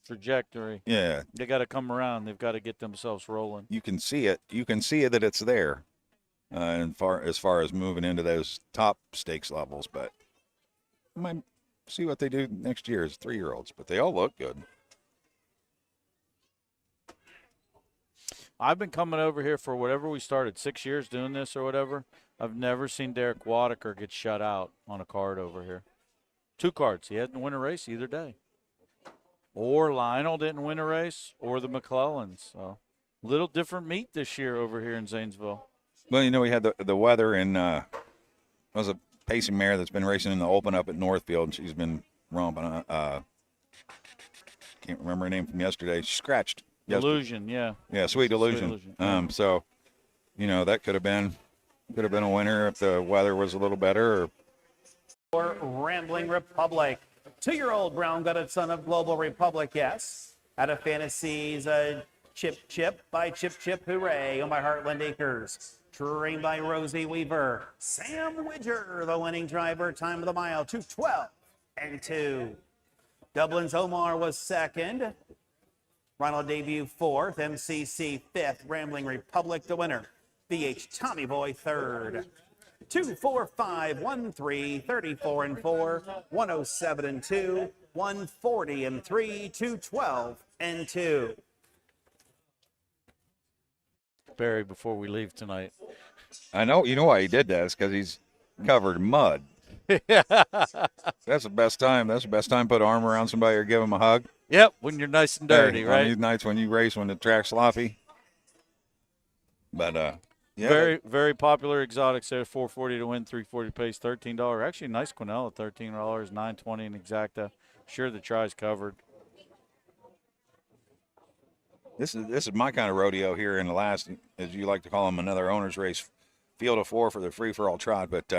trajectory. Yeah. They got to come around. They've got to get themselves rolling. You can see it. You can see it that it's there as far as moving into those top stakes levels, but I might see what they do next year as 3-year-olds, but they all look good. I've been coming over here for whatever we started, 6 years doing this or whatever. I've never seen Derek Wadaker get shut out on a card over here. 2 cards. He hadn't win a race either day. Or Lionel didn't win a race, or the McClellans. So little different meat this year over here in Zanesville. Well, you know, we had the weather, and was a pacing mare that's been racing in the open up at Northfield, and she's been romping. Can't remember her name from yesterday. She scratched. Illusion, yeah. Yeah, Sweet Illusion. So, you know, that could have been a winner if the weather was a little better. Or Rambling Republic. 2-year-old brown-gutted son of Global Republic, yes. Out of Fantasies, Chip by Chip Hooray on by Heartland Acres. Trained by Rosie Weaver. Sam Widger, the winning driver, time of the mile, 2:12-2. Dublin's Omar was second. Ronald Debut fourth. MCC fifth. Rambling Republic the winner. VH Tommy Boy third. 2-4-5-1-3, 34-4, 107-2, 140-3, 212-2. Barry, before we leave tonight. I know. You know why he did that? It's because he's covered in mud. That's the best time. That's the best time to put an arm around somebody or give them a hug. Yep, when you're nice and dirty, right? On these nights when you race, when the track's sloppy. But, yeah. Very, very popular exotics there. $4.40 to win, $3.40 pace, $13. Actually, nice Quinella, $13, $9.20 in Exacta. Sure, the try's covered. This is my kind of rodeo here in the last, as you like to call them, another owner's race field of 4 for the free-for-all trot, but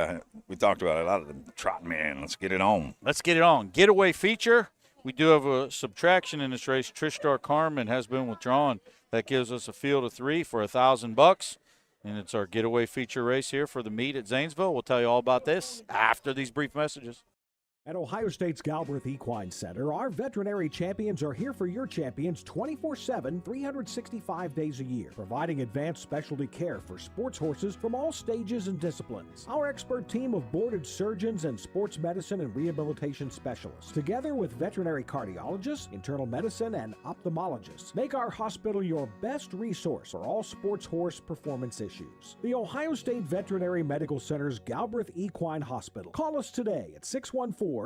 we talked about it. A lot of the trot, man. Let's get it on. Let's get it on. Getaway feature. We do have a subtraction in this race. Trishtar Carmen has been withdrawn. That gives us a field of 3 for $1,000. And it's our getaway feature race here for the meet at Zanesville. We'll tell you all about this after these brief messages. At Ohio State's Galbraith Equine Center, our veterinary champions are here for your champions 24/7, 365 days a year, providing advanced specialty care for sports horses from all stages and disciplines. Our expert team of boarded surgeons and sports medicine and rehabilitation specialists, together with veterinary cardiologists, internal medicine, and ophthalmologists, make our hospital your best resource for all sports horse performance issues. The Ohio State Veterinary Medical Center's Galbraith Equine Hospital. Call us today at 614-292-6661.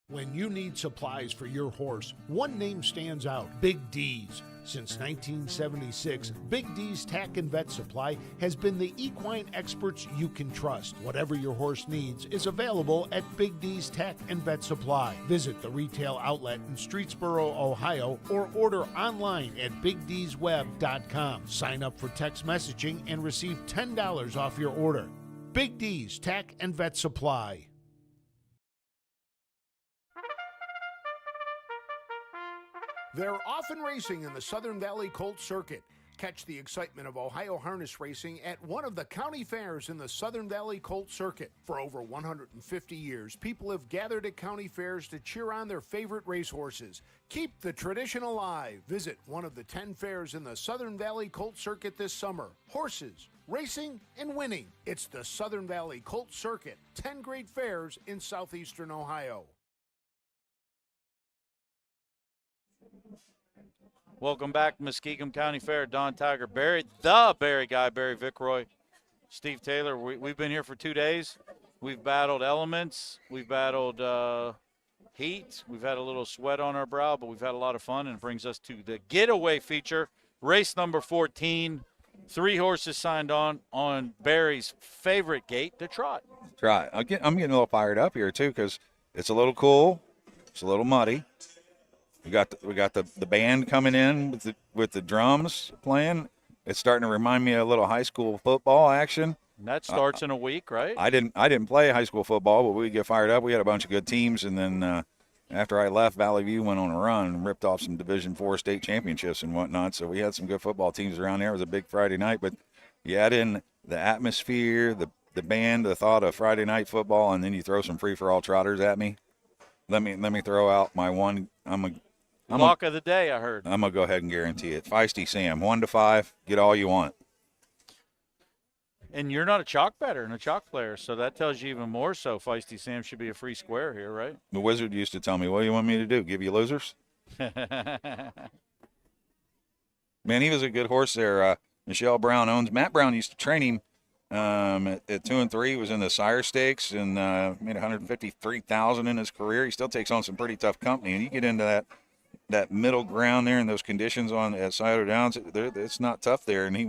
When you need supplies for your horse, one name stands out: Big D's. Since 1976, Big D's Tack and Vet Supply has been the equine experts you can trust. Whatever your horse needs is available at Big D's Tack and Vet Supply. Visit the retail outlet in Streetsboro, Ohio, or order online at BigD'sWeb.com. Sign up for text messaging and receive $10 off your order. Big D's Tack and Vet Supply. They're often racing in the Southern Valley Colt Circuit. Catch the excitement of Ohio harness racing at one of the county fairs in the Southern Valley Colt Circuit. For over 150 years, people have gathered at county fairs to cheer on their favorite racehorses. Keep the tradition alive. Visit one of the 10 fairs in the Southern Valley Colt Circuit this summer. Horses, racing, and winning. It's the Southern Valley Colt Circuit. 10 great fairs in southeastern Ohio. Welcome back, Muskingum County Fair. Don Tiger Barry, the Barry guy, Barry Vickroy, Steve Taylor. We've been here for 2 days. We've battled elements. We've battled heat. We've had a little sweat on our brow, but we've had a lot of fun, and it brings us to the getaway feature, race number 14. 3 horses signed on Barry's favorite gate, the trot. Trot. I'm getting a little fired up here, too, because it's a little cool. It's a little muddy. We got the band coming in with the drums playing. It's starting to remind me of a little high school football action. And that starts in a week, right? I didn't play high school football, but we get fired up. We had a bunch of good teams, and then after I left, Valley View went on a run and ripped off some Division IV state championships and whatnot. So we had some good football teams around there. It was a big Friday night, but you add in the atmosphere, the band, the thought of Friday night football, and then you throw some free-for-all trotters at me. Let me throw out my one. Lock of the day, I heard. I'm going to go ahead and guarantee it. Feisty Sam, 1 to 5, get all you want. And you're not a chalk bettor and a chalk player, so that tells you even more so Feisty Sam should be a free square here, right? The Wizard used to tell me, what do you want me to do, give you losers? Man, he was a good horse there. Michelle Brown owns. Matt Brown used to train him at 2 and 3. He was in the Sire Stakes and made $153,000 in his career. He still takes on some pretty tough company, and you get into that middle ground there in those conditions at Scioto Downs, it's not tough there. And he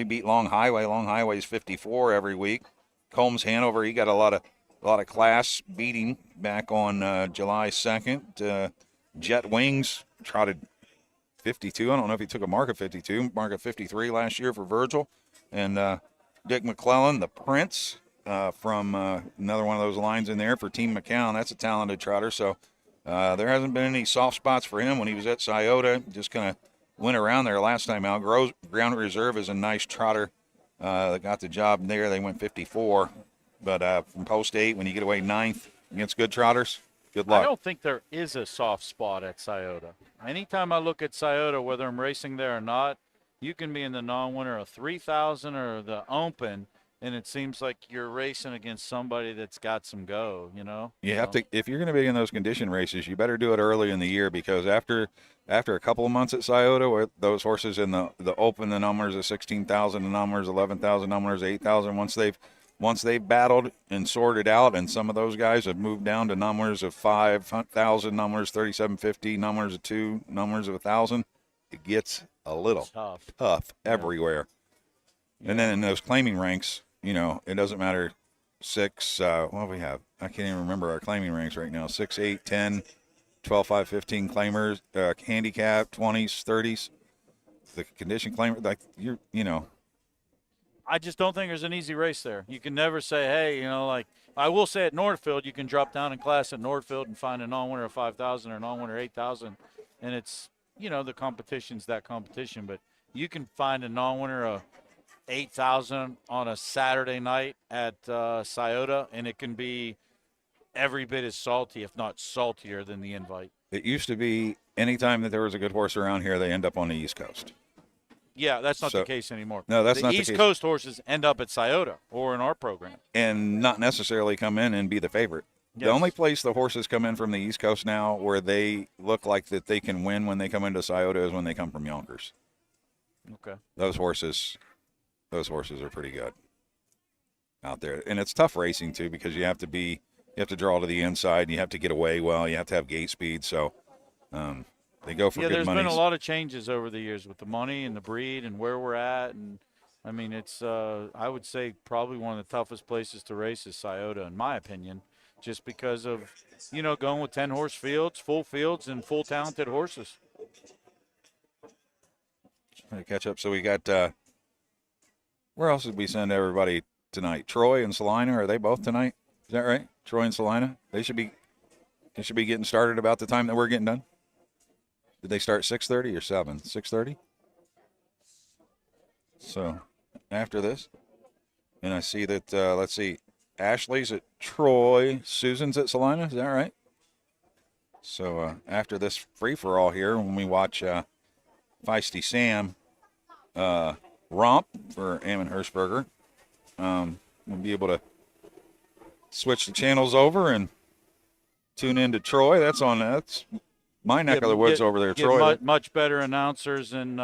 beat Long Highway. Long Highway's 54 every week. Combs Hanover, he got a lot of class beating back on July 2nd. Jet Wings trotted 52. I don't know if he took a mark of 52, mark of 53 last year for Virgil. And Dick McClellan, the Prince, from another one of those lines in there for Team McCown. That's a talented trotter. So there hasn't been any soft spots for him when he was at Scioto. Just kind of went around there last time out. Ground Reserve is a nice trotter that got the job there. They went 54. But from Post 8, when you get away 9th against good trotters, good luck. I don't think there is a soft spot at Scioto. Anytime I look at Scioto, whether I'm racing there or not, you can be in the non-winner of 3,000 or the Open, and it seems like you're racing against somebody that's got some go, you know? You have to, if you're going to be in those condition races, you better do it early in the year, because after a couple of months at Scioto, those horses in the Open, the numbers of 16,000, the numbers 11,000, numbers 8,000. Once they've battled and sorted out, and some of those guys have moved down to numbers of 5,000, numbers 3,750, numbers of 2, numbers of 1,000, it gets a little tough everywhere. Yeah. And then in those claiming ranks, it doesn't matter 6, what do we have? I can't even remember our claiming ranks right now. 6, 8, 10, 12, 5, 15 claimers, handicap, 20s, 30s. the condition claim, like I just don't think there's an easy race there. You can never say, hey, like I will say at Northfield, you can drop down in class at Northfield and find a non-winner of 5,000 or non-winner 8,000, and it's, the competition's that competition. But you can find a non-winner of 8,000 on a Saturday night at Scioto, and it can be every bit as salty, if not saltier, than the invite. It used to be anytime that there was a good horse around here, they end up on the East Coast. Yeah, that's not the case anymore. No, that's not the case. The East Coast horses end up at Scioto or in our program. And not necessarily come in and be the favorite. Yes. The only place the horses come in from the East Coast now where they look like that they can win when they come into Scioto is when they come from Yonkers. Okay. Those horses are pretty good out there. And it's tough racing, too, because you have to draw to the inside, and you have to get away well, you have to have gate speed. So they go for good money. Yeah, there's been a lot of changes over the years with the money and the breed and where we're at. And, I mean, it's I would say probably one of the toughest places to race is Scioto, in my opinion, just because of, going with 10-horse fields, and full talented horses. Trying to catch up. So we got where else did we send everybody tonight? Troy and Salina, are they both tonight? Is that right? Troy and Salina? They should be getting started about the time that we're getting done. Did they start 6:30 or 7? 6:30? So after this, and I see that, let's see, Ashley's at Troy, Susan's at Salina. Is that right? So after this free-for-all here, when we watch Feisty Sam romp for Ammon Hirschberger, we'll be able to switch the channels over and tune in to Troy. That's my neck of the woods over there, Troy. Much better announcers and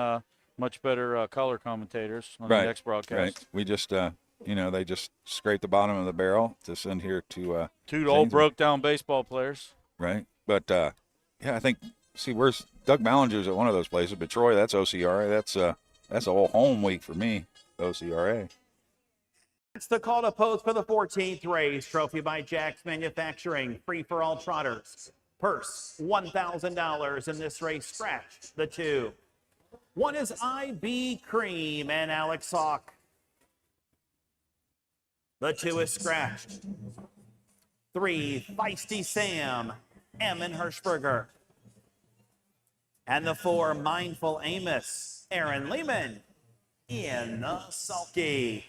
much better color commentators on the next broadcast. Right. We just, they just scraped the bottom of the barrel to send here to two old broke-down baseball players. Right. But, I think, where's Doug Ballinger's at one of those places, but Troy, that's OCRA. That's a whole home week for me, OCRA. It's the call to post for the 14th race. Trophy by Jack's Manufacturing. Free for all trotters. Purse, $1,000 in this race. Scratch the 2. 1 is IB Cream and Alex Hawk. The 2 is scratched. 3, Feisty Sam, Ammon Hirschberger. And the 4, Mindful Amos, Aaron Lehman in the sulky.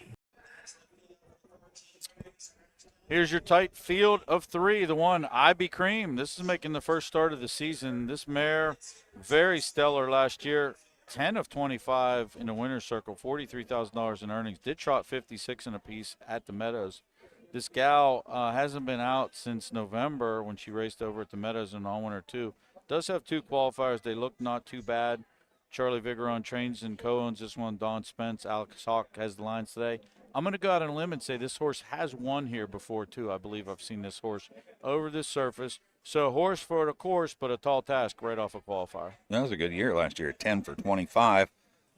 Here's your tight field of 3. The 1, IB Cream. This is making the first start of the season. This mare, very stellar last year. 10 of 25 in the winner's circle, $43,000 in earnings. Did trot 56 in a piece at the Meadows. This gal hasn't been out since November when she raced over at the Meadows in all-winner 2. Does have 2 qualifiers. They look not too bad. Charlie Vigeron trains and co-owns this one. Don Spence, Alex Hawk has the lines today. I'm going to go out on a limb and say this horse has won here before, too. I believe I've seen this horse over this surface. So a horse for the course, but a tall task right off a qualifier. That was a good year last year, 10 for 25.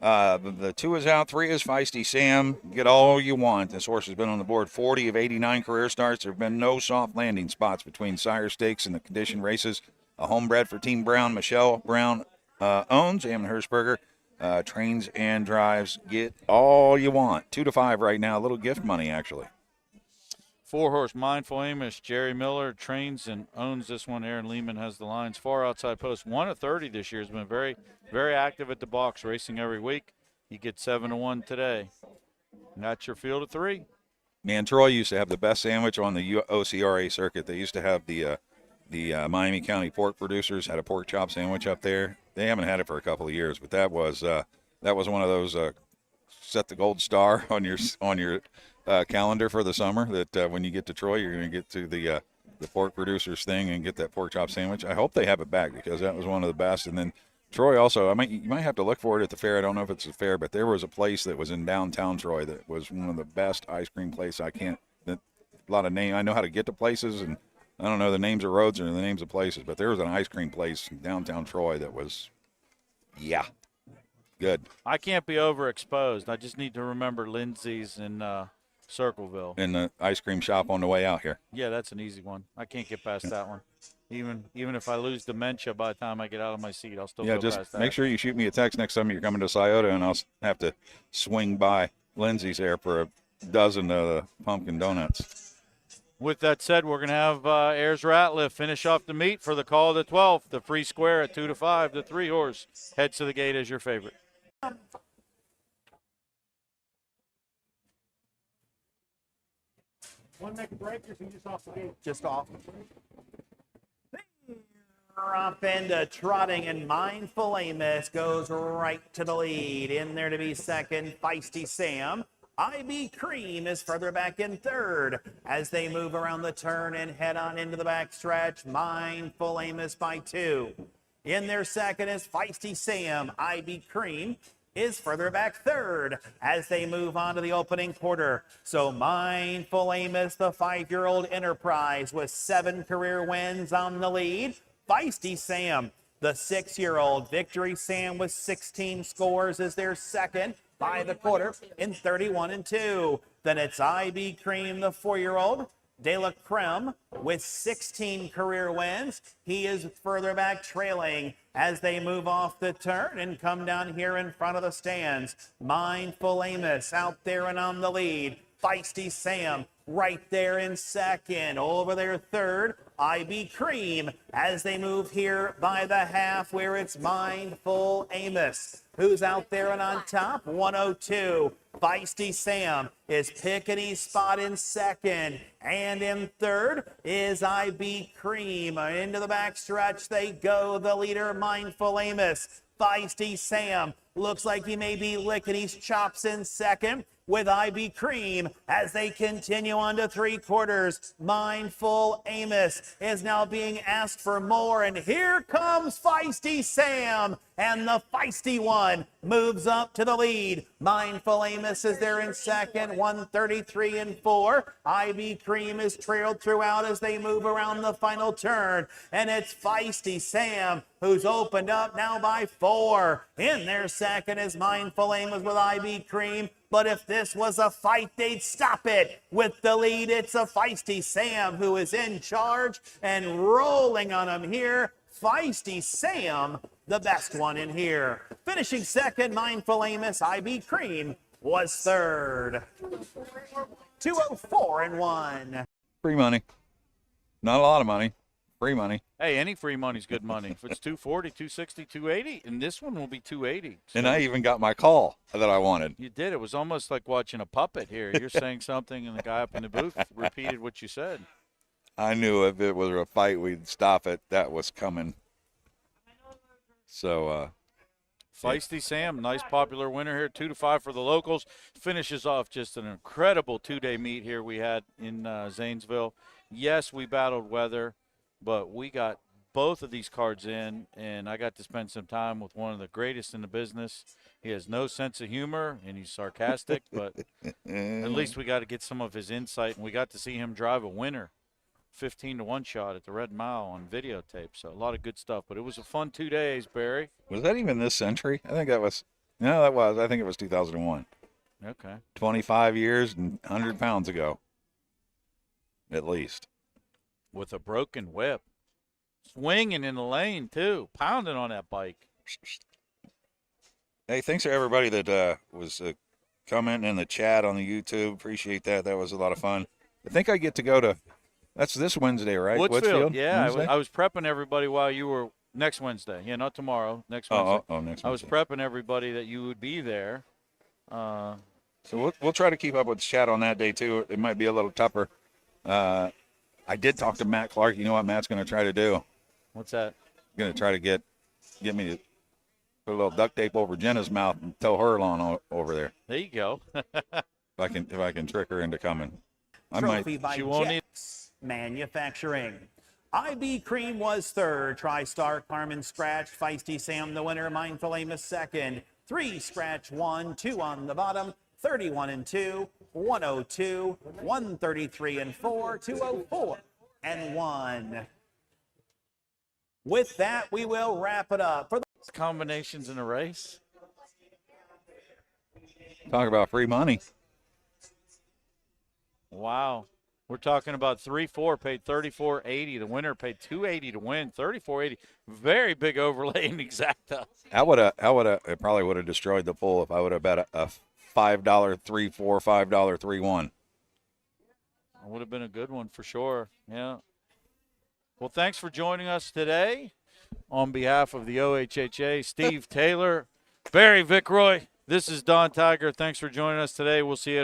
The 2 is out, 3 is Feisty Sam. Get all you want. This horse has been on the board 40 of 89 career starts. There have been no soft landing spots between sire stakes and the condition races. A homebred for Team Brown. Michelle Brown owns. Ammon Hirschberger trains and drives. Get all you want. 2 to 5 right now. A little gift money, actually. 4-horse Mindful Amos. Jerry Miller trains and owns this one. Aaron Lehman has the lines. Far outside post. 1 of 30 this year. Has been very, very active at the box, racing every week. You get 7 to 1 today. And that's your field of 3. Man, Troy used to have the best sandwich on the OCRA circuit. They used to have the Miami County pork producers had a pork chop sandwich up there. They haven't had it for a couple of years, but that was one of those set the gold star on your calendar for the summer. That when you get to Troy, you're going to get to the pork producers thing and get that pork chop sandwich. I hope they have it back because that was one of the best. And then Troy also, you might have to look for it at the fair. I don't know if it's a fair, but there was a place that was in downtown Troy that was one of the best ice cream places. A lot of name. I know how to get to places, and I don't know the names of roads or the names of places, but there was an ice cream place in downtown Troy that was, good. I can't be overexposed. I just need to remember Lindsay's in Circleville. In the ice cream shop on the way out here. Yeah, that's an easy one. I can't get past that one. Even if I lose dementia by the time I get out of my seat, I'll still Yeah, go just past that. make sure you shoot me a text next time you're coming to Scioto, and I'll have to swing by Lindsay's there for a dozen of the pumpkin donuts. With that said, we're going to have Ayers Ratliff finish off the meet for the call of the 12th. The free square at 2 to 5. The 3-horse heads to the gate as your favorite. Want to make a break or is he just off the gate? Just off. Off into trotting, and Mindful Amos goes right to the lead. In there to be second, Feisty Sam. IB Cream is further back in third as they move around the turn and head on into the backstretch. Mindful Amos by 2. In their second is Feisty Sam. IB Cream is further back third as they move on to the opening quarter. So Mindful Amos, the 5-year-old enterprise with 7 career wins on the lead. Feisty Sam, the 6-year-old Victory Sam with 16 scores is their second by the quarter in 31-2. Then it's IB Cream, the 4-year-old De La Creme with 16 career wins. He is further back trailing as they move off the turn and come down here in front of the stands. Mindful Amos out there and on the lead. Feisty Sam right there in second. Over there third, IB Cream as they move here by the half where it's Mindful Amos who's out there and on top. 102. Feisty Sam is picking his spot in second. And in third is IB Cream. Into the backstretch they go. The leader, Mindful Amos. Feisty Sam looks like he may be licking his chops in second with IB Cream as they continue on to 3/4. Mindful Amos is now being asked for more, and here comes Feisty Sam, and the feisty one moves up to the lead. Mindful Amos is there in second, 133-4. IB Cream is trailed throughout as they move around the final turn, and it's Feisty Sam who's opened up now by 4. In their second is Mindful Amos with IB Cream. But if this was a fight, they'd stop it. With the lead, it's a Feisty Sam who is in charge and rolling on him here. Feisty Sam, the best one in here. Finishing second, Mindful Amos. IB Cream was third. 204-1. Free money. Not a lot of money. Free money. Hey, any free money's good money. If it's 240, 260, 280, and this one will be 280. So And I even got my call that I wanted. you did. It was almost like watching a puppet here. You're saying something, and the guy up in the booth repeated what you said. I knew if it was a fight, we'd stop it. That was coming. So, Feisty Sam, nice popular winner here, 2 to 5 for the locals. Finishes off just an incredible 2-day meet here we had in Zanesville. Yes, we battled weather, but we got both of these cards in, and I got to spend some time with one of the greatest in the business. He has no sense of humor, and he's sarcastic, but at least we got to get some of his insight, and we got to see him drive a winner, 15-1 shot at the Red Mile on videotape. So a lot of good stuff, but it was a fun 2 days, Barry. was that even this century? I think that was. No, that was. I think it was 2001. Okay. 25 years and 100 pounds ago. At least. With a broken whip. Swinging in the lane, too. Pounding on that bike. Hey, thanks to everybody that was commenting in the chat on the YouTube. Appreciate that. That was a lot of fun. I think I get to go to, that's this Wednesday, right? Woodsfield. Yeah, Wednesday? I was prepping everybody while you were next Wednesday. Yeah, not tomorrow. Next Wednesday. Next Wednesday. I was prepping everybody that you would be there. So we'll try to keep up with the chat on that day, too. It might be a little tougher. I did talk to Matt Clark. You know what Matt's going to try to do? What's that? Going to try to get me to put a little duct tape over Jenna's mouth and tow her along over there. There you go. If I can trick her into coming. I Trophy might. by Jets Manufacturing. IB Cream was third. TriStar Carmen Scratch. Feisty Sam the winner. Mindful Amos second. 3 Scratch 1, 2 on the bottom. 31-2, 102, 133-4, 204-1. With that, we will wrap it up. For the Combinations in a race. Talk about free money. Wow. We're talking about 3-4 paid $34.80. The winner paid $280 to win, $34.80. Very big overlay in exacta. It probably would have destroyed the pool if I would have bet a $5 3-4, $5 3-1. It would have been a good one for sure. Yeah. Well, thanks for joining us today. On behalf of the OHHA, Steve Taylor, Barry Vickroy, this is Don Tiger. Thanks for joining us today. We'll see you at a